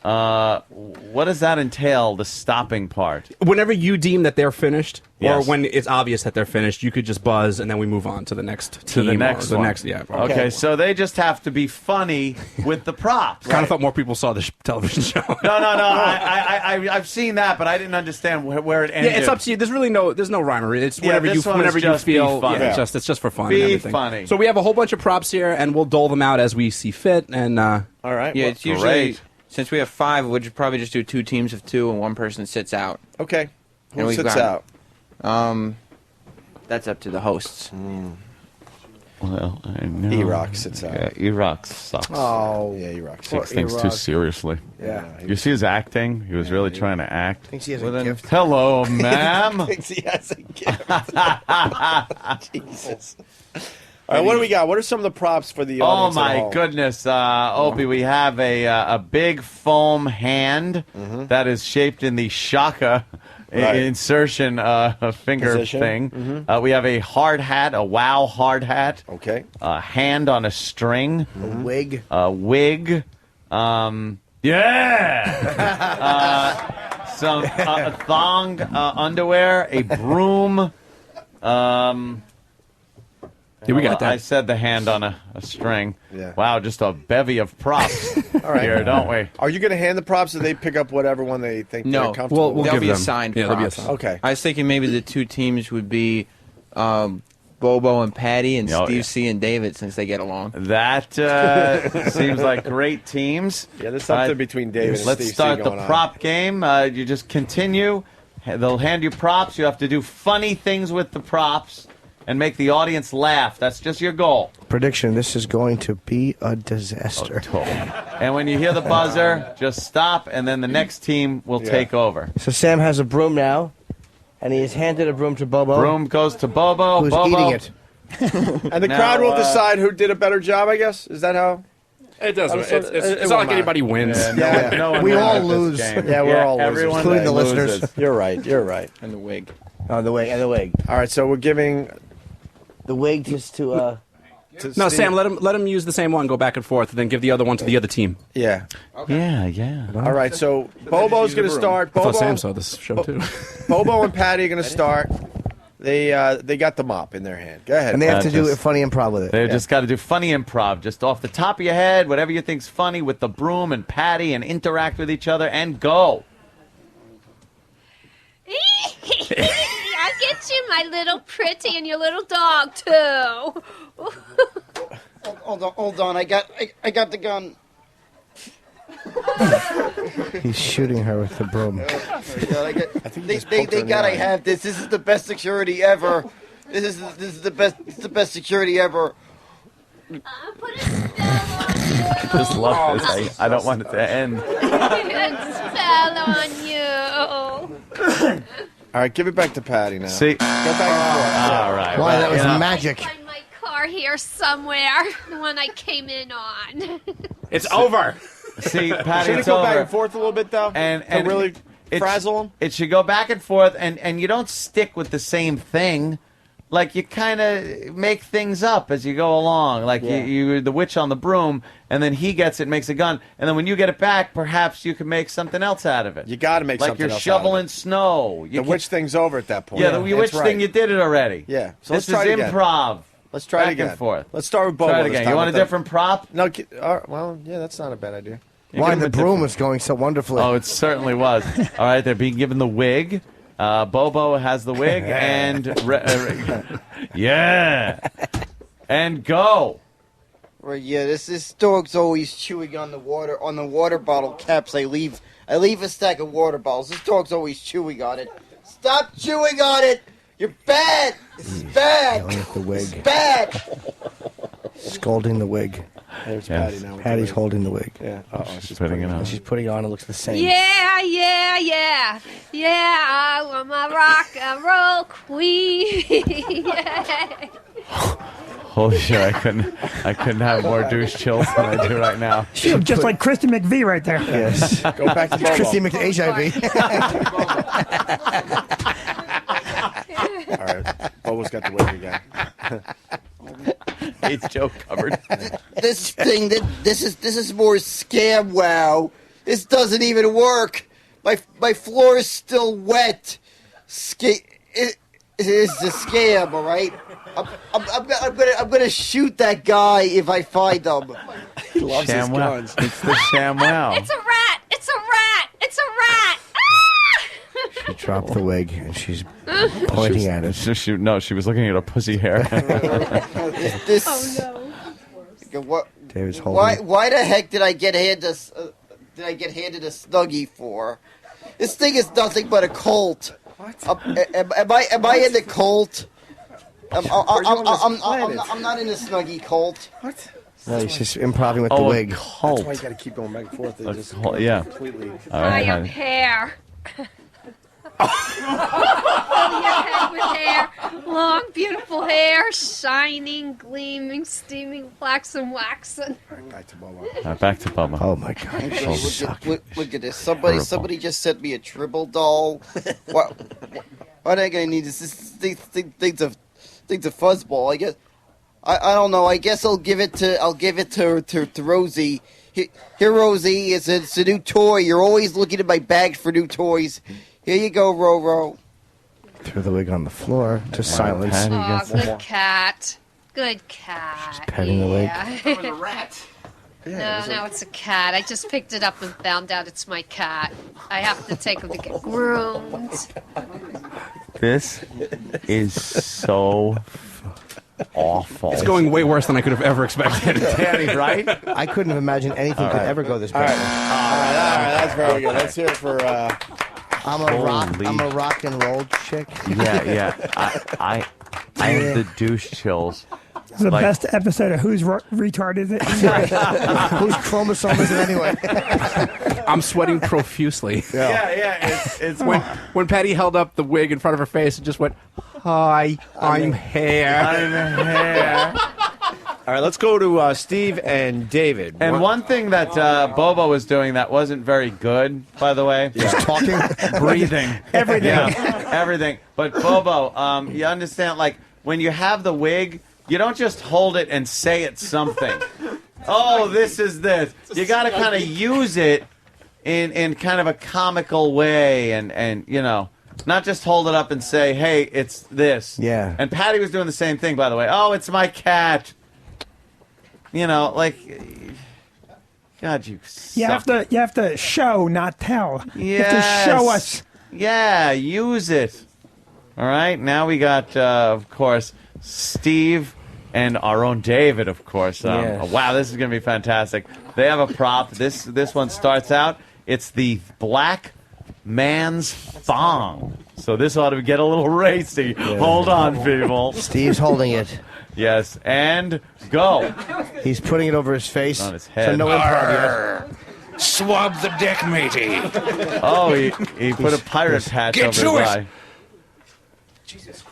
What does that entail, the stopping part? Whenever you deem that they're finished, Yes. or when it's obvious that they're finished, you could just buzz, and then we move on to the next team. To the next or the one. next, yeah. Okay, so they just have to be funny with the props. Kind of thought more people saw this television show. No. I've seen that, but I didn't understand where it ended. Yeah, it's up to you. There's really no rhyme or reason. It's whenever this one is whenever you just be feel. funny. Yeah, it's just for fun. Be and everything. funny. So we have a whole bunch of props here, and we'll dole them out as we see fit. And all right. Yeah, Well, it's usually great. since we have 5, we'll probably just do 2 teams of 2 and one person sits out. Okay. And Who we've sits got- out? That's up to the hosts. Well, I know. E-Rock sits out. Yeah, E-Rock sucks. Oh, yeah, E-Rock Takes things too seriously. Yeah. You see his acting? He was really trying to act. Thinks he has a Well, then, gift. hello, ma'am. Thinks he has a gift. Jesus. All right, what do we got? What are some of the props for the Oh audience at my home? goodness, Opie! We have a big foam hand that is shaped in the shaka Right. insertion finger Position. thing. We have a hard hat, a wow hard hat. Okay. A hand on a string. A wig. A wig. Yeah. Some thong underwear, a broom. Yeah, we got that. I said the hand on a string. Yeah. Wow, just a bevy of props All right. here, don't we? Are you going to hand the props, or they pick up whatever one they think they're No, comfortable with? they'll give be them. assigned Yeah, they'll be props. assigned. Okay. I was thinking maybe the 2 teams would be Bobo and Patty and Oh, Steve yeah. C and David, since they get along. That seems like great teams. Yeah, there's something between David and Let's Steve C start the going on. prop game. You just continue. They'll hand you props. You have to do funny things with the props and make the audience laugh. That's just your goal. Prediction: this is going to be a disaster. And when you hear the buzzer, just stop, and then the next team will take over. So Sam has a broom now, and he has handed a broom to Bobo. Broom goes to Bobo. Who's Bobo. eating it? And the Now, crowd will decide who did a better job, I guess? Is that how? It doesn't. Also, It's it not like won't anybody wins. Yeah, no one We wins all at this lose. game. Yeah, we're all losers. everyone Including the loses. listeners. You're right. You're right. And the wig. Oh, the wig and the wig. All right, so we're giving The wig just to to No, Steve- Sam, let him use the same one, go back and forth, and then give the other one to the other team. Yeah. Yeah. All right, so Bobo's going to start. I thought Bobo, Sam saw this show too. Bobo and Patty are going to start. They got the mop in their hand. Go ahead. and they have to do just- funny improv with it. They just got to do funny improv, just off the top of your head, whatever you think's funny with the broom and Patty, and interact with each other and go. I'll get you, my little pretty, and your little dog too. Hold on. I got the gun. He's shooting her with the broom. They gotta have this. This is the best security ever. This is the best. It's the best security ever. Just love this. I don't want it to end. Fell on you. All right, give it back to Patty now. See? Get back All right. Why, that was you know, magic. Find my car here somewhere. The one I came in on. It's over. See, Patty, Should it it's go over. back and forth a little bit though? And to really frazzle him? It should go back and forth, and you don't stick with the same thing. Like, you kind of make things up as you go along. Like, you the witch on the broom, and then he gets it, makes a gun, and then when you get it back, perhaps you can make something else out of it. You got to make like something you're else out of shoveling it. snow. The witch thing's over at that point. Yeah, the witch That's thing, right. you did it already. Yeah. So this let's try is it again. improv. Let's try back it again. and forth. Let's start with Bobo Try it this again. time You want a with the- different prop? No, well, yeah, that's not a bad idea. Why the broom was going so wonderfully? Oh, it certainly was. All right, they're being given the wig. Bobo has the wig, and yeah, and go. Right, yeah. This dog's always chewing on the water bottle caps. I leave a stack of water bottles. This dog's always chewing on it. Stop chewing on it. You're bad. It's bad. Yelling at the wig. It's bad. Scolding the wig. There's Patty now. with Patty's the wig. holding the wig. Yeah. She's putting it on. She's putting it on. It looks the same. Yeah, yeah, yeah. Yeah, I want my rock and roll queen. Yeah. Holy shit! I couldn't have more douche chills than I do right now. She looks just like Christy McVie right there. Yes. Go back to Bobo. Christy McHIV. All right. Bobo's got the wig again. It's Joe covered. This thing, this is more scam. Wow. This doesn't even work. My floor is still wet. It is a scam. All right. I'm gonna shoot that guy if I find him. He loves his ShamWow. guns. It's the ShamWow. It's a rat. It's a rat. It's a rat. She dropped the wig and she's pointing at it. She was looking at her pussy hair. This. Oh no. What? David's holding. Why the heck did I get handed a Snuggie for? This thing is nothing but a cult. What? Am I in the cult? I'm not in the Snuggie cult. What? No, he's just improvising with the wig. That's why you got to keep going back and forth. They just yeah. completely. All right, I am honey. hair. Your head with hair, long, beautiful hair, shining, gleaming, steaming, waxing, waxing. Back to Bobo. All right, back to Bubba. Oh my God. Look at this. Somebody just sent me a Tribble doll. Why am I gonna need this? This thing's a fuzzball. I guess. I don't know. I guess I'll give it to Rosie. Here, Rosie, it's a new toy. You're always looking at my bag for new toys. Here you go, Roro. Threw the wig on the floor. Just silence. Oh, good cat. Good cat. She's petting the wig. It was a rat. No, it's a cat. I just picked it up and found out it's my cat. I have to take him to get groomed. This is so awful. It's going way worse than I could have ever expected. Danny, right? I couldn't have imagined anything could ever go this bad. All right, that's very good. Let's hear it for. I'm a rock and roll chick. Yeah. I have the douche chills. It's the best episode of Who's Retard Is It? Whose chromosome is it anyway? I'm sweating profusely. Yeah. It's when Patty held up the wig in front of her face and just went, "Hi, I'm hair." All right, let's go to Steve and David. And one thing that Bobo was doing that wasn't very good, by the way. Just talking? Breathing. Everything. Yeah, everything. But Bobo, you understand, like, when you have the wig, you don't just hold it and say it's something. Oh, this is this. You got to kind of use it in kind of a comical way and you know, not just hold it up and say, hey, it's this. Yeah. And Patty was doing the same thing, by the way. Oh, it's my cat. You know, like, God, you suck. You have to show, not tell. You have Yes. to show us. Yeah, use it. All right, now we got, of course, Steve and our own David, of course. Yes. Wow, this is going to be fantastic. They have a prop. This one starts out. It's the black man's thong. So this ought to get a little racy. Yeah. Hold on, people. Steve's holding it. Yes, and go. He's putting it over his face. On his head. So no improv yet. Swab the deck, matey. Oh, he put a pirate patch Get over to his it. eye. Jesus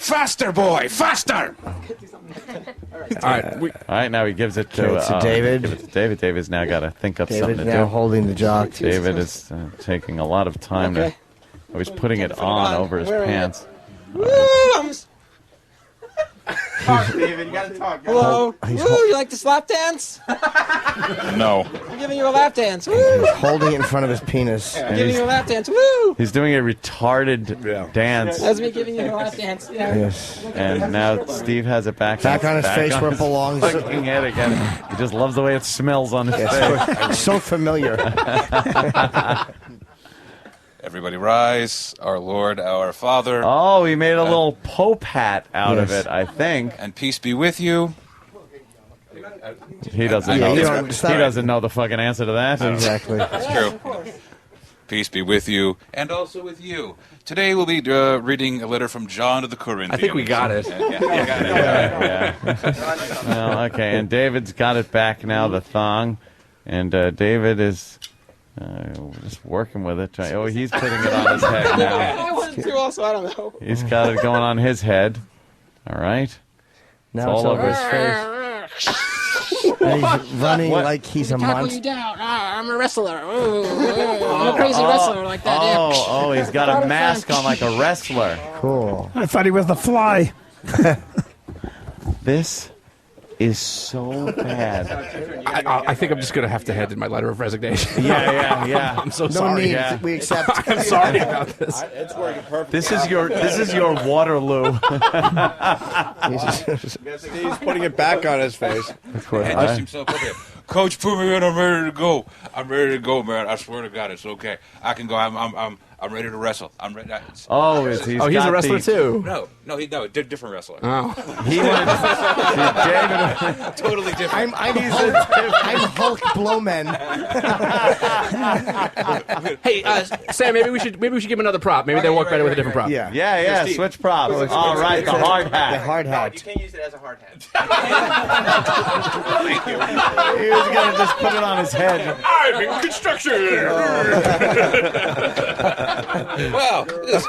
Faster, boy, faster! All right, now he gives it to, Okay, to David. Give it to David. David's now got to think up David's something to now do. holding the jock. David is taking a lot of time to. Oh, he's putting it on over his pants. Woo! Talk, David. You gotta talk. Hello. Woo! You like to slap dance? No. I'm giving you a lap dance. Woo! He's holding it in front of his penis. I'm giving you a lap dance. Woo! He's doing a retarded dance. That's me giving you a lap dance. Yeah. Yes. And now Steve has it back on his face where it his belongs. fucking head again. He just loves the way it smells on his face. So familiar. Everybody rise, our Lord, our Father. Oh, he made a little Pope hat out of Yes. it, I think. And peace be with you. He doesn't know. He doesn't know the fucking answer to that. Exactly. That's true. Peace be with you, and also with you. Today we'll be reading a letter from John to the Corinthians. I think we got it. Yeah, we got it. Yeah. Well, okay, and David's got it back now, the thong. And David is just working with it. Oh, he's putting it on his head now. I wanted to also. I don't know. He's got it going on his head. All right. Now it's over his face. And he's running like he's a Tackle monster. you down. I'm a wrestler. Ooh, I'm a crazy wrestler like that. Oh, he's got a mask on like a wrestler. Cool. I thought he was the Fly. This is so bad. I think I'm just going to have to hand in my letter of resignation. Yeah. I'm so No sorry. need. Yeah. We accept. I'm sorry about this. It's working perfect. This is your Waterloo. Steve's putting it back on his face. Of course. And just himself up here. Coach, put me in. I'm ready to go. I'm ready to go, man. I swear to God, it's okay. I can go. I'm ready to wrestle. I'm ready. He's a wrestler too. No, different wrestler. Oh, He David. Totally different. I'm Hulk Blowman. hey, Sam, maybe we should give him another prop. Maybe they work better with a different prop. Yeah. Switch props. All right, the hard hat. The hard hat. You can't use it as a hard hat. Thank you. He was gonna just put it on his head. I'm in construction. Wow, this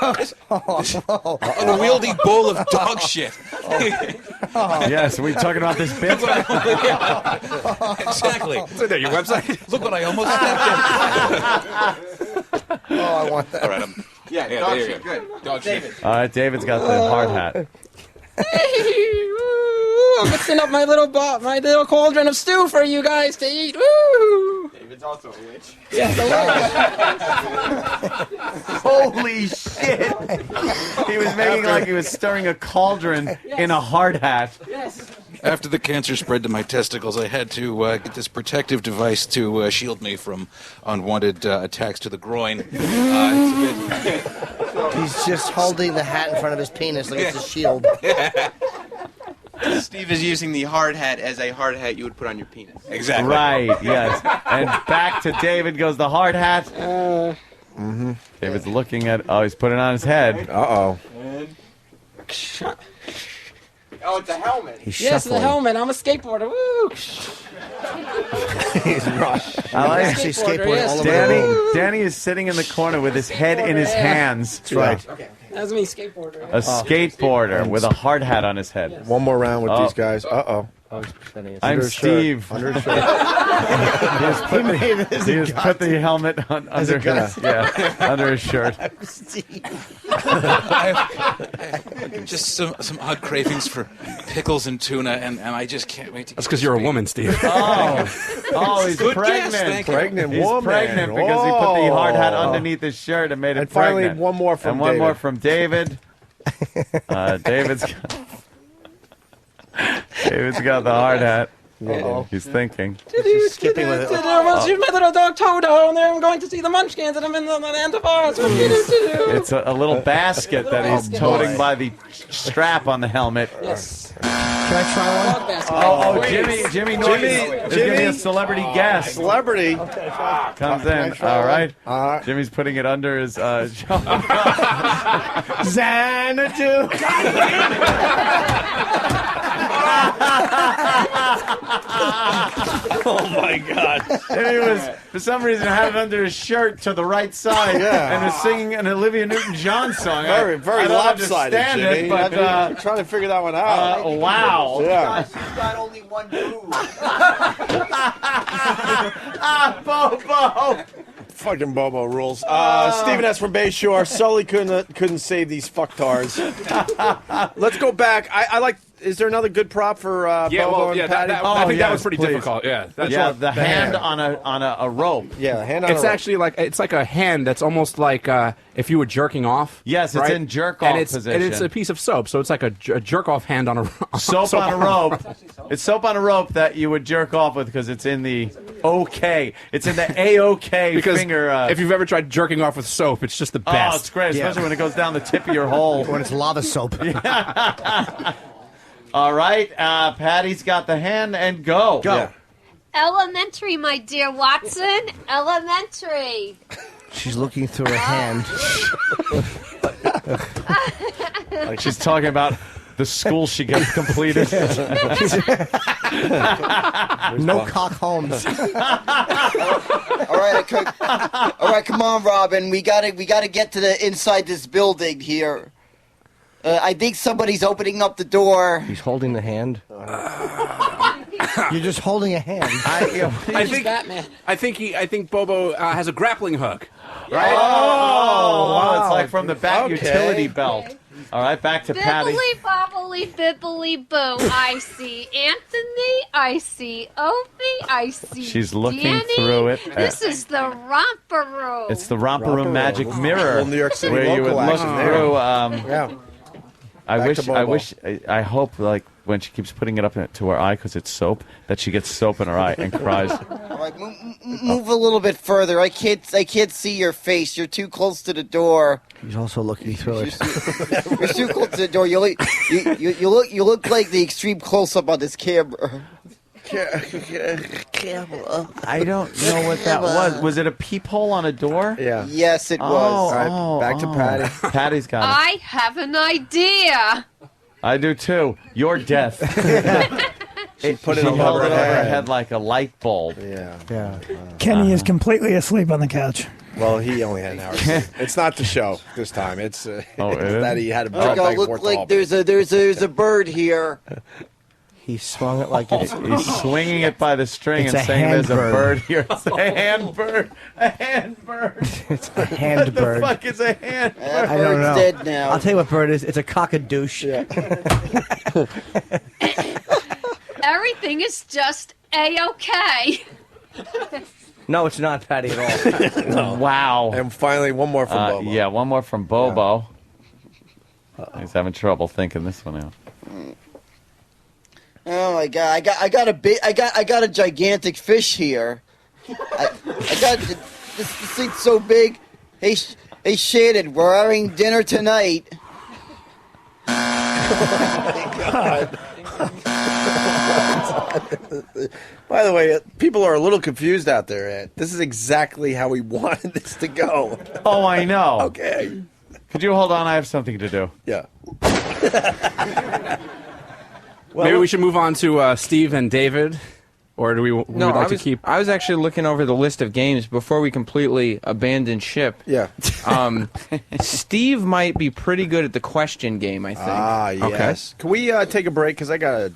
unwieldy bowl of dog shit. Yes, we talking about this bit? Exactly. Is that your website? Look what I almost stepped in. I want that. All right, dog there you shit. go. Good. Dog shit. All right, David's got the hard hat. I'm mixing up my little cauldron of stew for you guys to eat. Woo! David's also a witch. Yes, Holy shit! He was making like he was stirring a cauldron in a hard hat. yes. After the cancer spread to my testicles, I had to get this protective device to shield me from unwanted attacks to the groin. He's just holding the hat in front of his penis like it's a shield. Steve is using the hard hat as a hard hat you would put on your penis. Exactly. Right, yes. And back to David goes the hard hat. David's looking at, he's putting it on his head. Uh-oh. Oh, it's a helmet. He's Yes, shuffling. the helmet. I'm a skateboarder. Woo! He's rushed. I like to see Skateboarder, skateboard yes. all over the room. Danny is sitting in the corner with his head in his hands. That's right. Okay. That's me, skateboarder. A skateboarder with a hard hat on his head. One more round with these guys. Uh-oh. I'm Under his Steve. shirt. Under his shirt. He just put the helmet on, under his under his shirt. Just some odd cravings for pickles and tuna, and I just can't wait to. That's because you're a woman, Steve. He's Good pregnant. guess, thank you. Pregnant He's woman. pregnant because he put the hard hat underneath his shirt and made it And finally, pregnant. one more from and one David. more from David. David's got the hard hat. He's thinking. Skipping with it. Here's my little dog Toto, and I'm going to see the Munchkins, and I'm in the land of Oz. It's a little basket that he's toting by the strap on the helmet. Yes. Can I try one? Dog basket. Jimmy Norton is going to be a celebrity guest. Celebrity. Comes in. All right. Jimmy's putting it under his Xanadu. Oh my God! And he was, for some reason, had it under his shirt to the right side, and was singing an Olivia Newton-John song. Very I don't lopsided, understand Jimmy. it, but I'm trying to figure that one out. wow! Yeah. She's got only one move. Bobo. Fucking Bobo rules. Stephen S. from Bayshore. Sully couldn't save these fucktards. Let's go back. I like. Is there another good prop for Bobo and Patty? I think that was pretty difficult. Yeah, the hand on a rope. Yeah, the hand on It's a rope. actually like a hand that's almost like if you were jerking off. Yes, it's right? in jerk-off and position. And it's a piece of soap, so it's like a jerk off hand on a soap on a rope. It's soap on a rope that you would jerk off with because it's in the OK. It's in the A-OK finger. If you've ever tried jerking off with soap, it's just the best. Oh, it's great, especially when it goes down the tip of your hole. When it's lava soap. All right, Patty's got the hand, and go. Yeah. Elementary, my dear Watson. Elementary. She's looking through her hand. Like she's talking about the school she got completed. No cock Holmes. All right, come on, Robin. We gotta get to the inside this building here. I think somebody's opening up the door. He's holding the hand. You're just holding a hand. I think Bobo has a grappling hook. Right? Oh, wow. It's like from the back utility belt. All right, back to Patty. Bibbly bobbly bibbly boo. I see Anthony. I see Opie. I see She's looking Danny. through it. This is the romper room. It's the romper room magic mirror. Little New York City where you would local look action through. Yeah. I hope, like, when she keeps putting it up to her eye because it's soap, that she gets soap in her eye and cries. All right, move a little bit further. I can't see your face. You're too close to the door. He's also looking through it. You're too close to the door. You look like the extreme close up on this camera. I don't know what that was. Was it a peephole on a door? Yeah. Yes, it was. All right, back to Patty. Patty's got it. I have an idea. I do too. Your death. She put it held above it her over her head. head like a light bulb. Yeah. Kenny is completely asleep on the couch. Well, he only had an hour. It's not the show this time. It's that he had a Oh, back and look forth like to Albany. there's a bird here. He swung it like it's... He's swinging it by the string It's and a saying there's a hand bird here. It's a hand bird. A hand bird. It's a hand bird. What the fuck is a hand bird? I don't know. Dead now. I'll tell you what bird it is. It's a cockadouche. Everything is just A-okay. No, it's not Patty at all. Wow. And finally, one more from Bobo. Yeah, one more from Bobo. He's having trouble thinking this one out. Oh my god! I got a gigantic fish here. I got this thing's so big. Hey Shannon, we're having dinner tonight. God. By the way, people are a little confused out there, Ed. This is exactly how we wanted this to go. Oh, I know. Okay. Could you hold on? I have something to do. Yeah. Maybe we should move on to Steve and David, or do we? No, would like I was, to keep. I was actually looking over the list of games before we completely abandoned ship. Yeah. Steve might be pretty good at the question game, I think. Ah, yes. Okay. Can we take a break? Because I gotta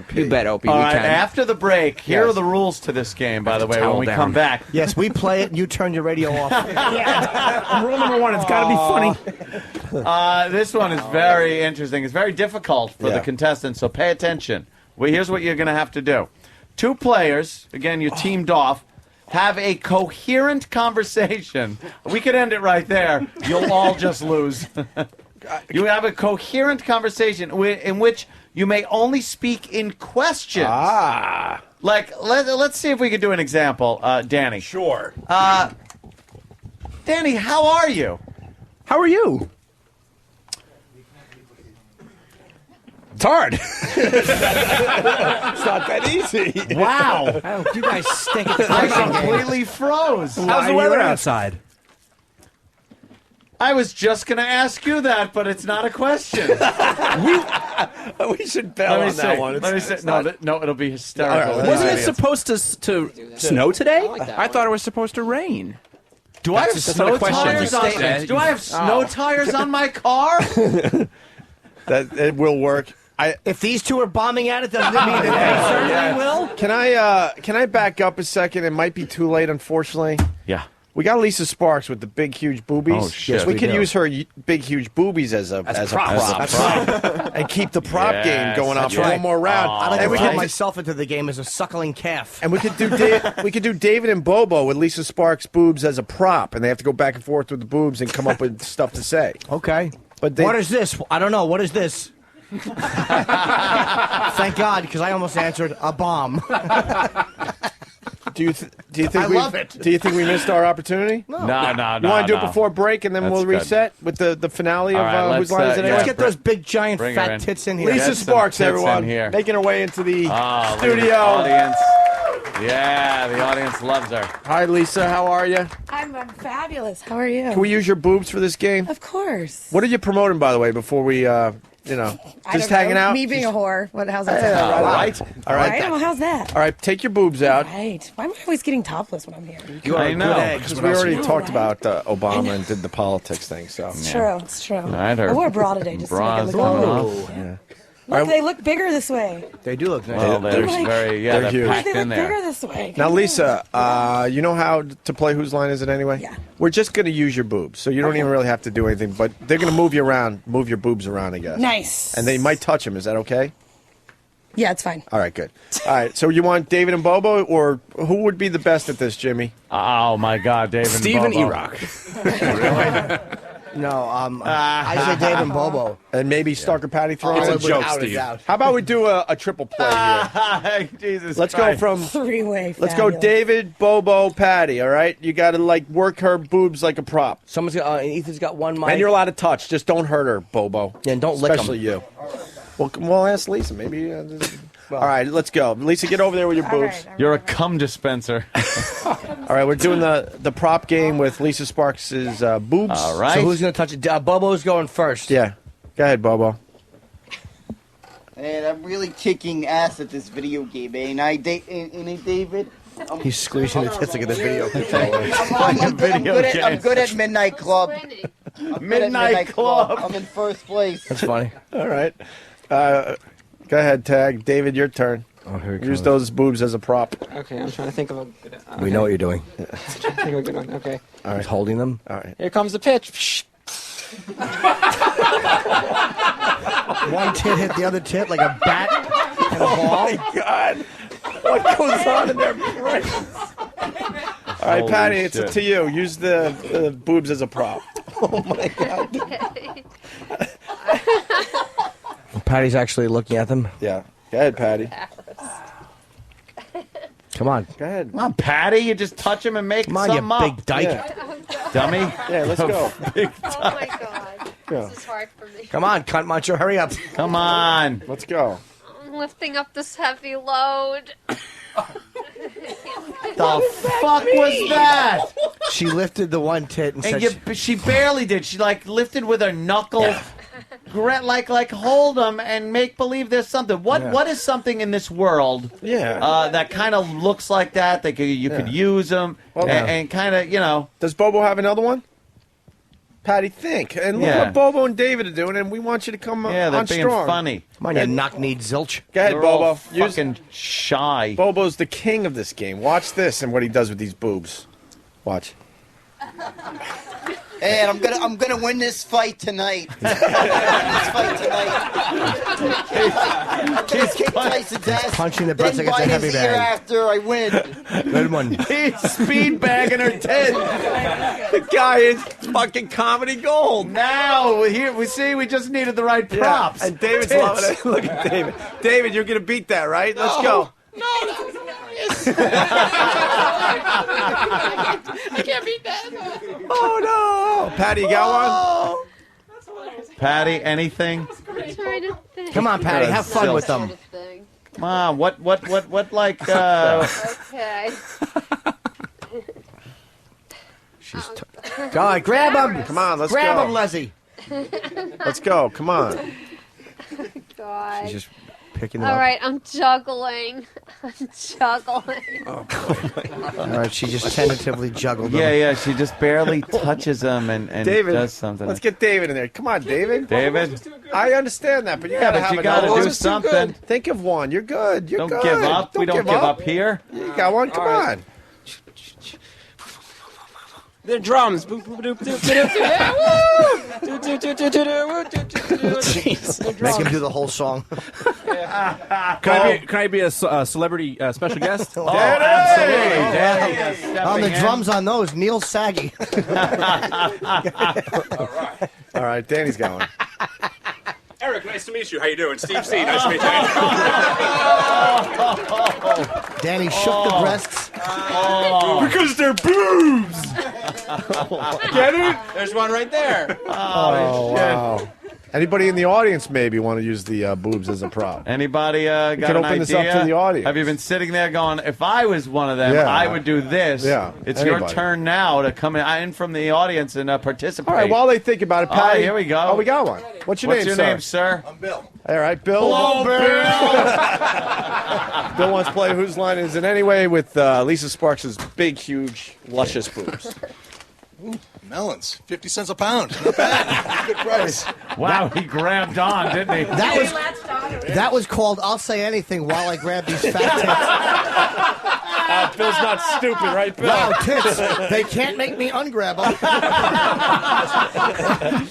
pee. You bet, Opie. All we right, can. after the break, here are the rules to this game, by the way, when we come back. Yes, we play it and you turn your radio off. Rule number one, it's got to be funny. This one is very interesting. It's very difficult for the contestants, so pay attention. Well, here's what you're going to have to do. Two players, again, you teamed off, have a coherent conversation. We could end it right there. You'll all just lose. You have a coherent conversation in which you may only speak in questions. Ah. Like, let's see if we can do an example, Danny. Sure. Danny, how are you? How are you? It's hard. It's not that easy. Wow. Oh, you guys stink at the I question game. completely froze. How's the weather outside? I was just going to ask you that, but it's not a question. We should bail on that one. Let me say. No, it'll be hysterical. All right, Wasn't it supposed to snow today? I thought it was supposed to rain. Do I have snow tires on? Do I have snow tires on my car? That it will work. If these two are bombing at it, doesn't it mean that they certainly will? Can I back up a second? It might be too late, unfortunately. Yeah. We got Lisa Sparks with the big, huge boobies. Oh, shit. Yes, we could do. use her big, huge boobies as a prop. That's right. And keep the prop Yes, game going on that's for right. one more round. I like and to we put could myself into the game as a suckling calf. And we could do David and Bobo with Lisa Sparks' boobs as a prop, and they have to go back and forth with the boobs and come up with stuff to say. Okay. But what is this? I don't know. What is this? Thank God, because I almost answered a bomb. Do you think I love it. Do you think we missed our opportunity? No. You want to do it before break, and then That's we'll good. reset with the finale All of right, Whose Line Is It Anyway? Let's get those big, giant, Bring her fat in. tits in here. Lisa Get some Sparks, tits everyone, in here. making her way into the Look at the studio. audience. Yeah, the audience loves her. Hi, Lisa. How are you? I'm fabulous. How are you? Can we use your boobs for this game? Of course. What are you promoting, by the way, before we, I just don't know. hanging out? Me being a whore. How's that Yeah, sound? all right. All right. Well, how's that? All right, take your boobs out. Right. Why am I always getting topless when I'm here? You are I a good know. egg. Because we already talked about Obama and did the politics thing. So It's true. It's true. right, I wore a bra today just to make it look cool. Yeah. Look, they look bigger this way. They do look nice. Well, they're Like- very, They're huge. packed They look in there. bigger this way. Now, Lisa, you know how to play Whose Line Is It Anyway? Yeah. We're just going to use your boobs, so you don't even really have to do anything. But they're going to move you around, move your boobs around, I guess. Nice. And they might touch them. Is that okay? Yeah, it's fine. All right, good. All right, so you want David and Bobo, or who would be the best at this, Jimmy? Oh my God, David. Steven Bobo. Erock. No, I say Dave and Bobo. And maybe Starker Patty throws It's a it. joke, Without a Steve. doubt. How about we do a triple play here? Jesus Let's go Christ. from Three-way. Let's go David, Bobo, Patty, all right? You got to, work her boobs like a prop. Someone's got, Ethan's got one mic. And you're allowed to touch. Just don't hurt her, Bobo. Yeah, and don't lick 'em. Especially you. Well, we'll ask Lisa. Maybe. All right, let's go. Lisa, get over there with your boobs. You're a cum dispenser. All right, we're doing the prop game with Lisa Sparks' boobs. All right. So who's going to touch it? Bobo's going first. Yeah. Go ahead, Bobo. And I'm really kicking ass at this video game, ain't I, David? He's squeezing the tits like in this video. I'm good at Midnight Club. Midnight Club. I'm in first place. That's funny. All right. Go ahead, Tag. David, your turn. Oh, here it Use comes. those boobs as a prop. Okay, I'm trying to think of a good. Okay. We know what you're doing. I'm trying to think of a good one. Okay. All right. He's holding them. All right. Here comes the pitch. One tit hit the other tit like a bat and a ball. Oh, my God. What goes on in their brains? All right, Holy Patty, it's shit. to you. Use the boobs as a prop. Oh, my God. Patty's actually looking at them. Yeah. Go ahead, Patty. Come on. Go ahead. Come on, Patty. You just touch him and make Come on, something you up. big dyke. Yeah. Dummy. Yeah, let's go. Oh my God. This is hard for me. Come on, cunt macho, hurry up. Come on. Let's go. I'm lifting up this heavy load. The fuck was that? She lifted the one tit and said, She barely did. She lifted with her knuckle. Like hold them and make believe there's something. What is something in this world? Yeah. That kind of looks like that. You could use them and kind of Does Bobo have another one? Patty, think. And look what Bobo and David are doing, and we want you to come they're on being strong. funny. come on, you knock-kneed zilch. Go ahead, They're Bobo. all fucking shy. Bobo's the king of this game. Watch this and what he does with these boobs. Watch. And I'm gonna win this fight tonight. Kick Tyson's ass. Punching the breast then like it's a bite heavy his ear bag. after I win. Good one. He's speed bagging her tit. The guy is fucking comedy gold. Now here we see we just needed the right props. And David's Tits. loving it. Look at David. David, you're gonna beat that, right? Let's go. I can't beat that. Oh no! Patty, you got one? Patty, anything? I'm trying to think. Come on, Patty, have fun with them. Come on, what like Okay. She's go on, grab him. Come on, let's grab go. him, Leslie. Let's go. Come on. God. She's just picking them All up. right, I'm juggling. I'm juggling. All right, she just tentatively juggled them. Yeah, she just barely touches them and David, does something. let's get David in there. Come on, David. David? I understand that, but you gotta have you another gotta one. do It's too something. good. Think of one. You're good. You're Don't good. give up. We don't give up here. You got one. Come on. The drums. Boop, boop, doop, doop, doop, doop. Yeah, woo! Doop, doop, doop, doop, doop, doop, doop, doop, doop. Jeez. The Make drums. him do the whole song. Can I be a celebrity special guest? Oh, absolutely. On the drums on those, Neil Saggy. All right, Danny's going. Eric, nice to meet you. How you doing? Steve C. Nice to meet you. Danny shook the breasts. Because they're boobs. Get it? There's one right there. Oh, wow. Anybody in the audience maybe want to use the boobs as a prop? Anybody got can an open this idea? up to the audience. Have you been sitting there going, if I was one of them, Yeah. I would do this. Yeah, It's your anybody. turn now to come in from the audience and participate. All right, while they think about it, Oh, Patty. here we go. Oh, we got one. What's your name, sir? I'm Bill. All right, Bill. Hello, Bill wants to play Whose Line Is It Anyway with Lisa Sparks' big, huge, luscious boobs. Melons, 50 cents a pound. Not bad. Good price. Wow, he grabbed on, didn't he? That was called I'll Say Anything While I Grab These Fat Tits. Bill's not stupid, right, Bill? Wow, tits. They can't make me ungrab them.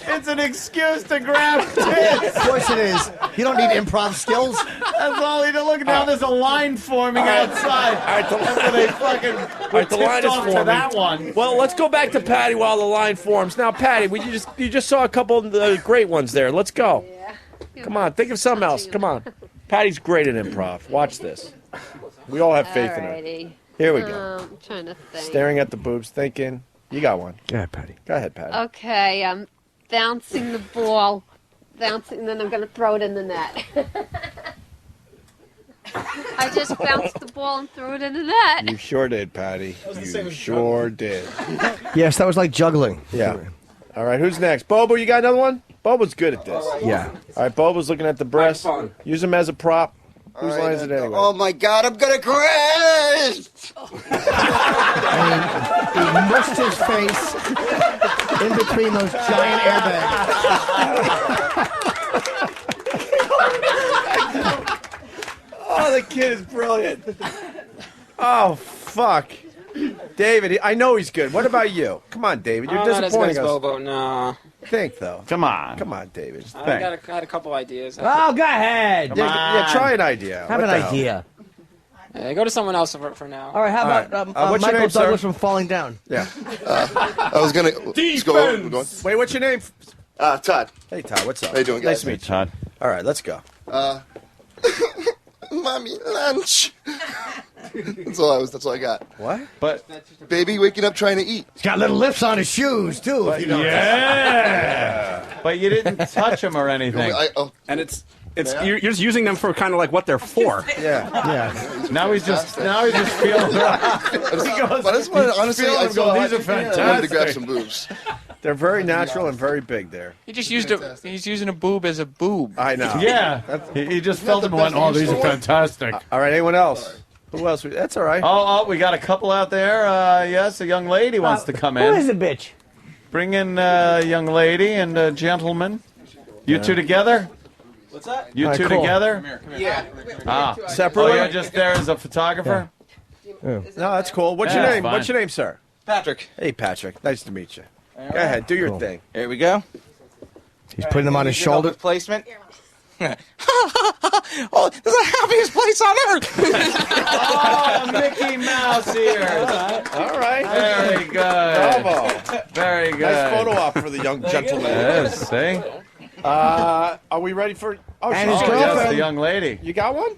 It's an excuse to grab tits. Of course it is. You don't need improv skills. That's all you do. Look down, there's a line forming outside. All right, They fucking the line is off to forming. that one. Well, let's go back to Patty while the line forms. Now, Patty, you just saw a couple of the great ones there. Let's go. Come on, think of something else. Come on. Patty's great at improv. Watch this. We all have faith in her. Alrighty. Here we go. I'm trying to think. Staring at the boobs, thinking. You got one. Go ahead, Patty. Go ahead, Patty. Okay, I'm bouncing the ball. Bouncing, then I'm going to throw it in the net. I just bounced the ball and threw it in the net. You sure did, Patty. You sure did. Yes, that was like juggling. Yeah. All right, who's next? Bobo, you got another one? Bobo's good at this. Yeah. All right, Bobo's looking at the breast. Use him as a prop. Whose line is it anyway? Oh my God, I'm gonna crash! He mushed his face in between those giant airbags. Oh, the kid is brilliant. Oh, fuck. David, I know he's good. What about you? Come on, David. You're I'm not as good disappointing as us. Bobo, no. Think, though. Come on. Come on, David. Just I think. had a couple ideas. Oh, go ahead. Yeah, try an idea. Have What an the hell? idea. Go to someone else for now. All right, how All about right. What's your Michael name, sir? Douglas from Falling Down? Yeah. I was gonna. Let's go. We're going. Wait, what's your name? Todd. Hey, Todd. What's up? How you doing, Nice guys? to meet you. Todd. All right, let's go. Mommy, lunch. That's all I got. What? But Baby waking up trying to eat. He's got little lips on his shoes, too. If you know but you didn't touch him or anything. And it's you're just using them for kind of like what they're for. Yeah. Yeah. Now he's just feeling. But I just wanted, honestly, I saw these are I wanted to grab fantastic. some boobs. They're very natural and very big there. He just used he's using a boob as a boob. I know. Yeah, he just felt them and went, "Oh, these are fantastic." All right, anyone else? Who else? That's all right. Oh, we got a couple out there. Yes, a young lady wants to come Who in. is the bitch? Bring in a young lady and a gentleman. You two together? What's that? You All right, two cool. together? Yeah. Separately? Oh, you're just there as a photographer? No, that's cool. What's Yeah, your name? fine. What's your name, sir? Patrick. Hey, Patrick. Nice to meet you. Go ahead, do your thing. Here we go. He's putting them on his shoulder. Placement. Oh, this is the happiest place on earth. Oh, Mickey Mouse ears. All right. Very good. Bravo. Very good. Nice photo op for the young gentleman. Yes, see? Are we ready for? Oh, And she's his Oh, good. yes, girlfriend. the young lady. You got one?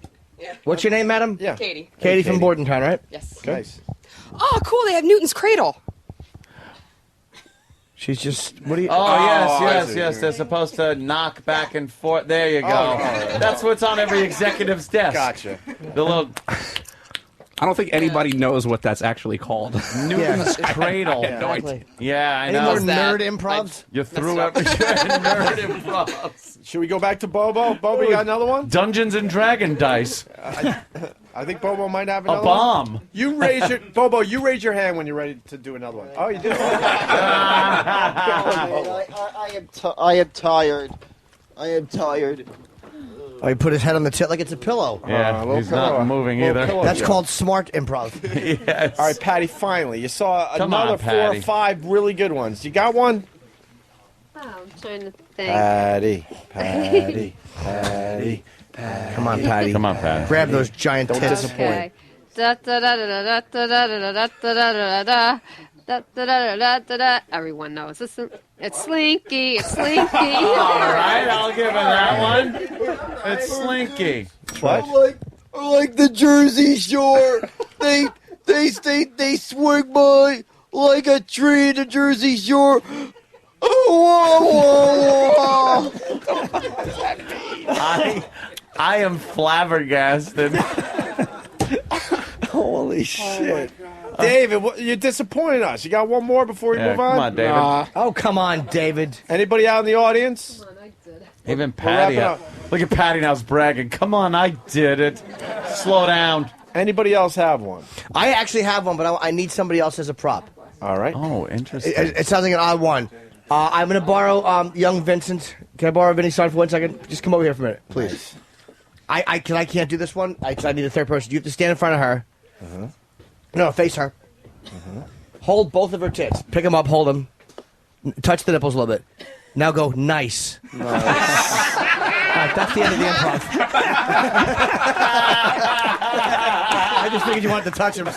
What's your name, madam? Yeah. Katie. Katie from Bordentown, right? Yes. Nice. Oh, cool. They have Newton's Cradle. She's just. What do you? Oh, I yes. see. They're supposed to knock back and forth. There you go. Oh. That's what's on every executive's desk. Gotcha. The little. I don't think anybody knows what that's actually called. Newton's Cradle. I have no idea. Yeah, I Any know. more nerd improvs? You threw up nerd improvs. Should we go back to Bobo? Bobo, you got another one? Dungeons and Dragon dice. I think Bobo might have A another bomb. one. You raise your Bobo. You raise your hand when you're ready to do another one. Oh, you do. I am tired. I am tired. Oh, he put his head on the tip like it's a pillow. Yeah, little he's not pillow. moving Little either. pillow. That's Yeah. called smart improv. Yes. All right, Patty. Finally, you saw Come another on, 4 or Patty. 5 really good ones. You got one? Oh, I'm trying to think. Patty. Come on, Patty. Come on, Patty. Grab those giant Don't tits. disappoint. Okay. Da da da da da da da da da da da da da. Da, da, da, da, da, da. Everyone knows it's Slinky. It's Slinky. All right, I'll give her that one. It's Slinky. What? I like the Jersey Shore. They swing by like a tree in the Jersey Shore. Oh, whoa, whoa. I am flabbergasted. Holy shit. David, you're disappointing us. You got one more before we Yeah, move on? come on, David. Oh, come on, David. Anybody out in the audience? Even Patty. wrapping Look at Patty now's bragging. Come on, I did it. Slow down. Anybody else have one? I actually have one, but I need somebody else as a prop. All right. Oh, interesting. It sounds like an odd one. I'm going to borrow young Vincent. Can I borrow Vinny's son for 1 second? Just come over here for a minute, please. I can't do this one. I need a third person. You have to stand in front of her. No, face her. Hold both of her tits. Pick them up, hold them. Touch the nipples a little bit. Now go, nice. All right, that's the end of the improv. I just figured you wanted to touch him.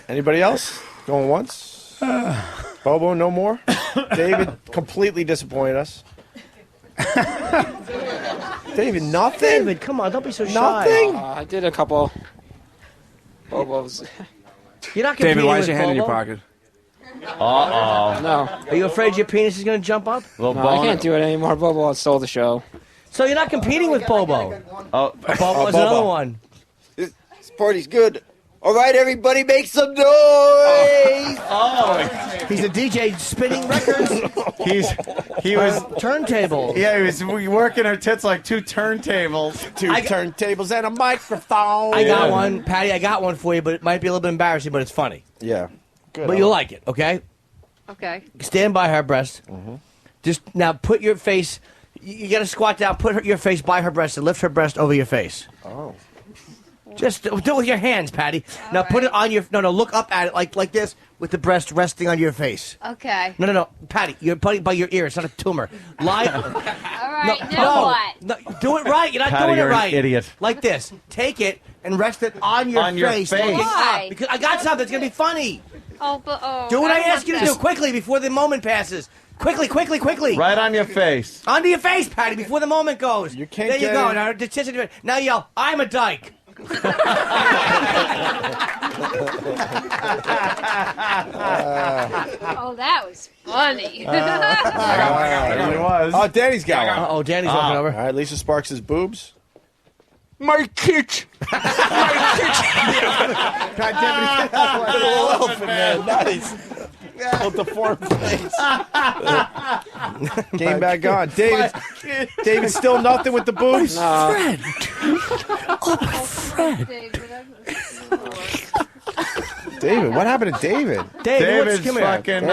Anybody else? Going once? Bobo, no more? David completely disappointed us. David, nothing? David, come on, don't be so shy. Nothing? I did a couple Bobos. You're not David, competing why is with your hand in your Bobo? pocket? Uh-oh. No. Are you afraid your penis is going to jump up? No, I can't do it anymore. Bobo stole the show. So you're not competing with Bobo. Oh, Bobo is another one. This party's good. All right, everybody, make some noise. Oh, he's a DJ spinning records. He was turntable. Yeah, he was working her tits like 2 turntables. 2 turntables and a microphone. I got one, Patty. I got one for you, but it might be a little bit embarrassing, but it's funny. Yeah. Good. But you'll like it, okay? Okay. Stand by her breast. Just now, put your face. You got to squat down. Put your face by her breast and lift her breast over your face. Oh. Just do it with your hands, Patty. Now put it on your. No, look up at it like this with the breast resting on your face. Okay. No, Patty. You're putting it by your ear. It's not a tumor. Lie. All right. Now what? No, do it right. You're not Patty, doing you're it right. an idiot. Like this. Take it and rest it on your On your face. face. looking Why? up, because I got something. It's gonna be funny. Oh, but Do what I don't ask you to want do quickly before the moment passes. Quickly. Right on your face. Onto your face, Patty, before the moment goes. You can't There you get go. it. Now, the tits in your- now yell, I'm a dyke. Oh, that was funny. It really was. Oh, Danny's got one. Oh, Danny's walking All over. right, Lisa Sparks' boobs. My kitchen. Little elephant man. Nice. Little deformed face. Came back on. David, still nothing with the boobs? Fred. Oh, my Fred. David, what happened to David? David's come here. fucking.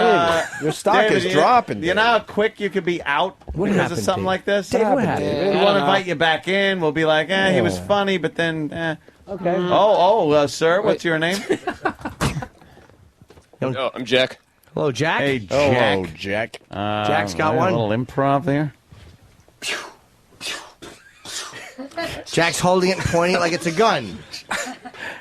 Your stock David, is dropping. You know how quick you could be out because happened, of something Dave? like this? Dave, what happened? We want to invite you back in. We'll be like, he was funny, but then, Okay. Sir, what's your name? Oh, I'm Jack. Hello, Jack. Hey, Jack. Hello, Jack. Jack's got one. A little improv there. Jack's holding it and pointing it like it's a gun.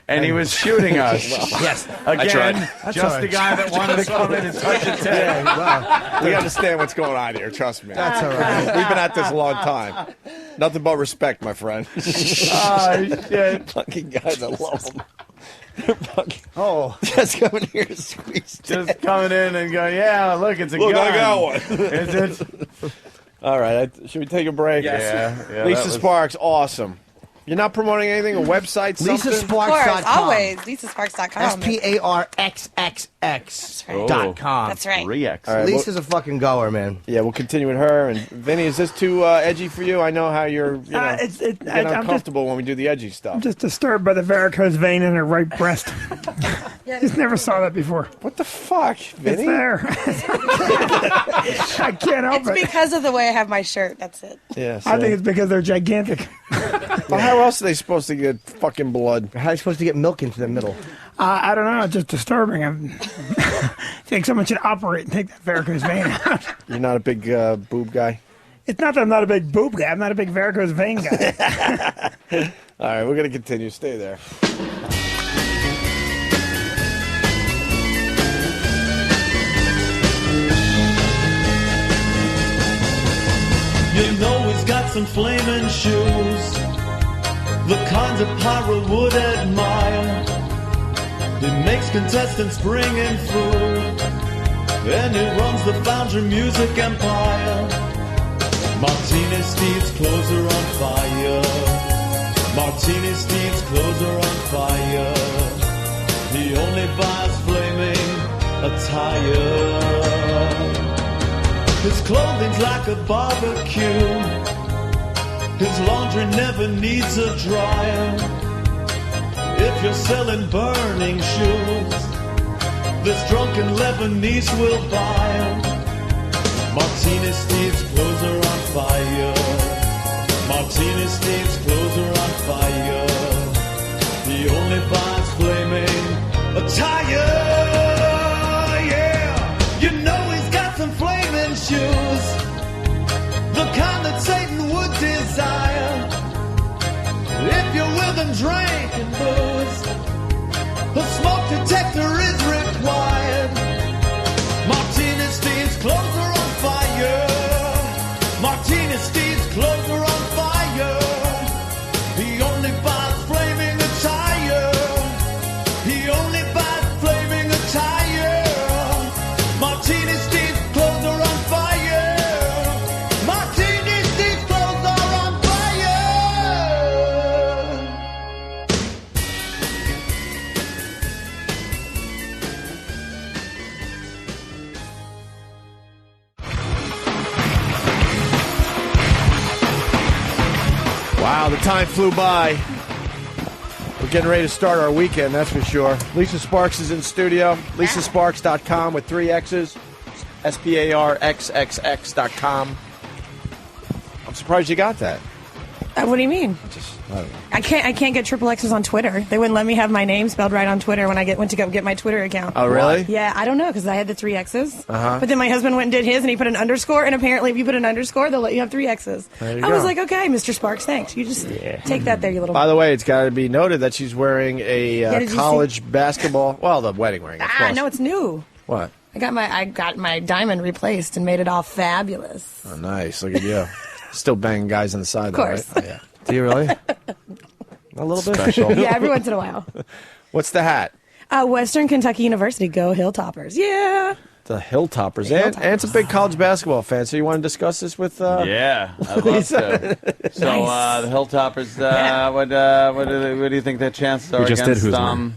And he was shooting us. Yes. Again, That's just all right. the guy that wanted to come in and touch a tit. Well, we understand what's going on here. Trust me. That's all right. We've been at this a long time. Nothing but respect, my friend. Oh, shit. Fucking guys, I love them. Oh. Just coming here to squeeze. Just coming in and going, yeah, look, it's a Look, gun. I got one. Is it? All right, should we take a break? Yeah, Lisa that was- Sparks, awesome. You're not promoting anything, a website, something? Of course, always. LisaSparks.com. SPARXXX.com. That's right. 3X. All right, Lisa's a fucking goer, man. Yeah, we'll continue with her. And Vinny, is this too edgy for you? I know how you're, you know, you get I'm uncomfortable when we do the edgy stuff. I'm just disturbed by the varicose vein in her right breast. Just never saw that before. What the fuck, Vinny? It's there. I can't help It's it. because of the way I have my shirt. That's it. Yeah, I think it's because they're gigantic. Well, how else are they supposed to get fucking blood? How are you supposed to get milk into the middle? I don't know. It's just disturbing. I think someone should operate and take that varicose vein out. You're not a big boob guy? It's not that I'm not a big boob guy. I'm not a big varicose vein guy. All right, we're going to continue. Stay there. You know he's got some flaming shoes, the kinds of pyro would admire. He makes contestants bring in food, and he runs the Foundry Music Empire. Martini Steve's clothes are on fire. Martini Steve's clothes are on fire. He only buys flaming attire. His clothing's like a barbecue. His laundry never needs a dryer. If you're selling burning shoes, this drunken Lebanese will buy 'em. Martini Steve's clothes are on fire. Martini Steve's clothes are on fire. He only buys flaming attire. Yeah, you know he's got some flaming shoes, the kind that Satan would desire. If you're with him drinking booze, a smoke detector is required. Martini Steve's clothes are on fire. Martini Steve's clothes are on fire. He only buys flaming attire. He only buys flaming attire. Martini Steve's clothes are on fire. Martini Steve's clothes are on fire. Wow, the time flew by. We're getting ready to start our weekend, that's for sure. Lisa Sparks is in studio. LisaSparks.com with 3 X's. SPARXXX.com. I'm surprised you got that. What do you mean? I don't know. I can't get triple X's on Twitter. They wouldn't let me have my name spelled right on Twitter when I went to go get my Twitter account. Oh, really? Yeah, I don't know because I had the 3 X's. Uh-huh. But then my husband went and did his, and he put an underscore. And apparently, if you put an underscore, they'll let you have 3 X's. There you I was go. like, okay, Mr. Sparks, thanks. You just take that there, you little. By the way, it's got to be noted that she's wearing Yeah, a did you college basketball. Well, the wedding ring. Of course. No, it's new. What? I got my diamond replaced and made it all fabulous. Oh, nice. Look at you. Still banging guys on the side, Of though, course. right? Oh, yeah. Do you really? A little bit. Special. Yeah, every once in a while. What's the hat? Western Kentucky University, go Hilltoppers. Yeah. The Hilltoppers. And it's a big college basketball fan, so you want to discuss this with Yeah, I'd love to. So the Hilltoppers, what do you think their chances are We just did against? Husmer.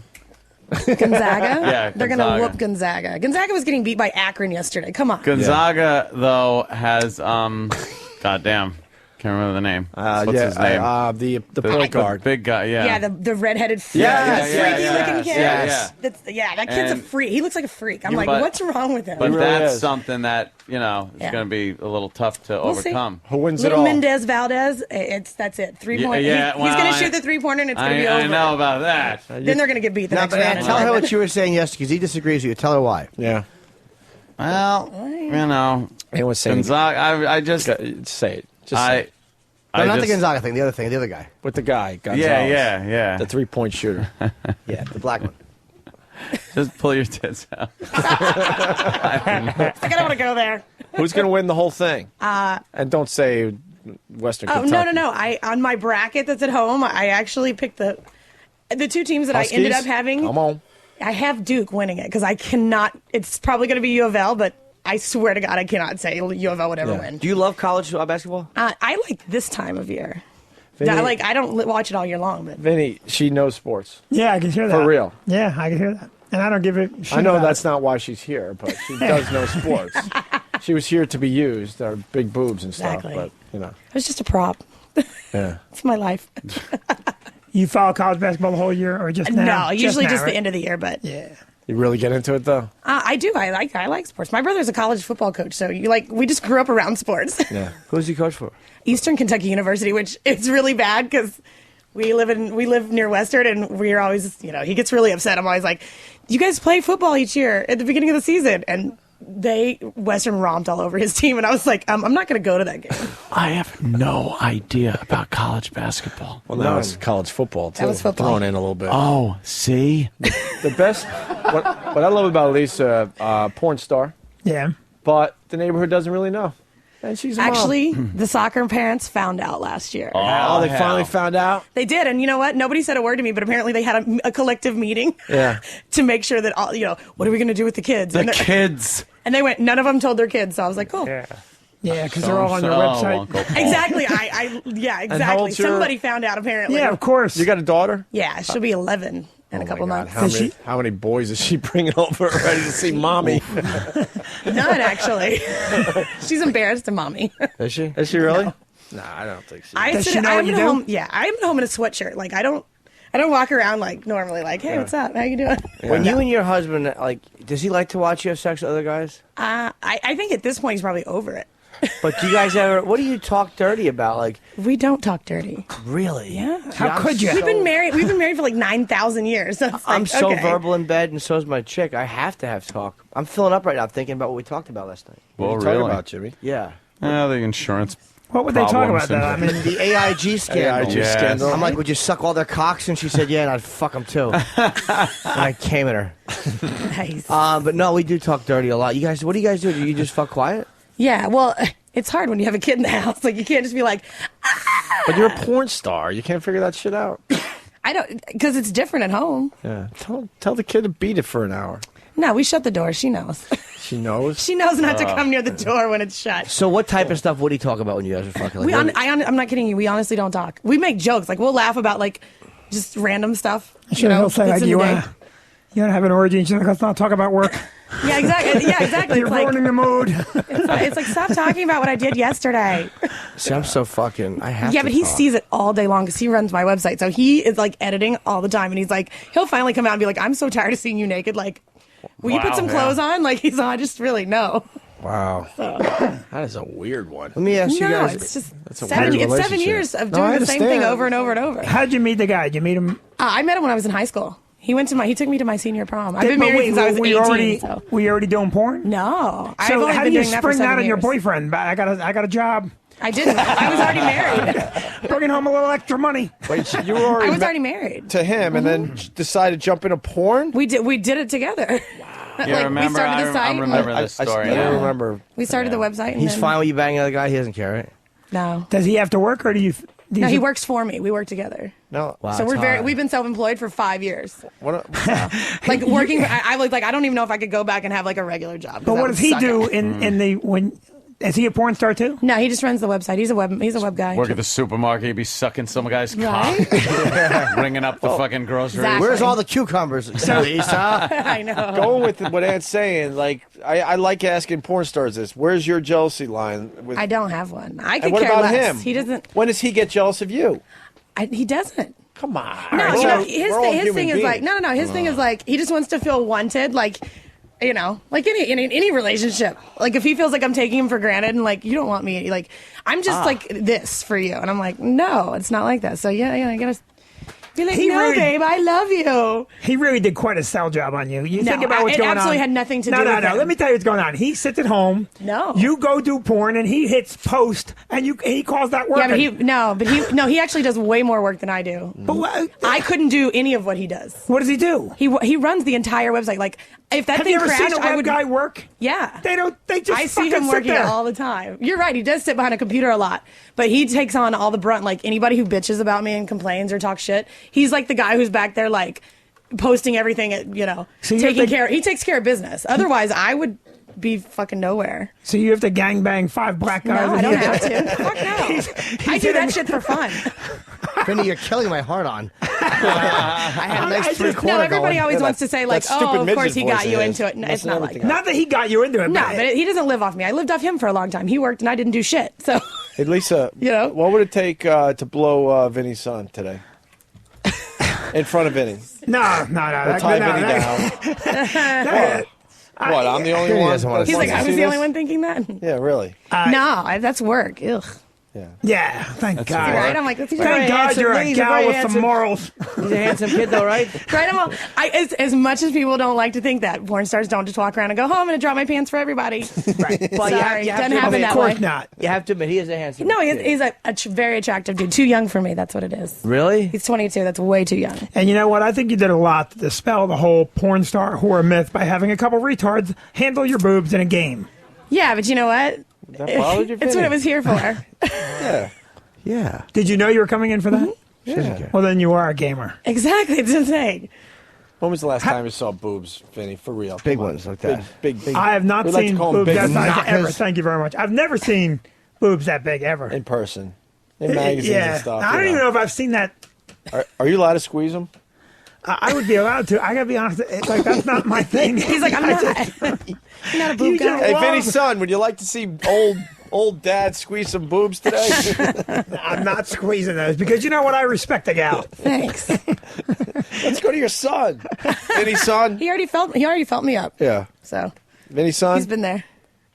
Gonzaga? Yeah, They're going to Gonzaga. whoop Gonzaga. Gonzaga was getting beat by Akron yesterday. Come on. Gonzaga, though, has goddamn, can't remember the name. What's his name? The point guard, big guy. Yeah. Yeah, the redheaded freaky looking kid. Yeah. That kid's a freak. He looks like a freak. I'm like, but- what's wrong with him? But really that's is. something that is Yeah. going to be a little tough to We'll see. overcome. Who wins Little it all? Mendez Valdez, that's it. 3-point. Yeah, he's well, going to shoot the 3-pointer and it's going to be over. I know about that. Then they're going to get beat the Now, next but round. tell her what you were saying yesterday, because he disagrees with you. Tell her why. Yeah. Well, Anyone say Gonzaga. I just say it. Just say it. No, not the just- Gonzaga thing. The other thing. The other guy. With the guy, Gonzalez. Yeah. The 3-point shooter. Yeah, the black one. Just pull your tits out. I don't want to go there. Who's going to win the whole thing? And don't say Western Oh, Kentucky. no. On my bracket that's at home, I actually picked the two teams that Huskies? I ended up having. Come on. I have Duke winning it because I cannot. It's probably going to be U of L, but I swear to God, I cannot say U of L would ever win. Do you love college basketball? I like this time of year. Vinny- I don't watch it all year long, but Vinny, she knows sports. Yeah, I can hear that. For real. Yeah, I can hear that. And I don't give a shit I know about that's it. not why she's here, but she does know sports. She was here to be used, our big boobs and stuff. Exactly. But it was just a prop. yeah. It's my life. You follow college basketball the whole year, or just now? No, usually just now, the end of the year, but yeah. You really get into it though. I do. I like sports. My brother's a college football coach, so we just grew up around sports. Yeah. Who's he coach for? Eastern Kentucky University, which it's really bad because we live near Western, and we're always, he gets really upset. I'm always like, you guys play football each year at the beginning of the season, and Western romped all over his team, and I was like, I'm not going to go to that game. I have no idea about college basketball. Well, now it's college football too. That was football. Thrown in a little bit. Oh, see? The best. What I love about Lisa, porn star. Yeah. But the neighborhood doesn't really know. And she's a mom. Actually, the soccer parents found out last year. Oh, they finally found out? They did, and you know what? Nobody said a word to me, but apparently they had a collective meeting Yeah. to make sure that all, what are we going to do with the kids? The kids. And they went, none of them told their kids, so I was like, cool. Yeah, because they're all on your website. Exactly. Yeah, And how exactly. old's your- Somebody found out apparently. Yeah, of course. You got a daughter? Yeah, she'll be 11 in a couple months. How many boys is she bringing over ready to see mommy? None, actually. She's embarrassed of mommy. Is she? Is she really? Nah, I don't think so. I'm at home. Yeah, I'm at home in a sweatshirt. Like I don't walk around like normally. Like, hey, what's up? How you doing? When you and your husband, does he like to watch you have sex with other guys? I think at this point he's probably over it. But do you guys ever? What do you talk dirty about? Like we don't talk dirty. Really? Yeah. How could you? We've been married for like 9,000 years. So it's I'm like, so okay. verbal in bed, and so is my chick. I have to have talk. I'm filling up right now thinking about what we talked about last night. What are you talking about, Jimmy? Yeah. The insurance. What would they talk about, though? I mean, the AIG scandal. AIG scandal. I'm like, would you suck all their cocks? And she said, yeah, and I'd fuck them too. And I came at her. Nice. But no, we do talk dirty a lot. You guys, what do you guys do? Do you just fuck quiet? Yeah. Well, it's hard when you have a kid in the house. Like you can't just be like. But you're a porn star. You can't figure that shit out. I don't, because it's different at home. Yeah. Tell the kid to beat it for an hour. No, we shut the door. She knows. She knows? She knows not to come near the door when it's shut. So what type of stuff would he talk about when you guys are fucking? Like, I'm not kidding you. We honestly don't talk. We make jokes. Like, we'll laugh about, like, just random stuff. sure, he'll say, like, you want to have an orgy? And she's like, let's not talk about work. Yeah, exactly. Yeah, exactly. You're ruining the mood. It's like, stop talking about what I did yesterday. See, I'm so fucking. I have. Yeah, to but he talk. sees it all day long because he runs my website. So he is like editing all the time, and he's like, he'll finally come out and be like, "I'm so tired of seeing you naked. Like, will you put some clothes on?" Like he's, I just really know. Wow, that is a weird one. Let me ask you guys. It's just That's a 7 weird it's 7 years of doing the same thing over and over and over. How'd you meet the guy? Did you meet him? I met him when I was in high school. He took me to my senior prom. I've been married since I was 18. Were you already doing porn? No. I've So only how been do you doing that for spring that 7 on your years. boyfriend? I got a job. I didn't. I was already married. Bringing home a little extra money. Wait, you were already I was already married to him, and then decided to jump into porn. We did it together. Yeah, remember? We started the site. I remember this story. I don't remember. We started the website. And He's then, fine with you banging another guy. He doesn't care, right? No. Does he have to work, or do you? No, he works for me. We work together. No. Wow, So we've been self-employed for 5 years. What? Like working. I was like, I don't even know if I could go back and have like a regular job. 'cause But that what would does he suck do it. in the when? Is he a porn star too? No, he just runs the website. He's a web guy. Work at the supermarket, you'd be sucking some guy's Right? cock, ringing up the fucking groceries. Exactly. Where's all the cucumbers? Lisa? I know. Going with what Ant's saying, like I like asking porn stars this. Where's your jealousy line? With, I don't have one. I and could what care about less. him? He doesn't. When does he get jealous of you? He doesn't. Come on. No, We're you know, all- his we're all thing human is like beings. no. His thing is like he just wants to feel wanted, like like any relationship. Like if he feels like I'm taking him for granted and like you don't want me, like I'm just like this for you, and I'm like no, it's not like that. So yeah, I gotta be like babe, I love you. He really did quite a sell job on you. You No, think about what's it going on. absolutely had nothing to do with No. him. Let me tell you what's going on. He sits at home. No. You go do porn, and he hits post, and he calls that work. Yeah, but he actually does way more work than I do. But I couldn't do any of what he does. What does he do? He runs the entire website. Like if that Have thing you ever crashed, seen a I web would guy work? Yeah. They just I see fucking him sit working there. all the time. You're right. He does sit behind a computer a lot, but he takes on all the brunt. Like anybody who bitches about me and complains or talks shit, he's like the guy who's back there like posting everything. So taking care. He takes care of business. Otherwise, I would be fucking nowhere. So you have to gangbang 5 black guys? No, I don't have to. Fuck no. I do that shit for fun. Vinny, you're killing my heart on. I had a nice No, everybody always wants to say, like, oh, of course he got you into it. No, it's not like that. Not that he got you into it. No, but he doesn't live off me. I lived off him for a long time. He worked and I didn't do shit. So, Hey, Lisa, what would it take to blow Vinny's son today? In front of Vinny. No. We'll tie Vinny down. What? I'm the only one? He's like, I was the only one thinking that? Yeah, really? No, that's work. Ugh. Yeah, thank God. Right? I'm like, thank God you're a gal with some morals. He's a handsome kid, though, right? Right? I'm all, as much as people don't like to think that, porn stars don't just walk around and go, oh, I'm going to drop my pants for everybody. Right. Well, sorry, doesn't happen that of course way. not. You have to admit, he is a handsome No, kid. he's a very attractive dude. Too young for me. That's what it is. Really? He's 22. That's way too young. And you know what? I think you did a lot to dispel the whole porn star whore myth by having a couple retards handle your boobs in a game. Yeah, but you know what? That bothered you, It's what Vinny? it was here for. Yeah. Did you know you were coming in for that? Yeah. Well, then you are a gamer. Exactly. It's insane. When was the last time you saw boobs, Vinny? For real. Big ones like that. Big. I have not We like to seen call 'em boobs big that size ever. knockers. Thank you very much. I've never seen boobs that big ever. In person. In magazines and stuff. I don't even know if I've seen that. Are you allowed to squeeze them? I would be allowed to. I gotta be honest. Like that's not my thing. He's like, I'm not. You're not a boob guy. Hey, Vinny's son, would you like to see old dad squeeze some boobs today? I'm not squeezing those because you know what? I respect the gal. Thanks. Let's go to your son. Vinny's son? He already felt me up. Yeah. So Vinny's son? he's been there.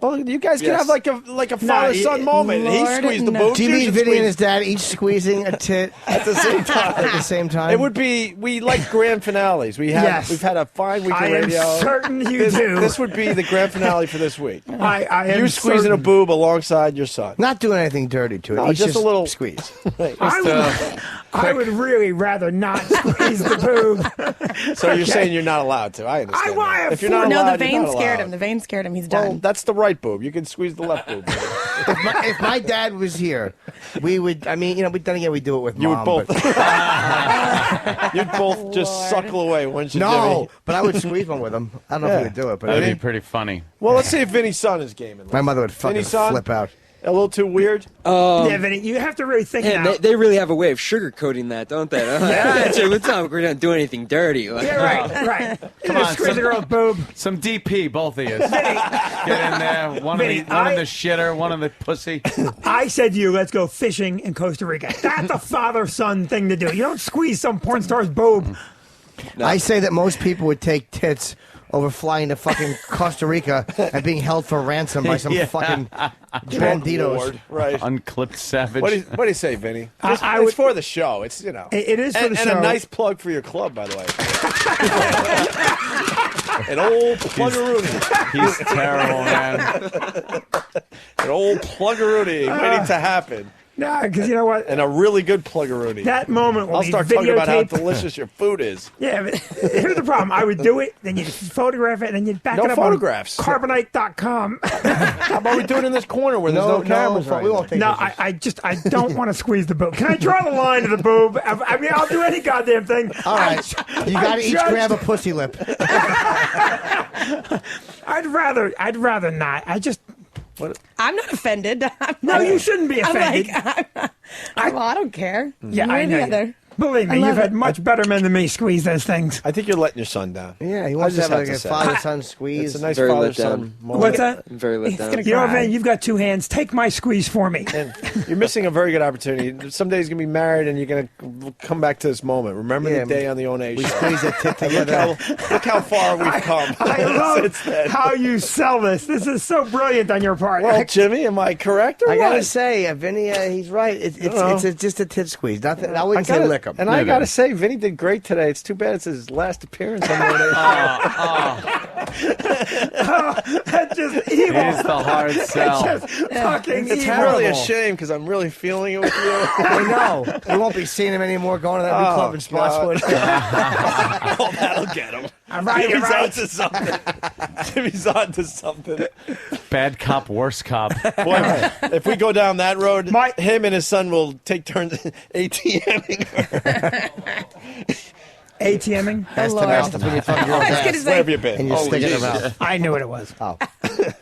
Well, you guys can Yes. have like a father-son moment. He Lord, squeezed the no. boobs. Do you You mean should Vinny squeeze- and his dad each squeezing a tit at the same time? At the same time? It would be. We like grand finales. We've had a fine week of I am radio. certain you this, do. This would be the grand finale for this week. I am You squeezing certain. a boob alongside your son. Not doing anything dirty to it. No, He's just a little squeeze. I would really rather not squeeze the boob. So you're Okay. saying you're not allowed to? I understand. I that. have If you're not No, allowed, the vein you're not scared allowed. him. The vein scared him. He's Well, done. that's the right boob. You can squeeze the left boob. If my dad was here, we would. I mean, then again, we do it with You mom. would both. but- You'd both just suckle away, wouldn't you, no, Jimmy? but I would squeeze one with him. I don't know if we would do it, but That'd I be mean, pretty funny. Well, let's see if Vinny's son is gaming. my mother would fucking Vinny's son? flip out. A little too weird? Yeah, Vinny, you have to really think Man, now. they really have a way of sugarcoating that, don't they? What's up? We're not doing anything dirty. Yeah, right. Come You on, squeeze a girl's boob. Some DP, both of you. Get in there. One in the shitter, one in the pussy. I said to you, let's go fishing in Costa Rica. That's a father-son thing to do. You don't squeeze some porn star's boob. I say that most people would take tits over flying to fucking Costa Rica and being held for ransom by some Yeah. fucking banditos. Lord, right. Unclipped savage. What do you say, Vinny? It's would- for the show. It's It is for and, the and show. a nice plug for your club, by the way. An old pluggeroonie. He's terrible, man. An old pluggeroonie waiting to happen. Nah, because you know what? And a really good pluggeroonie. That moment when I'll we start talking about how videotape- delicious your food is. Yeah, but here's the problem. I would do it, then you'd photograph it, and then you'd back No it up photographs. on Carbonite.com. How about we do it in this corner where there's no cameras? we won't take No, pictures. I don't want to squeeze the boob. Can I draw the line to the boob? I mean, I'll do any goddamn thing. All right, you got to each grab a pussy lip. I'd rather not. I'm not offended. No, you shouldn't be I'm offended. well, I don't care. Yeah, One I or know. the other. Believe I me, love you've had it. much better men than me squeeze those things. I think you're letting your son down. Yeah, he I wants to just have have like to a say. father-son squeeze. It's a nice Very let father-son down. moment. What's that? I'm very let down. You know, cry. Van, you've got two hands. Take my squeeze for me. And you're missing a very good opportunity. Someday he's going to be married and you're going to come back to this moment. Remember Yeah, the day on the ONA We show. squeeze a tit Look together. how far we've come I love since then. how you sell this. This is so brilliant on your part. Well, Jimmy, am I correct or I what? gotta say, Vinny, he's right. It's just a tit squeeze. Nothing. I wouldn't say gotta- lick him. And I got to say, Vinny did great today. It's too bad it's his last appearance on the ONA show. That's just evil. He's the hard sell. That's just fucking It's evil. really a shame because I'm really feeling it with you. I know. We won't be seeing him anymore going to that new club in Spotswood. Oh, that'll get him. I'm right, Jimmy's you're right. onto something. Jimmy's onto something. Bad cop, worse cop. Boy, if we go down that road, him and his son will take turns ATMing her. ATMing? That's the best when you fuck your I was ass. gonna say- Where have you been? And you stick it in Jesus. her mouth. I knew what it was. Oh.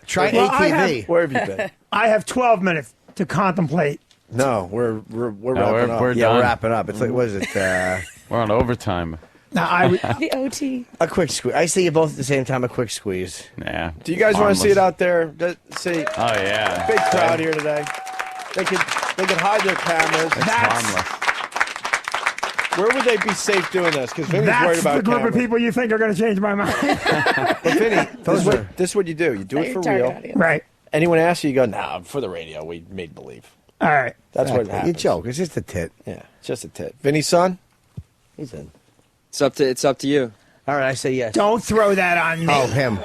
Try Well, I ATV. Where have you been? I have 12 minutes to contemplate. No, we're wrapping up. we're Yeah, done. we're wrapping up. It's like, what is it? We're on overtime. Now, I would, The OT. A quick squeeze. I see you both at the same time. A quick squeeze. Yeah. Do you guys want to see it out there? See, Oh yeah. big crowd here today. They could hide their cameras. It's harmless. Where would they be safe doing this? Because Vinny's worried that's about the group cameras. of people you think are going to change my mind. But Vinny, this is what you do. You do it for real. Right. Anyone asks you, you go, nah, for the radio. We made believe. All right. That's what You happens. joke. It's just a tit. Yeah, it's just a tit. Vinny's son? He's in. It's up to you. All right, I say yes. Don't throw that on me. Oh, him.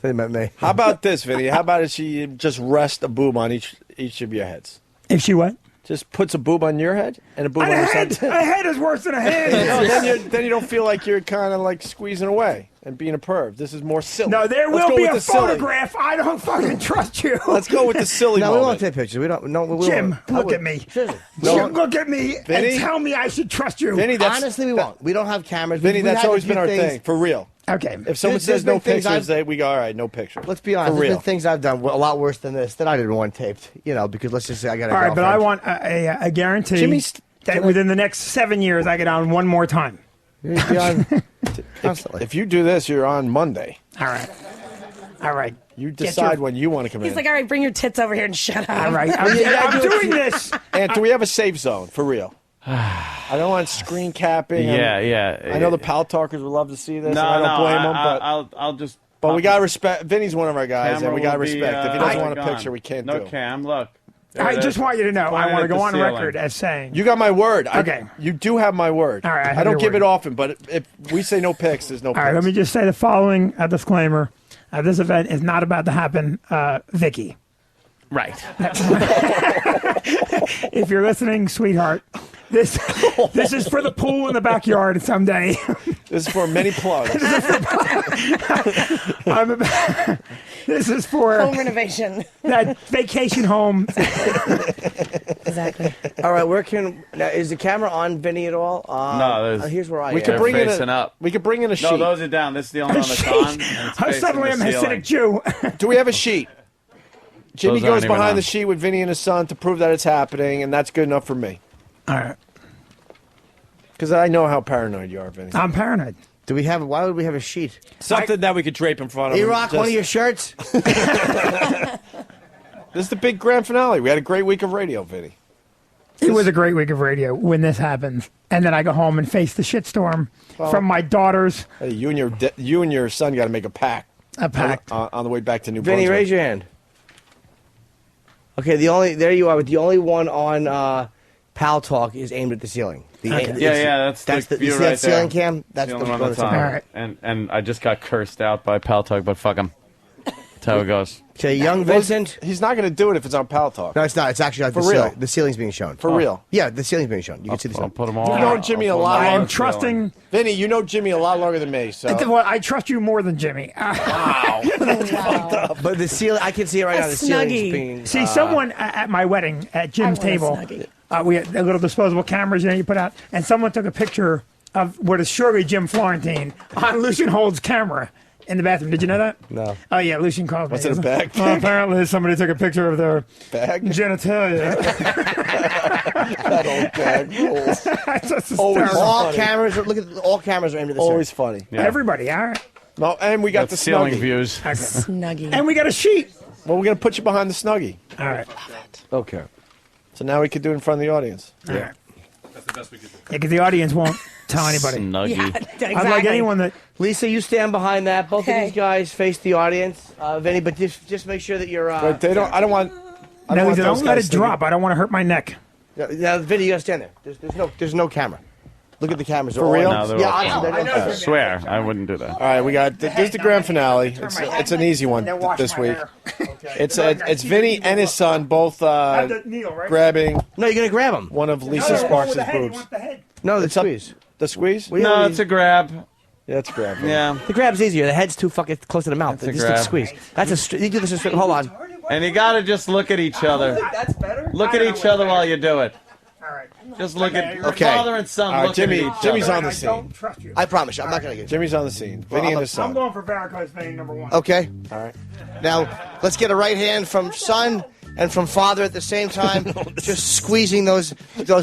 They meant me. How about this, Vinny? How about if she just rests a boob on each of your heads? If she what? Just puts a boob on your head and a boob on A your head, son's a head is worse than a hand. No, then you don't feel like you're kind of like squeezing away and being a perv. This is more silly. No, there Let's will go be with a the silly. photograph. I don't fucking trust you. Let's go with the silly No, we moment. won't take pictures. We don't. No, we Jim, won't. look at me. No. Jim, look at me Vinny? and tell me I should trust you. Vinny, Honestly, we won't. We don't have cameras. Vinny, We that's had a always few been our things- thing, for real. Okay. If someone There's says no been things pictures, we go, all right, no picture. Let's be honest. For There's real. been things I've done a lot worse than this that I didn't want taped. You know, because let's just say I got a All right, but I girlfriend. want a guarantee Jimmy's- that within the next 7 years I get on one more time. You're gonna be on constantly. If you do this, you're on Monday. All right. All right. You Get decide your- when you want to come He's in. like, all right, bring your tits over here and shut up. All right. I'm doing this. And do we have a safe zone, for real? I don't want screen capping. Yeah. I know the pal talkers would love to see this. No, and I don't blame them, but I'll just. we got to respect. Vinny's one of our guys, Camera and we got to will be, respect. If he doesn't want a gone. picture, we can't no do it. cam. Look. I just want you to know, I Pointed want to at go the on ceiling. record as saying. You got my word. Okay. You do have my word. All right, I have I don't your give word. it often, but if we say no pics, there's no All pics. right, let me just say the following disclaimer. This event is not about to happen, Vicky. Right. If you're listening, sweetheart, this is for the pool in the backyard someday. This is for many plugs. This is for Home renovation. that vacation home. Exactly. All right, where can now, is the camera on Vinny at all? No, there's- here's where I We am. could bring in facing up. We could bring in a sheet. No, those are down. This is the only one that's on. and it's facing Suddenly the I'm a ceiling. Hasidic Jew. Do we have a sheet? Jimmy Those aren't goes even behind on. the sheet with Vinny and his son to prove that it's happening, and that's good enough for me. All right. Because I know how paranoid you are, Vinny. I'm paranoid. Do we have? Why would we have a sheet? Something that we could drape in front of him. E-Rock, one of your shirts. This is the big grand finale. We had a great week of radio, Vinny. It was a great week of radio when this happens. And then I go home and face the shitstorm from my daughters. Hey, you and your son got to make a pact. A pact. On the way back to New Vinny, Brunswick. raise your hand. Okay, there you are. But the only one on Pal Talk is aimed at the ceiling. That's the the view you see right that ceiling there. cam? That's the the only one one that's that's on. on. All right. And I just got cursed out by Pal Talk, but fuck him. That's how it goes. Okay, young Vincent. He's not going to do it if it's on Pal Talk. No, it's not. It's actually For the real. ceiling. The ceiling's being shown. For real. Yeah, the ceiling's being shown. You can see the I'll ceiling. put them all. You know Jimmy a lot I am longer. trusting. Vinny, you know Jimmy a lot longer than me. So Well, I trust you more than Jimmy. But the ceiling, I can see it right now. The ceiling's snuggie. being. See, someone at my wedding at Jim's I want a table, Snuggie. we had the little disposable cameras you put out, and someone took a picture of what is surely Jim Florentine on Lucian Hold's camera in the bathroom. Did you know that? No. Oh, yeah, Lucian called me. Was it a bag? Well, apparently somebody took a picture of their Bag? genitalia. That old bag rules. That's just Always hysterical. all funny. cameras. Look at all cameras are aimed at the Always ceiling. funny. Yeah. Everybody, all right. No, and we got That's the ceiling Snuggie. views. Okay. Snuggie. And we got a sheet. Well, we're going to put you behind the Snuggie. All right. Okay. So now we could do it in front of the audience. All right. That's the best we could do. Yeah, because the audience won't tell anybody. Snuggie. Yeah, exactly. Unlike anyone that. Lisa, you stand behind that. Both Okay. of these guys face the audience. Vinny, but just make sure that you're. But they don't. I don't want. I No, want don't those let guys it thinking- drop. I don't want to hurt my neck. Now, Vinny, you gotta stand there. There's no camera. Look at the cameras. For real? No, they're Yeah, all- honestly, I know. I swear, I wouldn't do that. All right, we got. This is the grand finale. It's an easy one Then wash this my week. hair. It's Vinny and his son both Have the kneel, right? grabbing No, you're gonna grab him. one of Lisa No, with Sparks' the head. You boobs. want the head. No, the It's up- squeeze. The squeeze? No, it's a grab. Yeah, it's grabbing. Yeah. The grab's easier. The head's too fucking close to the mouth. That's a Just grab. squeeze. That's a. You do this. Hold on. And you gotta just look at each other. That's better. Look at each other while you do it. All right. Just look at Okay. father and son. All right, looking at Jimmy. each Jimmy's other. on the I scene. don't trust you. I promise you, I'm not going to get you. Jimmy's on the scene. Vinny and his I'm son. going for varicose vein number 1. Okay. All right. Now, let's get a right hand from son and from father at the same time, just squeezing those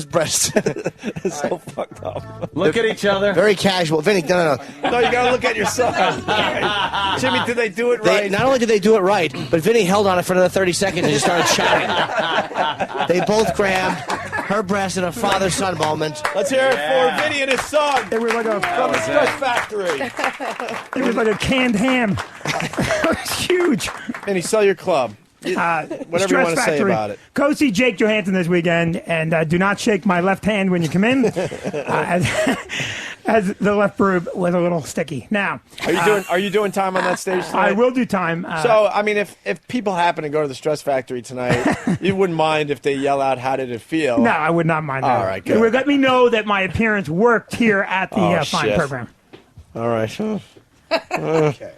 breasts. It's so fucked up. Look at each other. Very casual. Vinny, no. No, you got to look at your son. Jimmy, did they do it right? Not only did they do it right, but Vinny held on it for another 30 seconds and just started shouting. They both grabbed her breast in a father-son moment. Let's hear it for Vinny and his son. It was like From the Stress Factory. it was like a canned ham. It was huge. Vinny, sell your club. Whatever you Stress want to say Factory. about it. Go see Jake Johansson this weekend, and do not shake my left hand when you come in, as the left boob was a little sticky. Now, Are you doing time on that stage tonight? I will do time. So, I mean, if people happen to go to the Stress Factory tonight, you wouldn't mind if they yell out, "How did it feel?" No, I would not mind that. All right, It good. would let me know that my appearance worked here at the Fine shit. program. All right. Okay.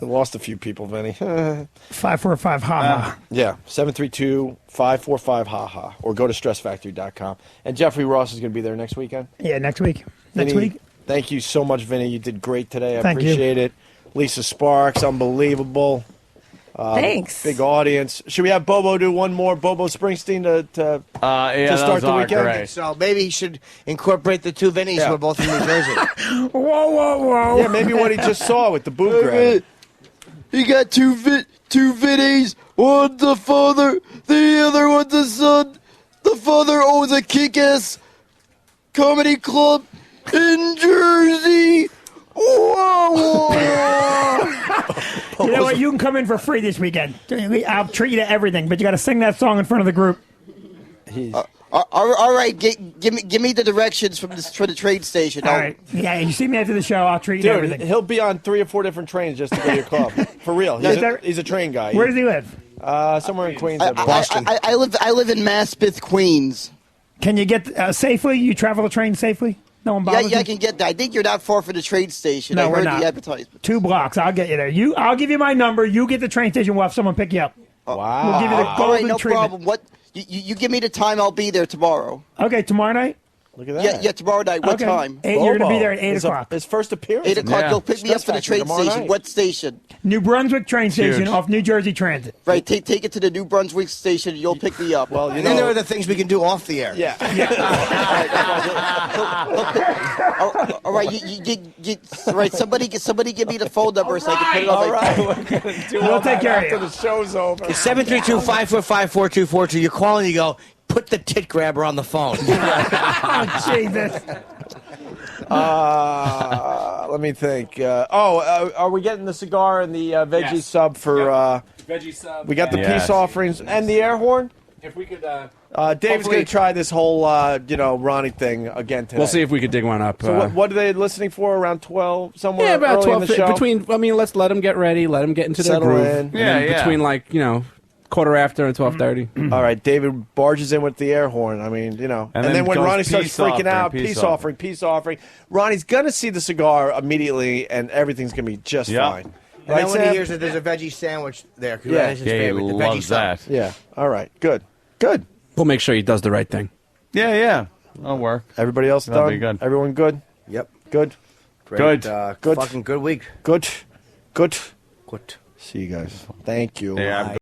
I lost a few people, Vinny. 545 ha. Yeah, 732-545-HAHA, or go to stressfactory.com. And Jeffrey Ross is going to be there next weekend. Yeah, next week. Next Vinny, week. Thank you so much, Vinny. You did great today. I Thank you. appreciate it. Lisa Sparks, unbelievable. Thanks. Big audience. Should we have Bobo do one more Bobo Springsteen to start the weekend? So maybe he should incorporate the two Vinnies who are both from New Jersey. Whoa. Yeah, maybe what he just saw with the boob grab. He got two Vinnies. One the father, the other one the son. The father owns a kick-ass comedy club in Jersey. Whoa. You know what? You can come in for free this weekend. I'll treat you to everything, but you got to sing that song in front of the group. All right, give me the directions for the train station. All right. Yeah, you see me after the show. I'll treat you to Dude, everything. he'll be on 3 or 4 different trains just to go to your club. For real. He's a train guy. Where does he live? Somewhere in Queens. Boston. I live in Maspeth, Queens. Can you get safely? You travel the train safely? No one bothers Yeah, I you? can get that. I think you're not far from the train station. No, I we're heard not. the advertisement. 2 blocks. I'll get you there. I'll give you my number. You get the train station. We'll have someone pick you up. Wow. We'll give you the All golden right, no treatment. problem. What? You give me the time. I'll be there tomorrow. Okay, tomorrow night? Look at that. Yeah, tomorrow night. What Okay. time? You're going to be there at 8 o'clock. His first appearance. 8 o'clock. Yeah. You'll pick me up for the train Tomorrow station. night. What station? New Brunswick train station Huge. off New Jersey Transit. Right. Take it to the New Brunswick station. You'll pick me up. Well, you And then there know. are the things we can do off the air. Yeah. All right. All right. Somebody give me the phone number so I can put it on All my right. phone. We're going to do We'll all take that care of after you. the show's over. It's 732-545-4242. You call and you go, put the tit grabber on the phone. Oh, Jesus. Let me think. Are we getting the cigar and the veggie sub for... Veggie sub. we got the Yes. peace offerings and the air horn? If we could, Dave's going to try this whole, Ronnie thing again today. we'll see if we could dig one up. So what are they listening for? Around 12? Somewhere Yeah, about early 12. in the show? Between, I mean, let's let them get ready. Let them get into their Settle groove. in. And then Yeah. between quarter after and 12:30. All right, David barges in with the air horn. I mean, And then then when goes Ronnie starts peace freaking offering, out, peace peace offering, Ronnie's going to see the cigar immediately, and everything's going to be just Yeah. fine. And Right, then when he Sam? hears that there's a veggie sandwich there, 'cause Yeah. that is his Yeah, he favorite, the veggie loves sub. that. Yeah, all right, good. Good. We'll make sure he does the right thing. Yeah. That'll work. Everybody else That'll done? be good. Everyone good? Yep. Good? Great, Good. Good. Fucking good week. Good. Good. Good. See you guys. Thank you. Yeah.